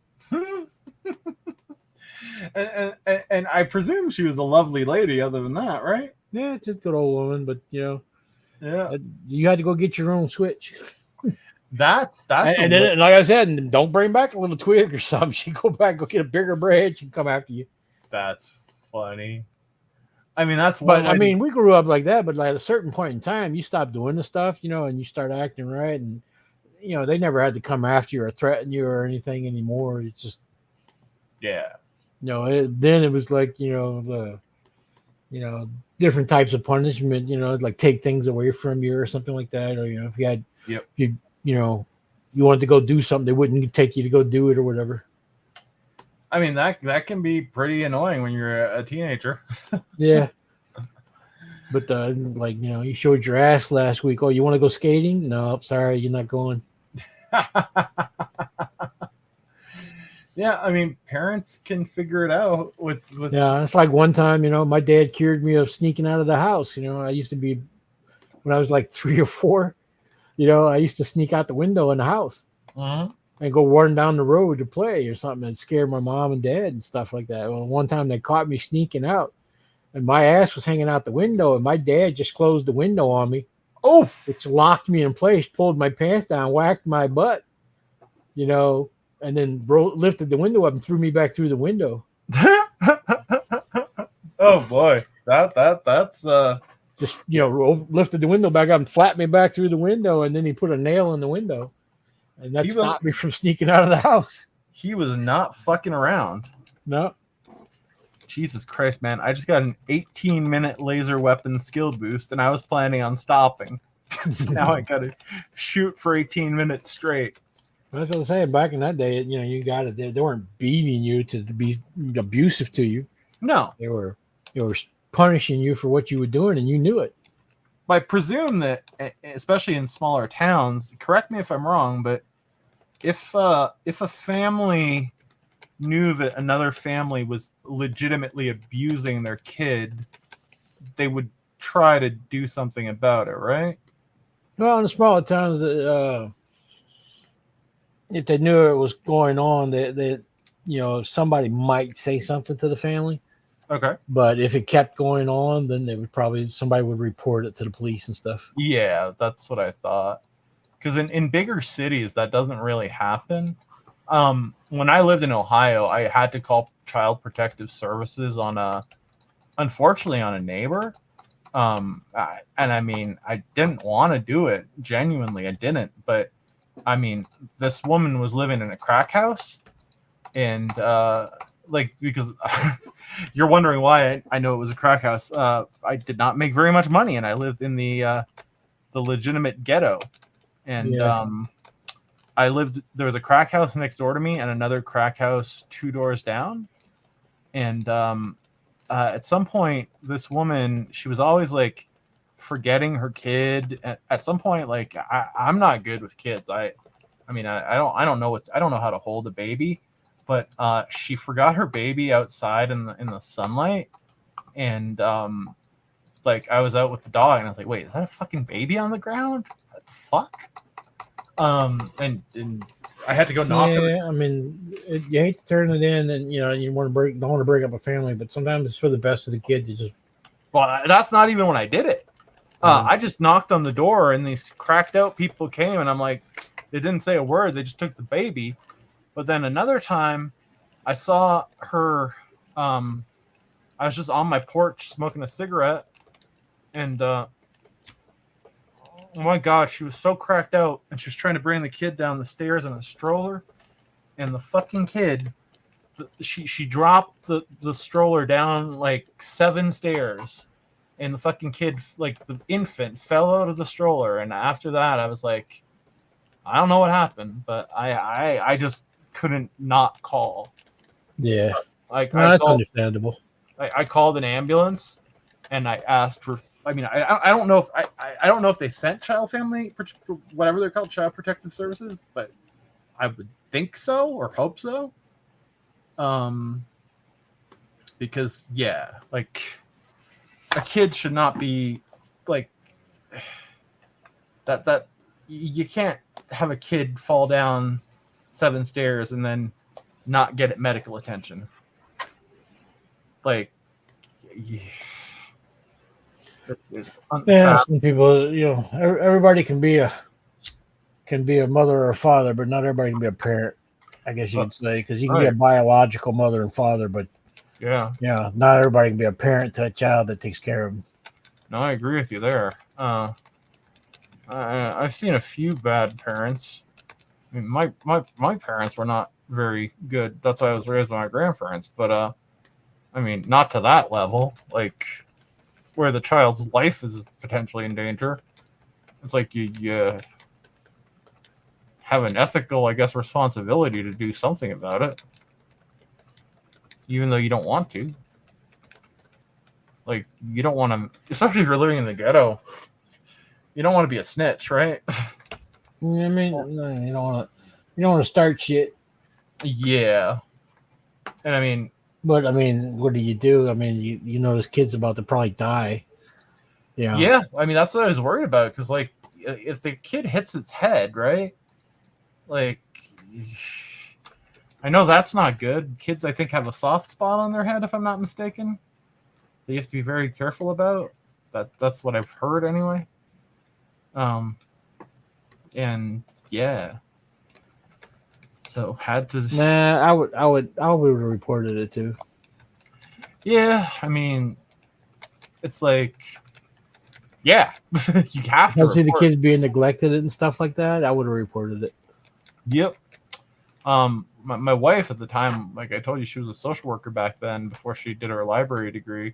And I presume she was a lovely lady. Other than that, right? Yeah, it's a good old woman, but yeah, you had to go get your own switch. That's and then, like I said, don't bring back a little twig or something. She go back, go get a bigger branch, and come after you. That's funny. I mean, that's. But I mean, we grew up like that. But like at a certain point in time, you stop doing the stuff, and you start acting right, and they never had to come after you or threaten you or anything anymore. It's just, Yeah. then it was like, different types of punishment, like take things away from you or something like that. Or, if you had, Yep. you wanted to go do something, they wouldn't take you to go do it or whatever. I mean, that can be pretty annoying when you're a teenager. Yeah. But you showed your ass last week. Oh, you want to go skating? No, sorry, you're not going. Yeah, I mean, parents can figure it out with Yeah, it's like one time, my dad cured me of sneaking out of the house. I used to be, when I was like 3 or 4, I used to sneak out the window in the house Mhm. and go running down the road to play or something and scare my mom and dad and stuff like that. Well, one time they caught me sneaking out and my ass was hanging out the window and my dad just closed the window on me. Oh, Which locked me in place, pulled my pants down, whacked my butt, and then lifted the window up and threw me back through the window. oh boy, that's Just lifted the window back up and flapped me back through the window, and then he put a nail in the window, and that stopped me from sneaking out of the house. He was not fucking around. No. Jesus Christ, man! I just got an 18-minute laser weapon skill boost, and I was planning on stopping. So now I gotta shoot for 18 minutes straight. That's what I'm saying. Back in that day, you got it. They weren't beating you to be abusive to you. No, They were punishing you for what you were doing, and you knew it. I presume that, especially in smaller towns, correct me if I'm wrong, but if a family knew that another family was legitimately abusing their kid, they would try to do something about it, right? Well, in the smaller towns, if they knew it was going on, that somebody might say something to the family. Okay. But if it kept going on, then somebody would report it to the police and stuff. Yeah, that's what I thought. Because in bigger cities, that doesn't really happen. When I lived in Ohio, I had to call Child Protective Services unfortunately on a neighbor. And I mean, I didn't want to do it. Genuinely, I didn't. But I mean, this woman was living in a crack house, and because you're wondering why I know it was a crack house. I did not make very much money, and I lived in the legitimate ghetto, and there was a crack house next door to me and another crack house 2 doors down, and at some point, this woman, she was always like forgetting her kid. At some point, like I'm not good with kids. I don't know how to hold a baby, but she forgot her baby outside in the sunlight, and like I was out with the dog and I was like, wait, is that a fucking baby on the ground? What the fuck? And I had to go knock. Yeah, I mean, you hate to turn it in, and you don't want to break up a family, but sometimes it's for the best of the kid. You just that's not even when I did it. I just knocked on the door, and these cracked out people came, and I'm like, they didn't say a word. They just took the baby. But then another time, I saw her. I was just on my porch smoking a cigarette, and oh my God, she was so cracked out, and she was trying to bring the kid down the stairs in a stroller, and the fucking kid, she dropped the stroller down like 7 stairs, and the fucking kid, like the infant, fell out of the stroller. And after that, I was like, I don't know what happened, but I just couldn't not call. Yeah, like that's understandable. I called an ambulance, and I asked for. I mean, I don't know if I don't know if they sent Child whatever they're called, Child Protective Services, but I would think so or hope so. Because like a kid should not be like that. You can't have a kid fall down 7 stairs and then not get medical attention. Like, some people, everybody can be a mother or a father, but not everybody can be a parent, I guess you could say, because you can be a biological mother and father, but not everybody can be a parent to a child that takes care of them. No, I agree with you there. I've seen a few bad parents. I mean, my parents were not very good. That's why I was raised by my grandparents. But I mean, not to that level. Like where the child's life is potentially in danger. It's like you have an ethical, I guess, responsibility to do something about it, even though you don't want to. Like you don't want to, especially if you're living in the ghetto. You don't want to be a snitch, right? Yeah, I mean, no, you don't want to start shit. Yeah. And I mean, But I mean, what do you do? I mean, you know, this kid's about to probably die. Yeah. yeah. I mean, that's what I was worried about because, like, if the kid hits its head, right? Like, I know that's not good. Kids, I think, have a soft spot on their head, if I'm not mistaken. That you have to be very careful about. That's what I've heard anyway. And yeah. So had to. Nah, I would have reported it too. Yeah, I mean, it's like, yeah, you have to. I see the report. kids being neglected and stuff like that. I would have reported it. Yep. My wife at the time, like I told you, she was a social worker back then before she did her library degree.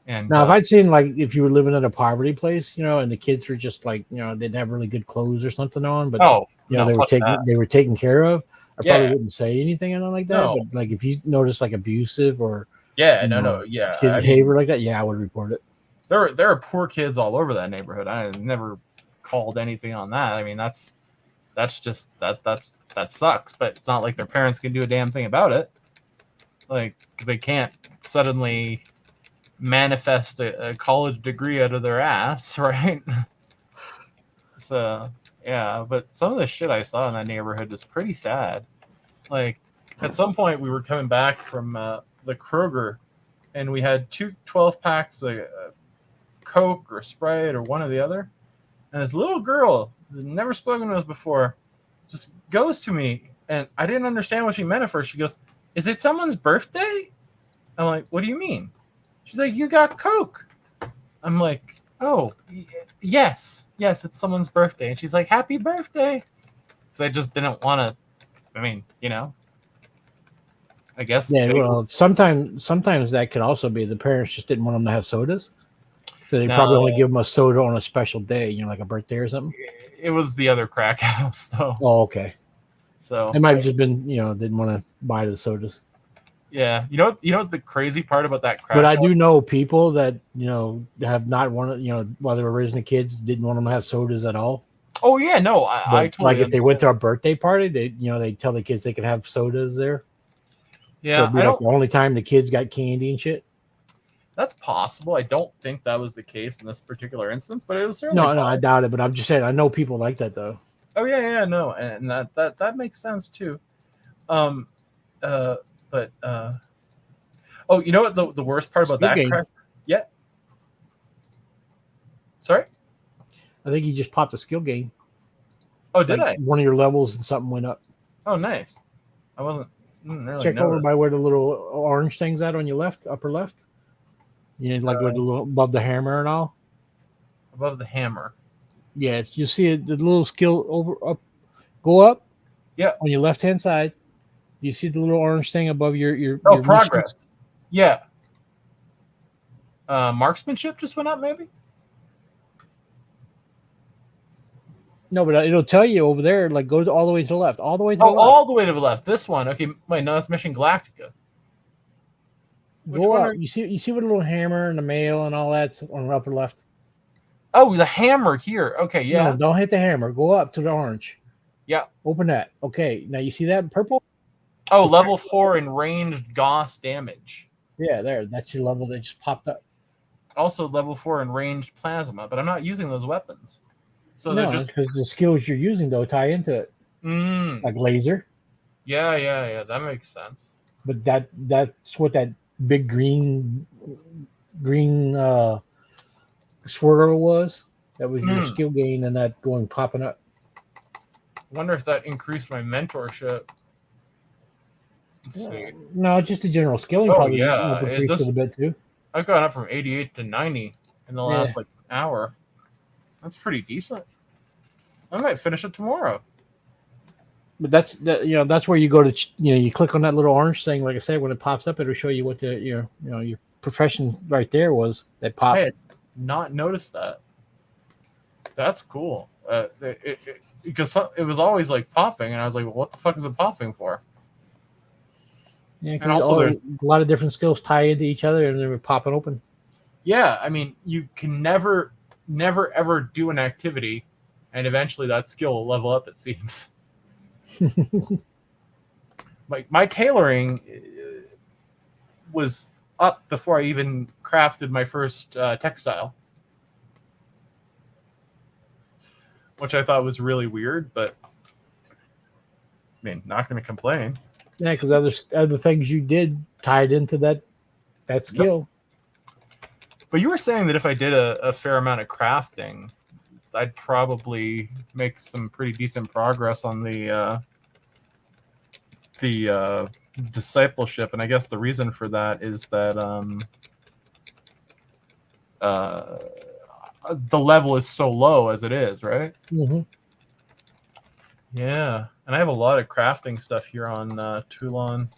And Now, if I'd seen like if you were living in a poverty place, you know, and the kids were just like, you know, didn't have really good clothes or something on, but you know, they were taken care of. I probably wouldn't say anything like that. No. But like if you notice like abusive or yeah, you no, know, yeah, kid behavior like that, yeah, I would report it. There are poor kids all over that neighborhood. I never called anything on that. I mean, that's just that sucks. But it's not like their parents can do a damn thing about it. Like they can't suddenly manifest a college degree out of their ass, right? So yeah, but some of the shit I saw in that neighborhood was pretty sad. Like at some point we were coming back from the Kroger and we had 2 12-packs of Coke or Sprite or one or the other, and this little girl who'd never spoken to us before just goes to me, and I didn't understand what she meant at first. She goes, "Is it someone's birthday?" I'm like, "What do you mean?" She's like, "You got Coke." I'm like, "Oh, yes, it's someone's birthday." And she's like, "Happy birthday." So I just didn't want to, I mean, you know, I guess. Yeah, well, sometimes that could also be the parents just didn't want them to have sodas. So they probably only give them a soda on a special day, you know, like a birthday or something. It was the other crack house, though. Oh, okay. So it might have just been, you know, didn't want to buy the sodas. Yeah, you know what's the crazy part about that crack But I house? do know people that, you know, have not wanted, you know, while they were raising the kids, didn't want them to have sodas at all. Oh yeah, no, I totally like if they went to a birthday party, they, you know, they tell the kids they could have sodas there. Yeah, so it'd be like the only time the kids got candy and shit. That's possible. I don't think that was the case in this particular instance, but it was certainly no, I doubt it. But I'm just saying, I know people like that though. Oh yeah, no, and that makes sense too. Oh, you know what the worst part about that crack? Yeah. Sorry? I think you just popped a skill gain. Oh, did I? One of your levels and something went up. Oh, nice. I wasn't really check over by where the little orange thing's at on your left, upper left. You know, like where the little above the hammer and all. Above the hammer. Yeah, you see it, the little skill up, go up. Yeah. On your left hand side, you see the little orange thing above your your progress. Missions? Yeah. Marksmanship just went up, maybe. No, but it'll tell you over there, like go all the way to the left, all the way to the left. All the way to the left. This one. Okay, wait, no, that's Mission Galactica. Go up. You see what a little hammer and the mail and all that's on the upper left. Oh, the hammer here. Okay, yeah. No, don't hit the hammer. Go up to the orange. Yeah. Open that. Okay, now you see that in purple? Oh, level 4 in ranged Gauss damage. Yeah, there. That's your level that just popped up. Also level 4 in ranged plasma, but I'm not using those weapons. So no, they're just because the skills you're using though tie into it. Like laser. Yeah. That makes sense. But that's what that big green swirl was. That was your skill gain and that going popping up. I wonder if that increased my mentorship. No, just the general skilling probably increased it a bit too. I've gone up from 88 to 90 in the last hour. That's pretty decent. I might finish it tomorrow. But that's where you go to you click on that little orange thing. Like I said, when it pops up, it'll show you what your profession right there was that popped. I had not noticed that. That's cool. Because it was always like popping, and I was like, well, "What the fuck is it popping for?" Yeah, And also there's a lot of different skills tie into each other, and they're popping open. Yeah, I mean, you can never ever do an activity, and eventually that skill will level up. It seems. Like my tailoring was up before I even crafted my first textile, which I thought was really weird. But I mean, not going to complain. Yeah, because other things you did tied into that skill. Yep. But you were saying that if I did a fair amount of crafting, I'd probably make some pretty decent progress on the discipleship, and I guess the reason for that is that the level is so low as it is, right? Mm-hmm. Yeah, and I have a lot of crafting stuff here on Toulan.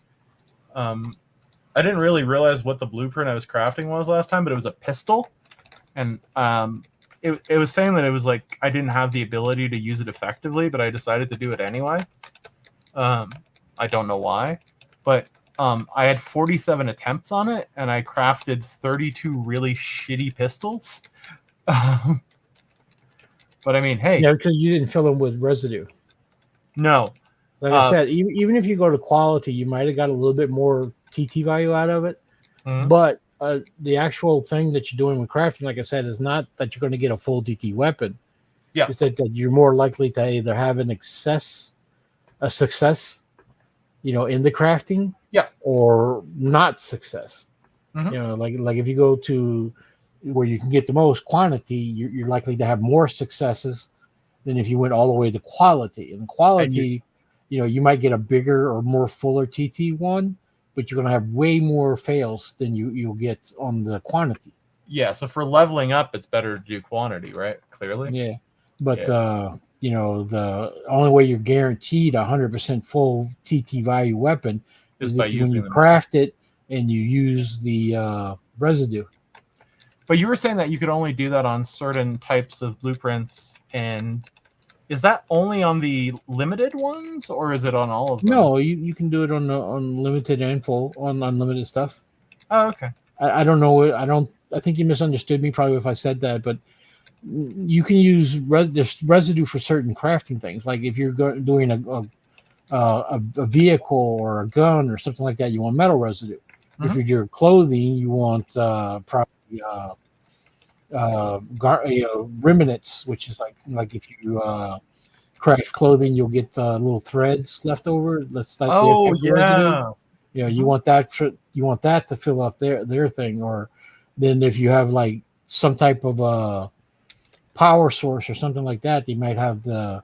I didn't really realize what the blueprint I was crafting was last time, but it was a pistol, and it was saying that it was like I didn't have the ability to use it effectively, but I decided to do it anyway. I don't know why, but I had 47 attempts on it, and I crafted 32 really shitty pistols. But I mean, hey, yeah, because you didn't fill them with residue. No, like I said, even if you go to quality, you might have got a little bit more TT value out of it. Mm-hmm. But the actual thing that you're doing with crafting, like I said, is not that you're going to get a full TT weapon. Yeah, it's that you're more likely to either have a success, in the crafting, yeah, or not success. Mm-hmm. Like if you go to where you can get the most quantity, you're likely to have more successes than if you went all the way to quality. And quality, you might get a bigger or more fuller TT one, but you're going to have way more fails than you'll get on the quantity. Yeah, so for leveling up, it's better to do quantity, right? Clearly. Yeah, but the only way you're guaranteed 100% full TT value weapon is if when you craft it and you use the residue. But you were saying that you could only do that on certain types of blueprints, and is that only on the limited ones, or is it on all of them? No, you can do it on limited and full, on unlimited stuff. Oh, okay. I don't know. I think you misunderstood me probably if I said that, but you can use there's residue for certain crafting things. Like if you're doing a vehicle or a gun or something like that, you want metal residue. Mm-hmm. If you're doing clothing, you want probably remnants, which is like if you craft clothing, you'll get little threads left over. That's like residue. You want that to fill up their thing. Or then if you have like some type of power source or something like that, you might have the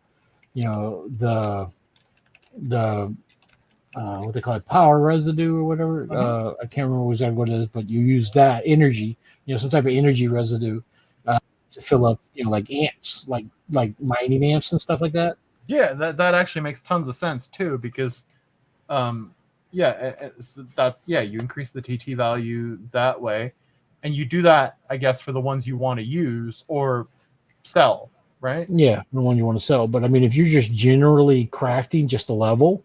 what they call it, power residue or whatever. Mm-hmm. I can't remember exactly what it is, but you use that energy, some type of energy residue to fill up, like amps, like mining amps and stuff like that. Yeah, that actually makes tons of sense too, because you increase the TT value that way, and you do that, I guess, for the ones you want to use or sell, right? Yeah, the one you want to sell. But I mean, if you're just generally crafting just a level,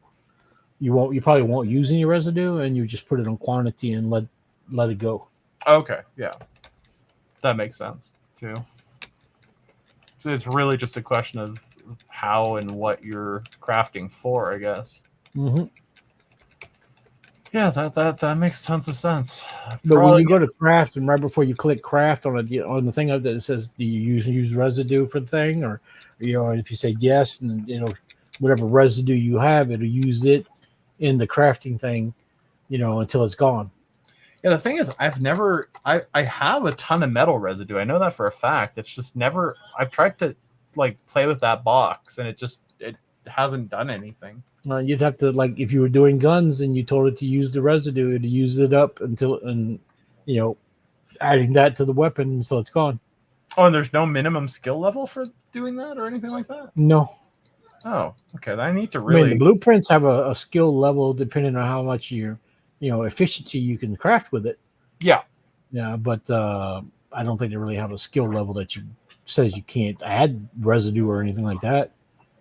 you probably won't use any residue, and you just put it on quantity and let it go. Okay, yeah, that makes sense too. So it's really just a question of how and what you're crafting for, I guess. Mm-hmm. Yeah, that makes tons of sense. But when you go to craft, and right before you click craft on the thing up there, it says, do you use residue for the thing, or if you say yes, and whatever residue you have, it'll use it in the crafting thing, until it's gone. Yeah, the thing is, I have a ton of metal residue. I know that for a fact. It's just never. I've tried to play with that box, and it hasn't done anything. You'd have to, if you were doing guns and you told it to use the residue, to use it up adding that to the weapon until it's gone. Oh, and there's no minimum skill level for doing that or anything like that? No. Oh, okay. I need to I mean, really. the blueprints have a skill level depending on how much efficiency you can craft with it. Yeah. Yeah, but I don't think they really have a skill level that says you can't add residue or anything like that.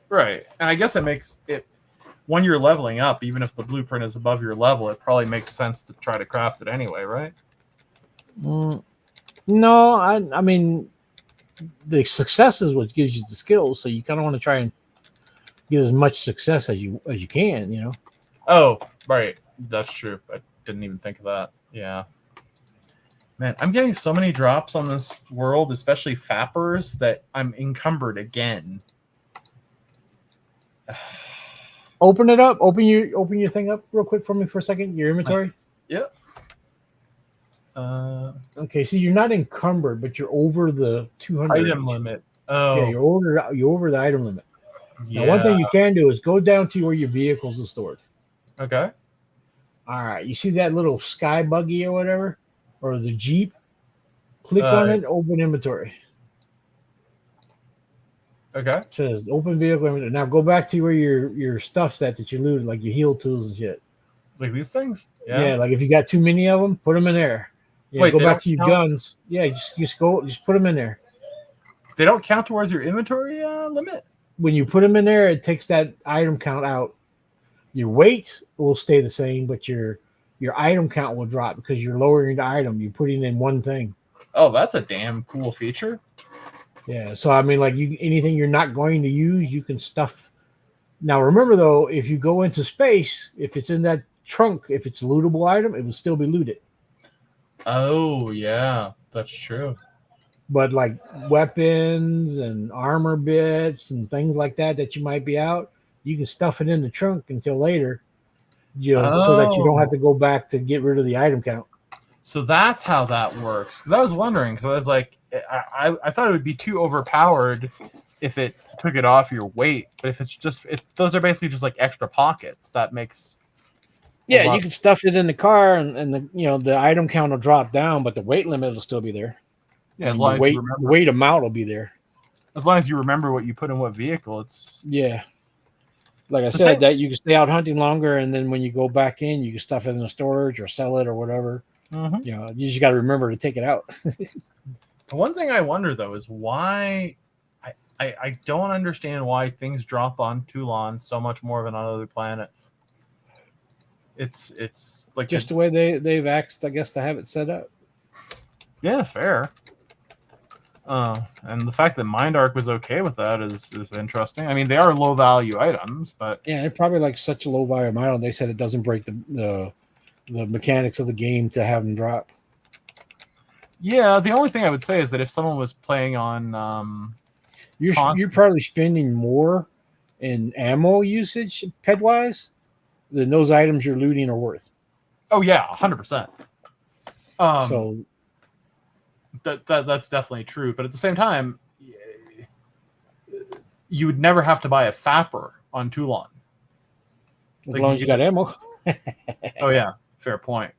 Right. And I guess it makes it when you're leveling up, even if the blueprint is above your level, it probably makes sense to try to craft it anyway, right? No, I mean the success is what gives you the skills, so you kind of want to try and get as much success as you can, Oh, right. That's true. I didn't even think of that. Yeah. Man, I'm getting so many drops on this world, especially fappers, that I'm encumbered again. Open it up. Open your thing up real quick for me for a second. Your inventory. Yep. Okay, so you're not encumbered, but you're over the 200 Item limit. Oh, Yeah, you're over the item limit. yeah. Now, one thing you can do is go down to where your vehicles are stored. Okay. All right, you see that little sky buggy or whatever, or the Jeep? Click on it, open inventory. Okay. It says open vehicle inventory. Now go back to where your stuff's at that you looted, like your heal tools and shit. Like these things? Yeah, like if you got too many of them, put them in there. Yeah, Wait, go they back don't to your count? guns. Yeah, just put them in there. They don't count towards your inventory limit? When you put them in there, it takes that item count out. Your weight will stay the same, but your item count will drop because you're lowering the item. You're putting in one thing. Oh, that's a damn cool feature. Yeah. So I mean, like anything you're not going to use, you can stuff. Now remember though, if you go into space, if it's in that trunk, if it's a lootable item, it will still be looted. Oh yeah, that's true. But like weapons and armor bits and things like that you might be out, you can stuff it in the trunk until later, so that you don't have to go back to get rid of the item count. So that's how that works. Because I was wondering, because I was like, I thought it would be too overpowered if it took it off your weight. But if those are basically just like extra pockets. That makes Yeah, you can stuff it in the car, and the item count will drop down, but the weight limit will still be there. Yeah, as long as you remember. The weight amount will be there. As long as you remember what you put in what vehicle, it's like I said, that you can stay out hunting longer, and then when you go back in, you can stuff it in the storage or sell it or whatever. Mm-hmm. You just got to remember to take it out. One thing I wonder though is why I don't understand why things drop on Toulan so much more than on other planets. It's like just the way they've asked, I guess, to have it set up. Yeah, fair. And the fact that Mind Arc was okay with that is interesting. I mean, they are low value items, but yeah, they're probably like such a low value item. They said it doesn't break the mechanics of the game to have them drop. Yeah, the only thing I would say is that if someone was playing on, you're probably spending more in ammo usage pet wise than those items you're looting are worth. Oh yeah, 100%. So that's definitely true, but at the same time, you would never have to buy a fapper on Toulan. As long as you got ammo. Oh yeah, fair point.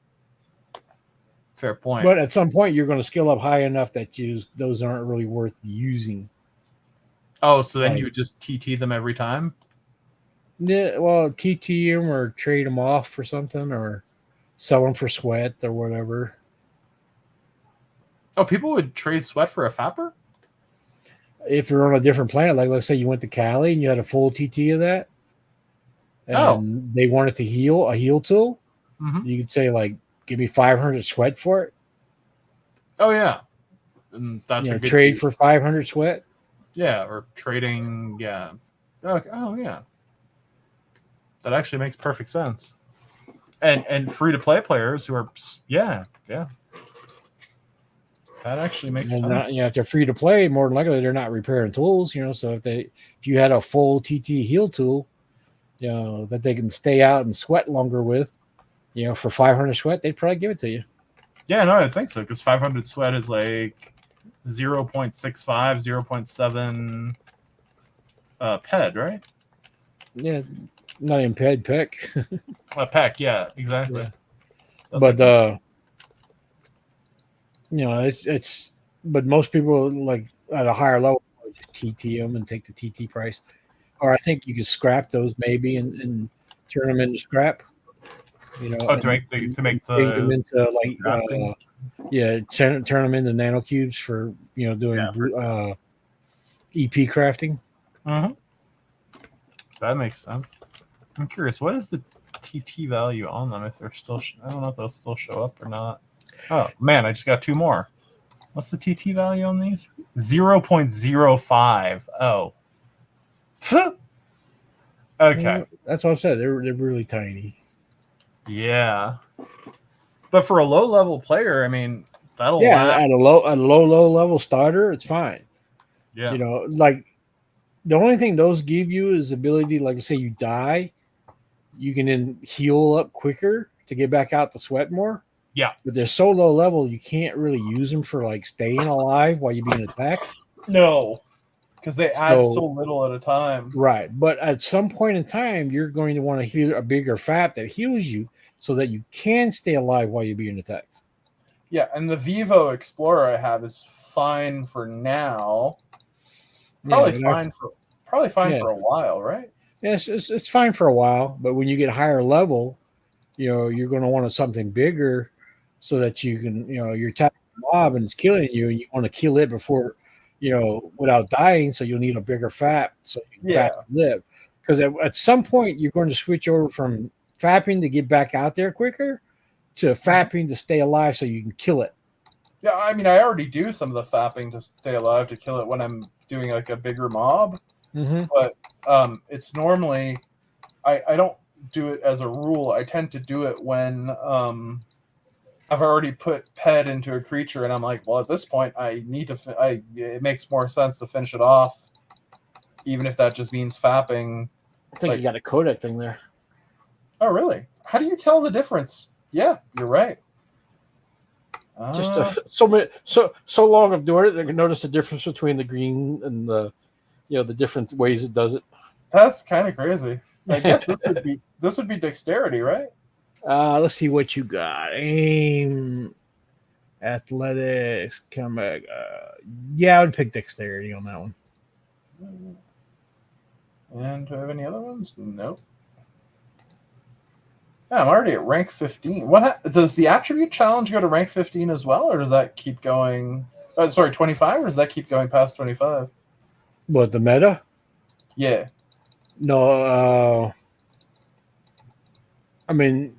Fair point. But at some point, you're going to skill up high enough that those aren't really worth using. Oh, so then you would just TT them every time? Yeah, well, TT them or trade them off for something or sell them for sweat or whatever. Oh, people would trade sweat for a fapper? If you're on a different planet, like let's say you went to Cali and you had a full TT of that, and they wanted to heal a heal tool, you could say like, "Give me 500 sweat for it." Oh yeah, and that's a good trade for 500 sweat. Yeah, or trading. Yeah. Oh yeah, that actually makes perfect sense. And free to play players who are yeah. That actually makes sense. If they're free to play, more than likely they're not repairing tools. So if you had a full TT heal tool, that they can stay out and sweat longer with, for 500 sweat, they'd probably give it to you. Yeah, no, I think so, because 500 sweat is like 0.65, 0.7 ped, right? Yeah, not even ped, peck. A peck, yeah, exactly. Yeah. But but most people like at a higher level just TT them and take the TT price. or I think you could scrap those maybe and turn them into scrap. You know, Oh, and to make change them the into like crafting. turn them into nanocubes for doing EP crafting. Mhm. That makes sense. I'm curious, what is the TT value on them? If they're still, I don't know if they'll still show up or not. Oh man, I just got 2 more. What's the TT value on these? 0.05. Oh. Okay. That's what I said. They're really tiny. Yeah. But for a low level player, I mean, that'll Yeah, last. at a low level starter, it's fine. Yeah. You know, like the only thing those give you is the ability, like say you die, you can then heal up quicker to get back out to sweat more. Yeah. But they're so low level, you can't really use them for like staying alive while you're being attacked. No, because they add So- so little at a time. Right. But at some point in time, you're going to want to heal a bigger FAP that heals you so that you can stay alive while you're being attacked. Yeah, and the Vivo Explorer I have is fine for now. Probably Yeah, fine Yeah. for a while, right? it's fine for a while, but when you get higher level, you're going to want something bigger so that you can, you're attacking a mob and it's killing you, and you want to kill it before, without dying. So you'll need a bigger FAP so you can Yeah. live. Because at some point you're going to switch over from fapping to get back out there quicker to fapping to stay alive so you can kill it. Yeah, I mean, I already do some of the fapping to stay alive to kill it when I'm doing like a bigger mob. Mm-hmm. But it's normally I don't do it as a rule. I tend to do it when I've already put ped into a creature and I'm like, well, at this point I need to it makes more sense to finish it off, even if that just means fapping. I think you got a codec thing there. Oh really? How do you tell the difference? Yeah, you're right. Just so long of doing it, I can notice the difference between the green and the different ways it does it. That's kind of crazy. I guess this would be dexterity, right? Let's see what you got. Aim, athletics, come back. Yeah, I would pick dexterity on that one. And do I have any other ones? Nope. Yeah, I'm already at rank 15. Does the attribute challenge go to rank 15 as well, or does that keep going? 25, or does that keep going past 25? What, the meta? Yeah. No. I mean,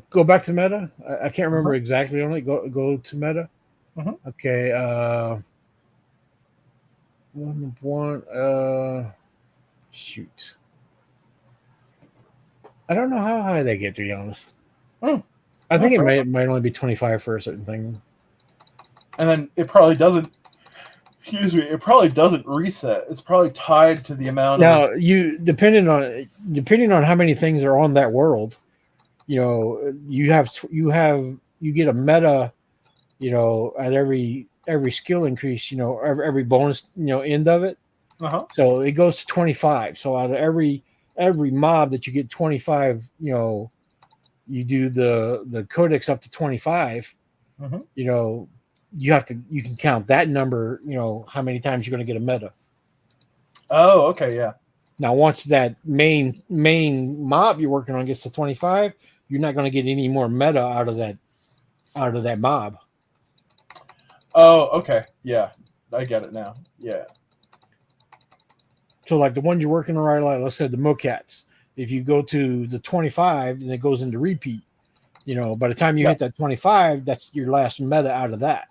go back to meta. I can't remember exactly on it. Go to meta. Mhm. Okay. Shoot. I don't know how high they get, to be honest. I think it might only be 25 for a certain thing. And then it probably doesn't. Excuse me. It probably doesn't reset. It's probably tied to the amount. Now, depending on how many things are on that world, you get a meta, at every skill increase, every bonus, end of it. So it goes to 25. So out of every mob that you get 25, you do the codex up to 25. You can count that number, how many times you're going to get a meta. Oh, okay, yeah. Now, once that main mob you're working on gets to 25, you're not going to get any more meta out of that mob. Oh, okay, yeah, I get it now. Yeah. So, like the ones you're working on right now, let's say the Mocats. If you go to the 25, then it goes into repeat. By the time you hit that 25, that's your last meta out of that.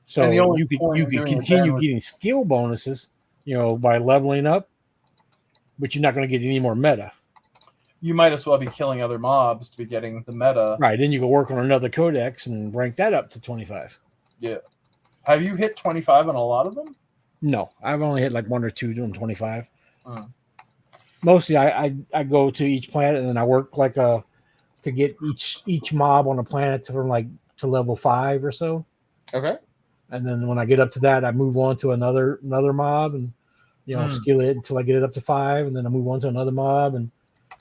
So you can continue getting skill bonuses, by leveling up, but you're not going to get any more meta. You might as well be killing other mobs to be getting the meta. Right. Then you go work on another codex and rank that up to 25. Yeah. Have you hit 25 on a lot of them? No, I've only hit like 1 or 2 doing 25. Mostly I go to each planet and then I work to get each mob on a planet to level 5 or so. Okay. And then when I get up to that, I move on to another mob and skill it until I get it up to 5, and then I move on to another mob, and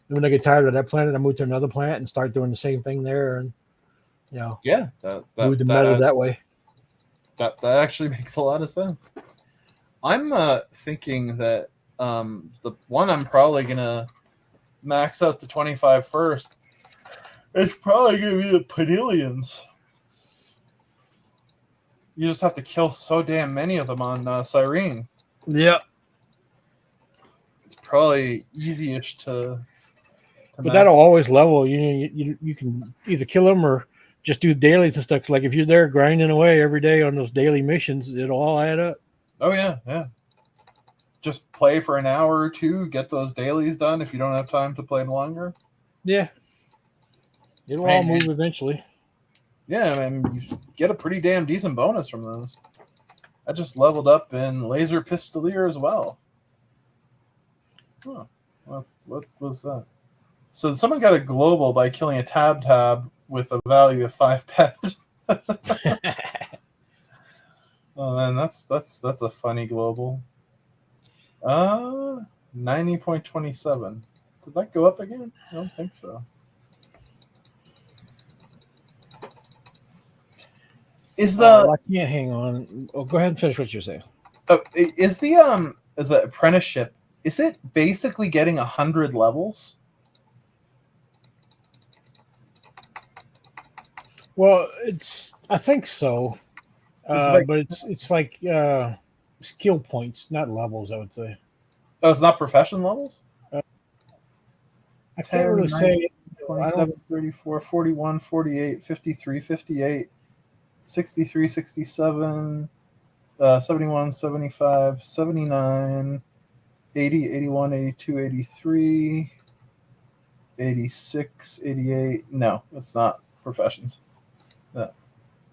then when I get tired of that planet, I move to another planet and start doing the same thing there, and yeah, move the meta that way. That actually makes a lot of sense. I'm thinking that The one I'm probably gonna max out to 25 first. It's probably gonna be the Panillions. You just have to kill so damn many of them on Cyrene. Yeah. It's probably easy-ish to But that'll always level. You can either kill them or just do dailies and stuff. 'Cause like if you're there grinding away every day on those daily missions, it'll all add up. Oh yeah, yeah. Just play for an hour or two, get those dailies done if you don't have time to play longer. Yeah. It'll all move eventually. Yeah, I mean, you get a pretty damn decent bonus from those. I just leveled up in Laser Pistolier as well. Huh. What was that? So someone got a global by killing a tab with a value of 5 pet. Oh man, that's a funny global. 90.27. Did that go up again? I don't think so. Is the I can't hang on. Oh, go ahead and finish what you're saying. Is the apprenticeship, is it basically getting 100 levels? Well, I think so. Like, but it's like skill points, not levels, I would say. Oh, it's not profession levels? I can't really say. 27, 34, 41, 48, 53, 58, 63, 67, 71, 75, 79, 80, 81, 82, 83, 86, 88. No, it's not professions. No.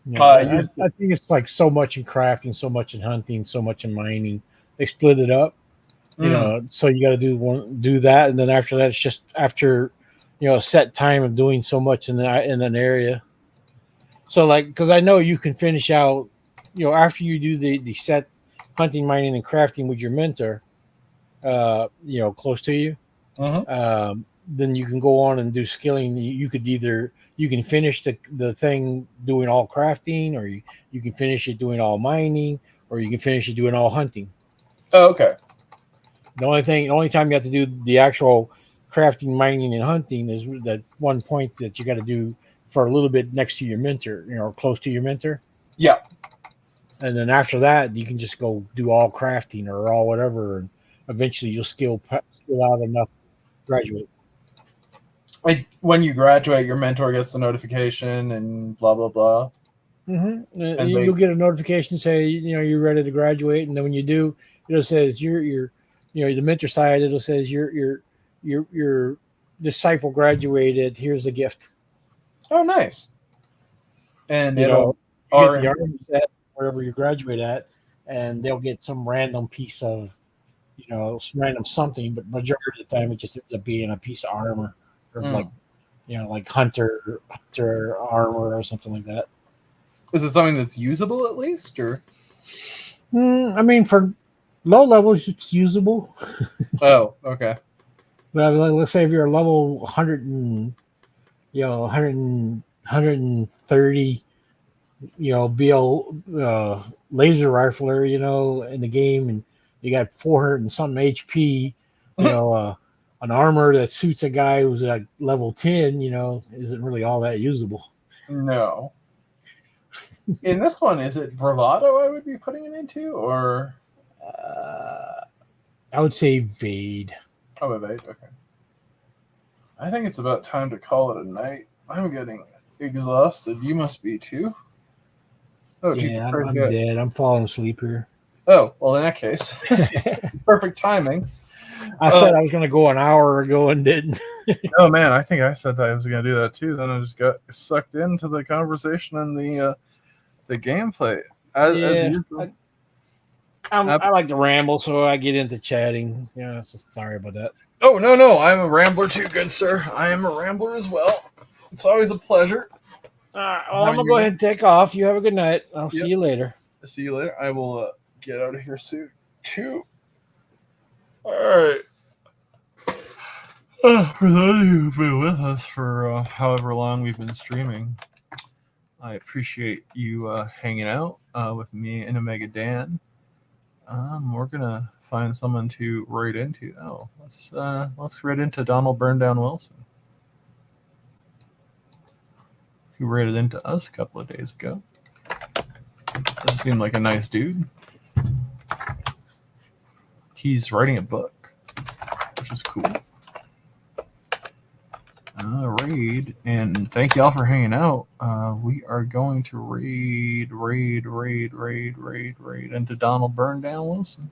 Yeah, I think it's like so much in crafting, so much in hunting, so much in mining. They split it up, you know. So you got to do that, and then after that, it's just after a set time of doing so much in an area. So like, because I know you can finish out, after you do the set hunting, mining, and crafting with your mentor, close to you. Then you can go on and do skilling. You can finish the thing doing all crafting, or you can finish it doing all mining, or you can finish it doing all hunting. Oh, okay. The only time you have to do the actual crafting, mining, and hunting is that one point that you got to do for a little bit next to your mentor, or close to your mentor. Yeah. And then after that, you can just go do all crafting or all whatever, and eventually you'll skill out enough to graduate. When you graduate, your mentor gets the notification and blah blah blah. Mm-hmm. And you'll get a notification say you're ready to graduate, and then when you do, it says you're the mentor side. It'll says your disciple graduated. Here's a gift. Oh, nice. And get the armor set wherever you graduate at, and they'll get some random piece of some random something, but majority of the time it just ends up being a piece of armor. Or like hunter armor or something like that. Is it something that's usable at least, or? I mean, for low levels, it's usable. Oh, okay. But let's say if you're a level 100 and 130, BL laser rifler, in the game, and you got 400 and something HP, an armor that suits a guy who's like level 10, isn't really all that usable. No. In this one, is it bravado I would be putting it into, or? I would say evade. Oh, evade, okay. I think it's about time to call it a night. I'm getting exhausted. You must be too. Oh, yeah, I'm dead. I'm falling asleep here. Oh, well, in that case, perfect timing. I said I was going to go an hour ago and didn't. Oh man, I think I said that I was going to do that too. Then I just got sucked into the conversation and the gameplay. As usual. I like to ramble, so I get into chatting. Yeah, sorry about that. Oh no, I'm a rambler too, good sir. I am a rambler as well. It's always a pleasure. All right, well, I'm gonna go ahead and take off. You have a good night. I'll see you later. See you later. I will get out of here soon too. All right. For those of you who've been with us for however long we've been streaming, I appreciate you hanging out with me and Omega Dan. We're gonna find someone to raid into. Oh, let's raid into Donald Burndown Wilson, who raided into us a couple of days ago. Doesn't seem like a nice dude. He's writing a book, which is cool. Raid, and thank y'all for hanging out. We are going to raid into Donald Burndown Wilson.